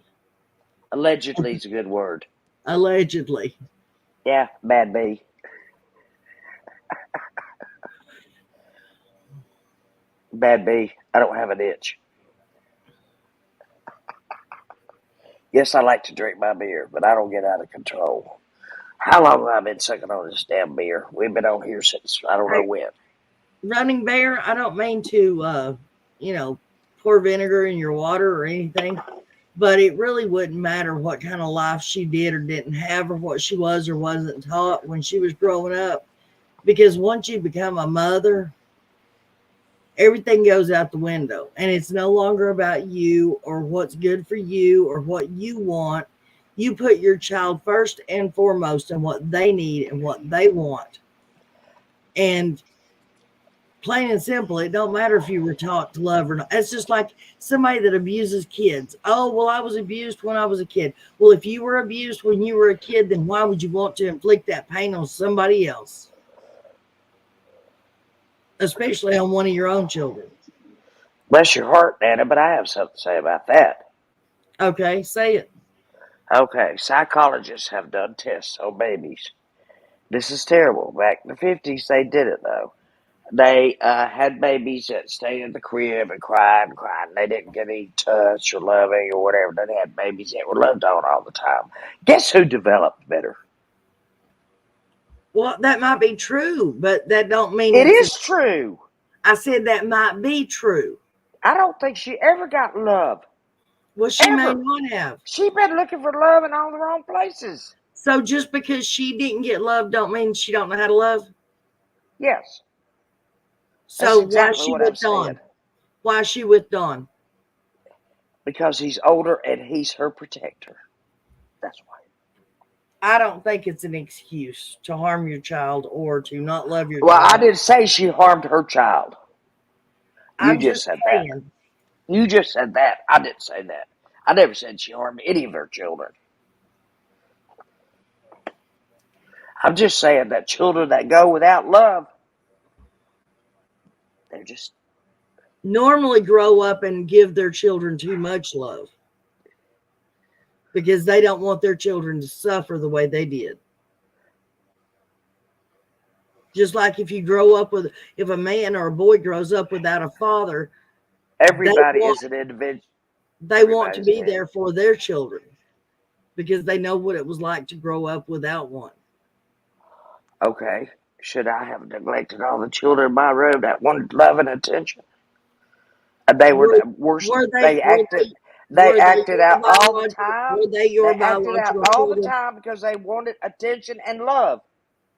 Allegedly is a good word. Allegedly. Yeah, bad B. Bad B. I don't have an itch. Yes, I like to drink my beer, but I don't get out of control. How long have I been sucking on this damn beer? We've been on here since I don't know when. Running Bear, I don't mean to, pour vinegar in your water or anything, but it really wouldn't matter what kind of life she did or didn't have or what she was or wasn't taught when she was growing up. Because once you become a mother, everything goes out the window and it's no longer about you or what's good for you or what you want. You put your child first and foremost and what they need and what they want. And plain and simple, it don't matter if you were taught to love or not. It's just like somebody that abuses kids. Oh, well, I was abused when I was a kid. Well, if you were abused when you were a kid, then why would you want to inflict that pain on somebody else? Especially on one of your own children. Bless your heart, Nana, but I have something to say about that. Okay, say it. Okay, psychologists have done tests on babies. This is terrible. Back in the 50s, they did it, though. They had babies that stayed in the crib and cried and cried. And they didn't get any touch or loving or whatever. They had babies that were loved on all the time. Guess who developed better? Well, that might be true, but that don't mean It is true. I said that might be true. I don't think she ever got love. Well, she may Ever. not have. She been looking for love in all the wrong places. So just because she didn't get love don't mean she don't know how to love? Yes. So That's exactly why she what I'm with Don? saying. Why is she with Don? Because he's older and he's her protector. That's why. I don't think it's an excuse to harm your child or to not love your Well, child. I didn't say she harmed her child. You I'm just said that. You just said that. I didn't say that. I never said she harmed any of her children. I'm just saying that children that go without love, they're just normally grow up and give their children too much love because they don't want their children to suffer the way they did. Just like if you grow up with, if a man or a boy grows up without a father, everybody is an individual. They want to be there for their children because they know what it was like to grow up without one. Okay. Should I have neglected all the children in my room that wanted love and attention? And they were the worst. They acted out all the time. Were they your biological children? Because they wanted attention and love.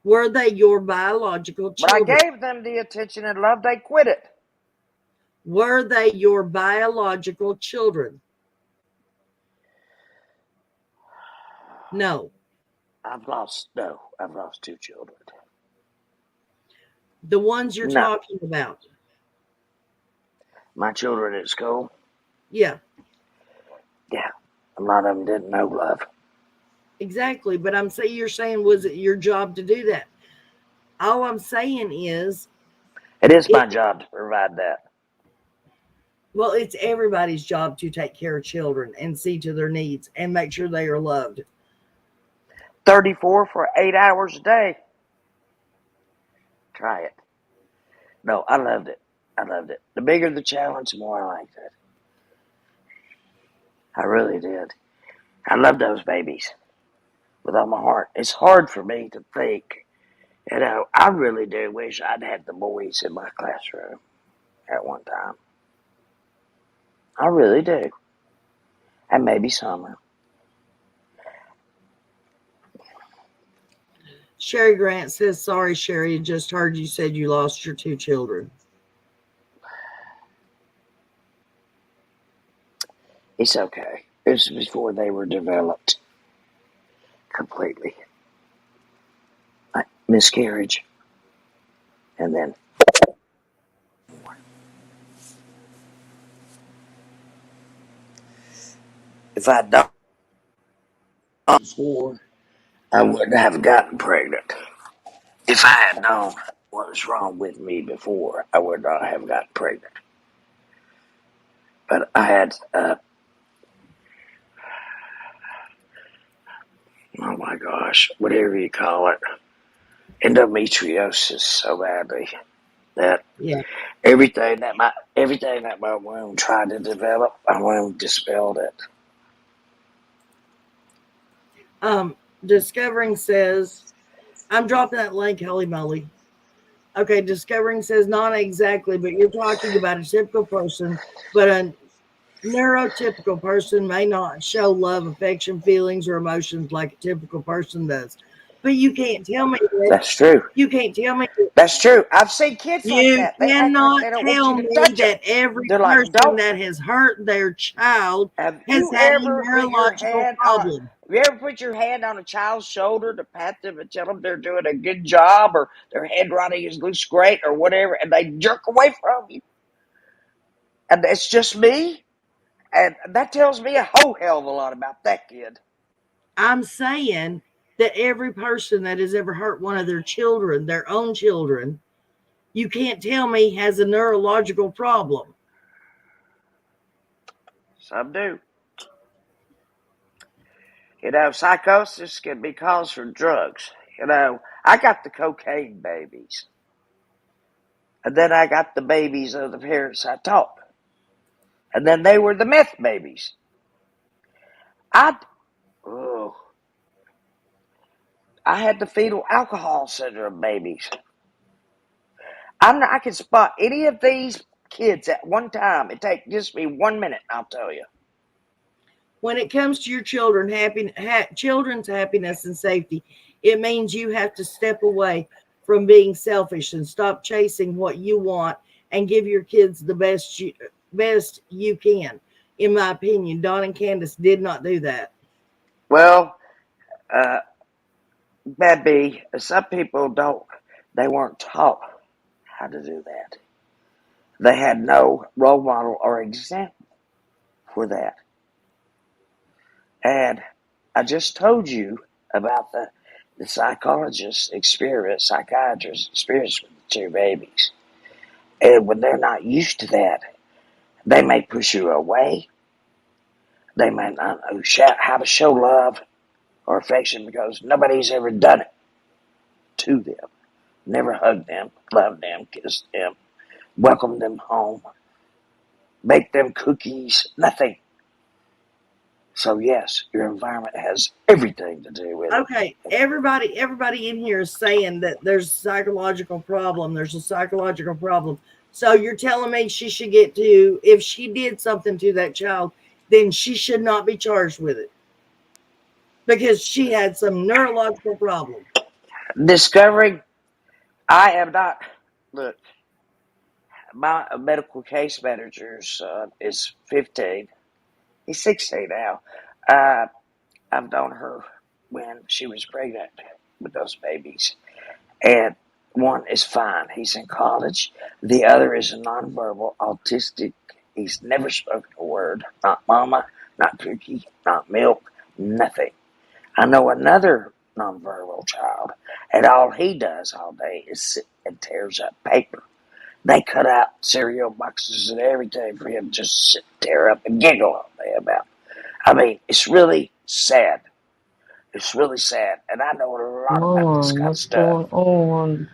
Were they your biological children? When I gave them the attention and love, they quit it. Were they your biological children? No. I've lost 2 children. The ones you're talking about. My children at school? Yeah. Yeah. A lot of them didn't know love. Exactly. But you're saying, was it your job to do that? All I'm saying is. It is my job to provide that. Well, it's everybody's job to take care of children and see to their needs and make sure they are loved. 34 for 8 hours a day. Try it. No, I loved it. The bigger the challenge, the more I liked it. I really did. I love those babies with all my heart. It's hard for me to think. I really do wish I'd had the boys in my classroom at one time. I really do. And maybe Summer. Sherry Grant says, sorry, Sherry, I just heard you said you lost your 2 children. It's okay. It was before they were developed completely. Miscarriage. And then. If I'd done before, I wouldn't have gotten pregnant. If I had known what was wrong with me before, I would not have gotten pregnant. But I had oh my gosh, whatever you call it, endometriosis so badly that Yeah. everything that my womb tried to develop, my womb dispelled it. Discovering says, I'm dropping that link, holy moly. Okay, Discovering says not exactly, but you're talking about a typical person, but a neurotypical person may not show love, affection, feelings, or emotions like a typical person does. But you can't tell me that. That's true. You can't tell me that. That's true. I've seen kids like You that. They act like cannot they don't want tell you to me touch them. that every They're like, person don't. that has hurt their child Have has you had a ever put your neurological hand on? problem. Have you ever put your hand on a child's shoulder to pat them and tell them they're doing a good job, or their handwriting looks great, or whatever, and they jerk away from you? And it's just me, and that tells me a whole hell of a lot about that kid. I'm saying that every person that has ever hurt one of their children, their own children, you can't tell me has a neurological problem. Some do. Psychosis can be caused from drugs. I got the cocaine babies. And then I got the babies of the parents I taught. And then they were the meth babies. I had the fetal alcohol syndrome babies. I can spot any of these kids at one time. It takes just me 1 minute, I'll tell you. When it comes to your children's happiness and safety, it means you have to step away from being selfish and stop chasing what you want and give your kids the best you can. In my opinion, Don and Candus did not do that. Well, Bad B, some people they weren't taught how to do that. They had no role model or example for that. And I just told you about the psychiatrist experience with the two babies. And when they're not used to that, they may push you away. They may not know how to show love or affection because nobody's ever done it to them. Never hugged them, loved them, kissed them, welcomed them home, baked them cookies, nothing. So yes, your environment has everything to do with it. Okay, everybody in here is saying that there's a psychological problem. There's a psychological problem. So you're telling me she should get to, if she did something to that child, then she should not be charged with it because she had some neurological problem. Discovering, I am not. Look, my medical case manager's son is 15. He's 16 now. I've known her when she was pregnant with those babies. And one is fine. He's in college. The other is a nonverbal autistic. He's never spoken a word. Not mama, not cookie, not milk, nothing. I know another nonverbal child, and all he does all day is sit and tears up paper. They cut out cereal boxes and everything for him to just sit, tear up, and giggle all day about. I mean, it's really sad. It's really sad, and I know a lot about this kind of What's stuff. going on?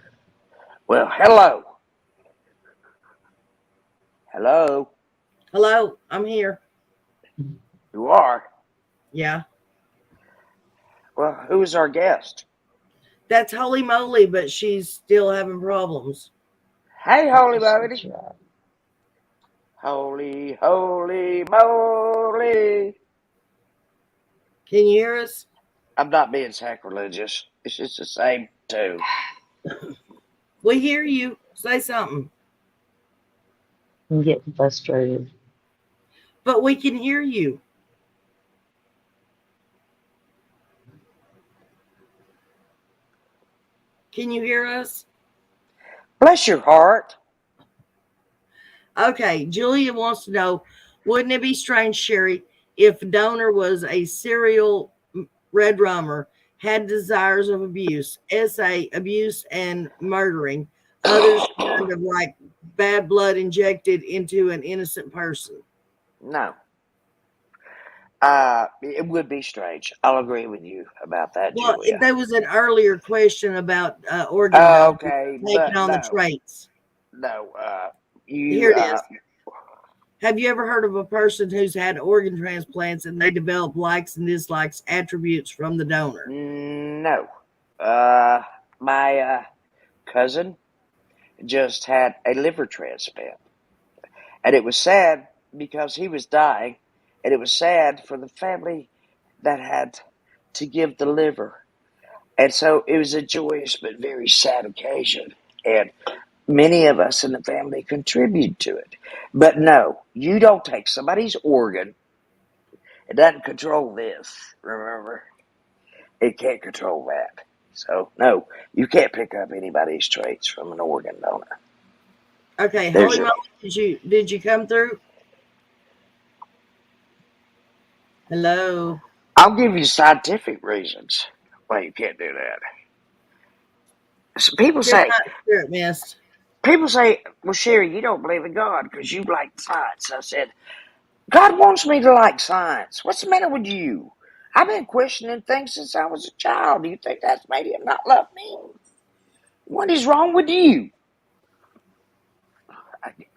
Well, hello. Hello. Hello, I'm here. You are? Yeah. Well, who is our guest? That's holy moly, but she's still having problems. Hey, holy moly. Holy, holy moly. Can you hear us? I'm not being sacrilegious. It's just the same tune. We hear you. Say something. I'm getting frustrated. But we can hear you. Can you hear us? Bless your heart. Okay, Julia wants to know, wouldn't it be strange, Sherry, if Donor was a serial red rummer, had desires of abuse, abuse and murdering, others kind of like bad blood injected into an innocent person? No. It would be strange. I'll agree with you about that, Well, Julia. there was an earlier question about organ donors Okay, taking but on the no, traits. no. Here You it is. Have you ever heard of a person who's had organ transplants and they develop likes and dislikes attributes from the donor? no. My cousin just had a liver transplant, and it was sad because he was dying, and it was sad for the family that had to give the liver. And so it was a joyous but very sad occasion. And many of us in the family contribute to it. But no, you don't take somebody's organ. It doesn't control this, remember? It can't control that. So, no, you can't pick up anybody's traits from an organ donor. Okay, There's Holy Moly, did you come through? Hello. I'll give you scientific reasons why you can't do that. So people You're say, not spirit mist. well, Sherry, you don't believe in God because you like science. I said, God wants me to like science. What's the matter with you? I've been questioning things since I was a child. Do you think that's made him not love me? What is wrong with you?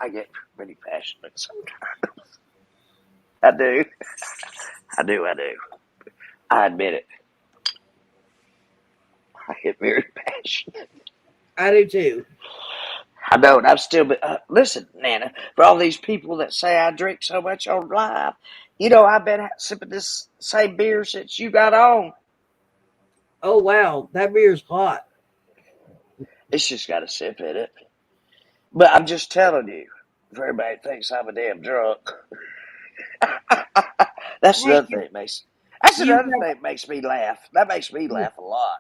I get pretty passionate sometimes. I do. I do. I admit it. I get very passionate. I do too. I don't. I'm still. Listen, Nana, for all these people that say I drink so much on live, I've been sipping this same beer since you got on. Oh, wow. That beer's hot. It's just got a sip in it. But I'm just telling you, if everybody thinks I'm a damn drunk, that's Hey, another thing that makes me laugh. That makes me you, laugh a lot.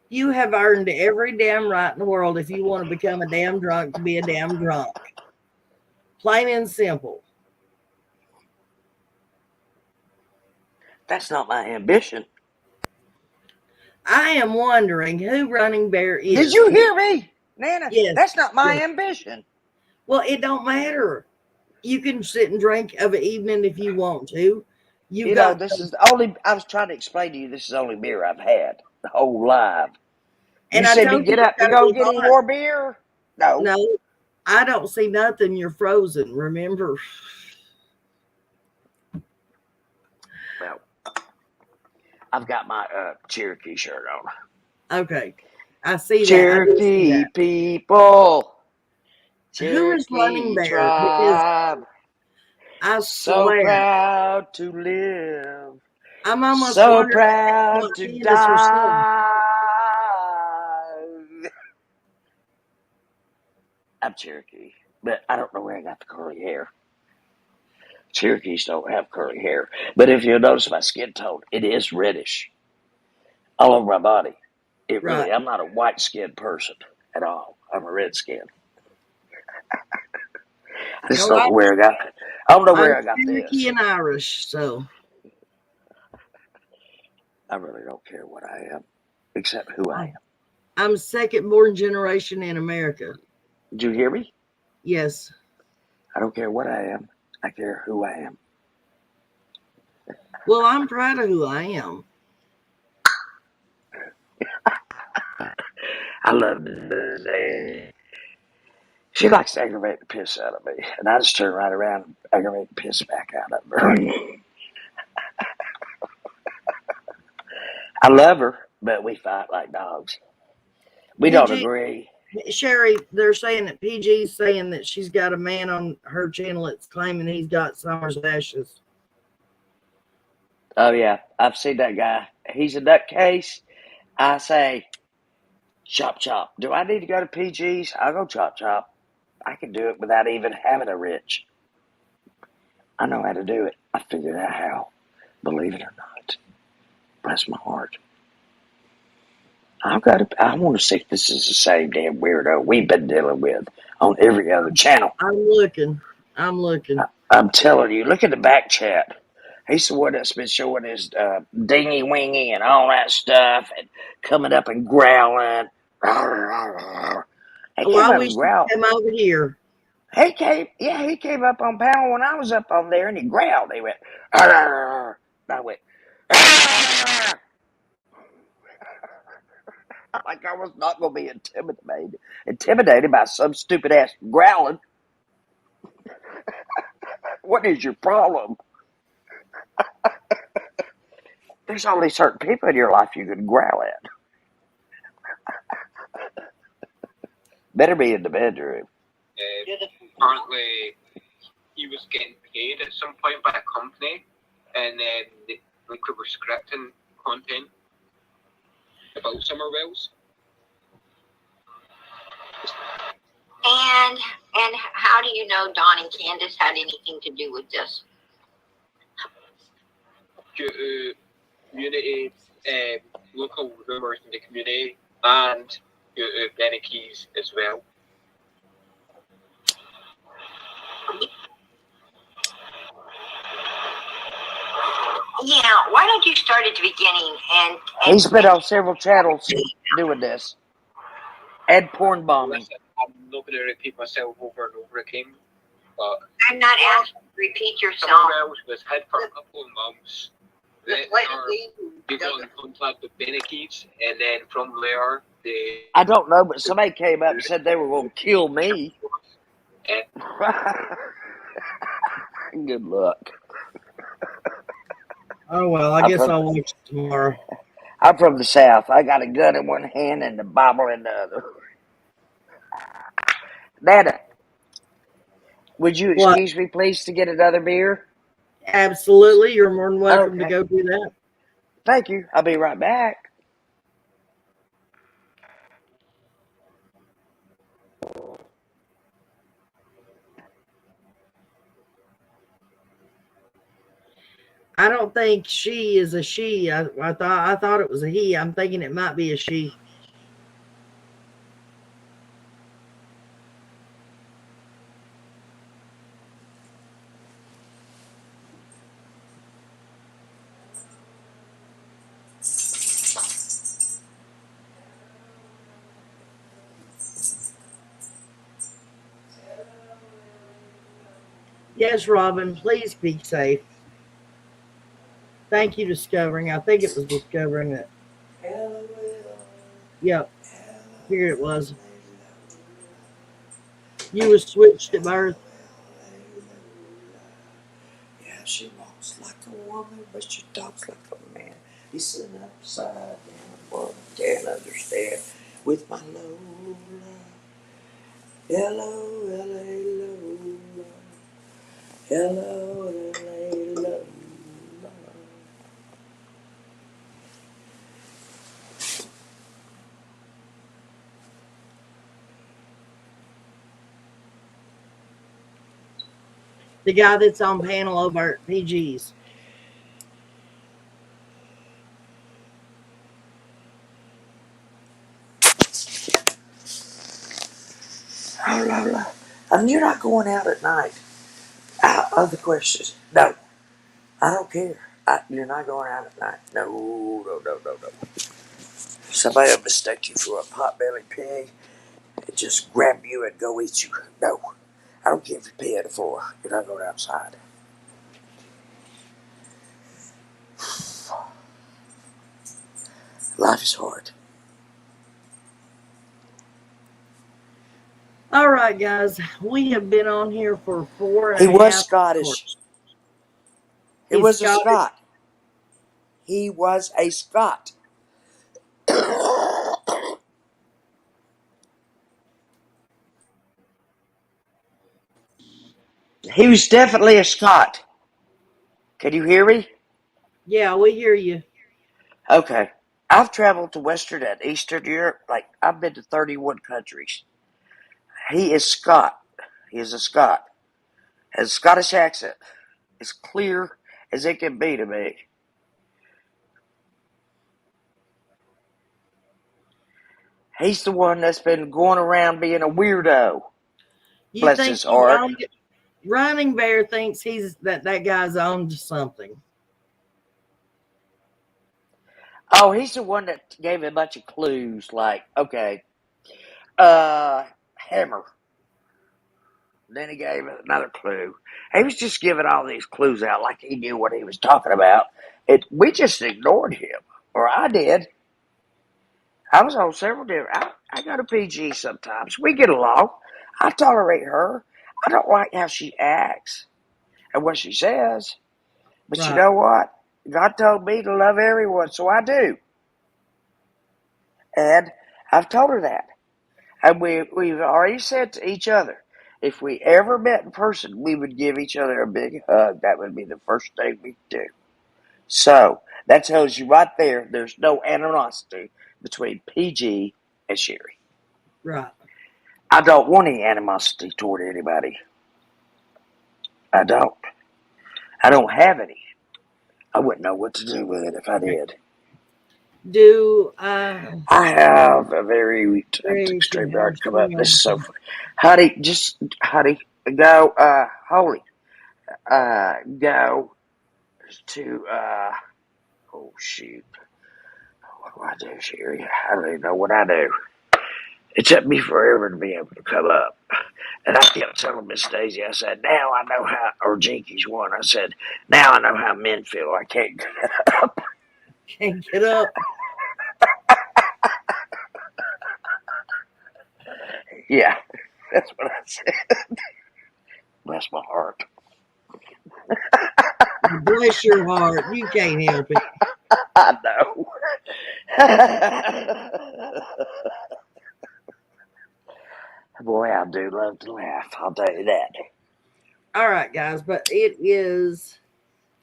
you have earned every damn right in the world if you want to become a damn drunk to be a damn drunk. Plain and simple. That's not my ambition. I am wondering who Running Bear is. Did you hear me, Nana? Yes. That's not my Yes. ambition. Well, it don't matter. You can sit and drink of an evening if you want to. This is the only. I was trying to explain to you. This is the only beer I've had the whole live. And You I said me told get you up it's and gotta go be get any hot. more beer. No, I don't see nothing. You're frozen. Remember? well, I've got my Cherokee shirt on. Okay, I see that. I do see Cherokee that. people, Who is Running Cherokee Bear? Because tribe, I so swear, proud to live, I'm almost so wondering if that's proud not to Candus herself. die. I'm Cherokee, but I don't know where I got the curly hair. Cherokees don't have curly hair, but if you'll notice my skin tone, it is reddish all over my body. Right. I'm not a white skinned person at all. I'm a red skin. I just Well, don't know where I got it. I don't know I'm where I got Cherokee this. and Irish, so I really don't care what I am, except who I am. I'm second born generation in America. Did you hear me? Yes. I don't care what I am. I care who I am. Well, I'm proud of who I am. I love this. She likes to aggravate the piss out of me, and I just turn right around and aggravate the piss back out of her. I love her, but we fight like dogs. We don't agree. Sherry, they're saying that PG's saying that she's got a man on her channel that's claiming he's got Summer's ashes. Oh, yeah. I've seen that guy. He's a nutcase. I say, chop, chop. Do I need to go to PG's? I'll go chop, chop. I can do it without even having a rich. I know how to do it. I figured out how. Believe it or not. Bless my heart. I want to see if this is the same damn weirdo we've been dealing with on every other channel. I'm looking. I'm telling you, look at the back chat. He's the one that's been showing his dingy wingy and all that stuff and coming up and growling. He Well, I wish he'd come over here. He came up on panel when I was up on there and he growled. He went, arr. I went, "Ah!" Like I was not going to be intimidated by some stupid ass growling. What is your problem? There's only certain people in your life you can growl at. Better be in the bedroom. Apparently, he was getting paid at some point by a company, and then they were scripting content about Summer Wells. And how do you know Don and Candus had anything to do with this? Due to community, local rumours in the community, and due to Benny Keys as well. Yeah, why don't you start at the beginning? And He's been on several channels doing this. And porn bombing. Listen, I'm not going to repeat myself over and over again, but I'm not asking you to repeat Summer yourself. Wells was hid for a couple of months. Then they got in contact with Benny Keys, and then from there, they... I don't know, but somebody came up and said they were going to kill me. Good luck. Oh, well, I guess I'll watch it tomorrow. I'm from the South. I got a gun in one hand and the Bible in the other. Nana, would you excuse me, please, to get another beer? Absolutely. You're more than welcome to Okay. go do that. Thank you. I'll be right back. I don't think she is a she. I thought it was a he. I'm thinking it might be a she. Yes, Robin, please be safe. Thank you, Discovering. I think it was Discovering it. Yep. Here it was. You were switched at birth. Yeah, she walks like a woman, but she talks like a man. He's sitting upside down, boy, can't understand. With my Lola, hello, LA Lola, hello, LA Lola. The guy that's on panel over at PG's. Oh, Lola, you're not going out at night. Other questions? No, I don't care. You're not going out at night. No. Somebody will mistake you for a pot-bellied pig and just grab you and go eat you. No, I don't care if you pee on the floor. You're not going outside. Life is hard. All right, guys. We have been on here for 4.5 He was Scottish. hours. He was a Scot. He was a Scot. He was definitely a Scot. Can you hear me? Yeah, we hear you. Okay. I've traveled to Western and Eastern Europe. I've been to 31 countries. He is Scot. He is a Scot. Has a Scottish accent. As clear as it can be to me. He's the one that's been going around being a weirdo. You Bless think his heart. Running Bear thinks that guy's on to something. Oh, he's the one that gave a bunch of clues. Hammer. Then he gave another clue. He was just giving all these clues out like he knew what he was talking about. We just ignored him, or I did. I was on several different. I go to PG sometimes. We get along. I tolerate her. I don't like how she acts and what she says. But you Right. know what? God told me to love everyone, so I do. And I've told her that. And we've already said to each other, if we ever met in person, we would give each other a big hug. That would be the first thing we'd do. So that tells you right there, there's no animosity between PG and Sherry. Right. I don't want any animosity toward anybody. I don't. I don't have any. I wouldn't know what to do with it if I did. Do I have a very extreme yard come up. This is so funny. Honey, go, Holy, go to, oh shoot. What do I do, Sherry? I don't even know what I do. It took me forever to be able to come up. And I kept telling Miss Daisy, I said, now I know how, or Jinkies one, I said, now I know how men feel. I can't get up. Can't get up. Yeah, that's what I said. Bless my heart. Bless your heart. You can't help it. I know. Boy, I do love to laugh. I'll tell you that. All right, guys, but it is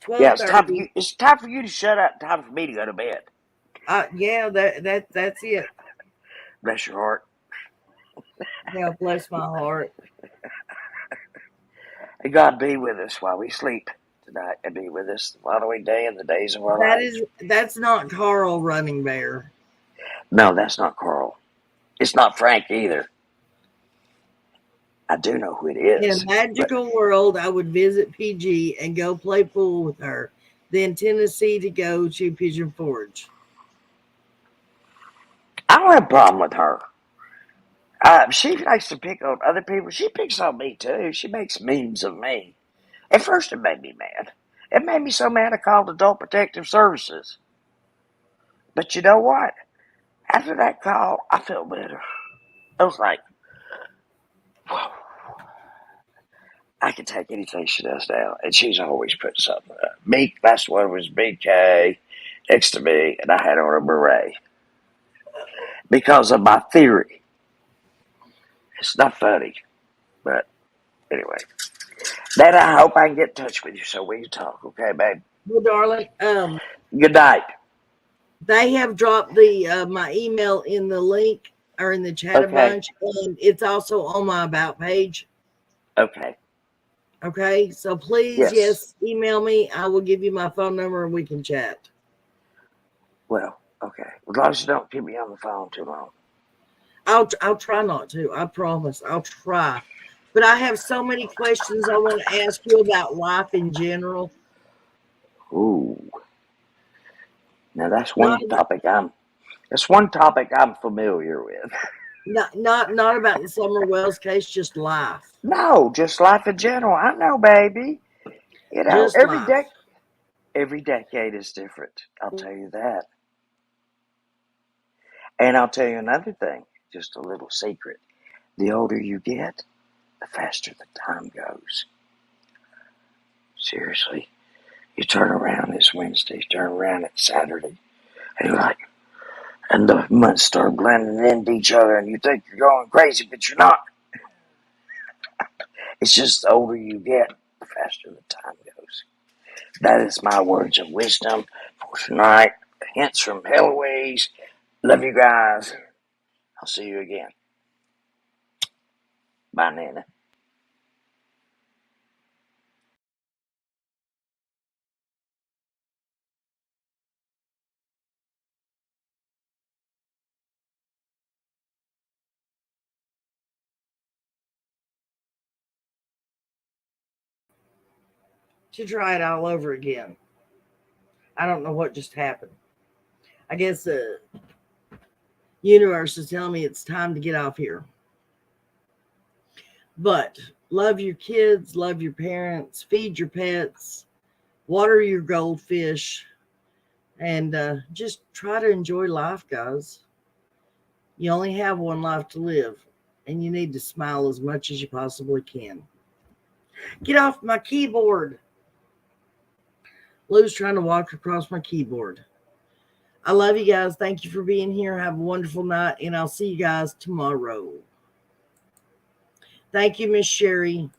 12:30. Yeah, it's time for you to shut up. Time for me to go to bed. Yeah, that's it. Bless your heart. Yeah, bless my heart. And God be with us while we sleep tonight, and be with us the following day and the days of our lives. That's not Carl Running Bear. No, that's not Carl. It's not Frank either. I do know who it In is. a magical world, I would visit PG and go play pool with her. Then Tennessee to go to Pigeon Forge. I don't have a problem with her. She likes to pick on other people. She picks on me too. She makes memes of me. At first, it made me mad. It made me so mad I called Adult Protective Services. But you know what? After that call, I felt better. I was like, whoa, I can take anything she does now. And she's always put something up. Last one was BK next to me, and I had on a beret. Because of my theory. It's not funny. But anyway. Then I hope I can get in touch with you so we can talk. Okay, babe? Well, darling, Good night. they have dropped the my email in the link or in the chat a bunch, and it's also on my about page. Okay. Okay, so please, yes, email me. I will give you my phone number and we can chat. Well, okay. As long as you don't keep me on the phone too long. I'll try not to. I promise. I'll try. But I have so many questions I want to ask you about life in general. Ooh. Now that's one topic I'm familiar with. Not about the Summer Wells case, just life. No, just life in general. I know, baby. You know, just life. Every decade is different. I'll tell you that. And I'll tell you another thing, just a little secret. The older you get, the faster the time goes. Seriously. You turn around this Wednesday, turn around it's Saturday, and you're like, and the months start blending into each other, and you think you're going crazy, but you're not. It's just the older you get, the faster the time goes. That is my words of wisdom for tonight. Hints from Heloise. Love you guys. I'll see you again. Bye, Nana. To try it all over again. I don't know what just happened. I guess the universe is telling me it's time to get off here. But love your kids, love your parents, feed your pets, water your goldfish, And just try to enjoy life, guys. You only have one life to live, and you need to smile as much as you possibly can. Get off my keyboard. Lou's trying to walk across my keyboard. I love you guys. Thank you for being here. Have a wonderful night, and I'll see you guys tomorrow. Thank you, Miss Sherry.